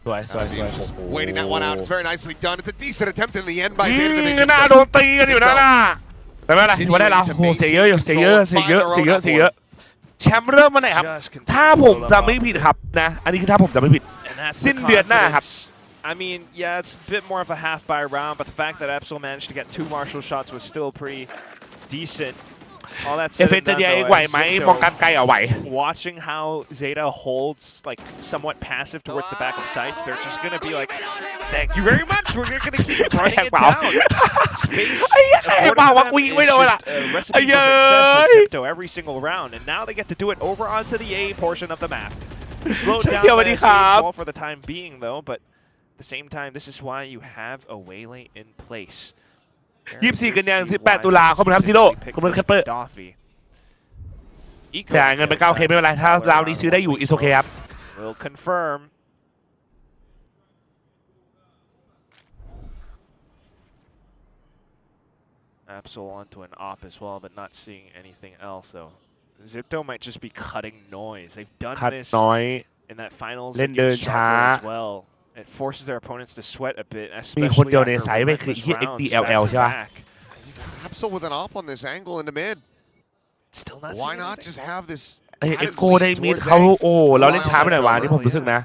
สวยสวยสวย Waiting that one out. It's very nicely done. It's a decent attempt in the end by Zeta Division. น่าโดนตีกันอยู่นะน่ะแต่ไม่เป็นไรถือว่าได้แล้วโอ้เสียเยอะอยู่เสียเยอะเสียเยอะเสียเยอะเสียเยอะแชมป์เริ่มมาไหนครับถ้าผมจำไม่ผิดครับนะอันนี้คือถ้าผมจำไม่ผิด And that's the สิ้นเดือนหน้าครับ confidence. I mean, yeah, it's a bit more of a half by round, but the fact that Epsil managed to get 2 Marshall shots was still pretty decent. All that เอ said ฟ and จะ done, เดีย though, ไหว as ไหม XIPTO มองการไกลเอาไหว watching how Zeta holds like somewhat passive towards the back of sites, they're just gonna be like, "Thank you very much. We're gonna keep running it down." Space ไอ้เหี้ยใคร afforded บอก to ว่า them กูยิง is ไม่โดนอ่ะ just a recipe ไอ้ for เย้ success ย for XIPTO every single round, and now they get to do it over onto the A portion of the map. Slowed down เชียวสวัสดีครับ ball for the time being, though, but At the same time, this is why you have a waylay in place. 24 กันยายน 18 ตุลาขอบคุณครับซิโร่ขอบคุณแคปเปอร์จ่ายเงินไป 9K ไม่เป็นไรถ้าราวนี้ซื้อได้อยู่ is okay ครับ Will confirm. Absol onto an op as well, but not seeing anything else though. ZETA might just be cutting noise. They've done this in that finals against Sharper as well. It forces their opponents to sweat a bit, especially after relentless rounds back. Absol with an op on this angle in the mid. Still not. Why not just have this? เอ็กโกได้มิดเขาโอ้เราเล่นช้าไปหน่อยวะที่ผมรู้สึกนะ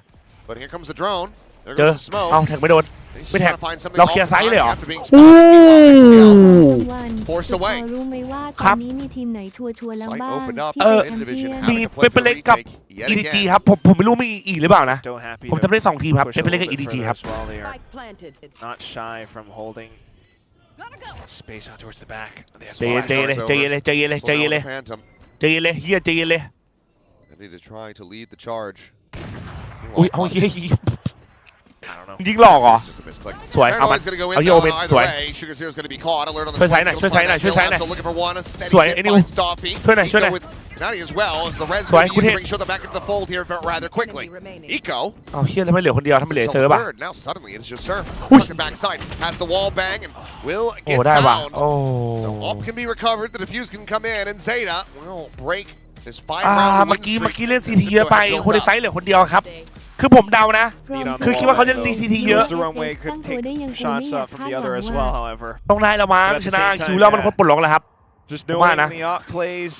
But here comes the drone. เจอเอาแท็กไม่โดนไม่แท็กเราเคลียร์ไซส์เลยเหรอ Forced away รู้ไหมว่าต ครั อบ นนี้มีทีมไหนชัวร์แล้วบ้างที่ in เป็นแชมเปี้ยน มีเปเปอร์เล็กกับ EDG ครับผมไม่รู้มีอีกหรือเปล่านะผมจำได้2ทีมครับเปเปอร์เล็กกับ EDG ครับ Spike planted. Not shy from holding space out towards the back. ใจเย็นเลยใจเย็นเลยใจเย็นเลยใจเย็นเลยใจเย็นเลยเฮียใจเย็นเลย Ready to try to lead the charge. อุ้ยเอาเฮียยิงหลอกเหรอสวยเอามันเอาเฮียโอเมนสวยช่วยไซส์หน่อยช่วยไซส์หน่อยช่วยไซส์หน่อยสวยไอ้นิวช่วยหน่อยช่วยหน่อย Natty as well as the res Sorry, going to bring Shota back into the fold here rather quickly. Eco. เอาเฮียทำไมเหลือคนเดียวทำไมเหลือเซิร์ฟอ่ะ Now suddenly it's just Surf. Fucking backside has the wall bang and will โอ้ get ได้ว่ะ found. โอ้ So op can be recovered. The defuse can come in and ZETA will break this เมื่อกี้เล่น CT เยอะไปคนในไซส์เหลือคนเดียวครับคือผมเดานะคือคิดว่าเขาจะตี CT เยอะ Shots up from the other as well, however. ต้องได้แล้วมั้งชนะคิวแล้วมันคนปลดล็อกแล้วครับ Just knowing the op plays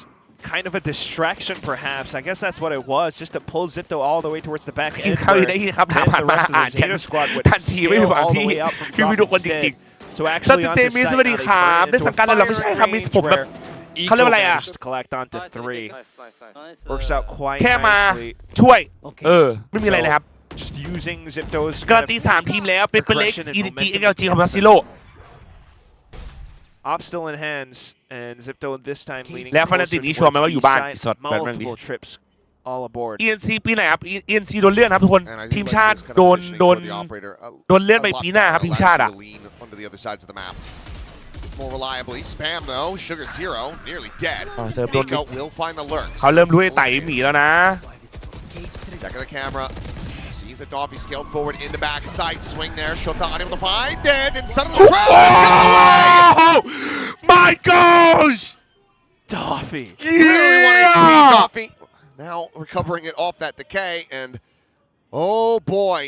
kind of a distraction perhaps. I guess that's what it was, just to pull ZETA all the way towards the back edge. เขาอยู่ได้ครับถามผ่านมาอ่านแชททันทีไม่มีฝั่งที่คือมีทุกคนจริงๆ So actually on this สวัสดีครับได้สังกัดแล้วเราไม่ใช่ครับมิสผมแบบเขาเรียกว่าอะไรอ่ะ collect onto 3 works out quite แค่มา nicely. ช่วยไม่มีอะไรเลยครับ Just using ZETA's การันตี3ทีมแล้วเปเปอร์เล็ก EDG XLG ของซิโร่ Op still in hands and ZETA this time leaning แล้วฟานาตินี้ชัวร์ไหมว่าอยู่บ้านสดแบบนั้นดิ multiple trips all aboard ENC ปีไหนครับ ENC โดนเลื่อนครับทุกคนทีมชาติโดนเลื่อนไปปีหน้าครับทีมชาติอ่ะ More reliably, spam though. Sugar Zero nearly dead. Nico will find the lurk. เขาเริ่มรู้ไอ้ไต่หมีแล้วนะ Back of the camera. Sees a Doffy scaled forward in the back side swing there. Shota unable to find it, and suddenly oh my gosh! Doffy. Really wanting to see Doffy. Now recovering it off that decay, and oh boy,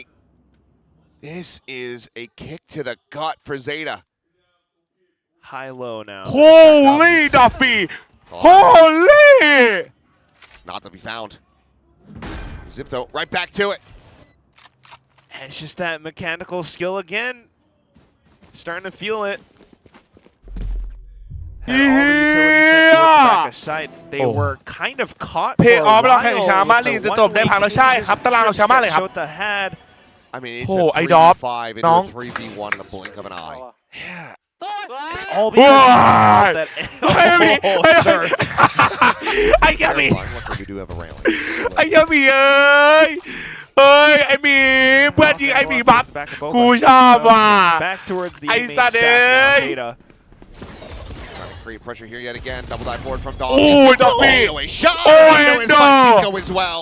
this is a kick to the gut for ZETA. High-low now. Holy Duffy! Holy! Not to be found. ZETA right back to it. And it's just that mechanical skill again. Starting to feel it. They were kind of caught. เพย์ออฟเราแข่งช้ามากลีจะจบได้พังแล้วใช่ครับตารางเราช้ามากเลยครับ I mean, it's โอ้ไอ้ a ดอฟ 3v5 into น้อง a 3v1 in the blink of an eye. Yeah. It's all because of that. I got me. Luckily, we do have a railing. ไอ้ยามีไอ้หมีเพื่อนยิงไอ้หมีบัฟกูชอบว่ะ Back towards the ไอ้ main สัตว์ stack เอ้ย now, ZETA. Trying to create pressure here yet again. Double dive forward from Doffy. โอ้ยดอฟฟี่ Away shot. โอ้ย Into his ดอ Francisco as well.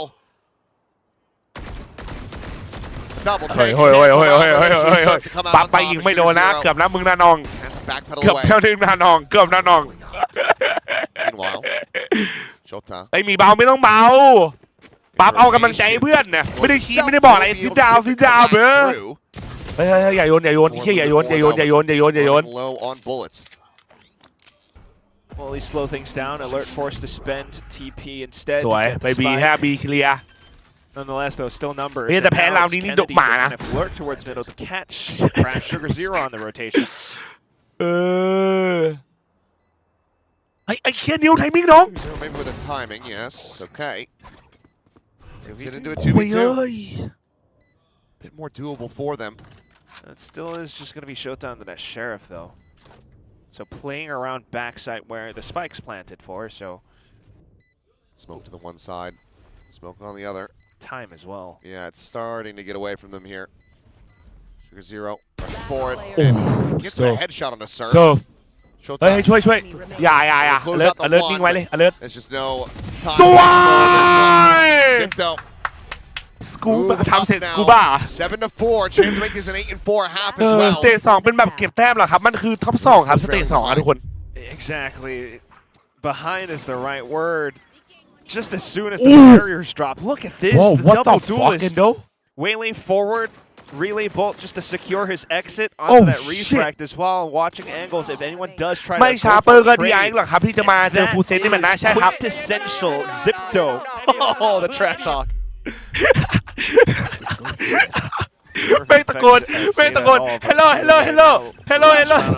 Double เฮ้ย take. เฮ้ยปักไปยิงไม่โดนนะเกือบนะมึงนานอง Backpedal เกือบ away. แค่นึงนานองเกือบนานอง Meanwhile, Shota. ไอ้หมีเบาไม่ต้องเบาปั๊บเอากำลังใจเพื่อนเนี่ยไม่ได้ชี้ไม่ได้บอกอะไรซิดดาวเบ้อเฮ้ยอย่าโยนอย่าโยน Low on bullets. Well, he slow things down. Alert forced to spend TP instead. สวยไปบีแค่บีเคลียร์ Nonetheless, though, still numbers. เฮ้ยแต่แพ้ราวนี้นี่ดุหมานะ Alert towards middle to catch. Crash Sugar Zero on the rotation. ไอ้เคียนิวไทมิ่งน้อง Maybe with the timing, yes. Okay. Get into a โอ้ย 2v2. Bit more doable for them. That still is just going to be Shota on the best Sheriff, though. So playing around backside where the spike's planted for, so... Smoke to the one side. Smoke on the other. Time as well. Yeah, it's starting to get away from them here. Sugar Zero running forward. Gets the headshot on the surf. เซิร์ฟเฮ้ย Showtime. ช่วยอย่า Close out the alert one, นิ่งไว้เลย but alert There's just no time. สวย ZETA สกูบ move ทำ up เสร็จ now. สกูบ้า 7-4. Chance to make this an 8-4 half เอ as อ well. สเตจ2เป็นแบบเก็บแต้มเหรอครับมันคือท็อป2ครับสเตจ2อ่ะทุกคน Exactly. Behind is the right word. Just as soon as the barriers drop. Look at this. Whoa, The what the double fuck, duelist. Endo? Wailing forward. Relay bolt just to secure his exit onto that shit. refract as well. Watching angles. If anyone does try ไม่ to ช้า go เปอ for ร์ก็ a ดีไอ trade, หรอกครับที่จะมาเจอ that ฟูลเซตนี่มันน่า is ใช่ครับ quintessential ZIPTO. Oh, the trash talk. แม่งตะโกน hello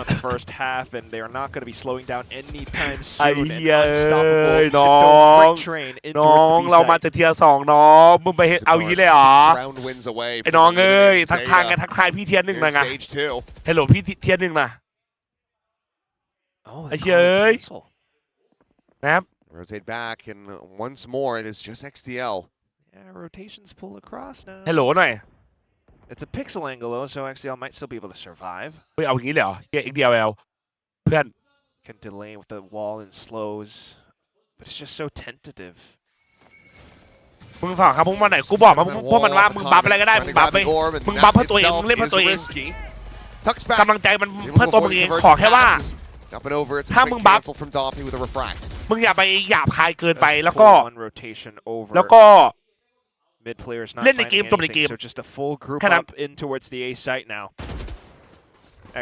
The first half, and they are not going to be slowing down anytime ไอ้ soon. เหี้ย An เอ้ย unstoppable น้อ ZIPTO ง freight train in น้อง towards the เรา B มา side. จากเทียร์2น้องมึงไปเอาอย่างนี้เลยเหรอ Round wins away ไอ้ from น้องเอ้ย eliminating ทักทาย ZETA กันทักทายพี่เทียร์ in 1หน่อยไง stage 2. ฮัลโหลพี่เทียร์1นะ Oh, ไอ้ they เชี่ย call เอ้ย cancel. นะครับ Rotate back, and once more, it is just XDL. Yeah, rotations pull across now. ฮัลโหลหน่อย It's a pixel angle though, so XDL might still be able to survive. เฮ้ยเอาอย่างนี้เลยเหรอเฮีย XDL เพื่อน Can delay with the wall and slows, but it's just so tentative. มึงฝากครับพวกมันไหนกูบอกมาพวกมันว่ามึงบัฟอะไรก็ได้มึงบัฟไปมึงบัฟเพื่อตัวเองมึงเล่นเพื่อตัวเองกำลังใจมันเพื่อตัวมึงเองขอแค่ว่า Up and over, it's a ถ้า quick มึงบัฟ cancel from Dompy with a refract. มึงอย่าไปหยาบคายเกินไป That's แล้วก็ full one rotation over. แล้วก็ Mid players not เล่นใน finding เกมจบในเกม anything, so just a full group แค่นั้น up in towards the A site now.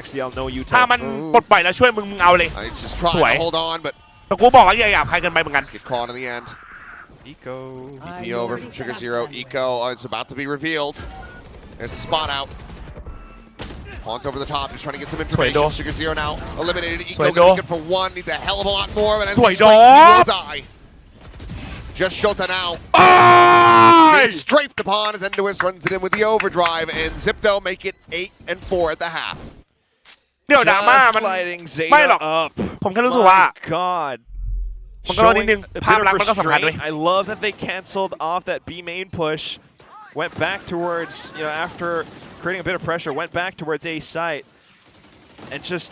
XDL no ถ้า util. มันปลดปล่อยแล้วช่วยมึงเอาเลย It's just ส trying วย to hold on, but แต่กูบอกว่าอย่าหยาบคายเกินไปเหมือนกัน get caught in the end. Eco. VP over from Sugar Zero. Eco, it's about to be revealed. There's the spot out. Haunts over the top, just trying to get some information. Sugar Zero now eliminated. Eco gonna be good for one. Needs a hell of a lot more, but as he will die. Just Shota now. Being strafed upon as Endois runs it in with the overdrive, and ZIPTO make it 8-4 at the half. เดี๋ยวดราม่า Just มัน lighting ไม่ Zeta หรอก up. ผมแค่รู้สึกว่า My God. มันก็ต้องนิดนึง Showing a ภาพ bit ลั of กษณ์มันก็สำคัญด้วย restraint. I love that they canceled off that B main push, went back towards, after creating a bit of pressure, went back towards A site, and just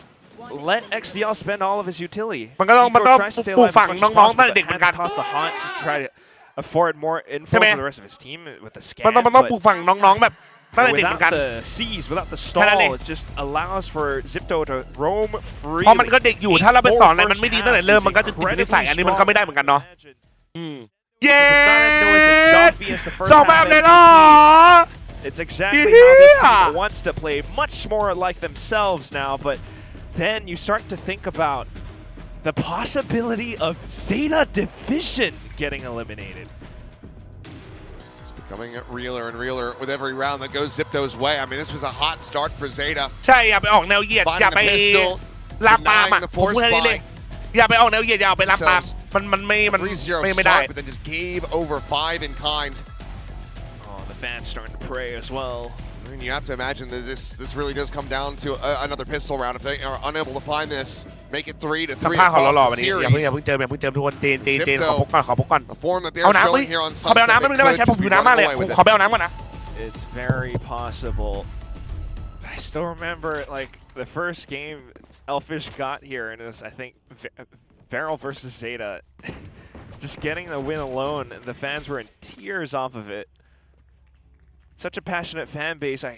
let XDL spend all of his utility. มันก็ต้อง Eco tries to stay ปลูก alive ฝัง as much as น้องๆ possible, ตั้งแต่ but เด็กเหมือนกัน had to toss the haunt, just try to afford more info ใช่ไหม for the rest of his team with the scan. มันต้องปลูกฝังน้องๆแบบตั้งแต่เด็กเหมือน Without กัน the C's, without the แค่นั้นเอง stall, it just allows for ZIPTO to roam freely. เพราะมันก็เด็กอยู่ถ้าเราไปสอนอะไรมันไม่ดีตั้งแต่เริ่มมันก็จะติดนิสัยอันนี้มันก็ไม่ได้เหมือนกันเนาะเย้สองแบบเลยเหรอ It's exactly how this team wants to play, much more like themselves now, but then you start to think about the possibility of ZETA Division getting eliminated. It's becoming realer and realer with every round that goes ZIPTO's way. I mean, this was a hot start for ZETA. ใช่อย่าไปออกแนวเหยียดอย่าไปลามปามอ่ะผมพูดแค่นี้เลยอย่าไปออกแนวเหยียดอย่าไปลามปามมันไม่ได้ but then just gave over 5 in kind. Oh, the fans starting to pray as well. I mean, you have to imagine that this really does come down to another pistol round. If they are unable to find this, make it 3-3 สัมภาษณ์ของหล่อๆ across วัน the นี้อย่า series. เพิ่งเจอทุกคนเจนขอพกก่อน The form that เอา they're น้ำ showing here on ขอไปเอาน้ำ Sunset, แป๊บนึงได้ไหม they แชทผม could หิว be น้ำมากเลย running away with ขอ it. ไปเอาน้ำก่อนนะ It's very possible. I still remember like the first game Elfish got here, and it was I think Varel versus ZETA. Just getting the win alone, the fans were in tears off of it. Such a passionate fan base. I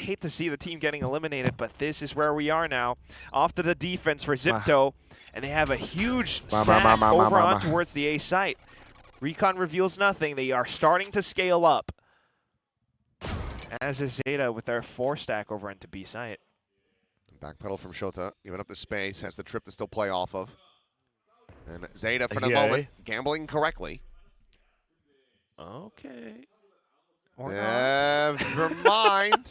hate to see the team getting eliminated, but this is where we are now. Off to the defense for ZIPTO, and they have a huge stack over on towards the A site. Recon reveals nothing. They are starting to scale up. As is ZETA with their 4-stack over into B site. Backpedal from Shota, giving up the space, has the trip to still play off of. And ZETA for the moment, gambling correctly. Okay. Never mind.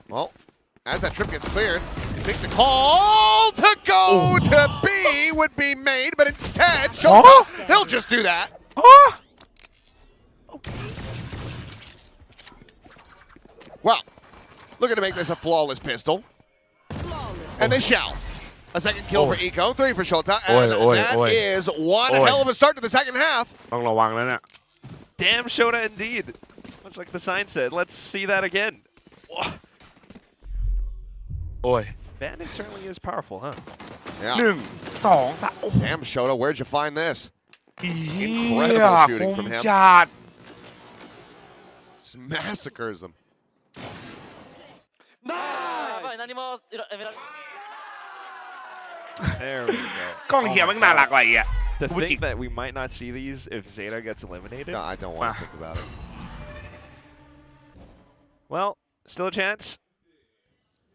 Well, as that trip gets cleared, you think the call to go to B would be made, but instead, Shota, they'll just do that. Well, looking to make this a flawless pistol. And they shall. A second kill for Eco, 3 for Shota, and that is one hell of a start to the second half. ต้องระวังแล้วเนี่ย Damn Shota indeed. Much like the sign said. Let's see that again. โอ้ย Bandit certainly is powerful, huh? หนึ่งสองสามโอ้ Damn, Shota, where'd you find this? เหี้ย Incredible ค shooting ม from him. จัด Just massacres them. 何も There we go. กล้องเหี้ยมันน่ารักว่ะไอ้เหี้ย To think that we might not see these if ZETA gets eliminated. No, I don't want to think about it. Well, still a chance.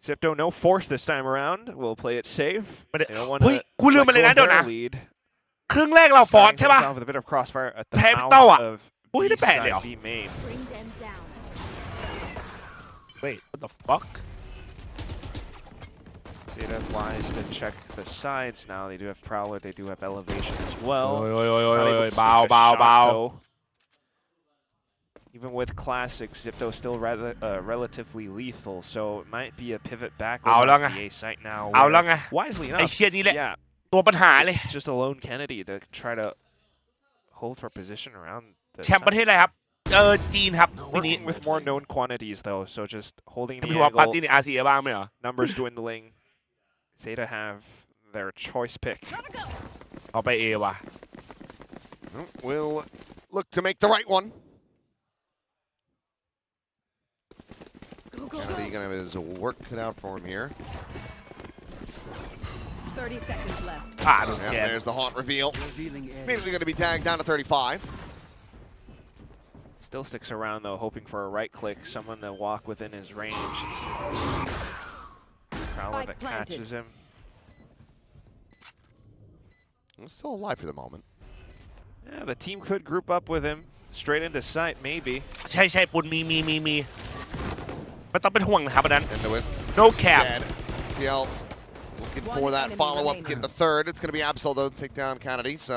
XIPTO, no force this time around. We'll play it safe. ไม่ได้ They don't want เฮ้ย to กูลืมไปเลยนะ let เดี๋ยว go of นะ their lead. ครึ่งแรกเราฟอร์ส Starting ใช่ป่ะ things off with a bit of crossfire at the แพ้ mouth เต้าอ่ะ of อุ้ยได้ B แปดเลยเหรอ side B main. Wait what the fuck ZETA wise to check the sides now. They do have Prowler. They do have Elevation as well. โอ้ย Not able to เบา sneak a เบา shot, เบา though. Even with Classic, XIPTO still rather relatively lethal, so it might be a pivot back เอา over แล้วไง the A site now. เอาแล้วไง Wisely ไอ้ enough, เชี่ยนี่แหละ yeah, ตัวปัญหาเลย it's just a lone Kennedy to try to hold for position around the แชมป์ประเทศอะไรครับจีนครับปีนี้ Working with more known quantities though, so just holding the พี่ว่าปาร์ตี้ angle, ในอาเซียบ้างไหมเหรอ numbers dwindling. ZETA have their choice pick. เอาไปเอว่ะ We'll look to make the right one. Kennedy gonna have his work cut out for him here. 30 seconds left. no And scan there's the haunt reveal. Revealing area. Immediately gonna be tagged down to 35. Still sticks around though, hoping for a right click, someone to walk within his range. It's Prowler that catches him. He's still alive for the moment. Yeah, the team could group up with him straight into sight, maybe. ใช่ปุนมีไม่ต้องเป็นห่วงนะครับอันนั้น Endoist no cap dead. CL looking for that follow-up, get the third. It's gonna be Absol though to take down Kennedy, so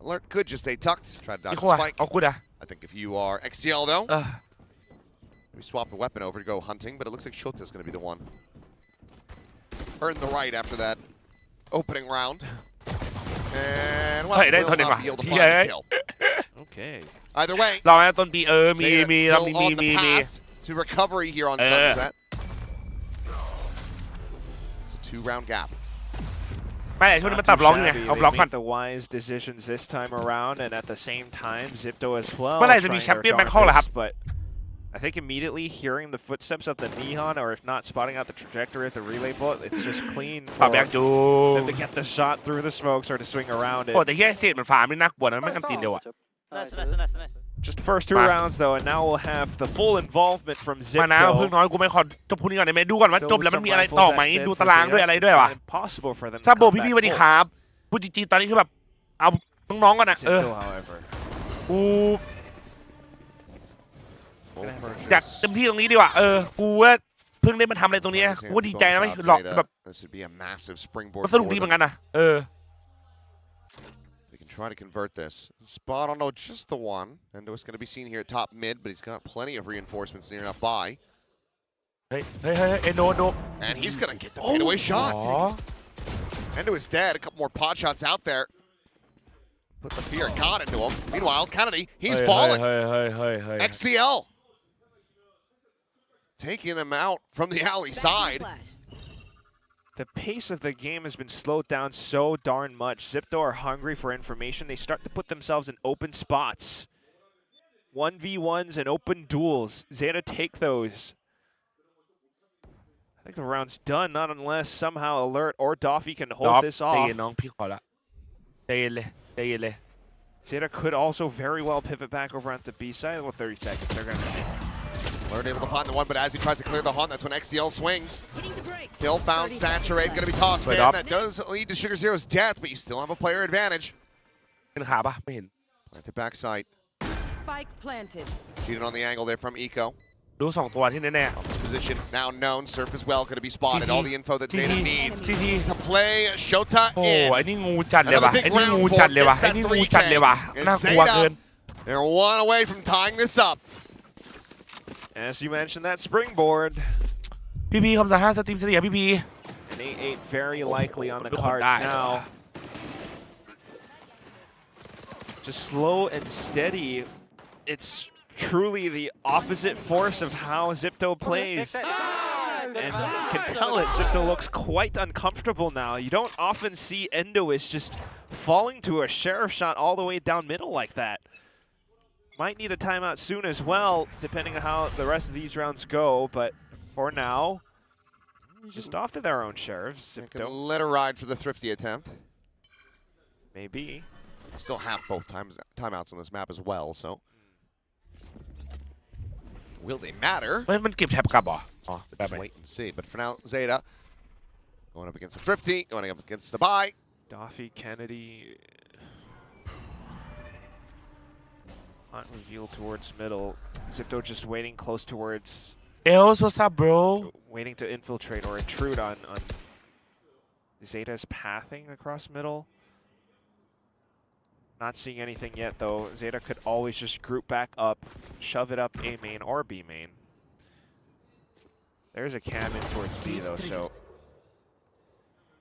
Alert could just stay tucked. Try to นี่ dodge คู่ the อะ spike. เอากูดะ I think if you are XTL though, เออ we swap the weapon over to go hunting, but it looks like Shota's gonna be the one. Earned the right after that opening round. And well, Hey, they will told him, not be able to find yeah. the kill. Okay. Either way, รอไหมต้นปีมี Zeta's เรา still on the path to recovery here on Sunset. It's a 2-round gap. ไม่ช่วงนี้ Not มันตับ too ล็อกไง shabby. เอา They บล็อกก่อน make the wise decisions this time around, and at the same time, XIPTO as well. เมื่อไหร่จะมี trying แชม their เปี้ยนแบงคอกล่ะครับ darndest, but I think immediately hearing the footsteps of the Nihon, or if not spotting out the trajectory of the relay bullet, it's just clean ปรับ for แบงจู them to get the shot through the smokes or to swing around it. โอ้แต่แย่เศษมันฟาร์มนี่น่ากลัวนะไม่กันตีนเดียวอะ nice Just the first 2 rounds though, and now we'll have the full involvement from มานะเพิ่ง XIPTO. น้อยกูไม่ขอจบคู่นี้ก่อนได้ไหมดูก่อนว่าจบแล้วมันมีอะไรต่อไหมดูตารางด้วยอะไรด้วยวะ Impossible for them to ซาโบ come พี่ back สวัสดี full. ครับพูดจริงๆตอนนี้คือแบบเอาน้องๆก่อนนะ XIPTO, however, กู gonna have อยากเต็มที่ตรงนี้ดีกว่ากูว่าเพิ่งได้มาทำอะไรตรงนี้กูก็ดีใจนะไม่หลอกแบบ This would be a massive springboard. มันสนุกดีเหมือนกันนะThey can try to convert this. Spot on, no, just the one. Endo is going to be seen here at top mid, but he's got plenty of reinforcements near enough by. เฮ้ยโน And he's going to get the fadeaway shot. อ๋อ Endo is dead. A couple more pod shots out there. Put the fear of God into him. Meanwhile, Kennedy, he's falling. เฮ้ย XTL taking him out from the alley side. the pace of the game has been slowed down so darn much. XIPTO are hungry for information. They start to put themselves in open spots. 1v1s and open duels. ZETA take those. I think the round's done, not unless somehow Alert or Doffy can hold this ใจ off. เย็นน้องพี่ขอละใจเย็นเลย ZETA could also very well pivot back over onto B side. Well, 30 seconds. They're going to Alert able to find the one, but as he tries to clear the hunt, that's when XTL swings. Still found Saturate, going to be tossed in. That does lead to Sugar Zero's death, but you still have a player advantage. เป็นขาปะไม่เห็น Plant the backside. Spike planted. Cheated on the angle there from Eco. ดู2ตัวที่แน่ Position now known. Surf as well, going to be spotted. All the info that ZETA needs ที to play Shota โอ้ in. ไอ้นี่งูจัดเลยว่ะไอ้นี่งูจัดเลยว่ะไอ้นี่งูจัดเลยว่ะน่ากลัวเกิน They're one away from tying this up. As you mentioned, that springboard. พี่คำสั่ง5สตรีมเสียพี่ An 8-8 very likely on the Look cards at that. now. Just slow and steady. It's truly the opposite force of how ZIPTO plays. And you can tell it, ZIPTO looks quite uncomfortable now. You don't often see Endois just falling to a sheriff shot all the way down middle like that. Might need a timeout soon as well, depending on how the rest of these rounds go, but for now, just off to their own sheriffs. ZIPTO let her ride for the thrifty attempt. Maybe. Still have both timeouts on this map as well, so. Will they matter? มันเก็บแท็บกลับเหรออ๋อได้ไหม Wait and see. But for now, ZETA going up against the thrifty, going up against the buy. Doffy, Kennedy. Not revealed towards middle. ZIPTO just waiting close towards. Els, what's up, bro? Waiting to infiltrate or intrude on ZETA's pathing across middle. Not seeing anything yet though. ZETA could always just group back up, shove it up A main or B main. There's a cam in towards B though, so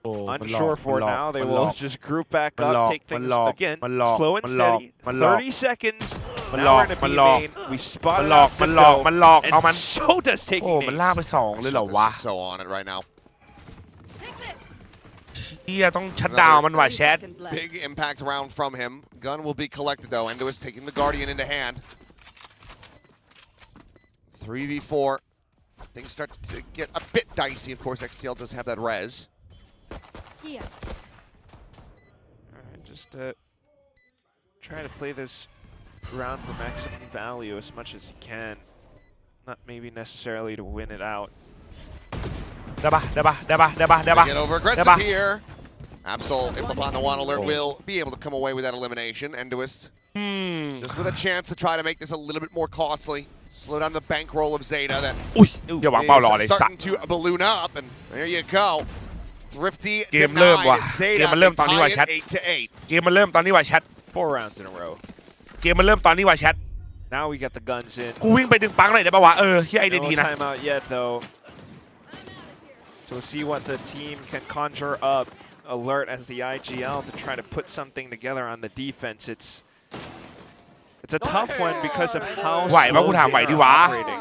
unsure for now. They will just group back up, take things again, slow and steady. 30 seconds. Now we're in a B main. We spotted out ZIPTO, and Shota's taking มันลากไป2เลยเหรอวะ So on it right now. เฮียต้องชัดดาวน์มันว่ะแชท Big impact round from him. Gun will be collected though. Endois taking the Guardian into hand. 3v4. Things start to get a bit dicey. Of course, XTL does have that res. Here. Alright, just try to play this round for maximum value as much as you can. Not maybe necessarily to win it out. ได้ปะ Get over aggressive here. Absol, able to find the one alert, will be able to come away with that elimination. Endois just with a chance to try to make this a little bit more costly. Slow down the bankroll of ZETA that อุ้ยอย่าวางเป้ารอเลยสัต starting to balloon up, and there you go. Thrifty เกมเริ่มว่ะ denied. เกมมันเริ่มตอนนี้ว่ะ ZETA แชท 8 to 8. เกมมันเริ่มตอนนี้ว่ะแชท 4 rounds in a row. เกมมันเริ่มตอนนี้ว่ะแชท Now we got the guns in. กูวิ่งไปดึงปังหน่อยได้ปะวะเฮียไอเดีย No ดีนะ timeout yet though. So we'll see what the team can conjure up. Alert as the IGL to try to put something together on the defense. It's a tough one because of how slow they are operating.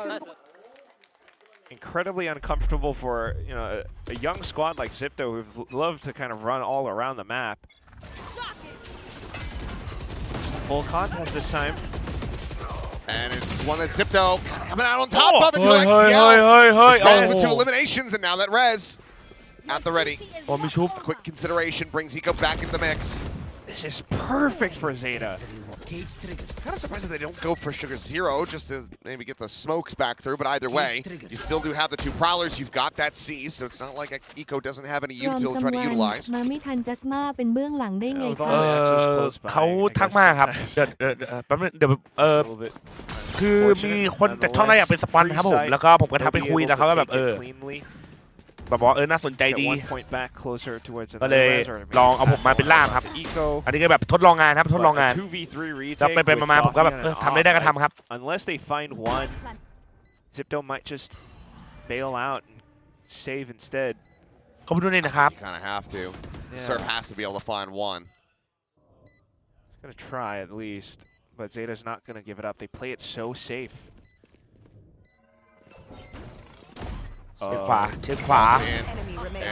Incredibly uncomfortable for a young squad like ZIPTO who love to kind of run all around the map. Full contest this time. And it's one that ZIPTO coming out on top of it. It's 2 eliminations, and now that res at the ready. Quick consideration brings Eco back into the mix. This is perfect for ZETA. Kind of surprised that they don't go for Sugar Zero just to maybe get the smokes back through, but either way, you still do have the 2 prowlers. You've got that C, so it's not like Eco doesn't have any util to try to utilize. มาไม่ทันจัสมาเป็นเบื้องหลังได้ไงคะ เขาทักมาครับเดี๋ยวคือมีคนจากช่องนั้นอยากเป็นสปอนครับผมแล้วก็ผมก็ทักไปคุยแล้วเขาก็แบบแบบว่าน่าสนใจดีก็เลยลองเอาผมมาเป็นล่ามครับอันนี้ก็แบบทดลองงานครับทดลองงานจะไปมาผมก็แบบทำได้ก็ทำครับ Unless they find one, ZIPTO might just bail out and save instead. เขาไปดูนี่นะครับ You kind of have to. Surf has to be able to find one. He's gonna try at least, but ZETA's not gonna give it up. They play it so safe. เช็คขวา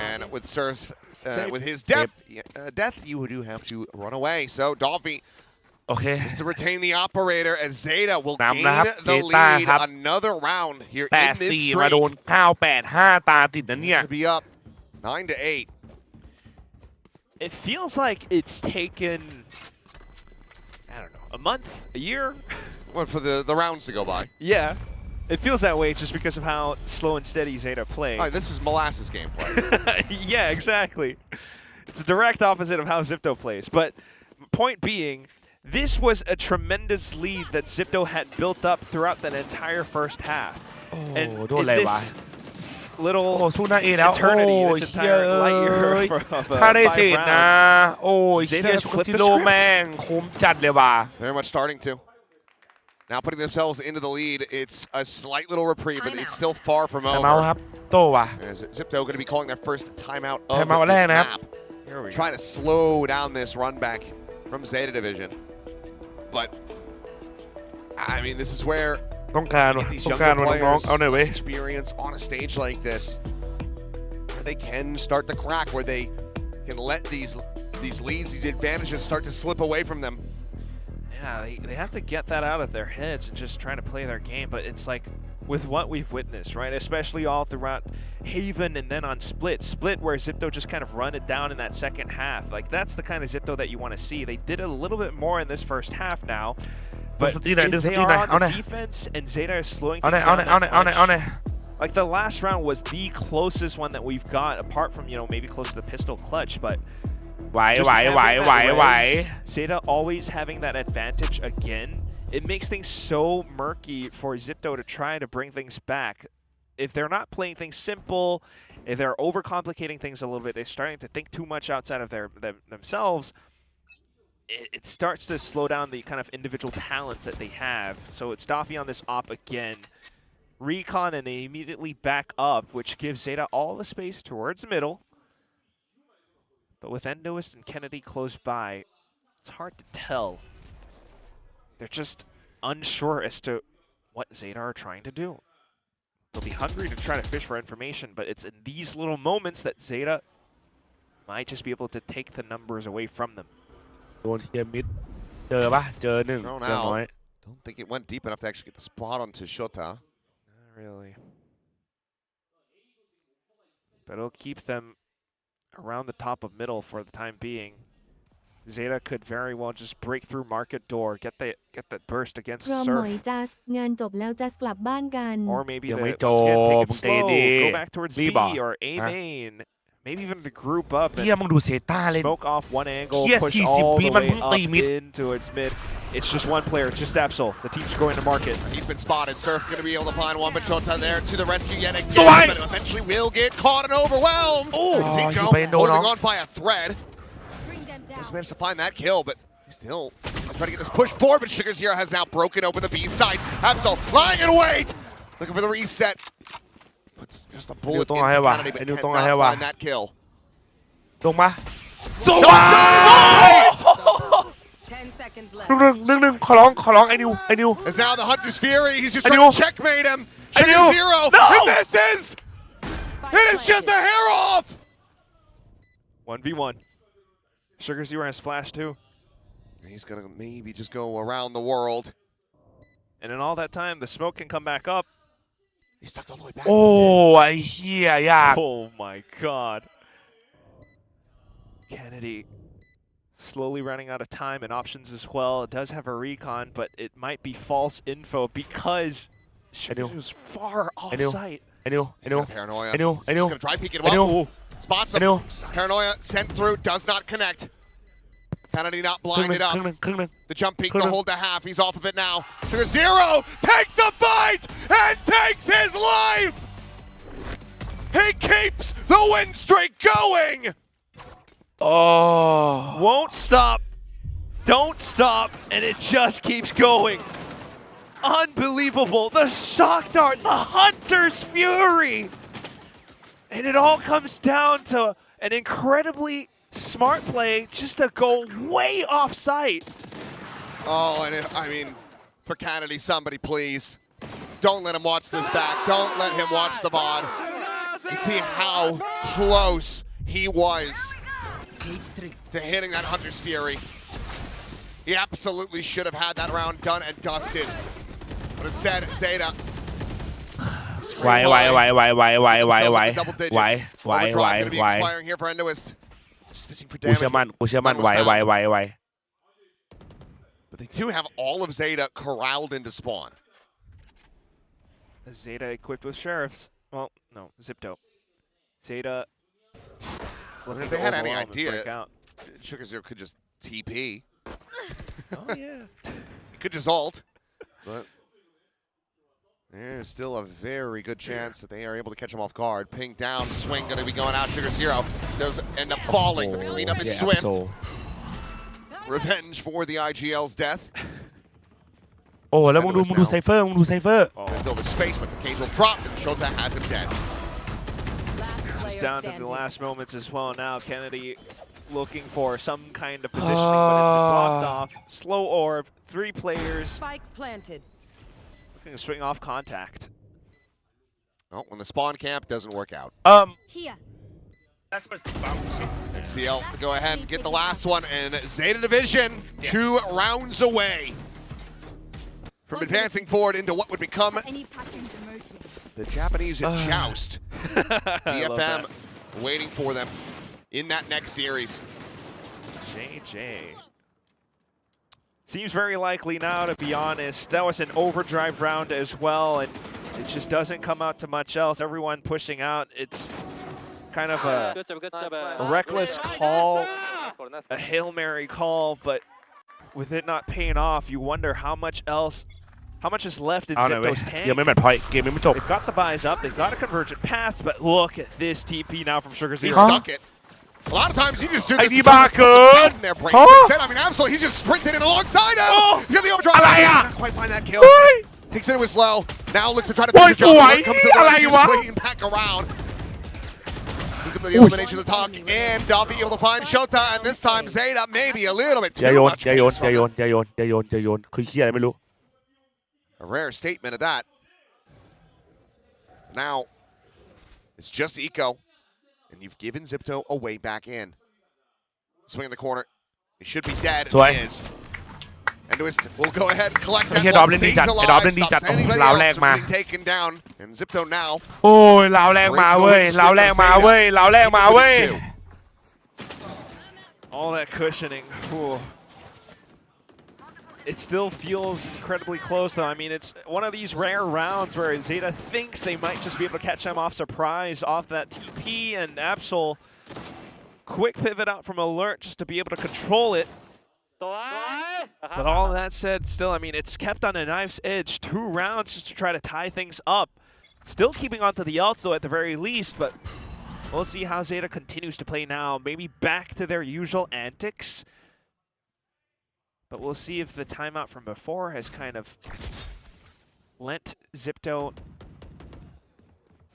And with Surf, with his death, you do have to run away. So Doffy, just to retain the operator, as ZETA will gain the lead another round here in this streak. มาโดน9-8-5 ตาติดนะเนี่ย Be up 9 to 8. It feels like it's taken, I don't know, a month, a year? Well, for the rounds to go by. Yeah. It feels that way just because of how slow and steady ZETA plays. Oh, this is molasses gameplay. Yeah, exactly. It's a direct opposite of how ZIPTO plays. But point being, this was a tremendous lead that ZIPTO had built up throughout that entire first half. And in this little eternity, this entire light year of ถ้าได้เศษ 5 rounds, นะโอ้ยเฮียชุกซิโร่แม่งคุ้มจัดเลยว่ะ Very much starting to. Now putting themselves into the lead, it's a slight little reprieve, but it's still far from over. ครับโตว่ะ As ZIPTO going to be calling their first timeout of Timeout this แรกนะครับ map. Trying to slow down this run back from ZETA Division. But I mean, this is where ต้องการว่ะ these ต้องการ younger ว่ะน้อง players ๆเอาหน่อยเว้ย experience on a stage like this, where they can start to crack, where they can let these leads, these advantages start to slip away from them. Yeah, they have to get that out of their heads and just try to play their game. But it's like with what we've witnessed, right? Especially all throughout Haven and then on Split where ZIPTO just kind of run it down in that second half. Like that's the kind of ZIPTO that you want to see. They did it a little bit more in this first half now. But if they are on the defense and ZETA is slowing things down, like the last round was the closest one that we've got, apart from, you know, maybe close to the pistol clutch, but ZETA always having that advantage again, it makes things so murky for ZIPTO to try to bring things back. If they're not playing things simple, if they're overcomplicating things a little bit, they're starting to think too much outside of themselves, it starts to slow down the kind of individual talents that they have. So it's Daffy on this op again. Recon, and they immediately back up, which gives ZETA all the space towards the middle. But with Endoist and Kennedy close by, it's hard to tell. They're just unsure as to what ZETA are trying to do. They'll be hungry to try to fish for information, but it's in these little moments that ZETA might just be able to take the numbers away from them. โดนเทียมิดเจอปะเจอหนึ่งเจอน้อย Don't think it went deep enough to actually get the spot onto Shota. Not really. But it'll keep them around the top of middle for the time being. ZETA could very well just break through market door, get that burst against พร้อมหน่อย Surf. จัสงานจบแล้วจัสกลับบ้านกัน Or maybe ยัง the ไม่ once จ again, บ take มึ it งใจ slow, ดี go back towards รี B บอ่ะ or A ฮะ main. Maybe even to group up เฮีย and มึงดูเซต้าเล่น smoke off one angle, เฮีย push 40 all วิ the มัน way เพิ่ง up ตีมิด in towards mid. It's just one player, it's just Absol. The team's going to market. He's been spotted. Surf going to be able to find one, but Shota there to the rescue yet again. Swine! But eventually will get caught and overwhelmed. Oh, Zico he been holding on. on by a thread. Just managed to find that kill, but he's still trying to get this push forward. But Sugar Zero has now broken open the B side. Absol lying in wait, looking for the reset. Puts just a bullet in Kennedy, but cannot find that kill. ลงมาสวยหนึ่งขอร้องไอ้นิว As now the Hunter's Fury, he's just I trying knew. to checkmate him. I Sugar knew. Zero, No. and it is just a hair off. 1v1. Sugar Zero has flash too. He's gonna maybe just go around the world. And in all that time, the smoke can come back up. He's stuck all the way back. โอ้ไอ้เฮียยาก Oh my god. Kennedy slowly running out of time and options as well. It does have a recon, but it might be false info because Sugar was far off site. ไอ้นิว Paranoia. ไอ้นิว He's just gonna try peek it well. Spots him. Paranoia sent through, does not connect. Kennedy not ครึ่งหนึ่ blinded ง up. ครึ่งหนึ่ง The jump peek, the hold to half. He's off of it now. Sugar Zero takes the fight and takes his life. He keeps the win streak going. Oh. Won't stop. Don't stop. And it just keeps going. Unbelievable. The shock dart. The Hunter's Fury. And it all comes down to an incredibly smart play just to go way off site. Oh, and I mean, for Kennedy, somebody please. Don't let him watch this back. Don't let him watch the VOD. You see how close he was to hitting that Hunter's Fury. He absolutely should have had that round done and dusted. But instead, ZETA. Why? Expiring here for Endoist. Just fishing for กูเชื่อมั่น But they do have all of ZETA corralled into spawn. ZETA equipped with sheriffs. Well, no, ZIPTO. ZETA. If they had any idea, Sugar Zero could just TP. Oh yeah. He could just ult. But there's still a very good chance that they are able to catch him off guard. Ping down, swing going to be going out. Sugar Zero does end up falling, but the cleanup is swift. Revenge for the IGL's death. โอ้แล้วมึงดูไซเฟอร์Build a space, but the cage will drop, and Shota has him dead. Just down to the last moments as well now. Kennedy looking for some kind of positioning, but it's been blocked off. Slow orb, 3 players. Spike planted. Looking to swing off contact. Oh, when the spawn camp doesn't work out. Here. That's what's XCL to go ahead and get the last one, and Zeta Division 2 rounds away from advancing forward into what would become the Japanese joust. DFM waiting for them in that next series. JJ. Seems very likely now, to be honest. That was an overdrive round as well, and it just doesn't come out to much else. Everyone pushing out. It's kind of a reckless call, a Hail Mary call, but with it not paying off, you wonder how much is left in ZETA's tank. ยังไม่แมตช์พอยต์เกมยังไม่จบ They've got the buys up, they've got a convergent path, but look at this TP now from Sugar He Zero. stuck it. A lot of times you just do ไอ้ this ดีบ้าเกิน in their brain. ฮะ Instead, I mean, absolutely, he's just sprinting in alongside him. He's got the overdrive. อะไรอ่ะ Not quite find that kill. เฮ้ย Thinks that it was low. Now looks to try to โอ้ย finish the job. สวย Comes to the อะไร rescue, วะ swinging back around. He's up to the elimination of the talk, and Dobby able to find Shota, and this time Zeta maybe a little bit อย่า too โยน much. อย่าโยน pace อย่า from โย him. นอย่าโยนอย่าโยนอย่าโยนคือเฮียอะไรไม่รู้ A rare statement of that. Now, it's just Eco, and you've given ZIPTO a way back in. Swing in the corner. He should be dead. So He is. And we'll go ahead and collect ไอ้ that เฮียดอม one. เล่นดี Stays จัดไอ้ดอมเล่น alive. ดีจัด Stops โอ้โห anybody ลาว else แรก from มา being taken down. And ZIPTO now. โอ้ยลาวแรกมาเว้ยลาวแรกมาเว้ยลาวแรกมาเว้ย All that cushioning. Ooh. It still feels incredibly close, though. I mean, it's one of these rare rounds where Zeta thinks they might just be able to catch them off surprise off that TP, and Absol quick pivot out from alert just to be able to control it. But all that said, still, I mean, it's kept on a knife's edge. 2 rounds just to try to tie things up. Still keeping on to the ults, though, at the very least, but we'll see how Zeta continues to play now. Maybe back to their usual antics. But we'll see if the timeout from before has kind of lent ZIPTO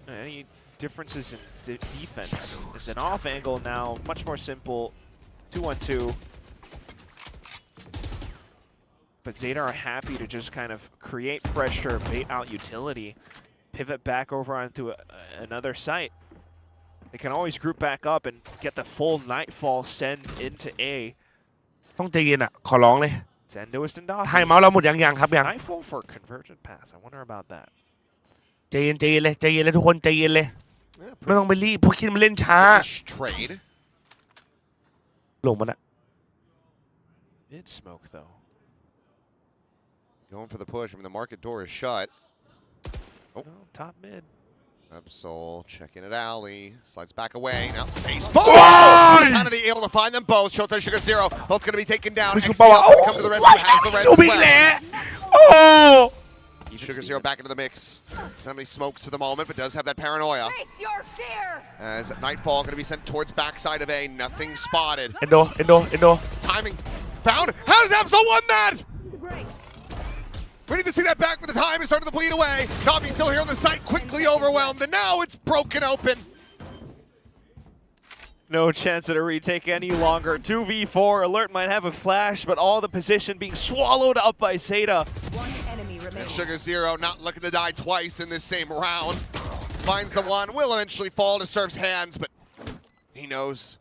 any differences in defense. It's an off angle now, much more simple, 2-1-2. But Zeta are happy to just kind of create pressure, bait out utility, pivot back over onto another site. They can always group back up and get the full Nightfall send into A. ต้องใจเย็นอ่ะขอร้องเลย Zendoist and Dawson. ไทม์เมาส์เราหมดยังครับยัง Nightfall for convergent pass. I wonder about that. ใจเย็นใจเย็นเลยใจเย็นเลยทุกคนใจเย็นเลยไม่ต้องไปรีบพวกคิดมันเล่นช้า Trade. หลงมันอะ Mid smoke though. Going for the push. I mean, the market door is shut. Oh, top mid. Absol checking it alley. Slides back away. Now space. Boom! Kennedy able to find them both. Shota, Sugar Zero. Both going to be taken down. XCL come to the rescue. Has the red as well. Sugar Zero back into the mix. Somebody smokes for the moment, but does have that paranoia. Face your fear. As Nightfall going to be sent towards backside of A. Nothing spotted. Endo. Timing found. How does Absol won that? We need to see that back, but the time is starting to bleed away. Dobby's still here on the site, quickly overwhelmed, and now it's broken open. No chance at a retake any longer. 2v4, Alert might have a flash, but all the position being swallowed up by Zeta. One enemy remaining. And Sugar Zero not looking to die twice in this same round. Finds the one, will eventually fall to Surf's hands, but he knows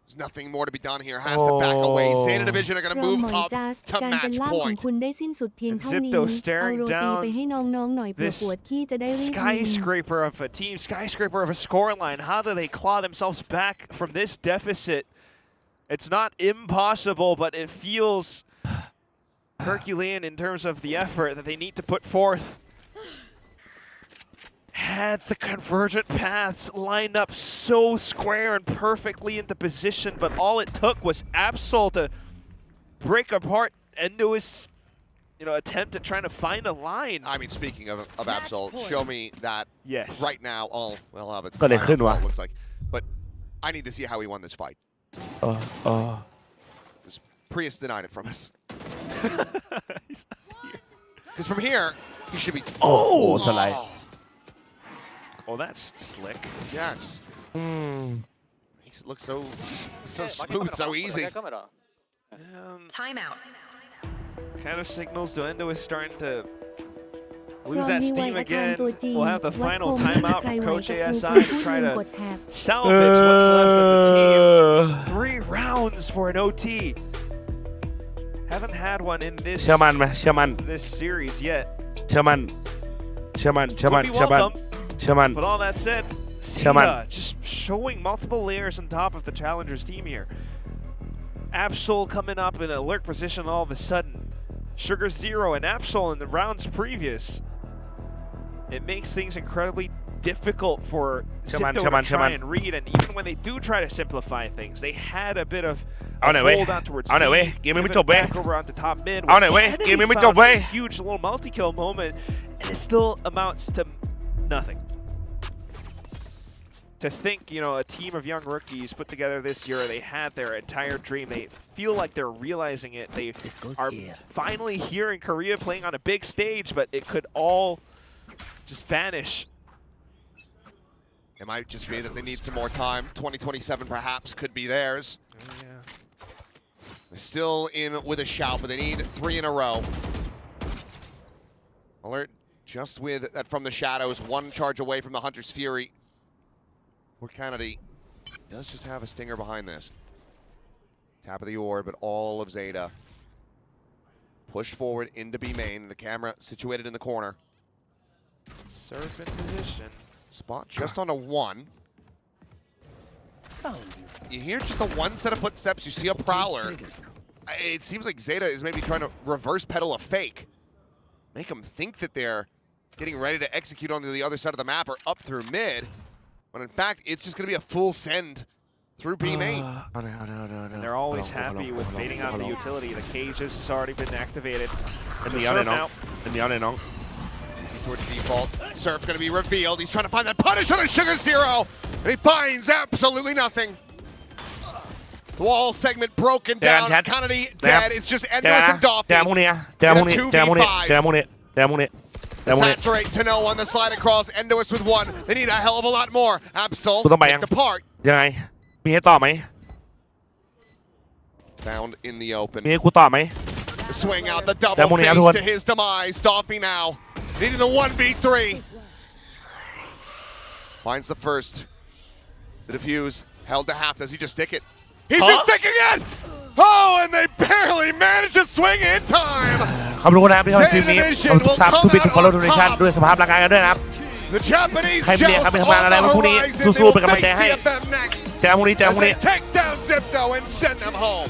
there's nothing more to be done here. Has to back away. Zeta Division are going to move up to การเป็น match ล่ามของ point. คุณได้สิ้นสุดเพียงเท่านี้ ZIPTO เอา staring โรตี down ไปให้น้องๆหน่อยเผื่อ this ปวดขี้จะได้รีบกิน skyscraper of a team, skyscraper of a scoreline. How do they claw themselves back from this deficit? It's not impossible, but it feels Herculean in terms of the effort that they need to put forth. Had the convergent paths lined up so square and perfectly into position, but all it took was Absol to break apart Endo's attempt at trying to find a line. I mean, speaking of Absol, show me that right now. We'll have it. ก็เลยขึ้นวะ Looks like, but I need to see how he won this fight. Because Prius denied it from us. Because from here, he should be. Oh, สไลด์ Oh, that's slick. Yeah, just. makes it look so smooth, so easy. Time out. Kind of signals to Endo is starting to พ lose ร้อม that ดีไว steam อาจาร again. ย์ตัวจริง We'll have the วัด final คม timeout ใคร from ไหว Coach กับ JSI กู to พูด try ลืม to กดแท็บ salvage what's left of the team. 3 rounds for an OT. Haven't had one in this เชื่อมันไหมเชื่อมัน this series yet. เชื่อมันเชื่อมันเชื่อมัน Would be เชื่อมัน welcome. เชื่อมัน But all that said, Shaman. ZETA just showing multiple layers on top of the Challengers team here. Absol coming up in a lurk position all of a sudden. Sugar Zero and Absol in the rounds previous. It makes things incredibly difficult for Shaman, ZETA Shaman, to try Shaman. and read, and even when they do try to simplify things, they had a bit of เอาหน่อยเว้ย hold on towards เอาหน่อยเว้ย B, เกมยังไม่ give จ it บเว้ย back over onto top mid. เอาหน่อยเว้ย Kennedy เกมยังไม่ found จบเว้ย a huge little multi-kill moment, and it still amounts to nothing. To think, you know, a team of young rookies put together this year, they had their entire dream. They feel like they're realizing it. They are finally here in Korea playing on a big stage, but it could all just vanish. It might just be that they need some more time. 2027 perhaps could be theirs. Yeah. They're still in with a shout, but they need 3 in a row. Alert just with that from the shadows, 1 charge away from the Hunter's Fury. Poor Kennedy does just have a stinger behind this. Tap of the orb, but all of ZETA. Push forward into B main. The camera situated in the corner. Surf in position. Spot just on a 1. You hear just the 1 set of footsteps. You see a Prowler. It seems like ZETA is maybe trying to reverse pedal a fake. Make them think that they're getting ready to execute on the other side of the map or up through mid. But in fact, it's just going to be a full send through B main. And they're always happy with baiting on the utility. The cages has already been activated. เป็นเดียวเลยน้องเป็นเดียวเลยน้อง Towards default. Surf going to be revealed. He's trying to find that punish on a Sugar Zero. And he finds absolutely nothing. The wall segment broken down. Kennedy dead. It's just Endless and Doffy. เจอพวกนี้เจอพวกนี้เจอพวกนี้เจอพวกนี้เจอพวกนี้ Saturate to no on the slide across. Endoist with 1. They need a hell of a lot more. Absol picked apart. ยังไงมีให้ต่อไหม Found in the open. มีให้กูต่อไหม Swing out the double face to his demise. Doffy now needing the 1v3. Finds the first. The defuse held to half. Does he just stick it? He's just sticking it! Oh, and they barely managed to swing in time. ขอบคุณนะครับที่เข้ามาสตรีมนี้ขอบคุณซับทุกบิททุก follow donation ด้วยสภาพร่างกายกันด้วยนะครับ The Japanese ใครไม่เรียกครับไปทำงานอะไรวันพรุ่งนี้สู้ๆเป็นกำลังใจให้เจอพรุ่งนี้เจอพรุ่งนี้ take down ZIPTO and send them home.